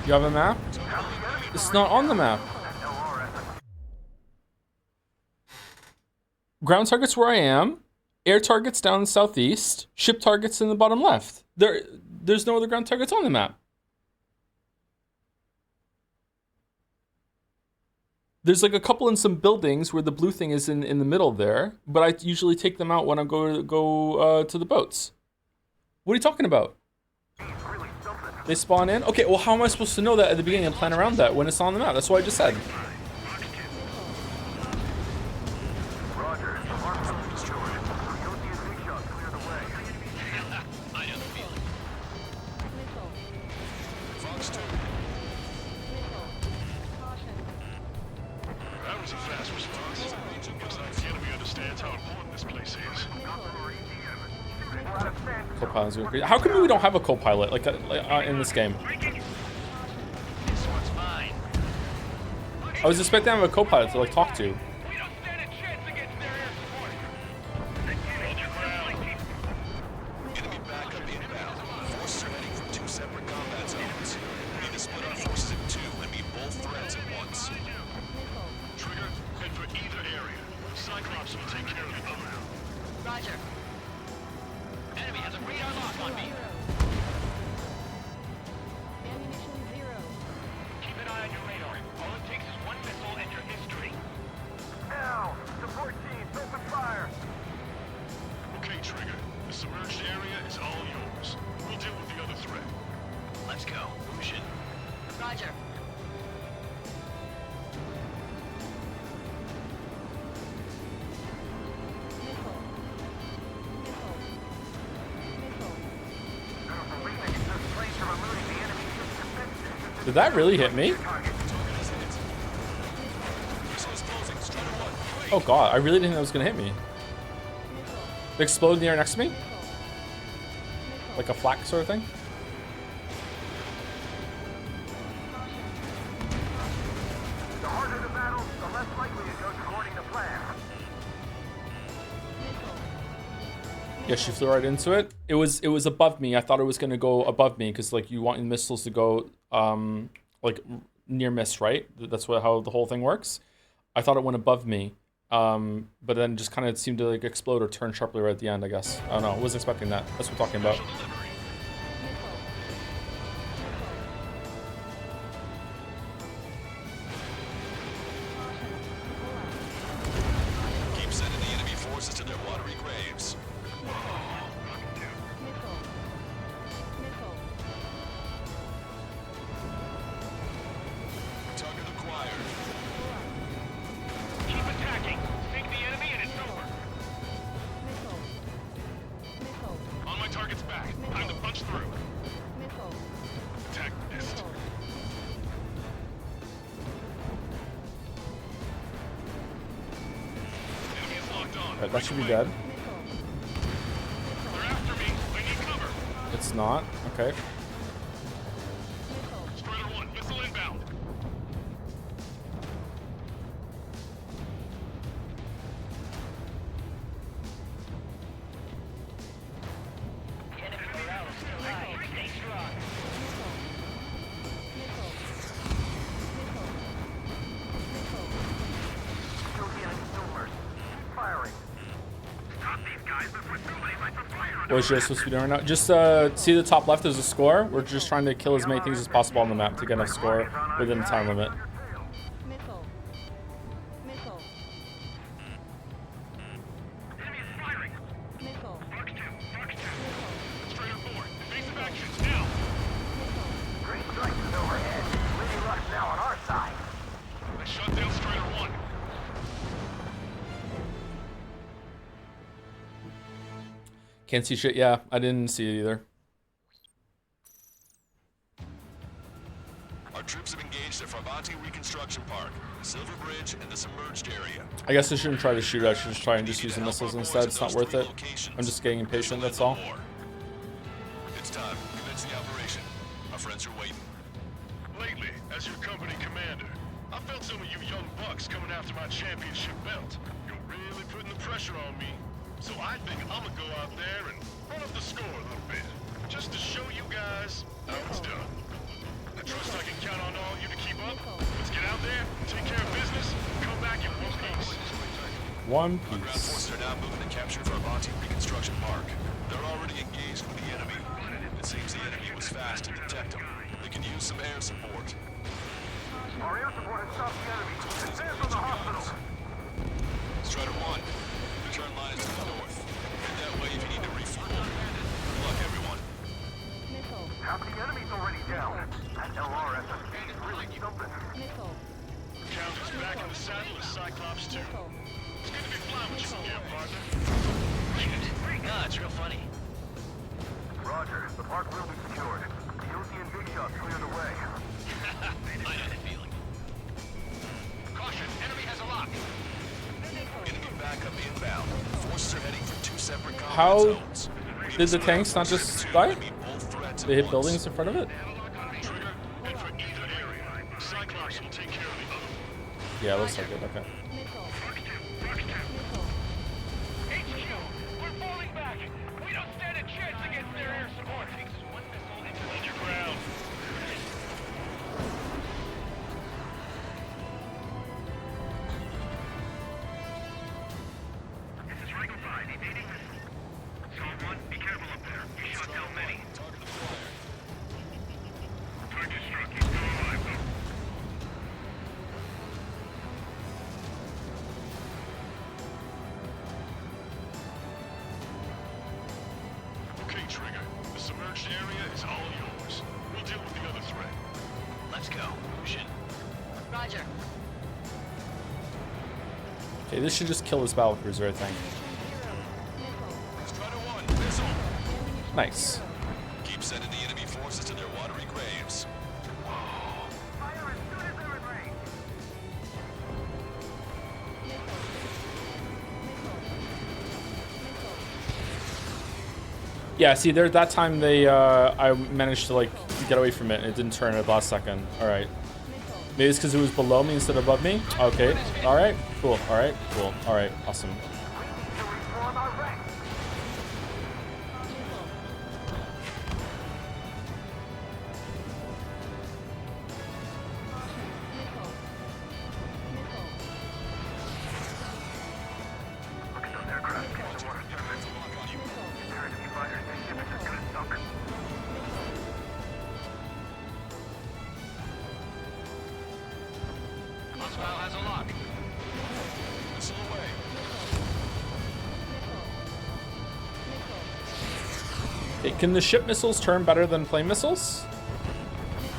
You have a map? It's not on the map. Ground targets where I am. Air targets down in the southeast. Ship targets in the bottom left. There's no other ground targets on the map. There's like a couple in some buildings where the blue thing is in the middle there, but I usually take them out when I go to the boats. What are you talking about? They spawn in? Okay, well how am I supposed to know that at the beginning and plan around that when it's on the map? That's what I just said. That was a fast response. Looks like the enemy understands how important this place is. Co-pilot's going crazy. How come we don't have a co-pilot like in this game? This one's mine. I was expecting to have a co-pilot to like talk to. Enemy backup inbound. Forces are heading from 2 separate combat zones. We need to split our forces in 2 and meet both threats at once. Trigger, head for either area. Cyclops will take care of the other. Roger. Enemy has a radar lock on me. Keep an eye on your radar. All it takes is one missile and your history. Now, support teams, open fire. Okay, Trigger. The submerged area is all yours. We'll deal with the other threat. Let's go. Lucian. Roger. Did that really hit me? Oh god, I really didn't think that was gonna hit me. It exploded in the air next to me? Like a flak sort of thing? The harder the battle, the less likely it goes according to plan. Yeah, she flew right into it. It was above me. I thought it was gonna go above me because like you want missiles to go like near miss, right? That's how the whole thing works. I thought it went above me, but then just kind of seemed to like explode or turn sharply right at the end. I guess I don't know. I wasn't expecting that. That's what we're talking about. Keep sending the enemy forces to their watery graves. Target acquired. Keep attacking. Sink the enemy and it's over. On my target's back. Time to punch through. Attack missed. Enemy is locked on. Alright, that should be dead. They're after me. I need cover. It's not. Okay. Scramble. What you're supposed to be doing right now? Just see the top left, there's a score. We're just trying to kill as many things as possible on the map to get enough score within the time limit. Missile. Missile. Enemy is firing. Missile. Mark 2. Straight forward. Evasive action, now. Great strike is overhead. Lady Luck's now on our side. I shut down Strider 1. Can't see shit. Yeah, I didn't see it either. Our troops have engaged at Farbanti Reconstruction Park, Silver Bridge, and the submerged area. I guess I shouldn't try to shoot. I should just try and just use the missiles instead. It's not worth it. I'm just getting impatient, that's all. It's time. Commence the operation. Our friends are waiting. Lately, as your company commander, I felt some of you young bucks coming after my championship belt. You're really putting the pressure on me. So I think I'm gonna go out there and run up the score a little bit. Just to show you guys how it's done. I trust I can count on all you to keep up. Let's get out there, take care of business, come back in one piece. One Our ground piece. forces are now moving to capture Farbanti Reconstruction Park. They're already engaged with the enemy. It seems the enemy was fast to detect them. They can use some air support. Our air support has stopped the enemy. Advance on the hospital. Strider 1, the turn line is to the north. Head that way if you need to refuel. Good luck, everyone. Missile. Half the enemy's already down. That LRSSB is really something. Missile. Count is back in the saddle as Cyclops 2. Missile. It's good to be flying with you again, partner. No, it's real funny. Roger. The park will be secured. The OC and Big Shot's cleared away. I had a feeling. Caution, enemy has a lock. Enemy backup inbound. Forces are heading for 2 separate combat How zones. did the tanks not just die? Meet both threats at They hit once. buildings in front of it? Trigger, head for either area. Cyclops will take care of the other one. Yeah, it looks like it. Okay. Missile. HQ, we're falling back. We don't stand a chance against their air support. One missile into hold your ground. This is Rango 5, evading missile. Solid 1, be careful up there. You shot down many. Target the flare. Target struck. He's still alive, though. Okay, Trigger. The submerged area is all yours. We'll deal with the other threat. Let's go. Push in. Roger. Okay, this should just kill this battle cruiser, I think. Strider 1, missile. Nice. Keep sending the enemy forces to their watery graves. Fire as soon as they're in range. Yeah, see, there that time they I managed to like get away from it and it didn't turn at the last second. Alright. Maybe it's because it was below me instead of above me? Okay. Alright, cool. Alright, cool. Alright, awesome. We need to reform our ranks. Look at those aircraft. Get some water surface. Their enemy fighters, their ship is as good as sunk. Hostile has a lock. Missile away. Okay, can the ship missiles turn better than plane missiles?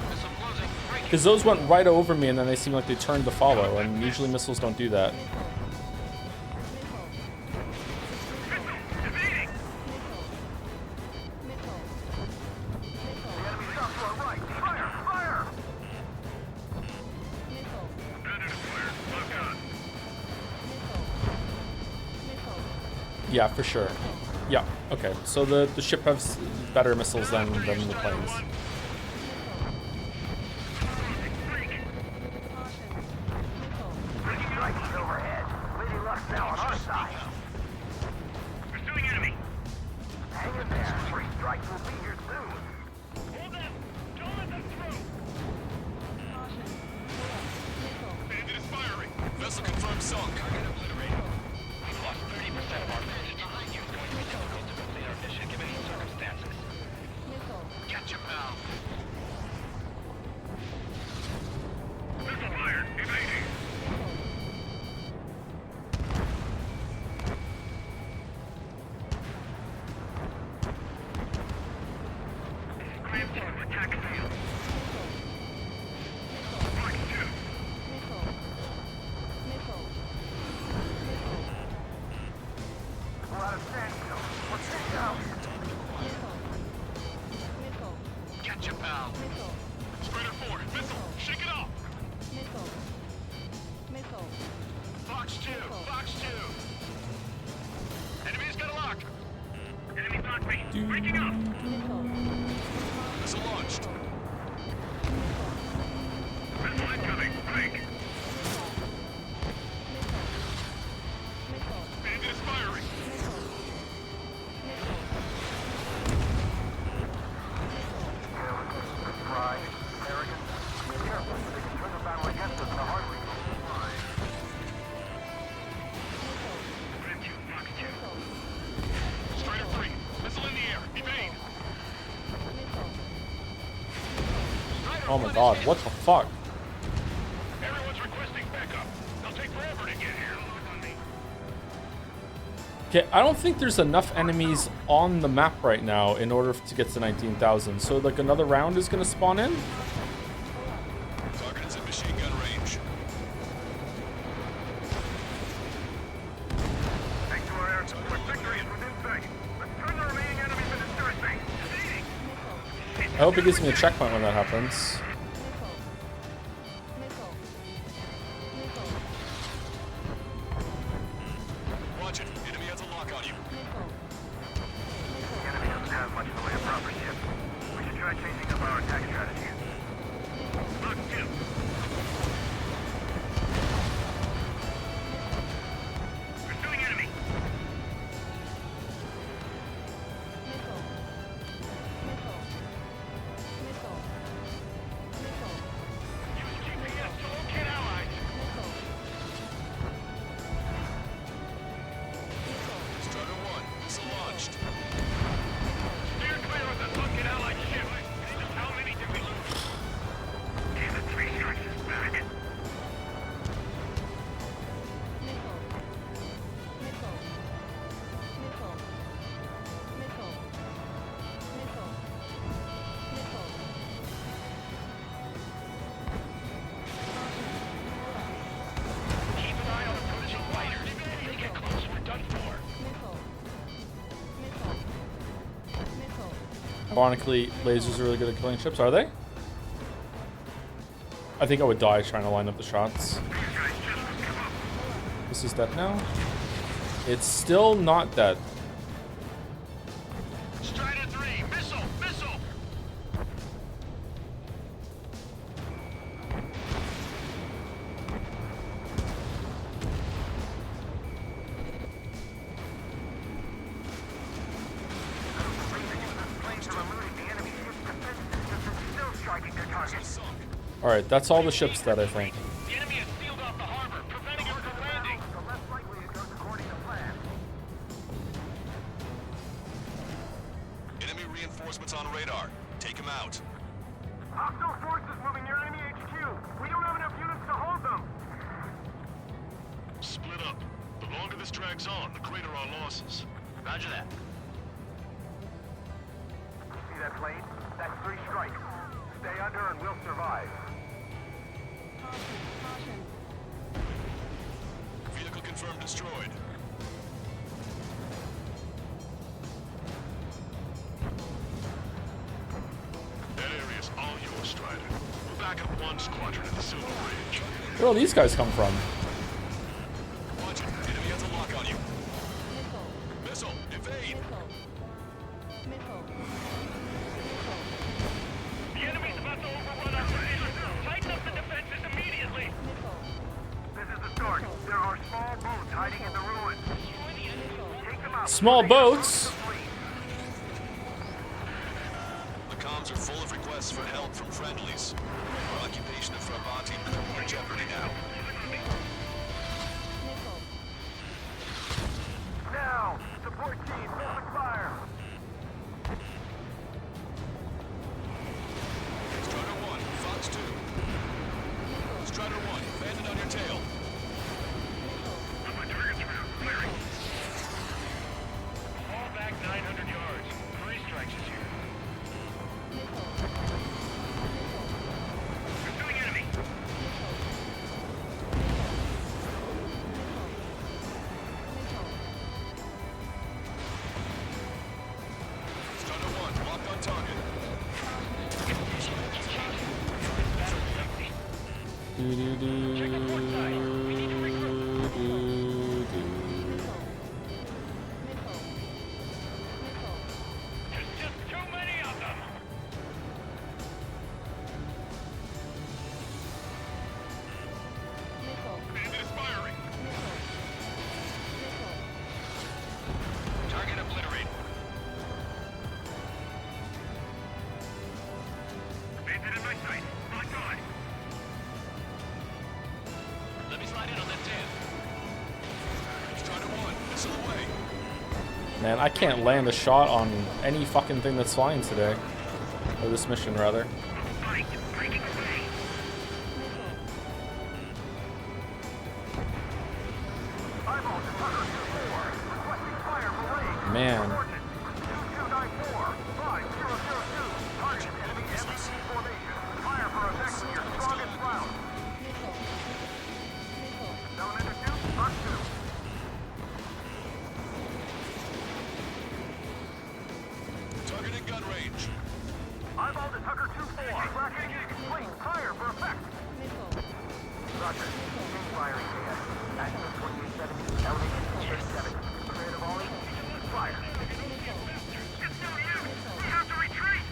Missile closing. Break. Because those went right over me and then they seem like they turned to follow, and usually missiles don't do that. Evading. The enemy's off to our right. Fire! Fire! Predator fire. Lock on. Yeah, for sure. Yeah, okay. So the ship has better missiles than the planes. Big strike is overhead. Lady Luck's now on our side. Pursuing enemy. Hang in there. 3 strikes will be here soon. Hold them. Don't let them through. Bandit is firing. Vessel confirmed sunk. We've lost 30% of our men. It's going to be difficult to complete our mission given Oh my god, what the fuck? Everyone's requesting backup. They'll take forever to get here. Okay, I don't think there's enough enemies on the map right now in order to get to 19,000. So, like, another round is going to spawn in? Target is in machine gun range. Thanks to our air support, victory is within sight. Let's turn the remaining enemies into dirt things. I hope it gives me a checkpoint when that happens. Watch it. Enemy has a lock on you. The enemy doesn't have much in the way of proper ships. We should try changing up our attack strategy. Lock two. Pursuing enemy. Use GPS to locate allies. Strider 1, missile launched. Steer clear of the sunken allied ship. Jesus, how many did we lose? Damn it, 3 strikes is back. Keep an eye on the Persian fighters. If they get close, we're done for. Ironically, lasers are really good at killing ships, are they? I think I would die trying to line up the shots. This is dead now. It's still not dead. Strider 3, missile, missile. Planes are eluding the enemy ship's defense systems and still striking their targets. Alright, that's all the ships dead, I think. The enemy has sealed off the harbor, preventing us from landing. So less likely it goes according to plan. Enemy reinforcements on radar. Take them out. Hostile forces moving near enemy HQ. We don't have enough units to hold them. Split up. The longer this drags on, the greater our losses. Roger that. See that plane? That's 3 strikes. Stay under and we'll survive. Vehicle confirmed destroyed. That area's all yours, Strider. We're back up 1 squadron at the Silver Ridge. Where all these guys come from? Watch it. Enemy has a lock on you. Missile. Evade. The enemy's about to overrun our position. Tighten up the defenses immediately. This is the start. There are small boats hiding in the ruins. Take them out. Small boats? The comms are full of requests for help from friendlies. Our occupation of Fravanti could be in jeopardy now. Now, support team, open fire. Strider 1, Fox 2. Strider 1, bandit on your tail. Put my targets around. Clearing. Fall back 900 yards. 3 strikes is here. Pursuing enemy. Strider 1, locked on target. There's just too many of them. Bandit is firing. Target obliterated. Bandit in my sight. Lock on. Let me slide in on that 10. Strider 1, missile away. Man, I can't land a shot on any fucking thing that's flying today. Or this mission, rather. Fight. Breaking Man. Target in gun range. Eyeball to Tucker 2-4. Tracking complete. Fire for effect. Roger. Firing data. Maximum 2870. Elevation 37. Clear the volley. Fire. It's no use! We have to retreat!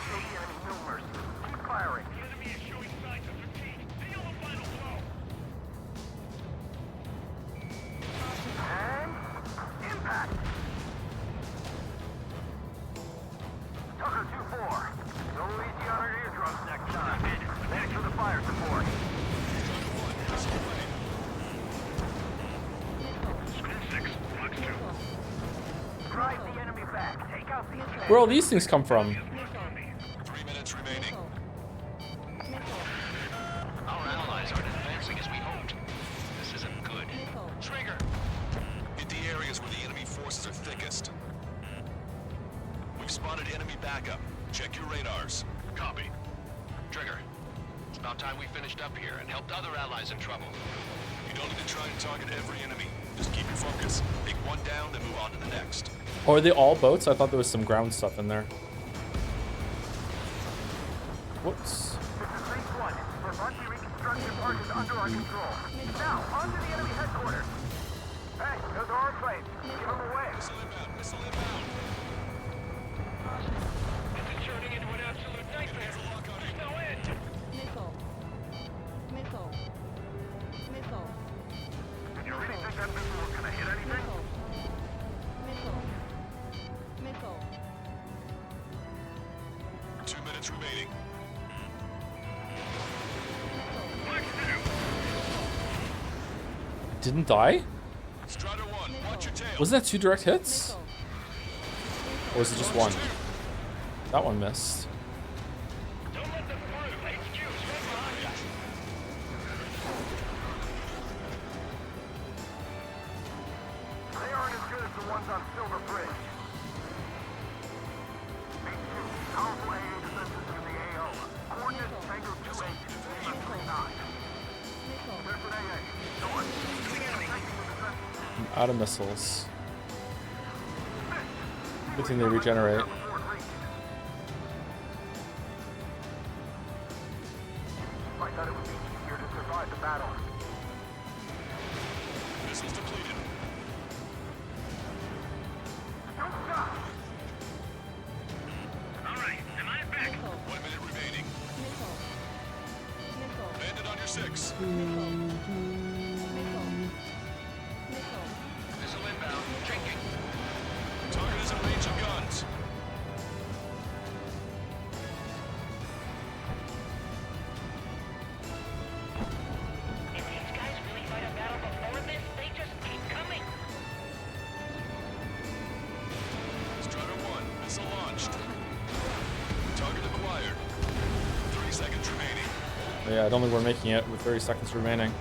Show the enemy no mercy. Keep firing. The enemy is showing signs of fatigue. Deal the final blow! And impact. Tucker 2-4. Go easy on our eardrums next time. Thanks for the fire support. School 6, Fox 2. Drive the enemy back. Take out the Where all these things come from? 3 minutes remaining. Our allies aren't advancing as we hoped. This isn't good. Trigger. Hit the areas where the enemy forces are thickest. We've spotted enemy backup. Check your radars. Copy. Trigger. It's about time we finished up here and helped other allies in trouble. You don't need to try and target every enemy. Just keep your focus. Take one down, then move on to the next. Or are they all boats? I thought there was some ground stuff in there. Whoops. This is phase 1. Vermonti reconstruction part is under our control. Now, on to the enemy headquarters. Hey, those are our planes. Give them away. Missile inbound. Missile inbound. This is turning into an absolute nightmare. There's no end. Did you really think that missile was going to hit anything? Two minutes remaining. Didn't die? Strider 1, watch your tail. Wasn't that 2 direct hits? Or was it just 1? That one missed. Don't let them through. HQ's right behind you. They aren't as good as the ones on Silver Bridge. H2, powerful AA defenses in the AO. Coordinates Tango 28, 39. There's an AA. No one. I'm out of missiles. Good thing they regenerate. I thought it would be easier to survive the battle. Missiles depleted. Don't stop! All right, am I back? 1 minute remaining. Bandit on your 6. Missile inbound. Drinking. Target is in range of guns. If these guys really fight a battle before this, they just keep coming. Strider 1, missile launched. Target acquired. 30 seconds remaining. Yeah, I don't think we're making it with 30 seconds remaining.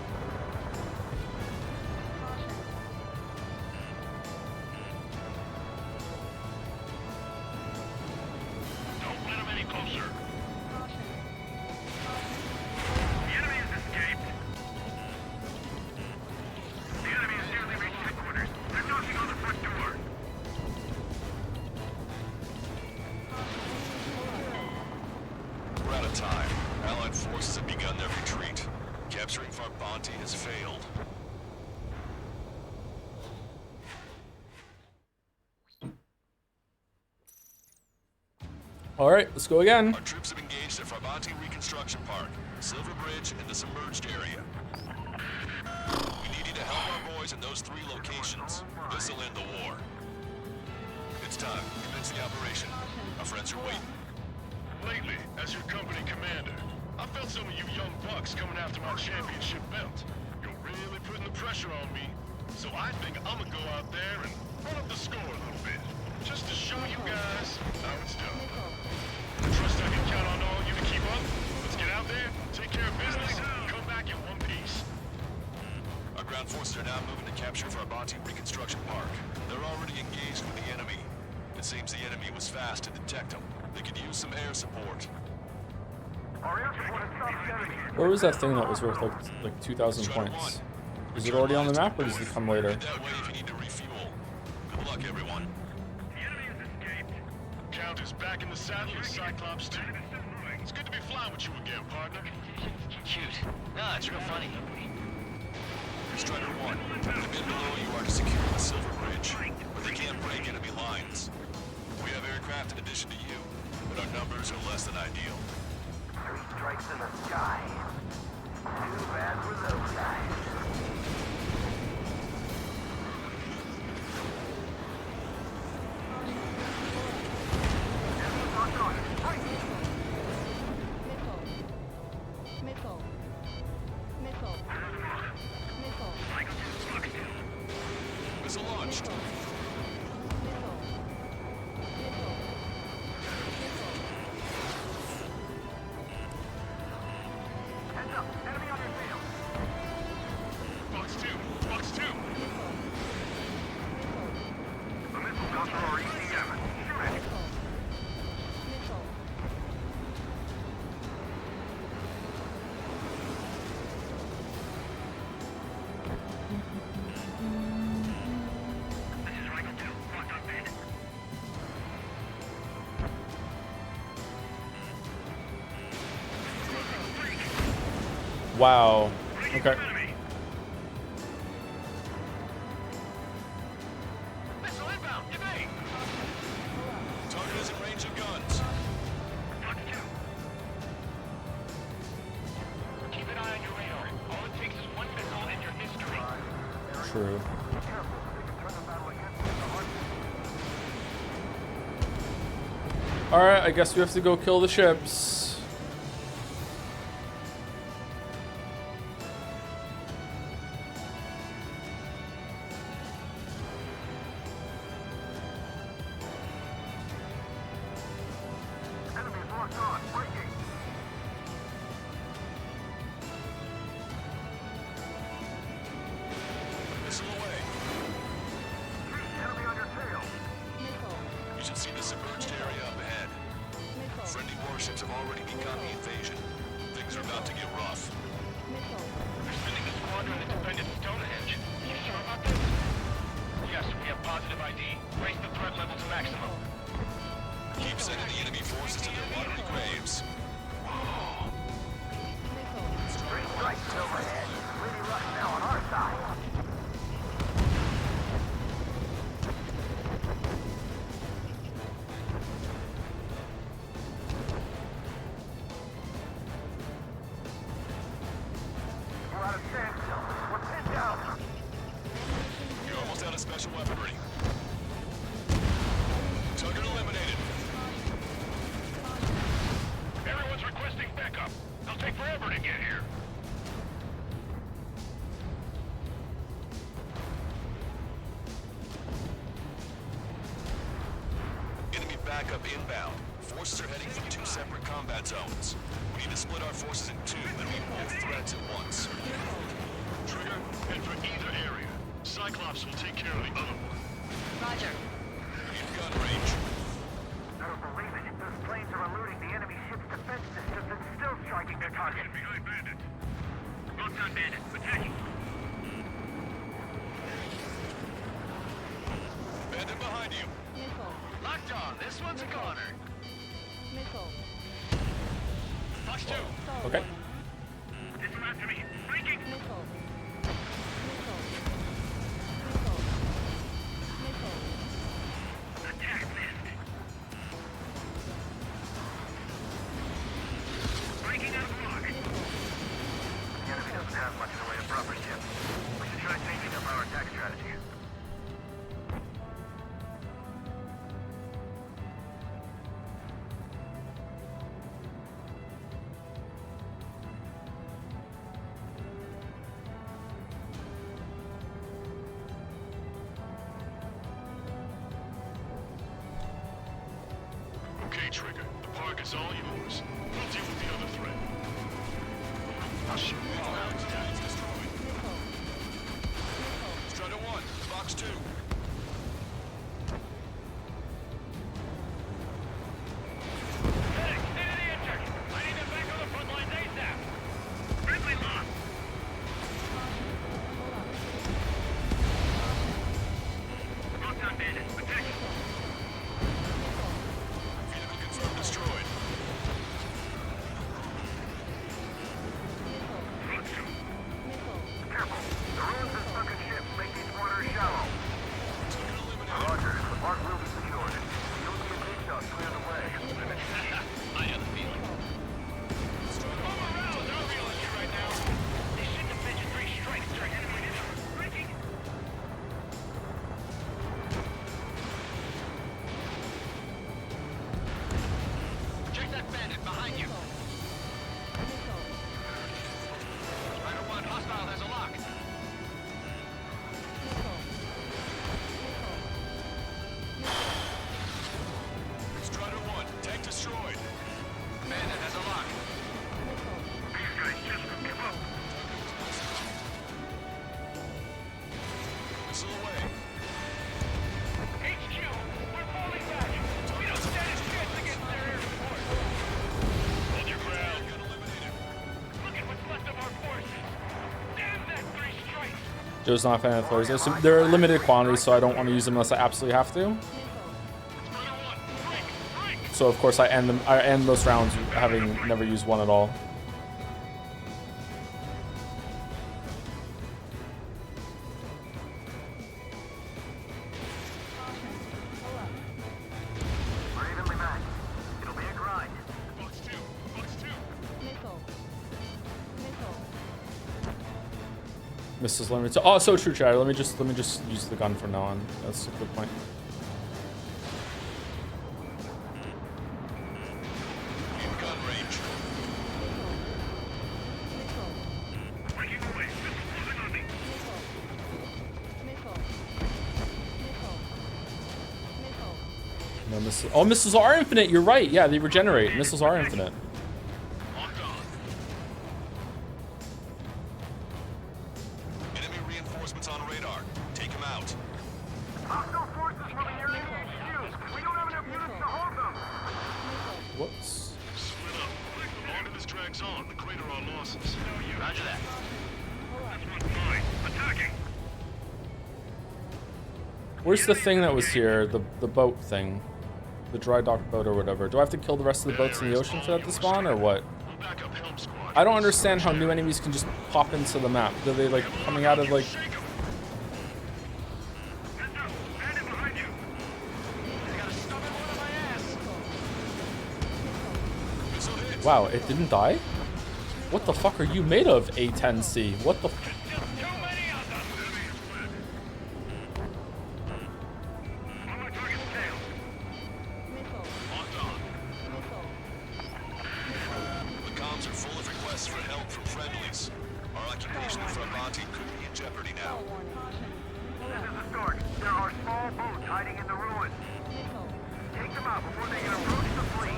Don't let them any closer. The enemy has escaped. The enemy has nearly reached headquarters. They're knocking on the front door. We're out of time. Allied forces have begun their retreat. Capturing Farbanti has failed. Alright, let's go again. Our troops have engaged at Farbanti Reconstruction Park, Silver Bridge, and the submerged area. We need you to help our boys in those 3 locations. This'll end the war. It's time. Commence the operation. Our friends are waiting. Lately, as your company commander, I felt some of you young bucks coming after my championship belt. You're really putting the pressure on me. So I think I'm gonna go out there and run up the score a little bit. Just to show you guys how it's done. I trust I can count on all of you to keep up. Let's get out there, take care of business, and come back in one piece. Our ground Ground forces are now moving to capture Farbanti Reconstruction Park. They're already engaged with the enemy. It seems the enemy was fast to detect them. They could use some air support. Our air support has stopped the enemy. Where was that thing that was worth like 2,000 points? Is it already on the map or does it come later? Head that way if you need to refuel. Good luck, everyone. The enemy has escaped. Count is back in the saddle as Cyclops 2. It's good to be flying with you again, partner. Cute. Nah, it's real funny. Strider 1, the men below you are to secure the Silver Bridge, where they can't break enemy lines. We have aircraft in addition to you, but our numbers are less than ideal. 3 strikes in the sky. Too bad for those guys. Enemies locked on. Right. Missile. Missile. Missile. Missile launched. Heads up. Enemy on your tail. Fox 2. Fox 2. The missile comes from our ECM. Shoot it. This is Rifle 2. Locked on bed. Wow. Okay. Missile inbound. Evade. Target is in range of guns. Fox 2. Keep an eye on your radar. All it takes is one missile and your history. True. Careful. They can turn the battle against us in a heartbeat. Alright, I guess we have to go kill the ships. Enemies locked on. Breaking. Missile away. Enemy on your tail. You should see the submerged area up ahead. Friendly warships have already begun the invasion. Things are about to get rough. We're sending a squadron that defended Stonehenge. You sure about this? Yes, we have positive ID. Raise the threat level to maximum. Keep sending the enemy forces to their watery graves. 3 strikes overhead. Lady Luck now on our side. We're out of standstill. We're pinned down. You're almost out of special weaponry. Target eliminated. Everyone's requesting backup. They'll take forever to get here. Enemy backup inbound. Forces are heading from 2 separate combat zones. We need to split our forces in 2 and meet both threats at once. Trigger, head for either area. Cyclops will take care of the other one. Roger. In gun range. I don't believe it. Those planes are eluding the enemy ship's defense systems and still striking their target. Behind bandits. Locked on bandits. Attacking. Bandit behind you. Locked on. This one's a goner. Fox 2. Okay. This one after me. Breaking. Attack missed. Breaking out of block. The enemy doesn't have much in the way of proper ships. We should try changing up our attack strategy. Okay, Trigger. The park is all yours. We'll deal with the other threat. I'll shoot you all out. It's destroyed. Fox 2. Medic, stay to the injured. I need them back on the front lines ASAP. Friendly lock. Lockdown bandit, attack. Vehicle confirmed destroyed. Careful. The ruins of sunken ships make these waters shallow. Roger. The park will be secured. You'll see a big shot clear the way. I have a feeling. Overall, they're reeling you right now. They shouldn't have mentioned 3 strikes during enemy breaking. Check that bandit behind you. Rider 1, hostile has a lock. Strider 1, tank destroyed. Bandit has a lock. These guys just won't give up. Missile away. HQ, we're falling back. We don't stand a chance against their air support. Hold your ground. Gun eliminated. Look at what's left of our forces. Damn that 3 strikes. Joe's not a fan of flares. They're limited quantities, so I don't want to use them unless I absolutely have to. So of course I end them. I end most rounds having never used one at all. We're evenly matched. It'll be a grind. Fox 2. Fox 2. Missiles limited. Oh, so true, Chad. Let me just use the gun from now on. That's a good point. In gun range. Breaking away. Missiles closing on me. No missiles. Oh, missiles are infinite. You're right. Yeah, they regenerate. Missiles are infinite. Locked on. Enemy reinforcements on radar. Take them out. Hostile forces moving near HQ. We don't have enough units to hold them. Whoops. Split up. The longer this drags on, the greater our losses. Roger that. That's one fine. Attacking. Where's the thing that was here? The boat thing. The dry dock boat or whatever. Do I have to kill the rest of the boats in the ocean for that to spawn or what? We'll back up help squad. I don't understand how new enemies can just pop into the map. Do they like coming out of like... Shake 'em. Heads up. Bandit behind you. I got a stubborn one on my ass. Missile hit. Wow, it didn't die? What the fuck are you made of, A10C? What the... Just too many of them. Enemy is fled. On my target's tail. Locked on. The comms are full of requests for help from friendlies. Our occupation in Fravanti could be in jeopardy now. This is the start. There are small boats hiding in the ruins. Take them out before they can approach the fleet.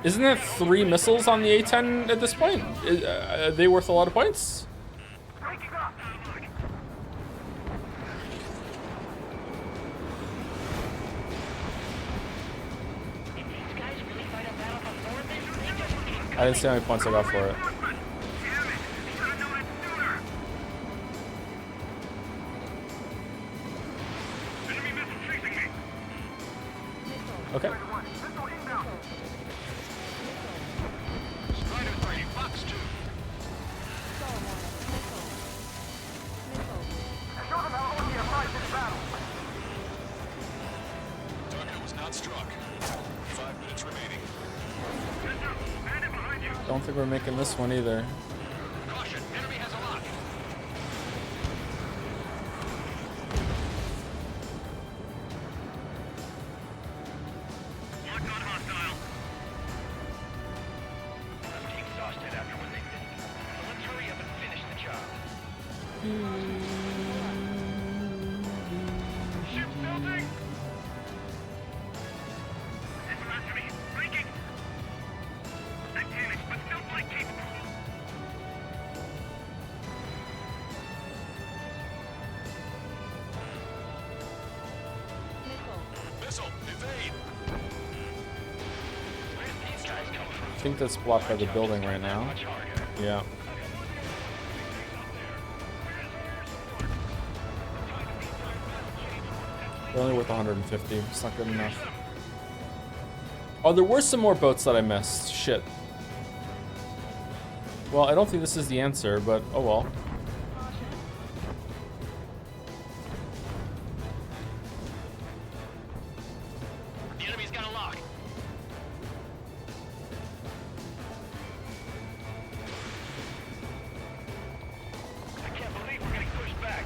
Isn't that 3 missiles on the A10 at this point? Are they worth a lot of points? Breaking up. If these guys really fight a battle before this, they just keep I didn't see how many points I got for it. Damn it. Should have known it sooner. Enemy missile chasing me. Okay. Missile inbound. Strider 3, Fox 2. Show them how only a 5-minute battle. Target was not struck. 5 minutes remaining. Heads up. Bandit behind you. Don't think we're making this one either. Caution, enemy has a lock. Locked on hostile. I'm exhausted after what they did. So let's hurry up and finish the job. Ship building. It's after me. Breaking. I'm damaged, but still flight capable. missile. Evade. I think that's blocked by the building right now. Yeah. They're only worth 150. It's not good enough. Oh, there were some more boats that I missed. Shit. Well, I don't think this is the answer, but oh well. The enemy's got a lock. I can't believe we're getting pushed back.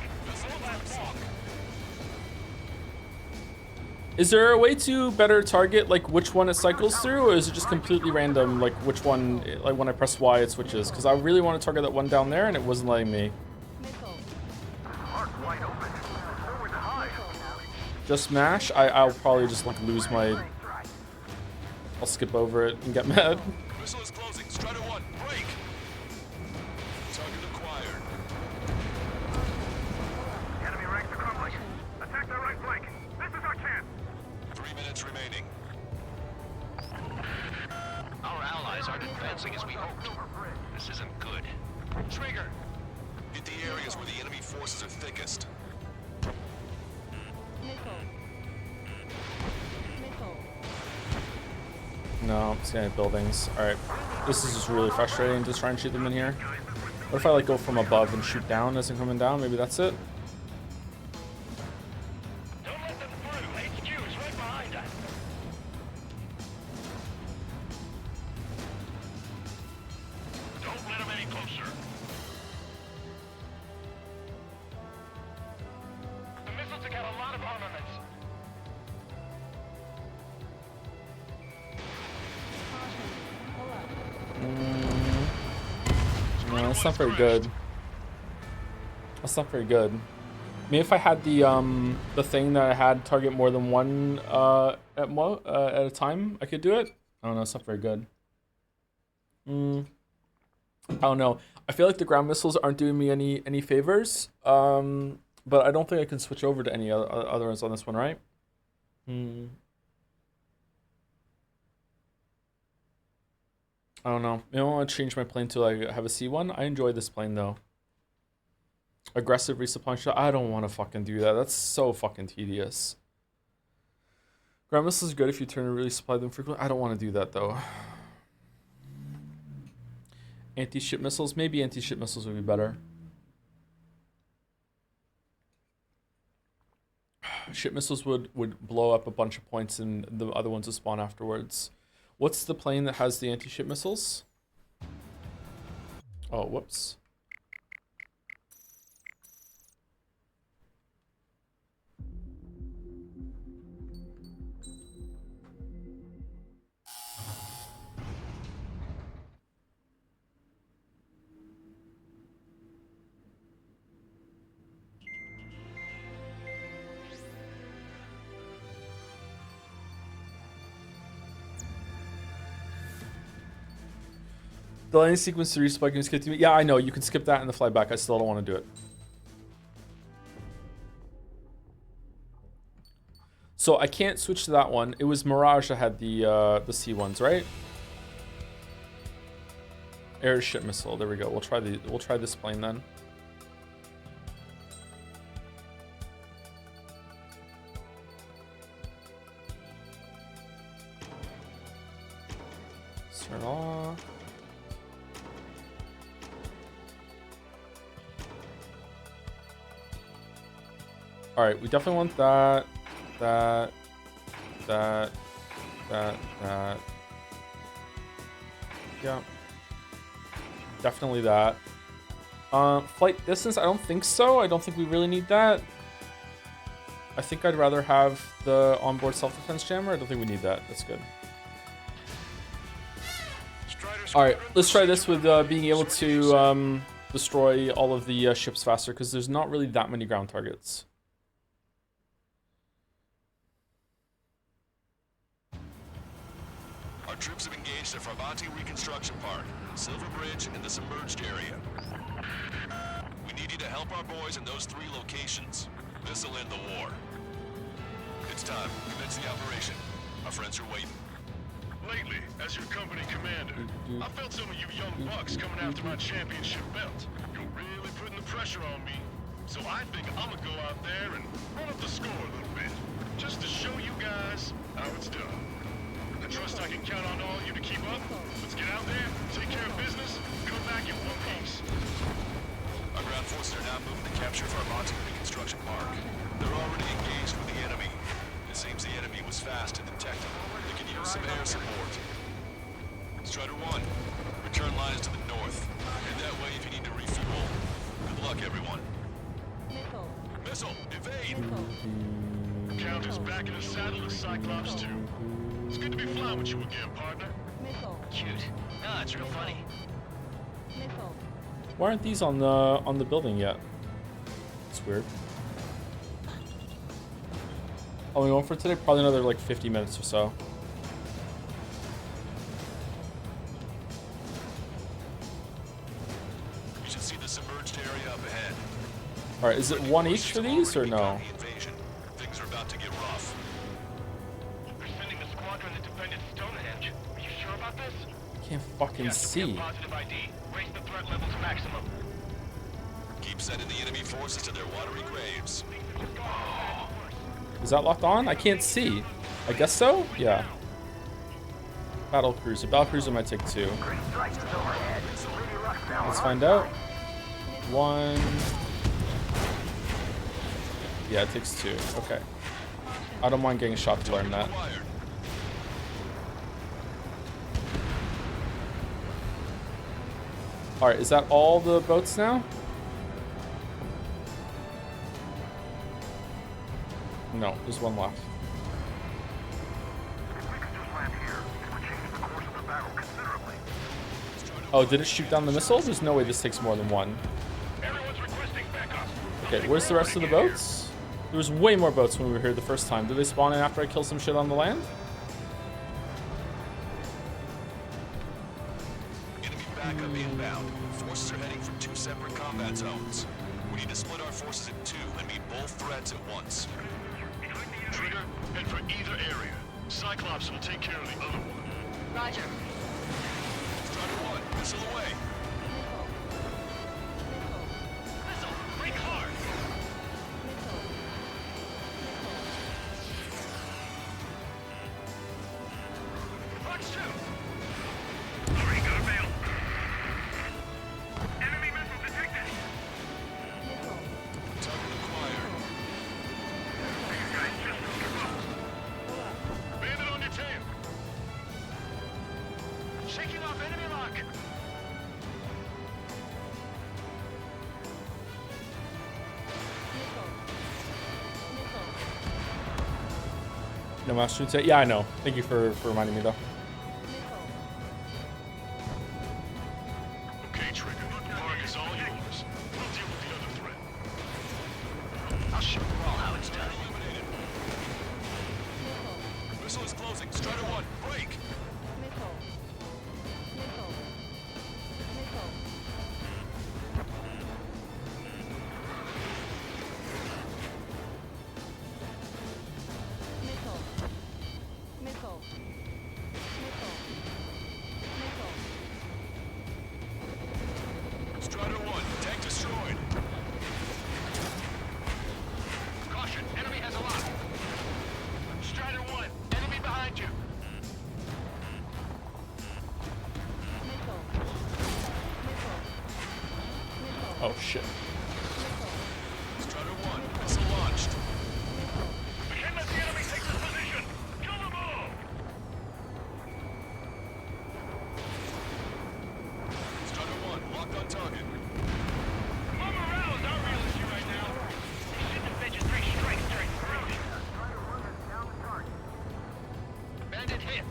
Is there a way to better target like which one it cycles through, or is it just completely random, like which one, like when I press Y it switches? Because I really want to target that one down there and it wasn't letting me. Just smash? I'll probably just like lose my... I'll skip over it and get mad. Missile is closing. Strider 1, break. Target acquired. Enemy ranks are crumbling. Attack their right flank. This is our chance. 3 minutes remaining. Our allies aren't advancing as we hoped. This isn't good. Trigger! Hit the areas where the enemy forces are thickest. No, it's gonna hit buildings. Alright. This is just really frustrating to try and shoot them in here. What if I like go from above and shoot down as I'm coming down? Maybe that's it? Don't let them through. HQ is right behind us. Don't let them any closer. The missiles have got a lot of armaments. No, that's not very good. That's not very good. Maybe if I had the thing that I had target more than one at a time, I could do it. I don't know. It's not very good. I don't know. I feel like the ground missiles aren't doing me any favors. But I don't think I can switch over to any other ones on this one, right? I don't know. Maybe I want to change my plane to like have a C1. I enjoy this plane though. Aggressive resupply shot. I don't want to fucking do that. That's so fucking tedious. Ground missiles is good if you turn and really supply them frequently. I don't want to do that though. Anti-ship missiles. Maybe anti-ship missiles would be better. Ship missiles would blow up a bunch of points and the other ones would spawn afterwards. What's the plane that has the anti-ship missiles? Oh, whoops. The landing sequence to resupply can skip to me. Yeah, I know. You can skip that and the fly back. I still don't want to do it. So I can't switch to that one. It was Mirage that had the C1s, right? Airship missile. There we go. We'll try this plane then. Turn off. All right, we definitely want that. Yeah. Definitely that. Flight distance, I don't think so. I don't think we really need that. I think I'd rather have the onboard self-defense jammer. I don't think we need that. That's good. All right, let's try this with being able to destroy all of the ships faster, because there's not really that many ground targets. Our troops have engaged at Farbanti Reconstruction Park, Silver Bridge, and the submerged area. We need you to help our boys in those 3 locations. This'll end the war. It's It's time. Commence the operation. Our friends are waiting. Lately, as your company commander, I felt some of you young bucks coming after my championship belt. You're really putting the pressure on me. So I think I'm gonna go out there and run up the score a little bit. Just to show you guys how it's done. I trust I can count on all of you to keep up. Let's get out there, take care of business, come back in one piece. Our ground forces are now moving to capture Farmont and reconstruction park. They're already engaged with the enemy. It seems the enemy was fast and detectable. They can use some air support. Strider 1, return lines to the north. Head that way if you need to refuel. Good luck, everyone. Missile, evade! Count is back in the saddle as Cyclops 2. It's good to be flying with you again, partner. Cute. Ah, it's real funny. Why aren't these on the building yet? It's weird. How long are we going for today? Probably another like 50 minutes or so. You should see the submerged area up ahead. All right, is it one each for these or no? Things are about to get rough. They're sending the squadron that defended Stonehenge. Are you sure about this? Can't fucking see. Positive ID. Raise the threat level to maximum. Keep sending the enemy forces to their watery graves. Is that locked on? I can't see. I guess so? Yeah. Battle cruiser. Battle cruiser might take 2. Let's find out. 1. Yeah, it takes 2. Okay. I don't mind getting shot to learn that. Alright, is that all the boats now? No, there's one left. Oh, did it shoot down the missile? There's no way this takes more than 1. Okay, where's the rest of the boats? There was way more boats when we were here the first time. Did they spawn in after I killed some shit on the land? Enemy backup inbound. Forces are heading for 2 separate combat zones. We need to split our forces in 2 and meet both threats at once. Trigger, head for either area. Cyclops will take care of the other one. Roger. Strider 1, missile away. Missile, break hard! Fox 2! Hurry, gotta bail. Enemy missile detected! Target acquired. These guys just keep up. Bandit on your tail! Shaking off enemy lock! No mouse shoots it? Yeah, I know. Thank you for reminding me though. Okay, Trigger. Park is all yours. We'll deal with the other threat. I'll show you all how it's done. Eliminated. Missile is closing. Strider 1, break. Strider 1, tank destroyed. Caution, enemy has a lock. Strider 1, enemy behind you. Oh shit. Strider 1, missile launched. We can't let the enemy take this position. Kill them all. Strider 1, locked on target. Low morale is our real issue right now. We shouldn't have fed you 3 strikes during corrosion. Bandit hit.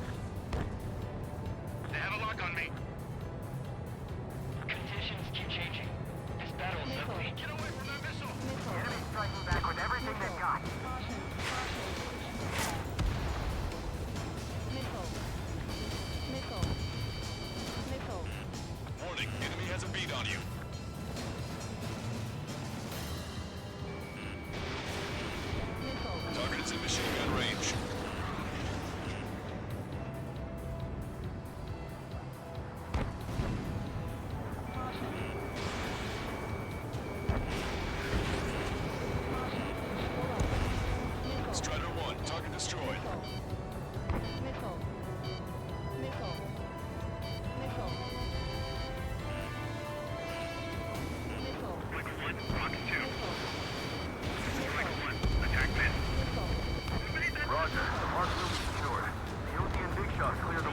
They have a lock on me. Conditions keep changing. This battle is ugly.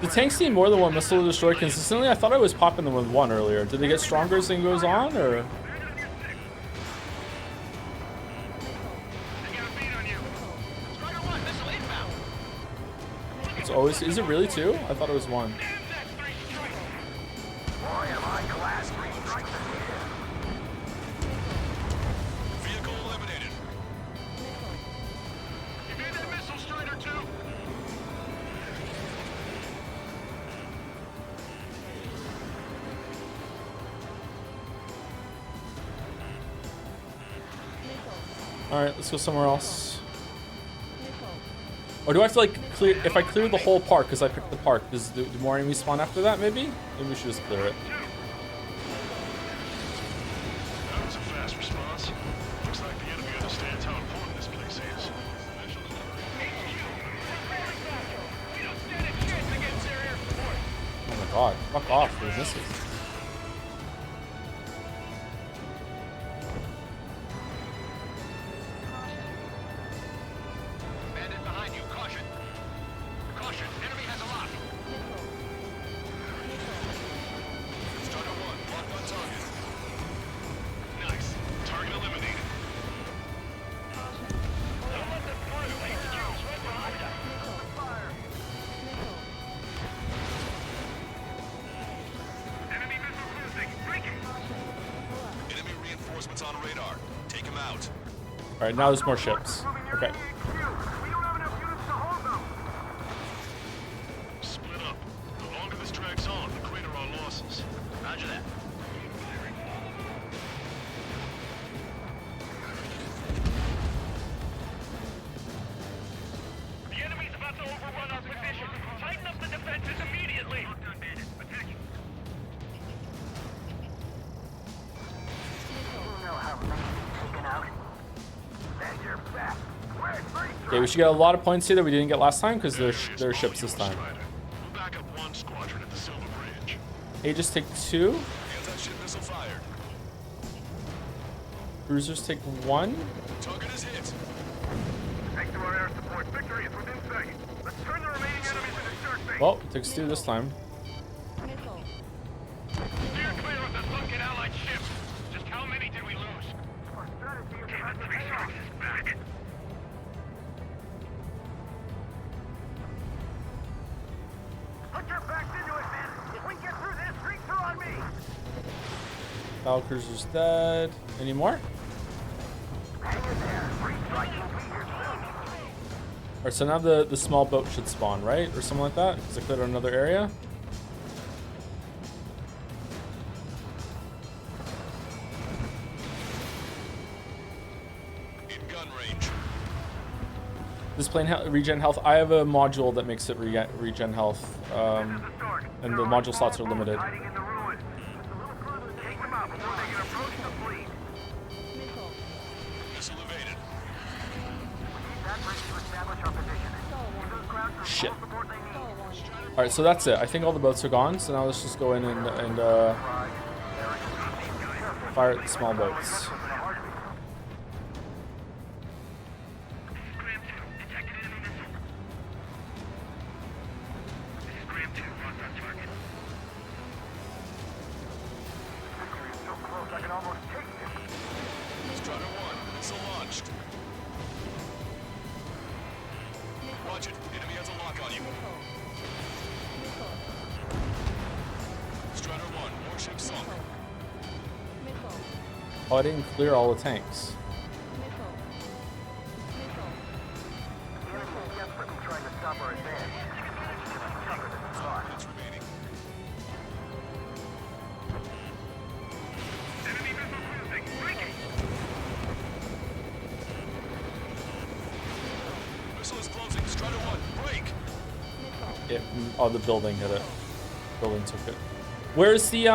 The tanks need more than one missile to destroy consistently. I thought I was popping them with one earlier. Did they get stronger as thing goes on, or? It's always, is it really two? I thought it was one. Vehicle eliminated. You made that missile, Strider 2? All right, let's go somewhere else. Or do I have to like clear? If I clear the whole park because I picked the park, does do more enemies spawn after that? Maybe. Maybe we should just clear it. That was a fast response. Looks like the enemy understands how important this place is. We don't stand a chance against their air support. Oh my god! Fuck off! There's misses. Bandit behind you, caution. Caution, enemy has a lock. Strider 1, locked on target. Nice. Target eliminated. Don't let them through. HQ's right behind us. Fire. Enemy missile cruising. Break it. Enemy reinforcements on radar. Take him out. All right, now there's more ships. Okay. We don't have enough units to hold them. Split up. The longer this drags on, the greater our losses. Roger that. The enemy's about to overrun our position. Tighten up the defenses immediately. Attacking. You know how many you've taken out? That's your back. Where's three? Okay, we should get a lot of points here that we didn't get last time because they're ships this time. Strider. We'll back up one squadron at the Silver Bridge. Hey, just take two. Anti-ship missile fired. Cruisers take one. Target is hit. Thanks to our air support, victory is within sight. Let's turn the remaining enemies into shark bait. Well, it takes two this time. Steer clear of the sunken Allied ships. Just how many did we lose? Our strategy is about to pay off. Back. Put your backs into it, man. If we get through this, streaks are on me. Battle cruiser's dead. Any more? Hang in there. Three strikes will be here soon. All right, so now the small boat should spawn, right, or something like that, because I cleared another area. In gun range. This plane regen health. I have a module that makes it regen health, and the module slots are limited. Hiding in the ruins. Just a little further, take them out before they can approach the fleet. Missile evaded. That bridge to establish our position. Give those ground troops Shit. all support they need. All right, so that's it. I think all the boats are gone. So now let's just go in and fire at the small boats. Graham 2, detected enemy missile. This is Graham 2, locked on target. Victory is so close, I can almost taste it. Strider 1, missile launched. Roger, enemy has a lock on you. Strider 1, warship sunk. Oh, I didn't clear all the tanks. The enemy is desperately trying to stop our advance. It's tougher than we thought. Minutes remaining. Enemy missile cruising. Break it. Missile is closing. Strider 1, break. It, oh, the building hit it. Building took it. Where's the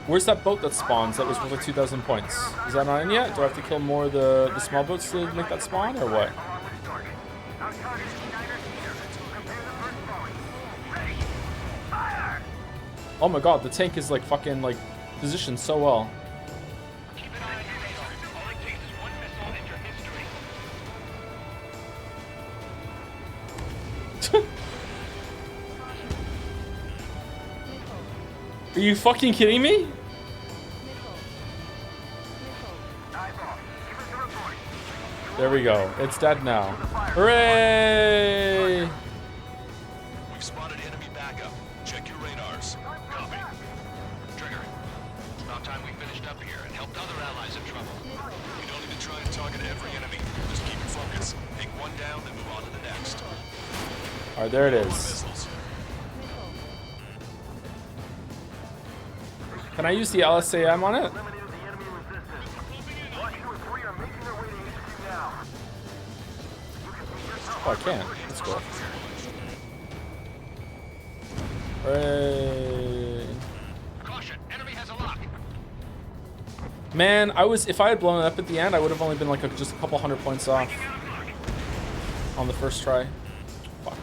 where's that boat that spawns that was worth like 2,000 points? Is that not in yet? Do I have to kill more of the small boats to make that spawn, or what? Along with Stark. Our target is Schneider here. Prepare the first volley. Ready. Fire! Oh my god, the tank is like fucking like positioned so well. Keep an eye on your radar. All it takes is one missile and your history. you fucking kidding me? There we go. It's dead now. Hooray! We've spotted enemy backup. Check your radars. Copy. Trigger. It's about time we finished up here and helped other allies in trouble. You don't need to try and target every enemy. Just keep your focus. Take one down, then move on to the next. Alright, there it More is. missiles. Can I use the LSAM on it? Eliminated the enemy resistance. Watch 2 and 3 are making their way to HQ now. You can see just how Oh, I can't. That's cool. Hooray. Caution, enemy has a lock. Man, if I had blown it up at the end, I would have only been like just a couple 100 points off on the first try. Fuck.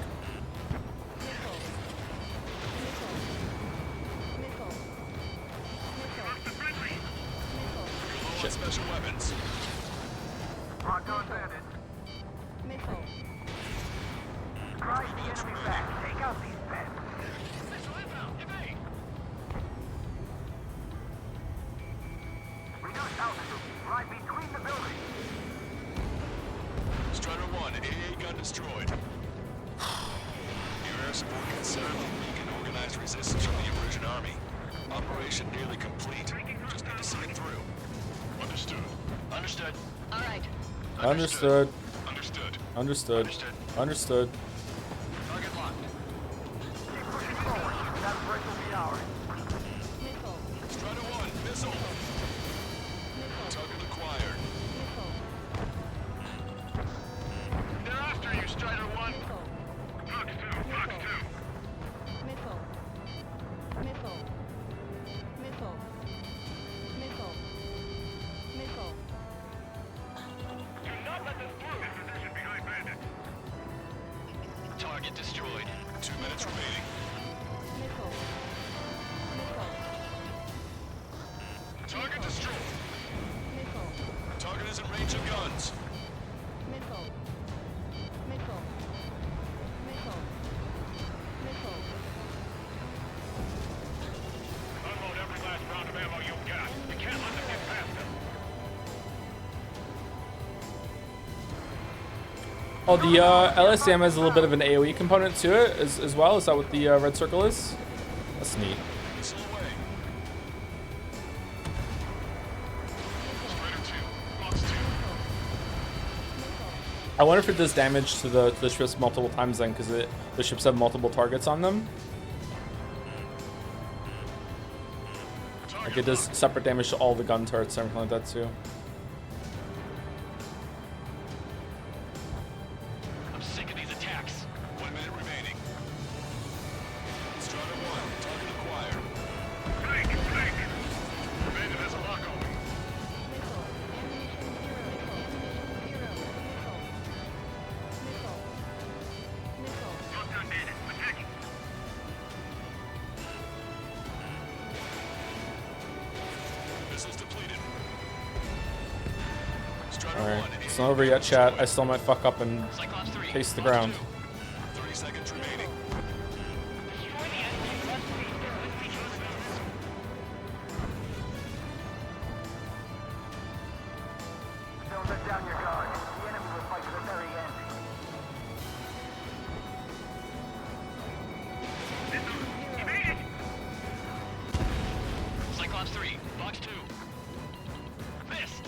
Shit. Special weapons. Locked on bandit. Drive the enemy back. Take out these pets. Reduce altitude. Right between the buildings. Strider 1, AA gun destroyed. Your air support considerably weakened organized resistance from the Emergent Army. Operation nearly complete. Just need to see it through. Understood. Understood. All right. Understood. Understood. Understood. Understood. Target locked. Keep pushing forward. That break will be ours. Strider 1, missile. Target acquired. They're after you, Strider 1. Fox 2. Fox 2. Do not let them through. In position behind bandit. Target destroyed. 2 minutes remaining. Target destroyed. Target is in range of guns. Unload every last round of ammo you've got. You can't let them get past them. Oh, the LSAM has a little bit of an AoE component to it as well. Is that what the red circle is? That's neat. Missile away. Strider 2. Fox 2. I wonder if it does damage to the ships multiple times then, because the ships have multiple targets on them. Like it does separate damage to all the gun turrets and everything like that too. I'm sick of these attacks. 1 minute remaining. Strider 1, target acquired. Fake! Fake! Bandit has a lock on me. Shotgun bandit. Attacking. Missiles depleted. Strider Alright, 1, it's not over yet, chat. I still might fuck up and Cyclops 3. taste the ground. 30 seconds remaining. Destroy the enemy west wing. Don't let down your guard. The enemy will fight to the very end. You made it! Cyclops 3. Fox 2. Missed!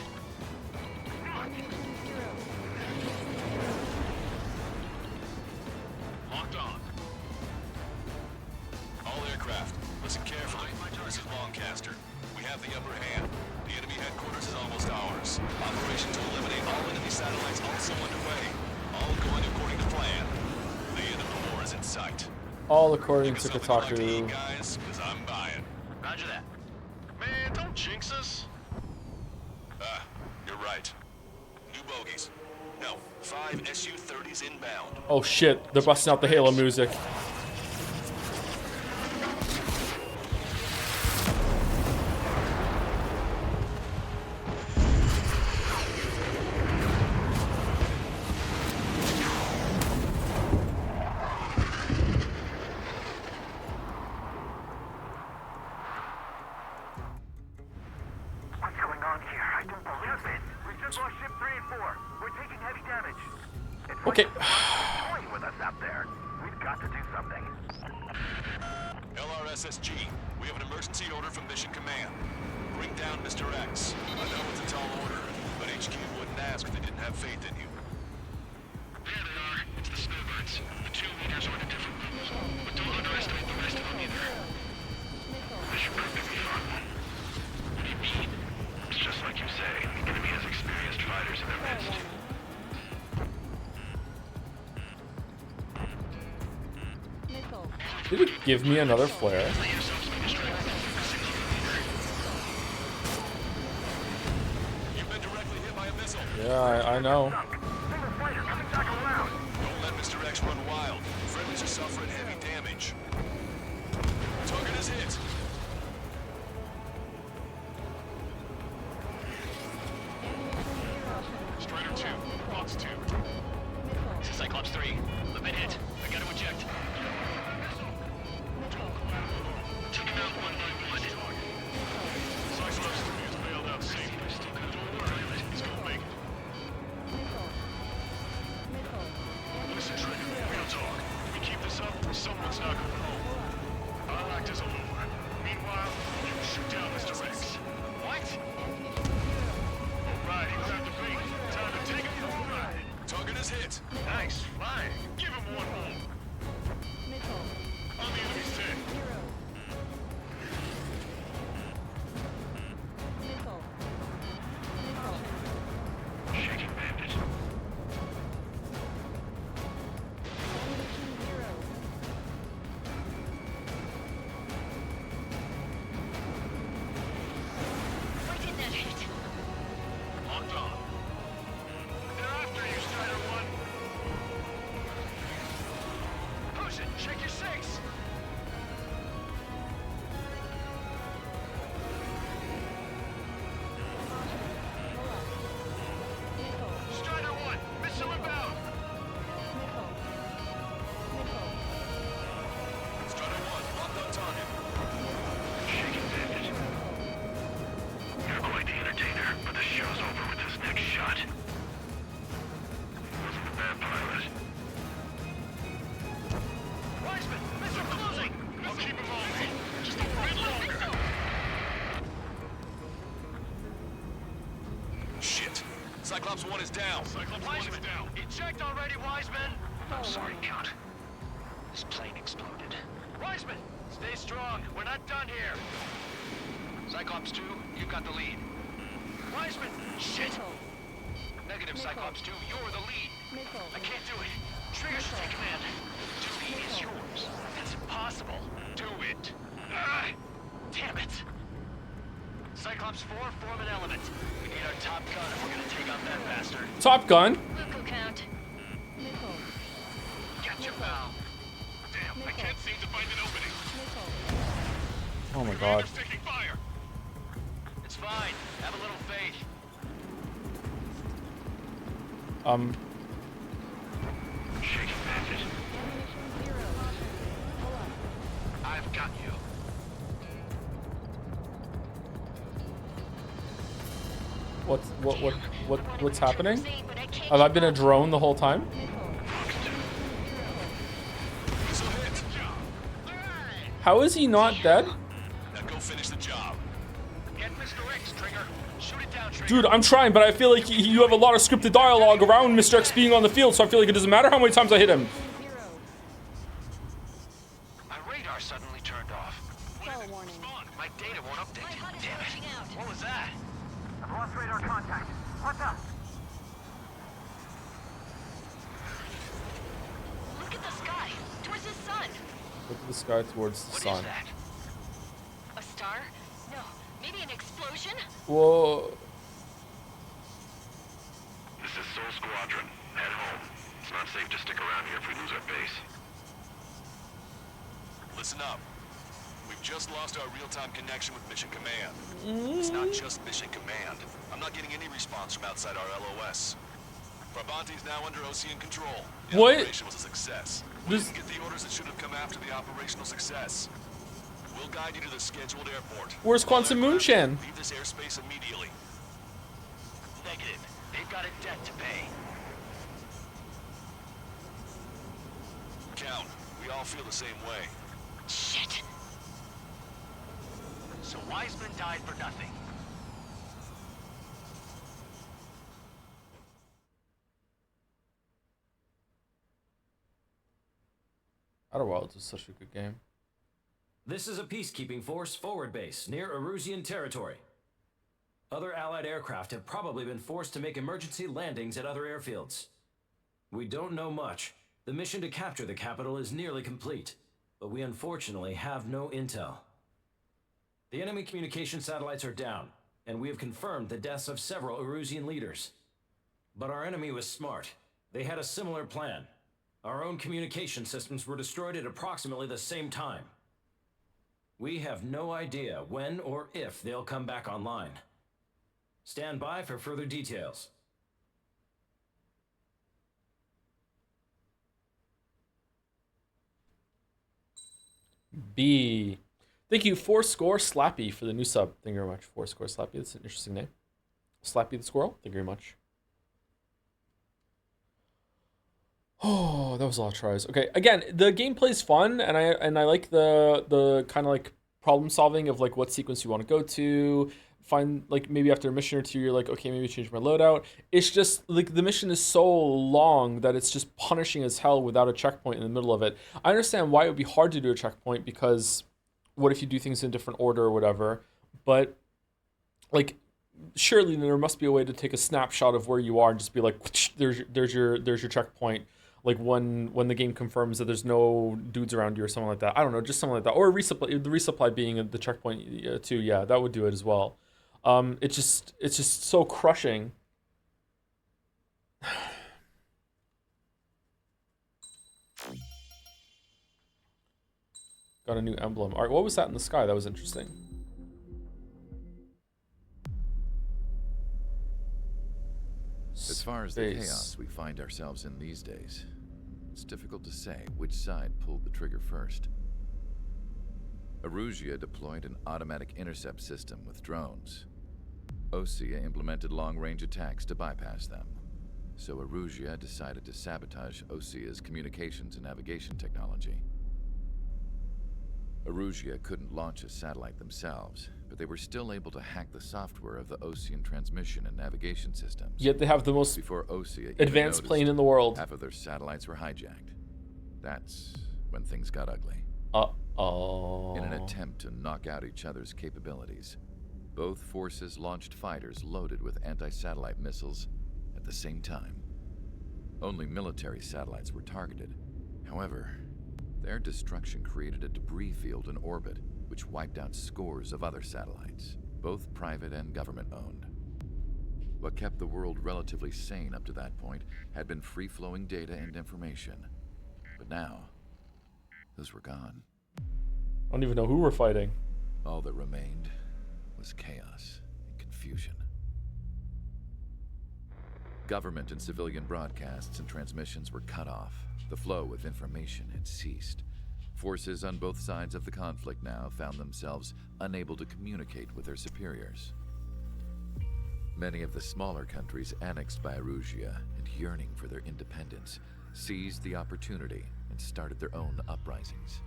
Locked on. All aircraft, listen carefully. This is Longcaster. We have the upper hand. The enemy headquarters is almost ours. Operation to eliminate all enemy satellites also underway. All going according to plan. The end of the war is in sight. All according to Something like to eat, Kotaku. guys, because I'm buying. Roger that. Man, don't jinx us. Ah, you're right. New bogeys. No, 5 Su-30s inbound. Oh shit, they're busting out the Halo music. Okay. Toying with us out there. We've got to do something. LRSSG, we have an emergency order from Mission Command. Bring down Mr. X. I know it's a tall order, but HQ wouldn't ask if they didn't have faith in you. There they are. It's the snowbirds. The two leaders are in a different level. But don't underestimate the rest of them either. This should prove to be fun. What do you mean? It's just like you say. The enemy has experienced fighters in their midst. Did it give me another flare? You've been directly hit by a missile. Yeah, I know. Don't let Mr. X run wild. Friendlies are suffering heavy damage. Target is hit. Strider 2, Fox 2. This is Cyclops 3. I've been hit. I gotta eject. Took him out one by one. Cyclops 3 has bailed out safely. Don't worry, he's gonna make it. Listen, Trigger, real talk. If we keep this up, someone's not going home. I'll act as a lure. Meanwhile, you shoot down Mr. X. What? Alright, he grabbed the bait. Time to take him for a ride. Target is hit. Nice, flying. Give him one more. On the enemy's 10. Shaking bandit. Why didn't that hit? Locked on. They're after you, Strider 1. Push it. Check your six. Strider 1, missile inbound. Strider 1, locked on target. Shaking bandit. You're quite the entertainer, but the show's over with this next shot. Wasn't a bad pilot. Wiseman, missile closing. I'll keep him on me. Just a bit longer. Shit. Cyclops 1 is down. Cyclops 1 is down. Eject already, Wiseman. I'm sorry, Count. This plane exploded. Wiseman, stay strong. We're not done here. Cyclops 2, you've got the lead. Wiseman, shit. Negative, Cyclops 2, you're the lead. I can't do it. Trigger should take command. Duty is yours. That's impossible. Do it. Ah, damn it. Cyclops 4, form an element. We need our top gun if we're gonna take out that bastard. Top gun. Local count. Gotcha, pal. Damn, I can't seem to find an opening. Oh my god. Commander's taking fire. It's fine. Have a little faith. Shaking bandit. I've got you. What's happening? Have I been a drone the whole time? Missile hit. How is he not dead? Now go finish the job. Get Mr. X, Trigger. Shoot it down, Trigger. Dude, I'm trying, but I feel like you have a lot of scripted dialogue around Mr. X being on the field, so I feel like it doesn't matter how many times I hit him. My radar suddenly turned off. warning. My data won't update. My HUD is Damn glitching it. out. What was that? I've lost radar contact. What's up? Look at the sky. Towards the sun. Look at the sky towards the What sun. is that? A star? No. Maybe an explosion? Whoa. This is Soul Squadron. Head home. It's not safe to stick around here if we lose our base. Listen up. We've just lost our real-time connection with Mission Command. It's not just Mission Command. I'm not getting any response from outside our LOS. Brabante's now under Ocean control. The What? operation was a success. We didn't get the orders that should have come after the operational success. We'll guide you to the scheduled airport. Where's All Quantum aircraft Moonchan? Leave this airspace immediately. Negative. They've got a debt to pay. Count, we all feel the same way. Shit. So Wiseman died for nothing. Outer Wilds is such a good game. This is a peacekeeping force forward base near Erusian territory. Other Allied aircraft have probably been forced to make emergency landings at other airfields. We don't know much. The mission to capture the capital is nearly complete, but we unfortunately have no intel. The enemy communication satellites are down, and we have confirmed the deaths of several Erusian leaders. But our enemy was smart. They had a similar plan. Our own communication systems were destroyed at approximately the same time. We have no idea when or if they'll come back online. Stand by for further details. B. Thank you, Fourscore Slappy, for the new sub. Thank you very much, Fourscore Slappy. That's an interesting name. Slappy the Squirrel. Thank you very much. Oh, that was a lot of tries. Okay, again, the gameplay's fun, and I like the kind of like problem solving of like what sequence you want to go to. Find like maybe after a mission or two, you're like, okay, maybe change my loadout. It's just like the mission is so long that it's just punishing as hell without a checkpoint in the middle of it. I understand why it would be hard to do a checkpoint, because what if you do things in a different order or whatever? But like, surely there must be a way to take a snapshot of where you are and just be like, there's your checkpoint. Like when the game confirms that there's no dudes around you or something like that. I don't know, just something like that. Or resupply, the resupply being the checkpoint too. Yeah, that would do it as well. It's just so crushing. Got a new emblem. All right, what was that in the sky? That was interesting. As far as the chaos we find ourselves in these days, it's difficult to say which side pulled the trigger first. Erusia deployed an automatic intercept system with drones. Osea implemented long-range attacks to bypass them. So Erusia decided to sabotage Osea's communications and navigation technology. Erusia couldn't launch a satellite themselves, but they were still able to hack the software of the Osean transmission and navigation systems. Yet they have the most Before Osea advanced plane in the world. Half of their satellites were hijacked. That's when things got ugly. Uh-oh. In an attempt to knock out each other's capabilities, both forces launched fighters loaded with anti-satellite missiles at the same time. Only military satellites were targeted. However, their destruction created a debris field in orbit, which wiped out scores of other satellites, both private and government-owned. What kept the world relatively sane up to that point had been free-flowing data and information. But now, those were gone. I don't even know who we're fighting. All that remained was chaos and confusion. Government and civilian broadcasts and transmissions were cut off. The flow of information had ceased. Forces on both sides of the conflict now found themselves unable to communicate with their superiors. Many of the smaller countries annexed by Erusia and yearning for their independence seized the opportunity and started their own uprisings.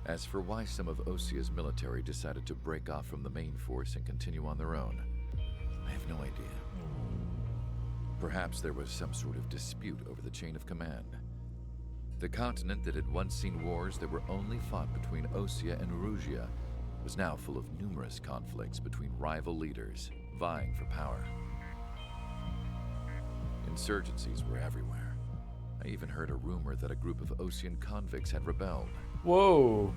As for why some of Osea's military decided to break off from the main force and continue on their own, I have no idea. Perhaps there was some sort of dispute over the chain of command. The continent that had once seen wars that were only fought between Osea and Erusia was now full of numerous conflicts between rival leaders vying for power. Insurgencies were everywhere. I even heard a rumor that a group of Osean convicts had rebelled. Whoa.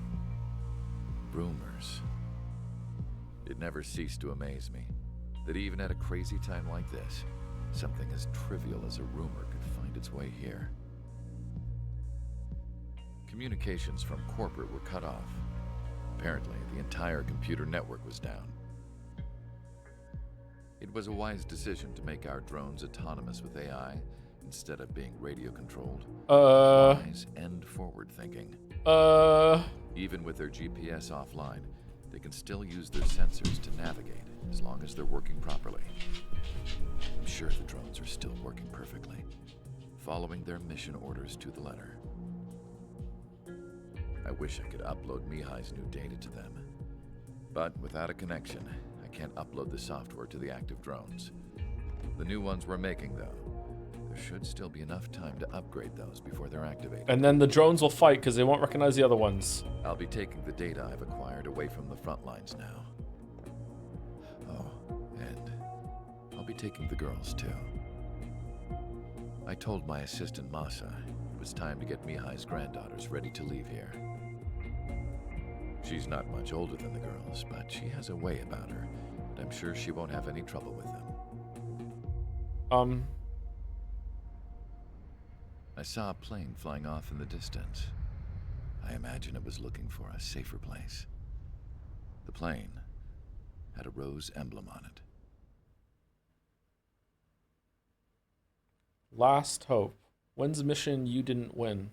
Rumors. It never ceased to amaze me that even at a crazy time like this, something as trivial as a rumor could find its way here. Communications from corporate were cut off. Apparently, the entire computer network was down. It was a wise decision to make our drones autonomous with AI instead of being radio-controlled. Wise and forward-thinking. Even with their GPS offline, they can still use their sensors to navigate as long as they're working properly. I'm sure the drones are still working perfectly, following their mission orders to the letter. I wish I could upload Mihai's new data to them. But without a connection, I can't upload the software to the active drones. The new ones we're making, though, there should still be enough time to upgrade those before they're activated. And then the drones will fight because they won't recognize the other ones. I'll be taking the data I've acquired away from the front lines now. Oh, and I'll be taking the girls, too. I told my assistant Masa it was time to get Mihai's granddaughters ready to leave here. She's not much older than the girls, but she has a way about her, and I'm sure she won't have any trouble with them. I saw a plane flying off in the distance. I imagine it was looking for a safer place. The plane had a rose emblem on it. Last hope. When's the mission you didn't win?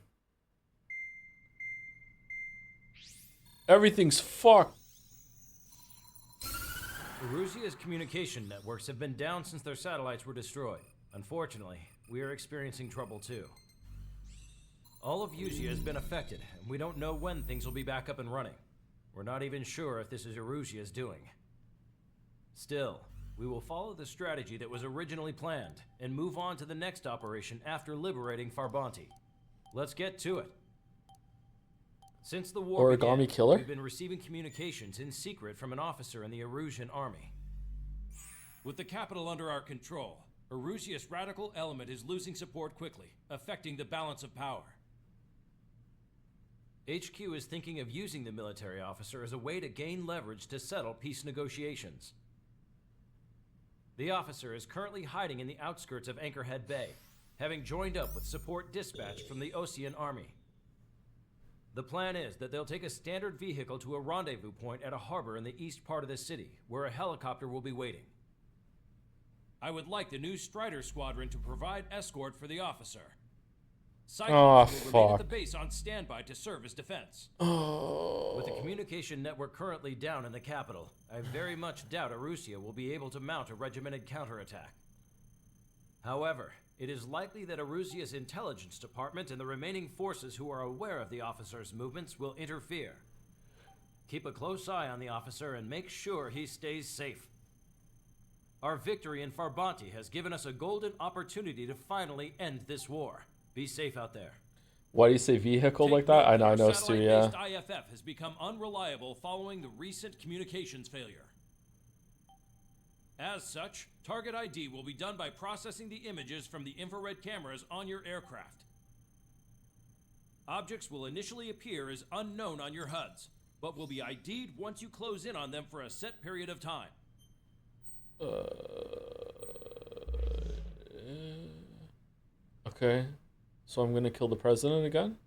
Everything's fucked. Erusia's communication networks have been down since their satellites were destroyed. Unfortunately, we are experiencing trouble too. All of Erusia has been affected, and we don't know when things will be back up and running. We're not even sure if this is Erusia's doing. Still, we will follow the strategy that was originally planned, and move on to the next operation after liberating Farbanti. Let's get to it. Since the war Origami began, killer? we've been receiving communications in secret from an officer in the Erusian army. With the capital under our control, Erusia's radical element is losing support quickly, affecting the balance of power. HQ is thinking of using the military officer as a way to gain leverage to settle peace negotiations. The officer is currently hiding in the outskirts of Anchorhead Bay, having joined up with support dispatched from the Osean army. The plan is that they'll take a standard vehicle to a rendezvous point at a harbor in the east part of the city, where a helicopter will be waiting. I would like the new Strider Squadron to provide escort for the officer. Oh, Cyclones will remain at the fuck. base on standby to serve as defense. With the communication network currently down in the capital, I very much doubt Erusia will be able to mount a regimented counterattack. However, it is likely that Erusia's intelligence department and the remaining forces who are aware of the officer's movements will interfere. Keep a close eye on the officer and make sure he stays safe. Our victory in Farbanti has given us a golden opportunity to finally end this war. Be safe out there. Why do you say vehicle like that? I know, I noticed too, yeah. Satellite-based IFF has become unreliable following the recent communications failure. As such, target ID will be done by processing the images from the infrared cameras on your aircraft. Objects will initially appear as unknown on your HUDs, but will be ID'd once you close in on them for a set period of time. Okay. So I'm gonna kill the president again?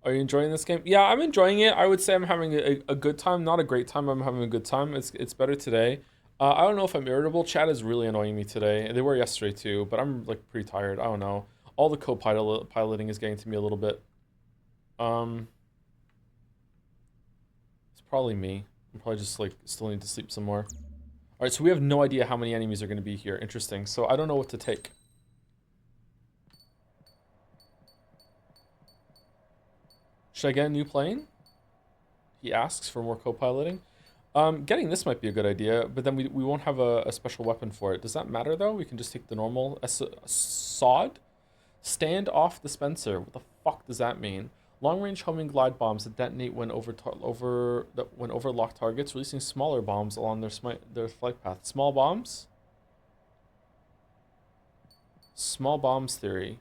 Are you enjoying this game? Yeah, I'm enjoying it. I would say I'm having a good time. Not a great time, I'm having a good time. It's better today. I don't know if I'm irritable. Chat is really annoying me today. They were yesterday too, but I'm like pretty tired. I don't know. All the co-piloting is getting to me a little bit. It's probably me. I'm probably just like still need to sleep some more. All right, so we have no idea how many enemies are going to be here. Interesting. So I don't know what to take. Should I get a new plane? He asks for more co-piloting. Getting this might be a good idea, but then we won't have a special weapon for it. Does that matter though? We can just take the normal SOD? Stand off dispenser. What the fuck does that mean? Long-range homing glide bombs that detonate when over locked targets, releasing smaller bombs along their flight path. Small bombs? Small bombs theory.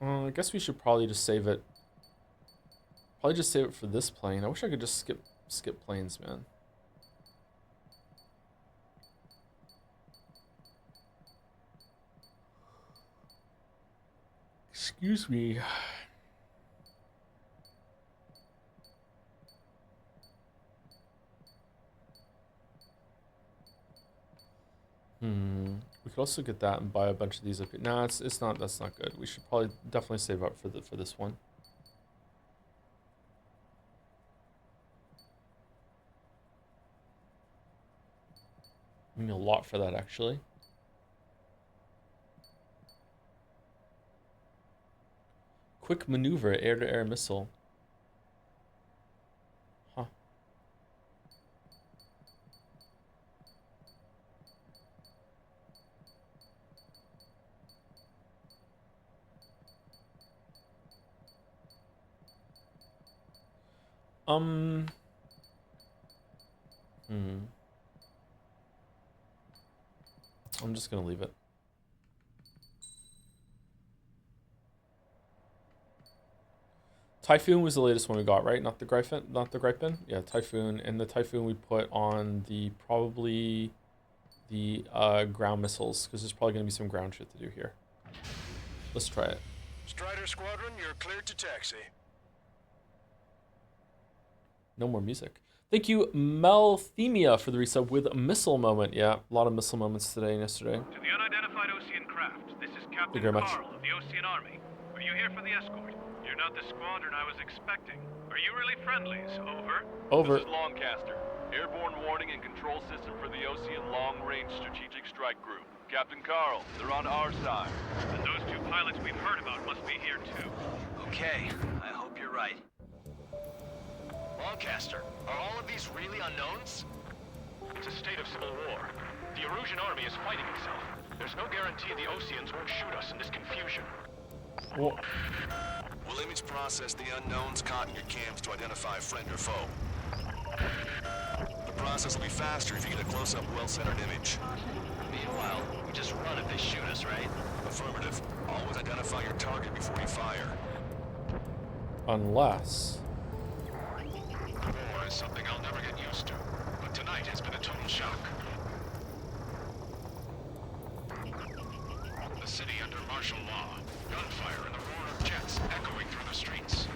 I guess we should probably just save it. Probably just save it for this plane. I wish I could just skip planes, man. Excuse me. We could also get that and buy a bunch of these up here. Nah, it's not. That's not good. We should probably definitely save up for this one. I mean, a lot for that actually. Quick maneuver, air-to-air missile. Huh. I'm just gonna leave it. Typhoon was the latest one we got, right? Not the Griffin, not the Gripen. Yeah, Typhoon, and the Typhoon we put on the probably the ground missiles because there's probably gonna be some ground shit to do here. Let's try it. Strider Squadron, you're cleared to taxi. No more music. Thank you, Melthemia, for the resub with a missile moment. Yeah, a lot of missile moments today and yesterday. To the unidentified Osean craft, this is Captain Thank you very much. Carl of the Osean Army. Are you here for the escort? You're not the squadron I was expecting. Are you really friendlies? Over. Over. This is Lancaster. Airborne warning and control system for the Osean Long Range Strategic Strike Group. Captain Carl, they're on our side. And those two pilots we've heard about must be here too. Okay, I hope you're right. Lancaster, are all of these really unknowns? It's a state of civil war. The Erusian army is fighting itself. There's no guarantee the Oseans won't shoot us in this confusion. Well, We'll image process the unknowns caught in your cams to identify friend or foe. The process will be faster if you get a close-up, well-centered image. Meanwhile, we just run if they shoot us, right? Affirmative. Always identify your target before you fire. unless. War is something I'll never get used to, but tonight has been a total shock. The city under martial law, gunfire and the roar of jets echoing through the streets.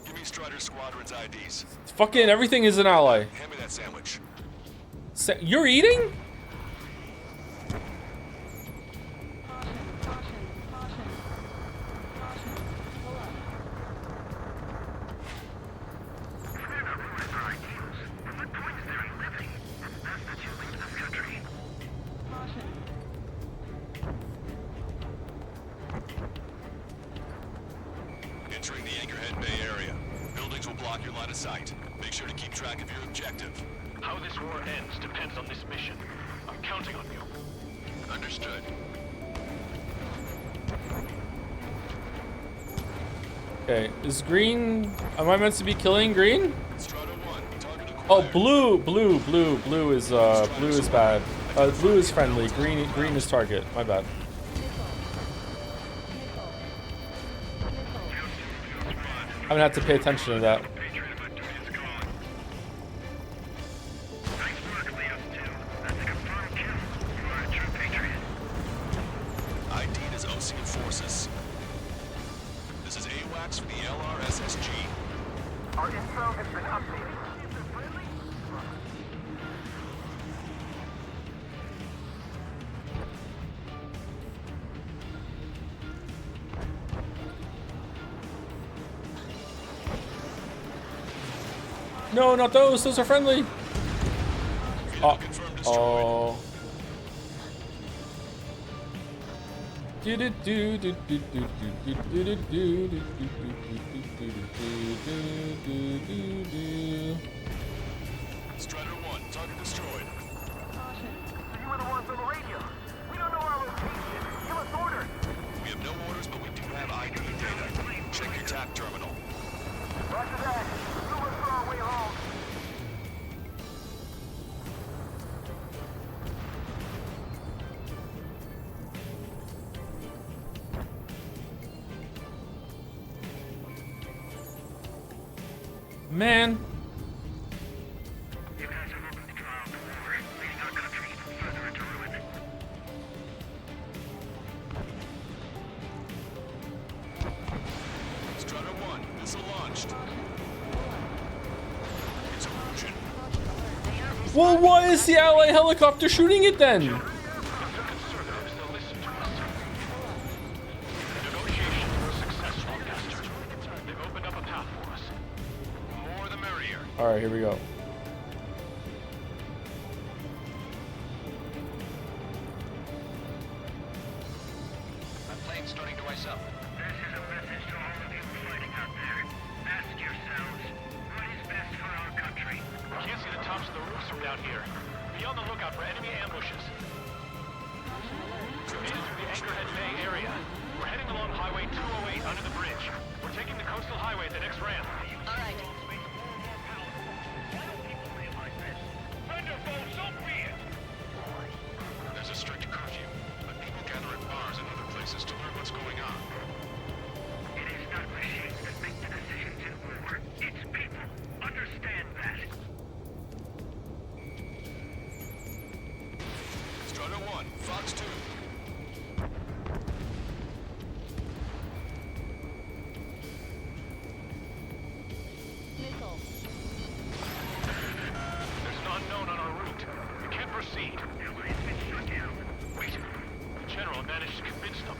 Give me Strider Squadron's IDs. Fucking everything is an ally. Hand me that sandwich. You're eating? Entering the Anchorhead Bay area. Buildings will block your line of sight. Make sure to keep track of your objective. How this war ends depends on this mission. I'm counting on you. Understood. Okay, is green... Am I meant to be killing green? Strider 1, target acquired. Oh, blue is bad. Blue is friendly, green is target. My bad. I'm gonna have to pay attention to that. ID'd as Osean Forces. This is AWACS for the LRSSG. Our info has been updated. No, not those. Those are friendly. Oh. Oh. Strider 1, target destroyed. You were the ones on the radio. We don't know our location. Give us orders. We have no orders, but we do have ID data. Check your TAC terminal. Roger that. We'll look for our way home. Man. You guys have opened the trial to war, leading our country even further into ruin. Strider 1, missile launched. It's Erusian. Well, why is the ally helicopter shooting it then? If they're conservatives, they'll listen to us. The negotiations were a success, Lancaster. They've opened up a path for us. The more the merrier. All right, here we go. lookout for enemy ambushes. Made it through the Anchorhead Bay area. We're heading along Highway 208 under the bridge. We're taking the coastal highway at the next ramp. All right. There's a strict curfew, but people gather at bars and other places to learn what's going on. It is not machines that make the decisions in war. It's people. Understand that. Strider 1, Fox 2. There's an unknown on our route. We can't proceed. It's been shut down. Wait. The General managed to convince them.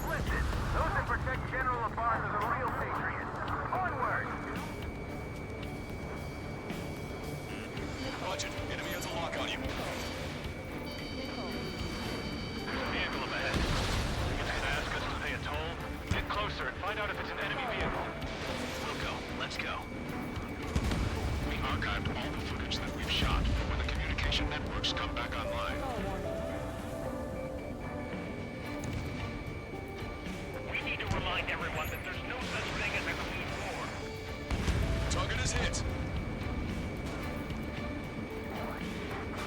Listen, those that protect General Labarge are the real patriots. Onward! Roger, enemy has a lock on you. There's a vehicle up ahead. Think it's gonna ask us to pay a toll? Get closer and find out if it's an enemy vehicle. We'll go. Let's go. We archived all the footage that we've shot for when the communication networks come back online. We need to remind everyone that there's no such thing as a clean war. Target is hit.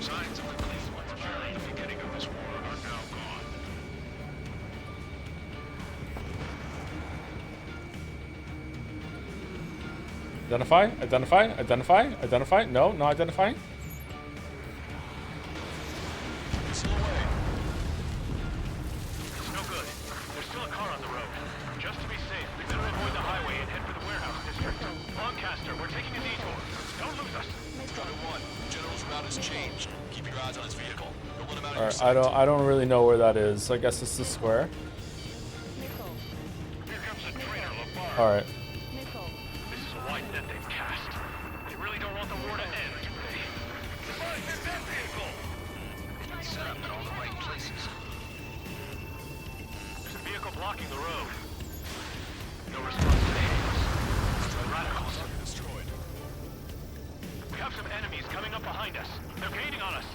Signs of the clean warfare at the beginning of this war are now gone. Identify. No, not identifying. Missile away. It's no good. There's still a car on the road. Just to be safe, we better avoid the highway and head for the warehouse district. Lancaster, we're taking a detour. Don't lose us. Strider 1, General's route has changed. Keep your eyes on his vehicle. Don't let him out of All your right, sight. I don't really know where that is. I guess it's the square. Here comes the traitor, Labarge. All right. This is a wide net they've cast. They really don't want the war to end, do they? Labarge, there's that vehicle! Set up in all the right places. There's a vehicle blocking the road. No response to aims. The radicals. Destroyed. We have some enemies coming up behind us. They're gaining on us.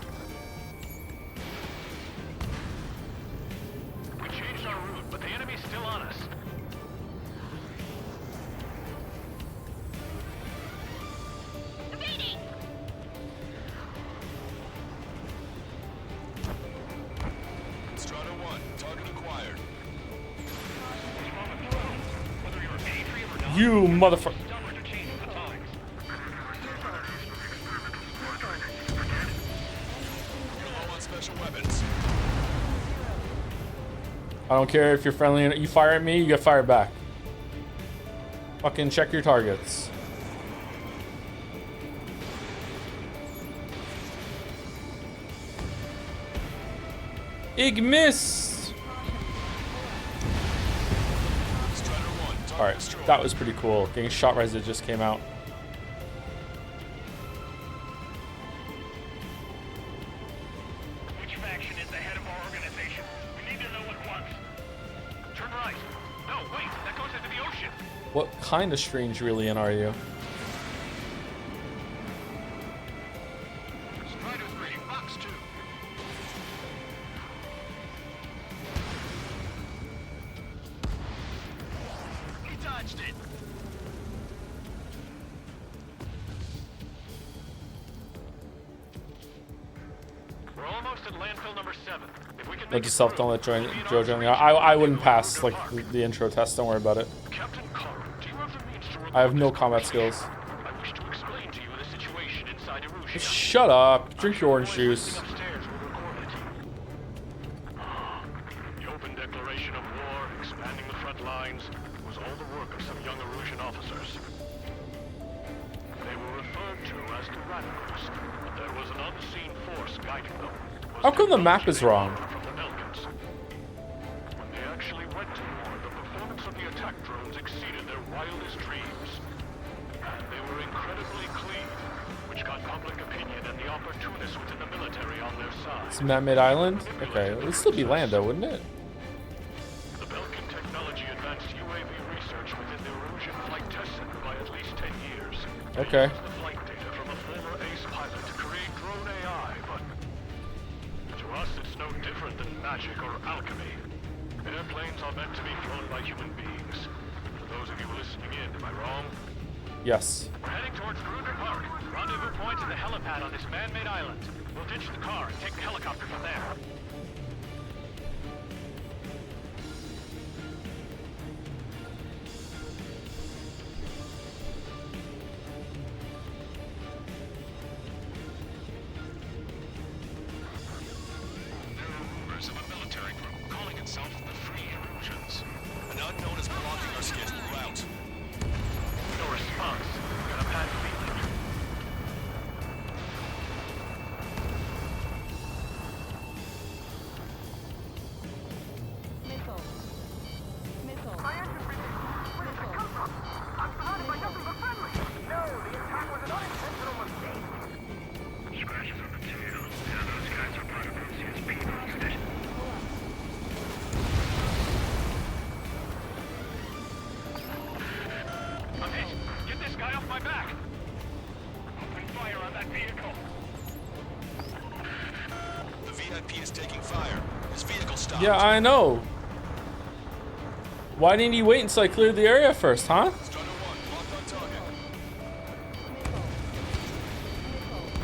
We changed our route, but the enemy's still on us. Evading! Strider 1, target acquired. Whether you're a patriot or not, You motherfucker. stubborn to change with the times. You're low on special weapons. I don't care if you're friendly and you fire at me, you get fired back. Fucking check your targets. IgMissile. Strider 1, target All right, destroyed. that was pretty cool. Getting shot right as it just came out. Which faction is the head of our organization? We need to know at once. Turn right. No, wait, that goes into the ocean. What kind of strange alien are you? Strider 3, Fox 2. He dodged it. We're almost at landfill number 7. If we can Note make to it self, through, don't let we'll be in Joe our join me. range. I wouldn't We'll pass go like park. the intro test. Don't worry about it. Captain Carl, do you have the means to I have record no this combat conversation? skills. I wish to explain to you the situation inside Erusia. Shut up. Drink your orange juice. Upstairs will record it. The open declaration of war, expanding the front lines, was all the work of some young Erusian officers. They were referred to as the radicals, but there was an unseen force guiding them. Was How come the map is technology they wrong? borrowed from the Melkans. When they actually went to war, the performance of the attack drones exceeded their wildest dreams. And they were incredibly clean, which got public opinion and the opportunists within the military on their side. It's man-made island? Okay, it would still be land though, wouldn't it? The Belkin technology advanced UAV research within the Erusian Flight Test Center by at least 10 years. Okay. They used the flight data from a former ace pilot to create drone AI, but different than magic or alchemy. Airplanes are meant to be flown by human beings. For those of you listening in, am I wrong? Yes. We're heading towards Gruner Park. Rendezvous point is the helipad on this man-made island. We'll ditch the car and take the helicopter from there. There are rumors of a military group calling itself the Free Illusions. An unknown is blocking our scheduled route. No response. Got a bad feeling. Missile. Missile. My engine breathing. Where did it come from? I'm surrounded by nothing but friendly. No, the attack was an unintentional mistake. Scratches on the tail. Yeah, those guys are part of Lucian's people unit. I'm hit. Get this guy off my back. Open fire on that vehicle. The VIP is taking fire. His vehicle stopped. Yeah, I know. Why didn't he wait until I cleared the area first, huh? Strider 1, locked on target.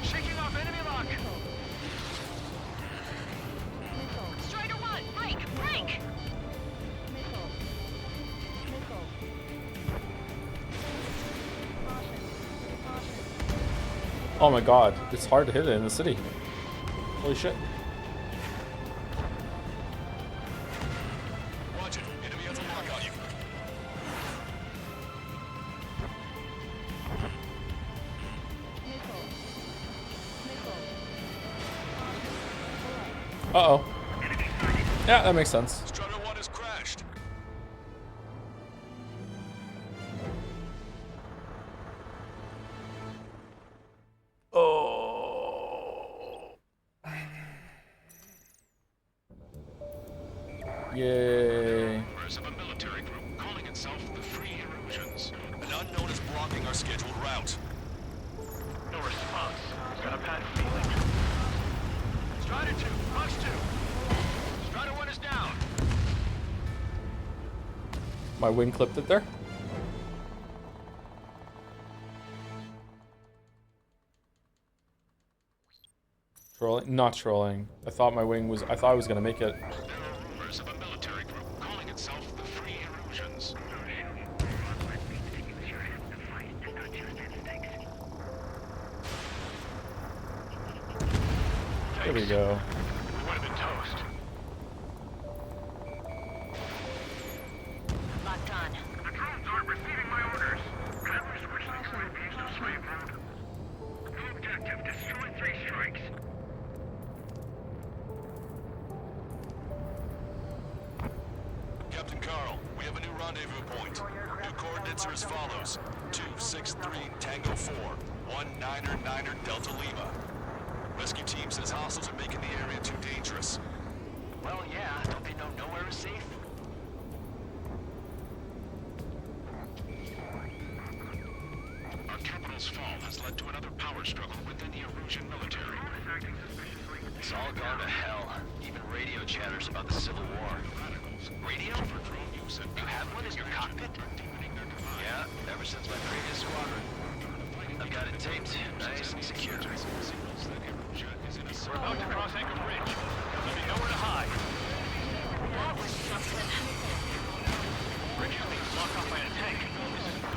Shaking off enemy lock. Strider 1, break! Break! Oh my god, it's hard to hit it in the city. Holy shit. Watch it. Enemy has a lock on you. Uh-oh. Yeah, that makes sense. Strider 1 has crashed. Oh. Yay. Rumors of a military group calling itself the Free Illusions. An unknown is blocking our scheduled route. No response. Got a bad feeling. Strider 2, Fox 2. Strider 1 is down. My wing clipped it there. Trolling? Not trolling. I thought my wing was... I thought I was gonna make it. There are rumors of a military group calling itself the Free Illusions. There we go. We would have been toast. Locked on. The drones aren't receiving my orders. Have we switched the UAVs to slave mode? New objective, destroy 3 strikes. Captain Carl, we have a new rendezvous point. New coordinates are as follows. 263 Tango 4, 1999 Delta Lima. Rescue team says hostiles are making the area too dangerous. Well, yeah, don't they know nowhere is safe? Our capital's fall has led to another power struggle within the Erusian military. It's all gone to hell. Even radio chatters about the Civil War. Radio? You have one in your cockpit? Yeah, ever since my previous squadron. I've got it taped, nice and secure. We're about to cross Anchor Bridge. There'll be nowhere to hide. That was something. Bridge is being blocked off by a tank. This is good.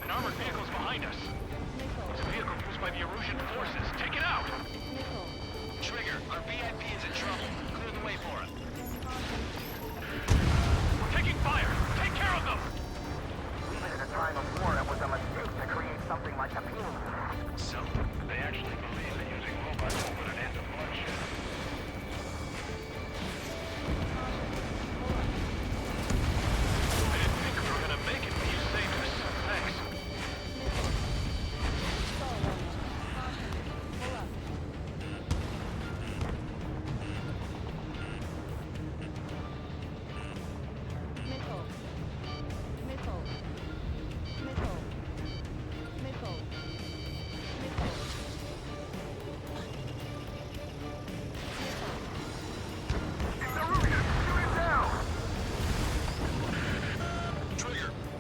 An armored vehicle's behind us. It's a vehicle used by the Erusian forces. Take it out! Trigger, our VIP is in trouble. Clear the way for him. We're taking fire! Take care of them! Even in a time of war, it was a mistake to create something like a beam. So, They actually believe that using robots will put an end to bloodshed. I didn't think we were gonna make it, but you saved us. Thanks.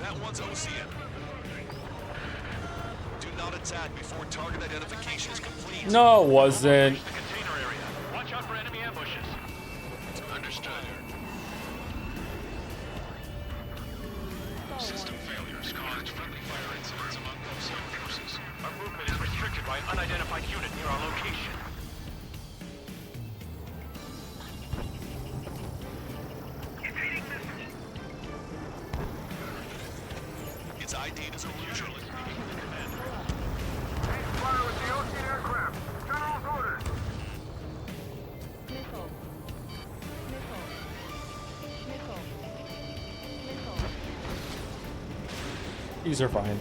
That one's OCN. Do not attack before target identification is complete. No, it wasn't. The container area. Watch out for enemy ambushes. Understood. System failures caused friendly fire incidents among OCN forces. Our movement is restricted by an unidentified unit near our location. It's ID'd as a usual. Fire with the Ocean aircraft. General's orders. Missile. Missile. Missile. Missile. These are fine.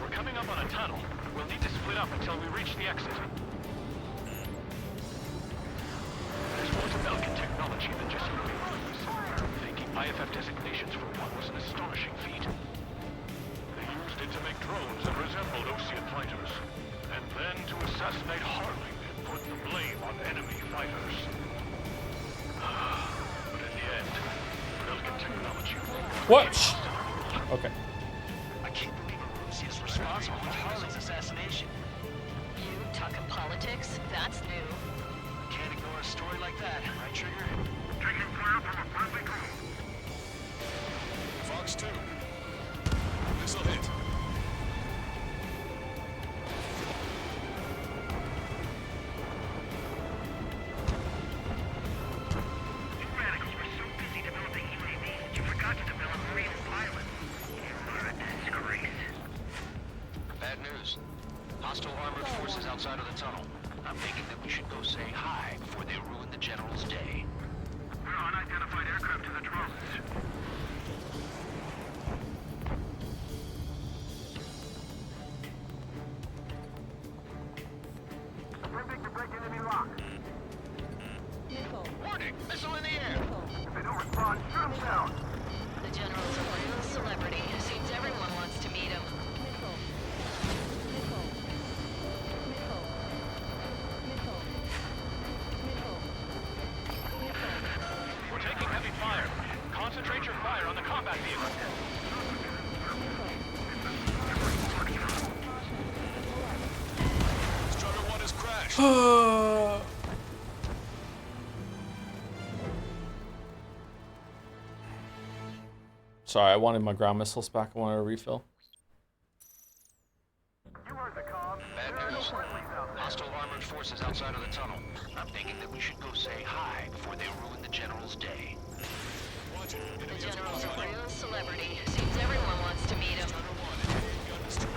We're coming up on a tunnel. We'll need to split up until we reach the exit. There's more to Belkin technology than just radios. Taking IFF designations for one was an astonishing feat. They used it to make drones that resembled Ocean fighters, and then to assassinate Harling and put the blame on enemy fighters. But in the end, Belkin technology won. What? Okay. I can't believe Arusi is responsible for Harley's assassination. You talking politics? That's new. Can't ignore a story like that, right, Trigger? Taking fire from a friendly crew. Fox 2. Missile hit. You radicals were so busy developing UAVs that you forgot to develop marine pilots. You're a disgrace. Bad news. Hostile armored forces outside of the tunnel. I'm thinking that we should go say hi before they ruin the General's day. We're unidentified aircraft to the drones. Attempting to break enemy lock. Missile. Warning! Missile in the air! If they don't respond, shoot them down. The General's a real celebrity. Seems everyone wants to meet him. Missile. Missile. Missile. Missile. Missile. Missile. We're taking heavy fire. Concentrate your fire on the combat vehicle. Strutter 1 has crashed. Sorry, I wanted my ground missiles back. I wanted a refill. You heard the comm. Bad news. Hostile armored forces outside of the tunnel. I'm thinking that we should go say hi before they ruin the General's day. The General's a real celebrity. Seems everyone wants to meet him.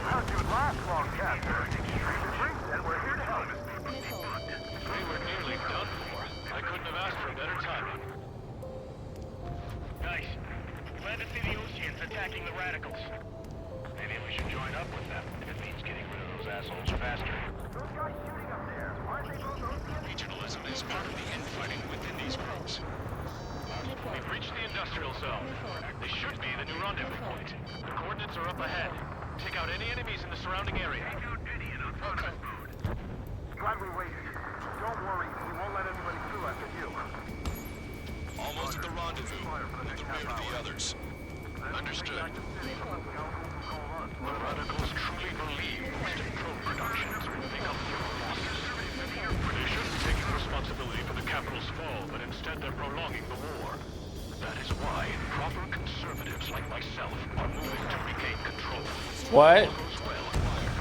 How'd you last long, Captain? And we're here to help. We were nearly done for. I couldn't have asked for better timing. Nice. Glad to see the Oceans attacking the radicals. Maybe we should join up with them if it means getting rid of those assholes faster. Those guys shooting up there, aren't they both Ocean? Regionalism is part of the infighting within these groups. We've reached the industrial zone. This should be the new rendezvous point. The coordinates are up ahead. Take out any enemies in the surrounding area. Okay. Glad we waited. Don't worry, we won't let anybody through after you. Almost at the rendezvous. In the rear of the others. Understood. The radicals truly believe boosted drone productions will make up for losses. They should be taking responsibility for the capital's fall, but instead they're prolonging the war. That is why proper conservatives like myself are moving to regain control. What? All goes well.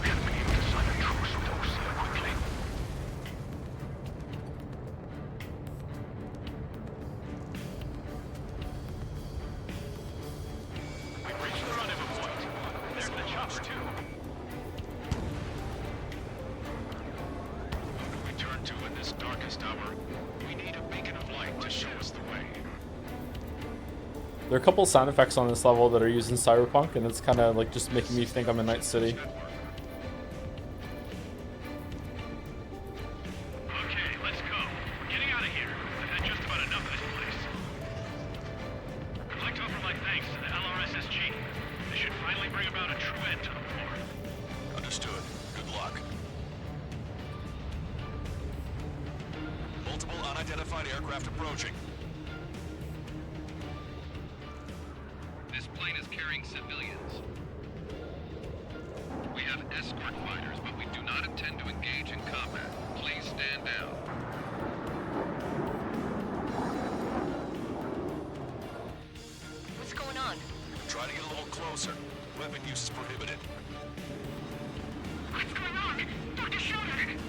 We should be able to sign a truce with Osia quickly. We've reached the rendezvous point. There's the chopper too. Who do we turn to in this darkest hour? We need a beacon of light to show us the way. There are a couple sound effects on this level that are used in Cyberpunk, and it's kind of like just making me think I'm in Night City. Okay, let's go. We're getting out of here. I've had just about enough of this place. I'd like to offer my thanks to the LRSSG. They should finally bring about a true end to the war. Understood. Good luck. Multiple unidentified aircraft approaching. closer. Weapon use is prohibited. What's going on? Dr. Schroeder!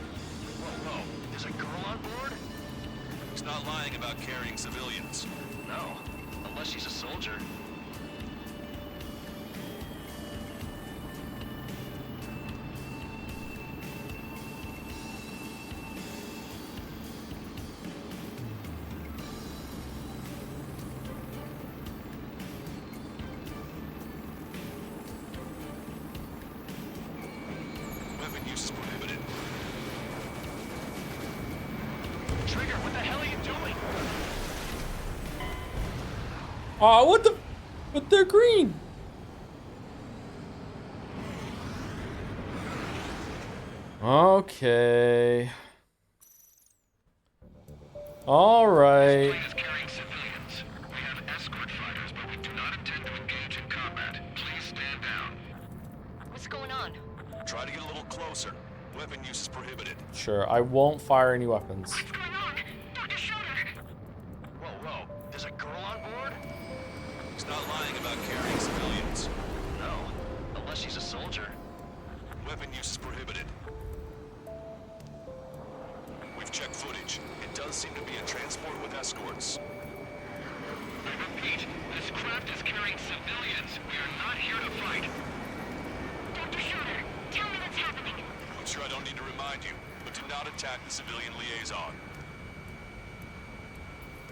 Whoa, whoa. There's a girl on board? He's not lying about carrying civilians. No. Unless she's a soldier. Weapon use is prohibited. Trigger, what the hell are you doing? Aw, what the? But they're green. Okay. All right. Plane is carrying civilians. We have escort fighters, but we do not intend to engage in combat. Please stand down. What's going on? Try to get a little closer. Weapon use is prohibited. Sure, I won't fire any weapons. What's going on? Dr. Schroeder! Whoa, whoa. There's a girl on board? He's not lying about carrying civilians. No. Unless she's a soldier. Weapon use is prohibited. We've checked footage. It does seem to be a transport with escorts. I repeat, this craft is carrying civilians. We are not here to fight. Dr. Schroeder, tell me what's happening. I'm sure I don't need to remind you, but do not attack the civilian liaison.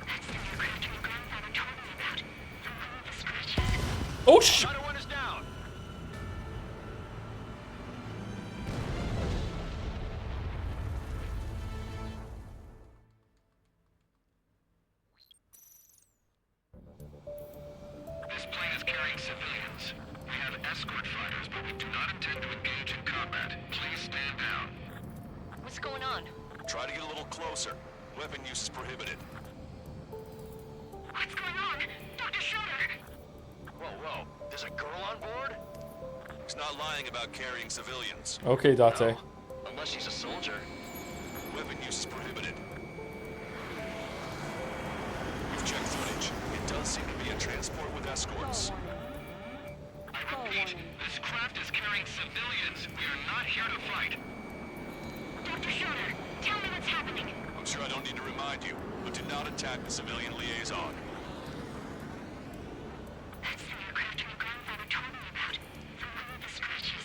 That's the aircraft my grandfather told me about. The one with the scratches. Oh sh! Another one is down. This plane is carrying civilians. We have escort fighters, but we do not intend to engage in combat. Please stand down. What's going on? Try to get a little closer. Weapon use is prohibited. What's going on? Dr. Schroeder! Whoa, whoa. There's a girl on board? He's not lying about carrying civilians. Okay, Date. No. Unless she's a soldier. Weapon use is prohibited. We've checked footage. It does seem to be a transport with escorts. I repeat, this craft is carrying civilians. We are not here to fight. Dr. Schroeder, tell me what's happening. I'm sure I don't need to remind you, but do not attack the civilian liaison. That's the aircraft my grandfather told me about. The one with the scratches.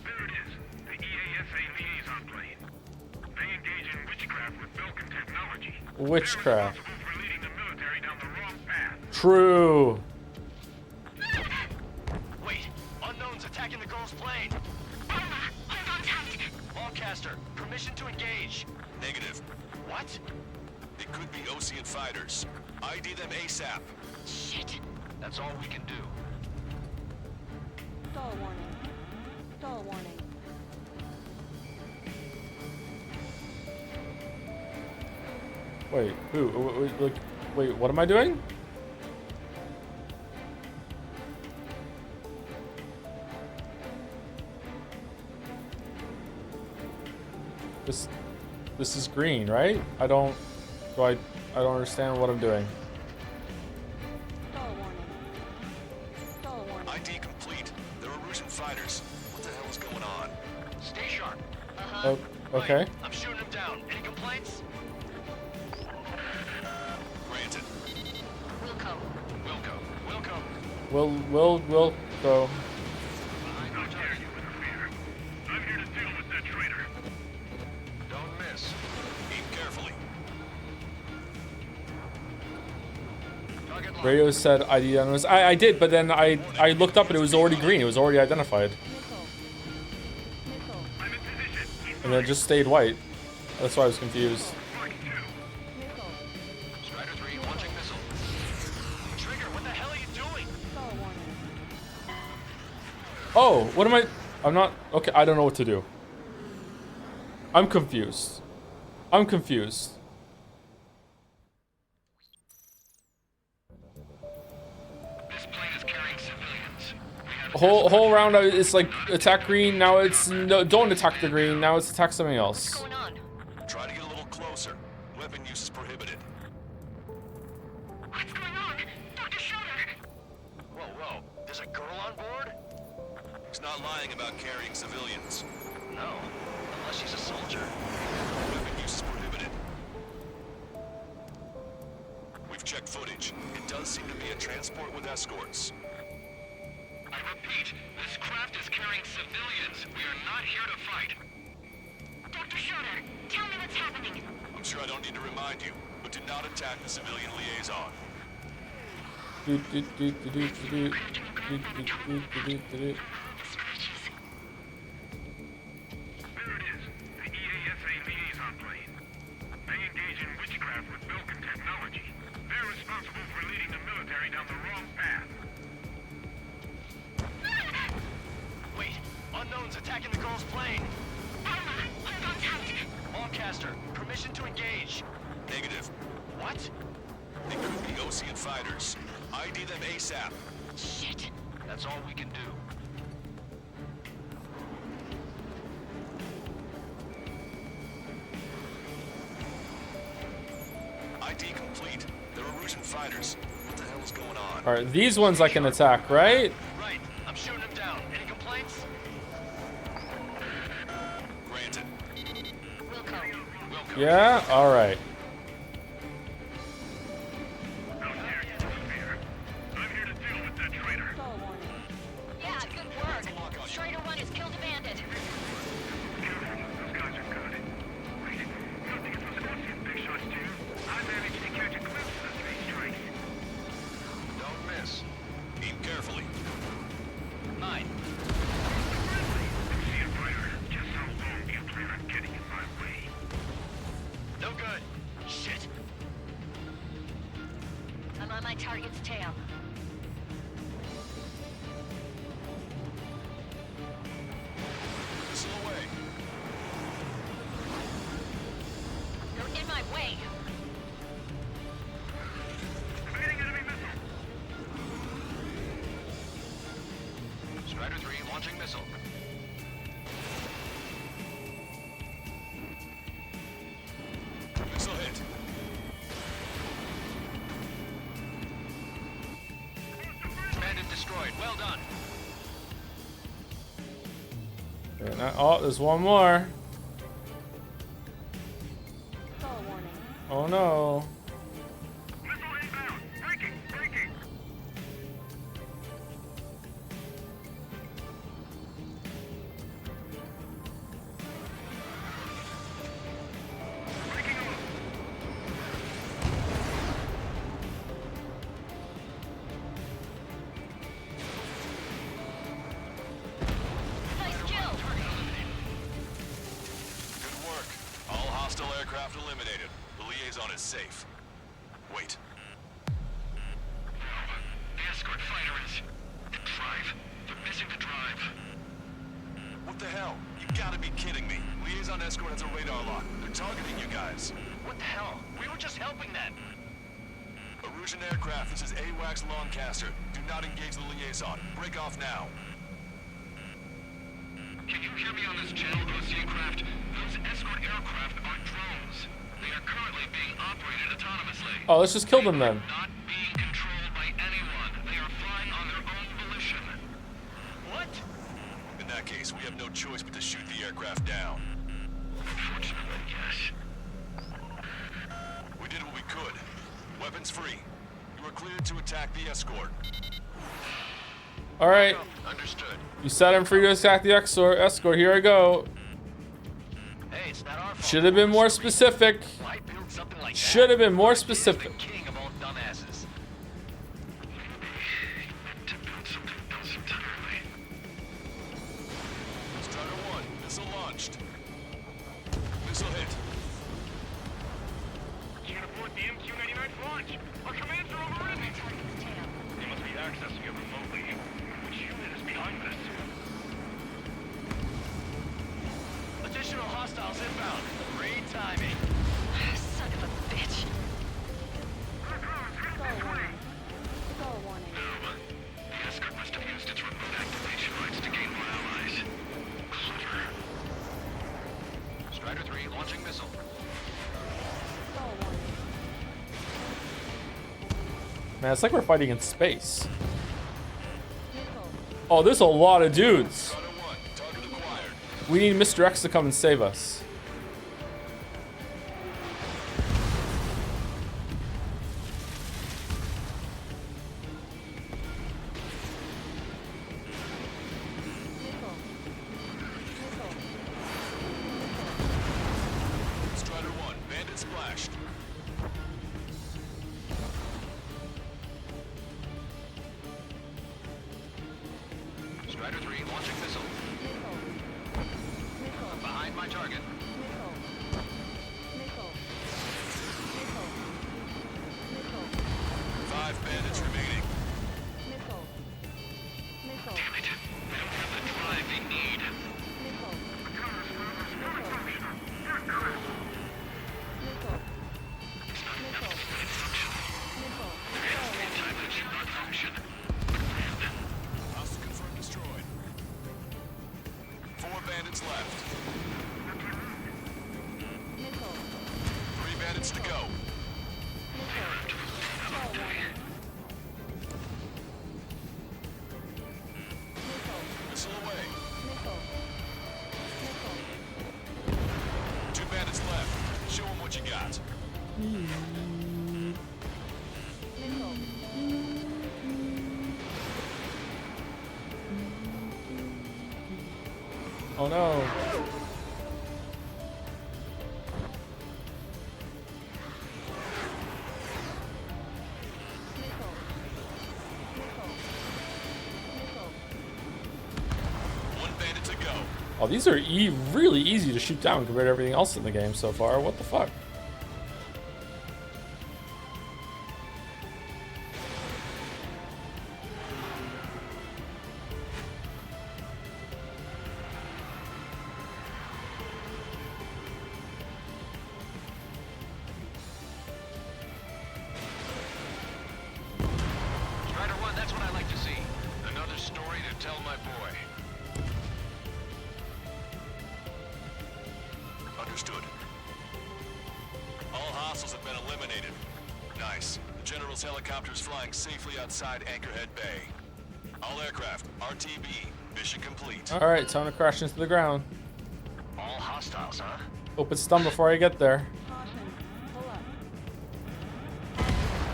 There it is. The EASA liaison plane. They engage in witchcraft with Belkin technology. Witchcraft. They're responsible for leading the military down the wrong path. True. Wait. Unknown's attacking the girl's plane. Alma, hold on tight. Lawcaster, permission to engage. Negative. What? It could be Osean fighters. ID them ASAP. Shit. That's all we can do. Stall warning. Stall warning. Wait, who? Wait, what am I doing? This is green, right? I don't understand what I'm doing. Stall warning. Stall warning. ID complete. They're Erusian fighters. What the hell is going on? Stay sharp. Oh, okay. Right. I'm shooting him down. Any complaints? Granted. Wilco. Wilco. We'll go. How dare you interfere? I'm here to deal with that traitor. Don't miss. Aim carefully. Target locked. Radio said ID unknown. I did, but then I looked up and it was already green. It was already identified. Missile. I'm in position. Keep And then it just stayed white. That's why I was confused. Strike two. Missile. Strider 3, launching missile. Trigger, what the hell are you doing? Stall warning. Oh, what am I? I'm not. Okay, I don't know what to do. I'm confused. I'm confused. This plane is carrying civilians. We have Whole round, it's like attack green. Now it's no, don't attack the green. Now it's attack something else. What's going on? Try to get a little closer. Weapon use is prohibited. What's going on? Dr. Schroeder. Whoa, Bro, there's a girl on board? He's not lying about carrying civilians. No, unless she's a soldier. Weapon use is prohibited. We've checked footage. It does seem to be a transport with escorts. I repeat, this craft is carrying civilians. We are not here to fight. Dr. Schroeder, tell me what's happening. I'm sure I don't need to remind you, but do not attack the civilian liaison. There it is, the EASA liaison plane. They engage in witchcraft with Belkin technology. They're responsible for leading the military down the wrong path. Wait, unknown's attacking the girl's plane. Alma, hold on tight. Lancaster, permission to engage. Negative. What? They could be Osean fighters. ID them ASAP. Shit. That's all we can do. ID complete. They're Erusian fighters. What the hell is going on? All right, these ones I can attack, right? Right, I'm shooting him down. Any complaints? Granted. Wilco. Yeah. All right. I'm here to deal with that traitor. Stall warning. Yeah, good work. Strider 1 has killed a bandit. Careful, those guys are good. Wait, you don't think it was Osean big shots, do you? I managed to catch a glimpse of the three strikes. Don't miss. Aim carefully. 9. See it, Ryder. Just how long do you plan on getting in my way? No good. Shit. I'm on my target's tail. Missile away. You're in my way. Evading enemy missile. Strider 3 launching missile. Missile hit. Bandit destroyed. Well done. Okay, oh, there's one more. Stall warning. Oh no. Missile inbound. Breaking, breaking. Breaking off. Nice kill. Good work. All hostile aircraft eliminated. The liaison is safe. Wait. The escort fighter is... the drive. They're missing the drive. What the hell? You gotta be kidding me. Liaison escort has a radar lock. They're targeting you guys. What the hell? We were just helping them. Erusian aircraft, this is AWACS Lancaster. Do not engage the liaison. Break off now. Can you hear me on this channel, Osean craft? Those escort aircraft are drones. They are currently being operated autonomously. Oh, let's just kill them then. Not being controlled by anyone. They are flying on their own volition. What? In that case, we have no choice but to shoot the aircraft down. Unfortunately, yes. We did what we could. Weapons free. You are cleared to attack the escort. All right. Understood. You said I'm free to attack the escort. Here I go. Hey, it's not our fault. Should have been more specific. Why build something like that? Should have been more He's specific. the king of all dumbasses. To build something else entirely. Strider 1, missile launched. Missile hit. Can't abort the MQ-99's launch. Our commands are overrun. Target's tail. They must be accessing it remotely. Which unit is behind this? Additional hostiles inbound. Great timing. Son of a bitch. Stall warning. Stall warning. The escort must have used its remote activation rights to gain more allies. Clever. Strider 3 launching missile. Stall warning. Man, it's like we're fighting in space. Oh, there's a lot of dudes. We need Mr. X to come and save us. Strider 1, bandit splashed. Strider 3 launching missile. Behind my target. Five bandits remaining. Damn it. They don't have the drive they need. Hostile confirmed destroyed. 4 bandits left. 3 bandits to go. Missile away. 2 bandits left. Show them what you got. Oh no. One bandit to go. Oh, these are really easy to shoot down compared to everything else in the game so far. What the fuck? Strider 1, that's what I like to see. Another story to tell my boy. Understood. All hostiles have been eliminated. Nice. The General's helicopter is flying safely outside Anchorhead Bay. All aircraft, RTB, mission complete. Alright, time to crash into the ground. All hostiles, huh? Hope it's done before I get there.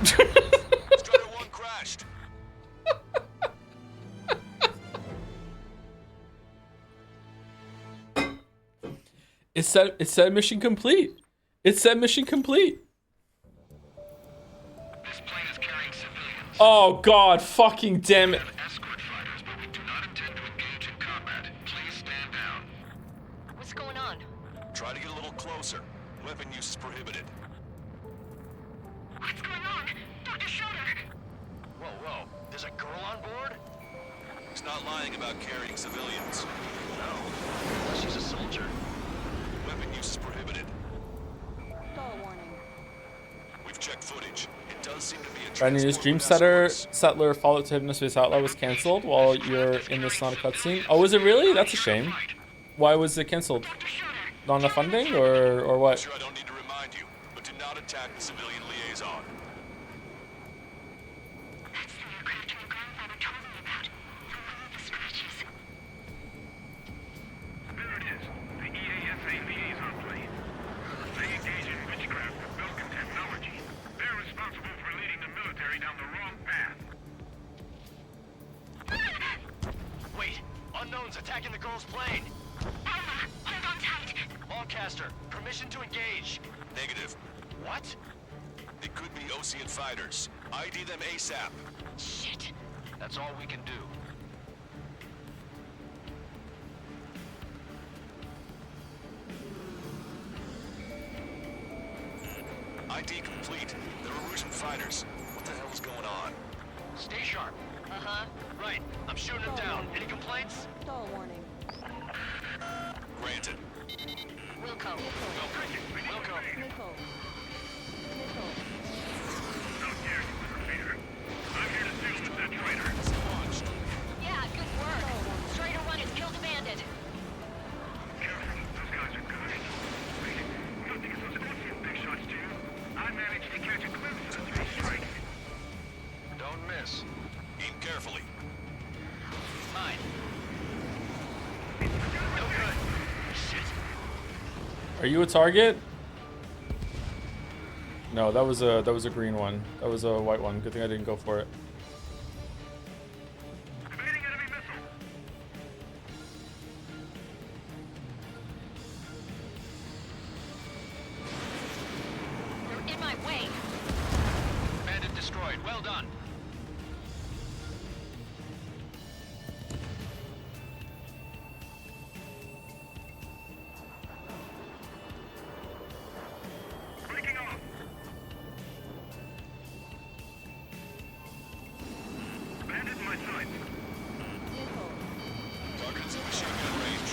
Strider 1 crashed. It said mission complete. It said mission complete. This plane is carrying civilians. Oh god, fucking damn it. Escort fighters, but we do not intend to engage in combat. Please stand down. What's going on? Try to get a little closer. Weapon use is prohibited. What's going on? Dr. Schroeder! Whoa, whoa. There's a girl on board? He's not lying about carrying civilians. No. Unless she's a soldier. Weapon use is prohibited. Stall warning. We've checked footage. It does seem to be a Brand news, Dream Settler Fallout to Hypnospace Outlaw was cancelled while you're in this not a cutscene. Oh, was it really? That's a shame. Why was it cancelled? Not enough funding or what? Sure, I don't need to remind you, but do not attack the civilian liaison. That's the aircraft your grandfather told me about. The scratches. There it is. The EASA liaison plane. They engage in witchcraft with Belkin technology. They're responsible for leading the military down the wrong path. Wait. Unknown's attacking the girl's plane. Alma, hold on tight. Lancaster, permission to engage. Negative. What? It could be Ocean fighters. ID them ASAP. Shit. That's all we can do. ID complete. They're Erusian fighters. What the hell is going on? Stay sharp. Uh-huh. Right. I'm shooting him down. Any complaints? Stall warning. Granted. Wilco. Welcome. Missile. Missile. How dare you interfere? I'm here to deal with that traitor. Launched. Yeah, good work. Strider 1 has killed a bandit. Careful, those guys are good. Wait, you don't think it's those close big shots, do you? I managed to catch a glimpse of the 3 strikes. Don't miss. Aim carefully. Hi. Are you a target? No, that was a green one. That was a white one. Good thing I didn't go for it. You're in my way. Bandit destroyed. Well done. Target's in machine gun range.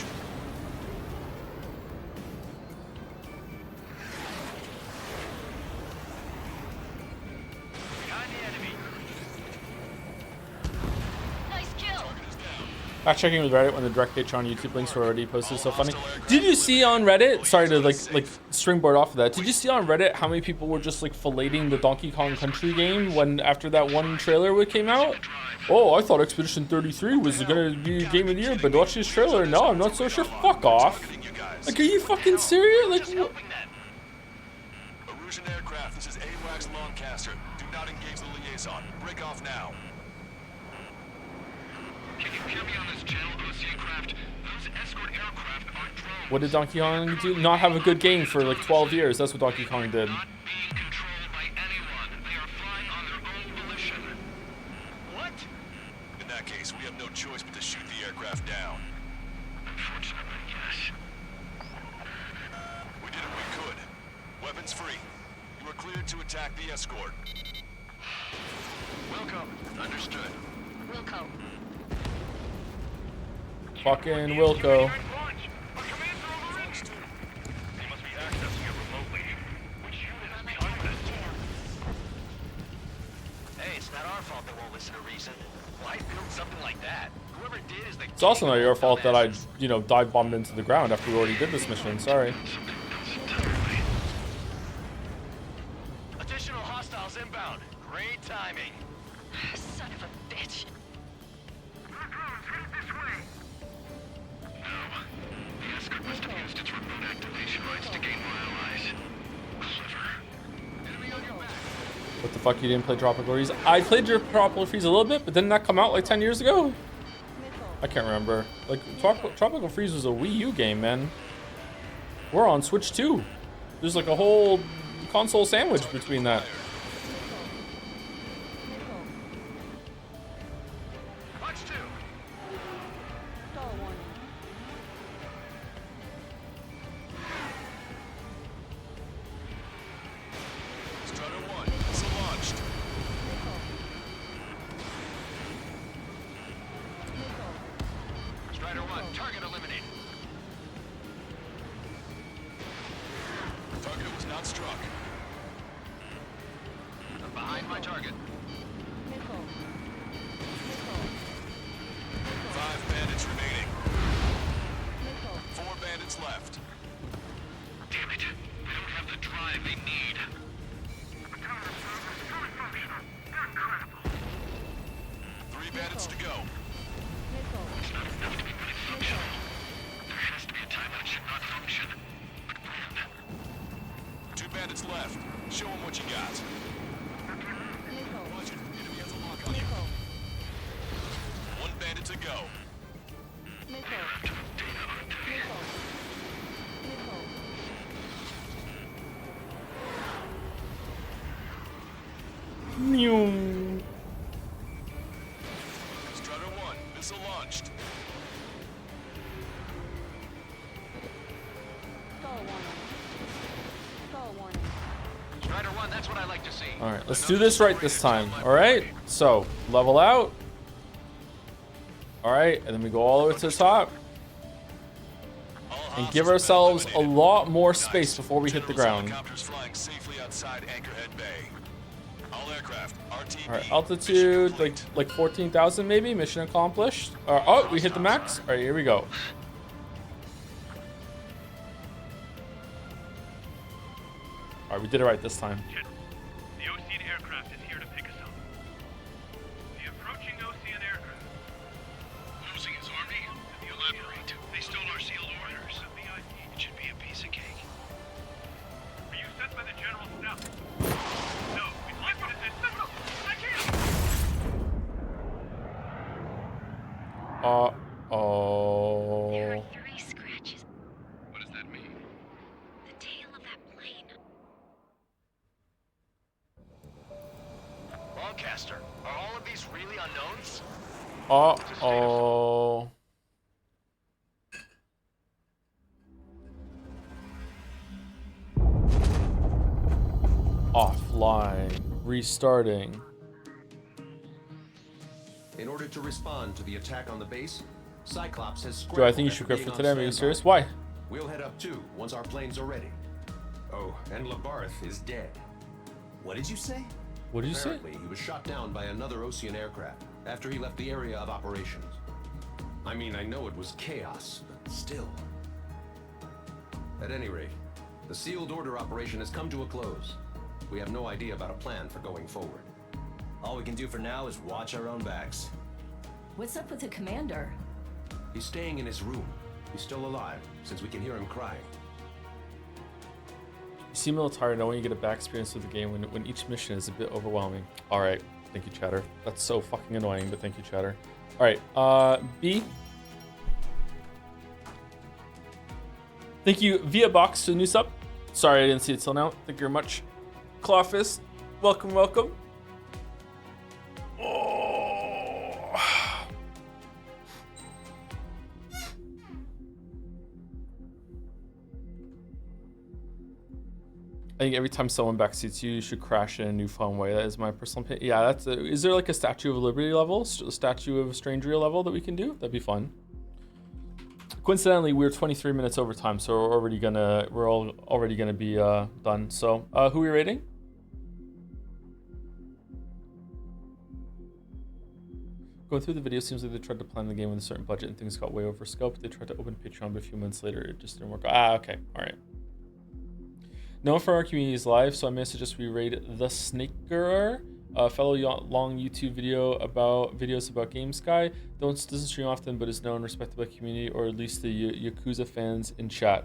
Behind the enemy. Nice kill. Fact checking with Reddit when the direct page on YouTube links were already posted. So funny. Did you see on Reddit? Sorry to like springboard off of that. Did you see on Reddit how many people were just like filleting the Donkey Kong Country game when after that one trailer came out? Oh, I thought Expedition 33 was gonna be Game of the Year, but watch this trailer. No, I'm not so sure. Fuck off. Like, are you fucking serious? Like, Erusian aircraft, this is AWACS Lancaster. Do not engage the liaison. Break off now. Can you hear me on this channel, OC craft? Those escort aircraft are drones. what did Donkey Kong do? Not have a good game for like 12 years. That's what Donkey Kong did. Not being controlled by anyone. They are flying on their own volition. What? In that case, we have no choice but to shoot the aircraft down. Unfortunately, yes. We did what we could. Weapons free. You are cleared to attack the escort. Welcome. Understood. Wilco. Fucking Wilco. They must be accessing it remotely. Which unit is behind this? Hey, it's not our fault they won't listen to reason. Why build something like that? Whoever did is the It's also not your fault that I, you know, dive bombed into the ground after we already did this mission. Sorry. additional hostiles inbound. Great timing. Son of a bitch. The escort must have used its remote activation rights to gain more allies. Clever. Enemy on your back. What the fuck, you didn't play Tropical Freeze? I played your Tropical Freeze a little bit, but didn't that come out like 10 years ago? I can't remember. Like, Tropical Freeze was a Wii U game, man. We're on Switch 2. There's like a whole console sandwich between that. Watch two. Stall warning. Strutter 1, missile launched. Strider 1, target eliminated. Target was not struck. I'm behind my target. Missile. Missile. 5 bandits remaining. Missile. 4 bandits left. Damn it. They don't have the drive they need. 3 bandits to go. Missile. It's not enough to be fully functional. There has to be a time when it should not function. But when? 2 bandits left. Show them what you got. Missile. Watch it. Enemy has a lock on you. Missile. 1 bandit to go. Missile. Missile. Missile. Mew. Strutter 1, missile launched. Stall warning. Stall warning. Strider 1, that's what I like to see. All right, let's do this right this time. All right, so level out. All right, and then we go all the way to the top and give ourselves a lot more space before we hit the ground. Helicopters flying safely outside Anchorhead Bay. All aircraft, RTB. All right, altitude like 14,000 maybe. Mission accomplished. Oh, we hit the max. All right, here we go. All right, we did it right this time. General, the Ocean aircraft is here to pick us up. The approaching Ocean aircraft. Losing his army? Elaborate. They spellcaster. Are all of these really unknowns? Uh-oh. Offline. Restarting. In order to respond to the attack on the base, Cyclops has Do I think you should quit for today? Are you serious? Why? We'll head up too once our planes are ready. Oh, and Labarth is dead. What did you say? What did you say? Apparently, he was shot down by another Ocean aircraft after he left the area of operations. I mean, I know it was chaos, but still. At any rate, the sealed order operation has come to a close. We have no idea about a plan for going forward. All we can do for now is watch our own backs. What's up with the commander? He's staying in his room. He's still alive, since we can hear him crying. You seem a little tired knowing you get a back experience with the game when each mission is a bit overwhelming. Alright, thank you, Chatter. That's so fucking annoying, but thank you, Chatter. Alright, B. Thank you, Via Box, to the new sub. Sorry I didn't see it till now. Thank you very much. Clawfist, welcome, welcome. Oh. I think every time someone backseats you, you should crash in a new fun way. That is my personal opinion. Yeah, that's. Is there like a Statue of Liberty level, Statue of Strangeria level that we can do? That'd be fun. Coincidentally, we're 23 minutes over time, so we're already gonna be done. So, who are we rating? Going through the video, seems like they tried to plan the game with a certain budget and things got way over scope. They tried to open Patreon, but a few months later, it just didn't work. Ah, okay, all right. Known for our community's live, so I may suggest we raid The Snaker, a fellow long YouTube videos about Games Guy. Doesn't stream often, but is known and respected by the community, or at least the Yakuza fans in chat.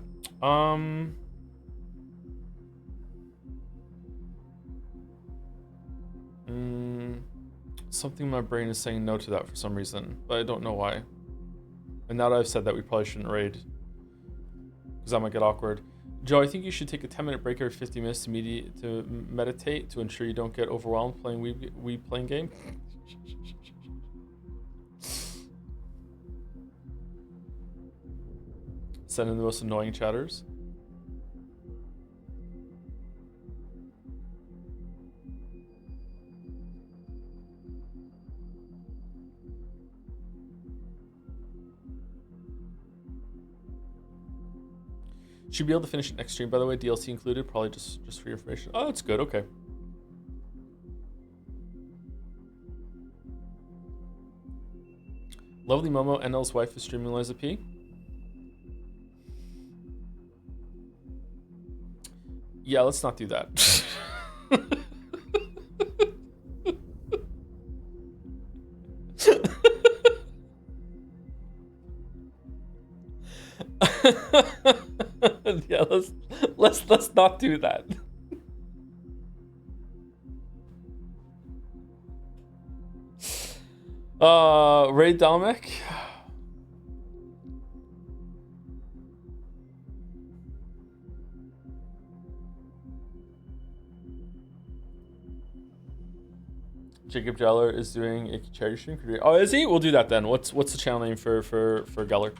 Something in my brain is saying no to that for some reason, but I don't know why. And now that I've said that, we probably shouldn't raid, because that might get awkward. Joe, I think you should take a 10-minute break every 50 minutes to meditate to ensure you don't get overwhelmed playing we playing game. Send in the most annoying chatters. Should be able to finish it next stream, by the way. DLC included, probably just for your information. Oh, that's good. Okay. Lovely Momo, NL's wife, is streaming Liza P. Yeah, let's not do that. Yeah, let's not do that. Ray Dalmek. Jacob Geller is doing a charity stream. Oh, is he? We'll do that then. What's the channel name for Geller?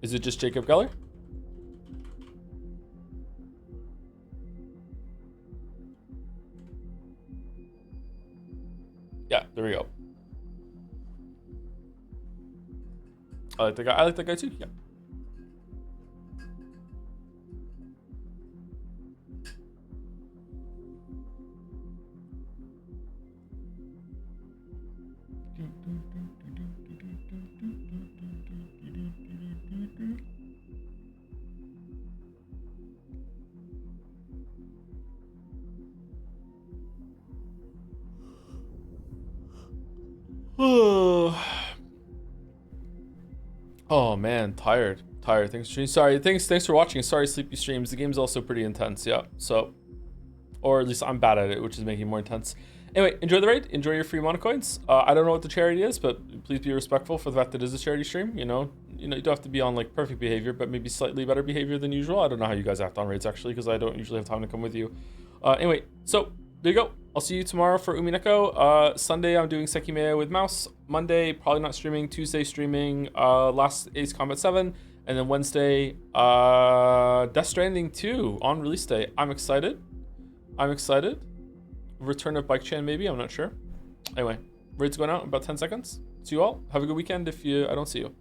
Is it just Jacob Geller? Yeah, there we go. I like the guy. I like that guy too. Yeah. Oh man, tired. Thanks for sorry. Thanks for watching. Sorry, sleepy streams. The game's also pretty intense. Yeah. So, or at least I'm bad at it, which is making it more intense. Anyway, enjoy the raid. Enjoy your free monocoins. I don't know what the charity is, but please be respectful for the fact that it is a charity stream. You know, you don't have to be on like perfect behavior, but maybe slightly better behavior than usual. I don't know how you guys act on raids actually, because I don't usually have time to come with you. Anyway, so there you go. I'll see you tomorrow for Umineko. Sunday, I'm doing Sekimea with Mouse. Monday, probably not streaming. Tuesday, streaming last Ace Combat 7. And then Wednesday, Death Stranding 2 on release day. I'm excited. Return of Bike Chain, maybe. I'm not sure. Anyway, raid's going out in about 10 seconds. See you all. Have a good weekend if I don't see you.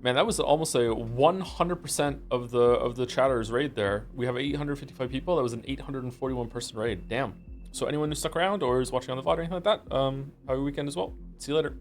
Man, that was almost a 100% of the chatters raid there. We have 855 people. That was an 841 person raid. Damn. So anyone who stuck around or is watching on the VOD or anything like that, have a good weekend as well. See you later.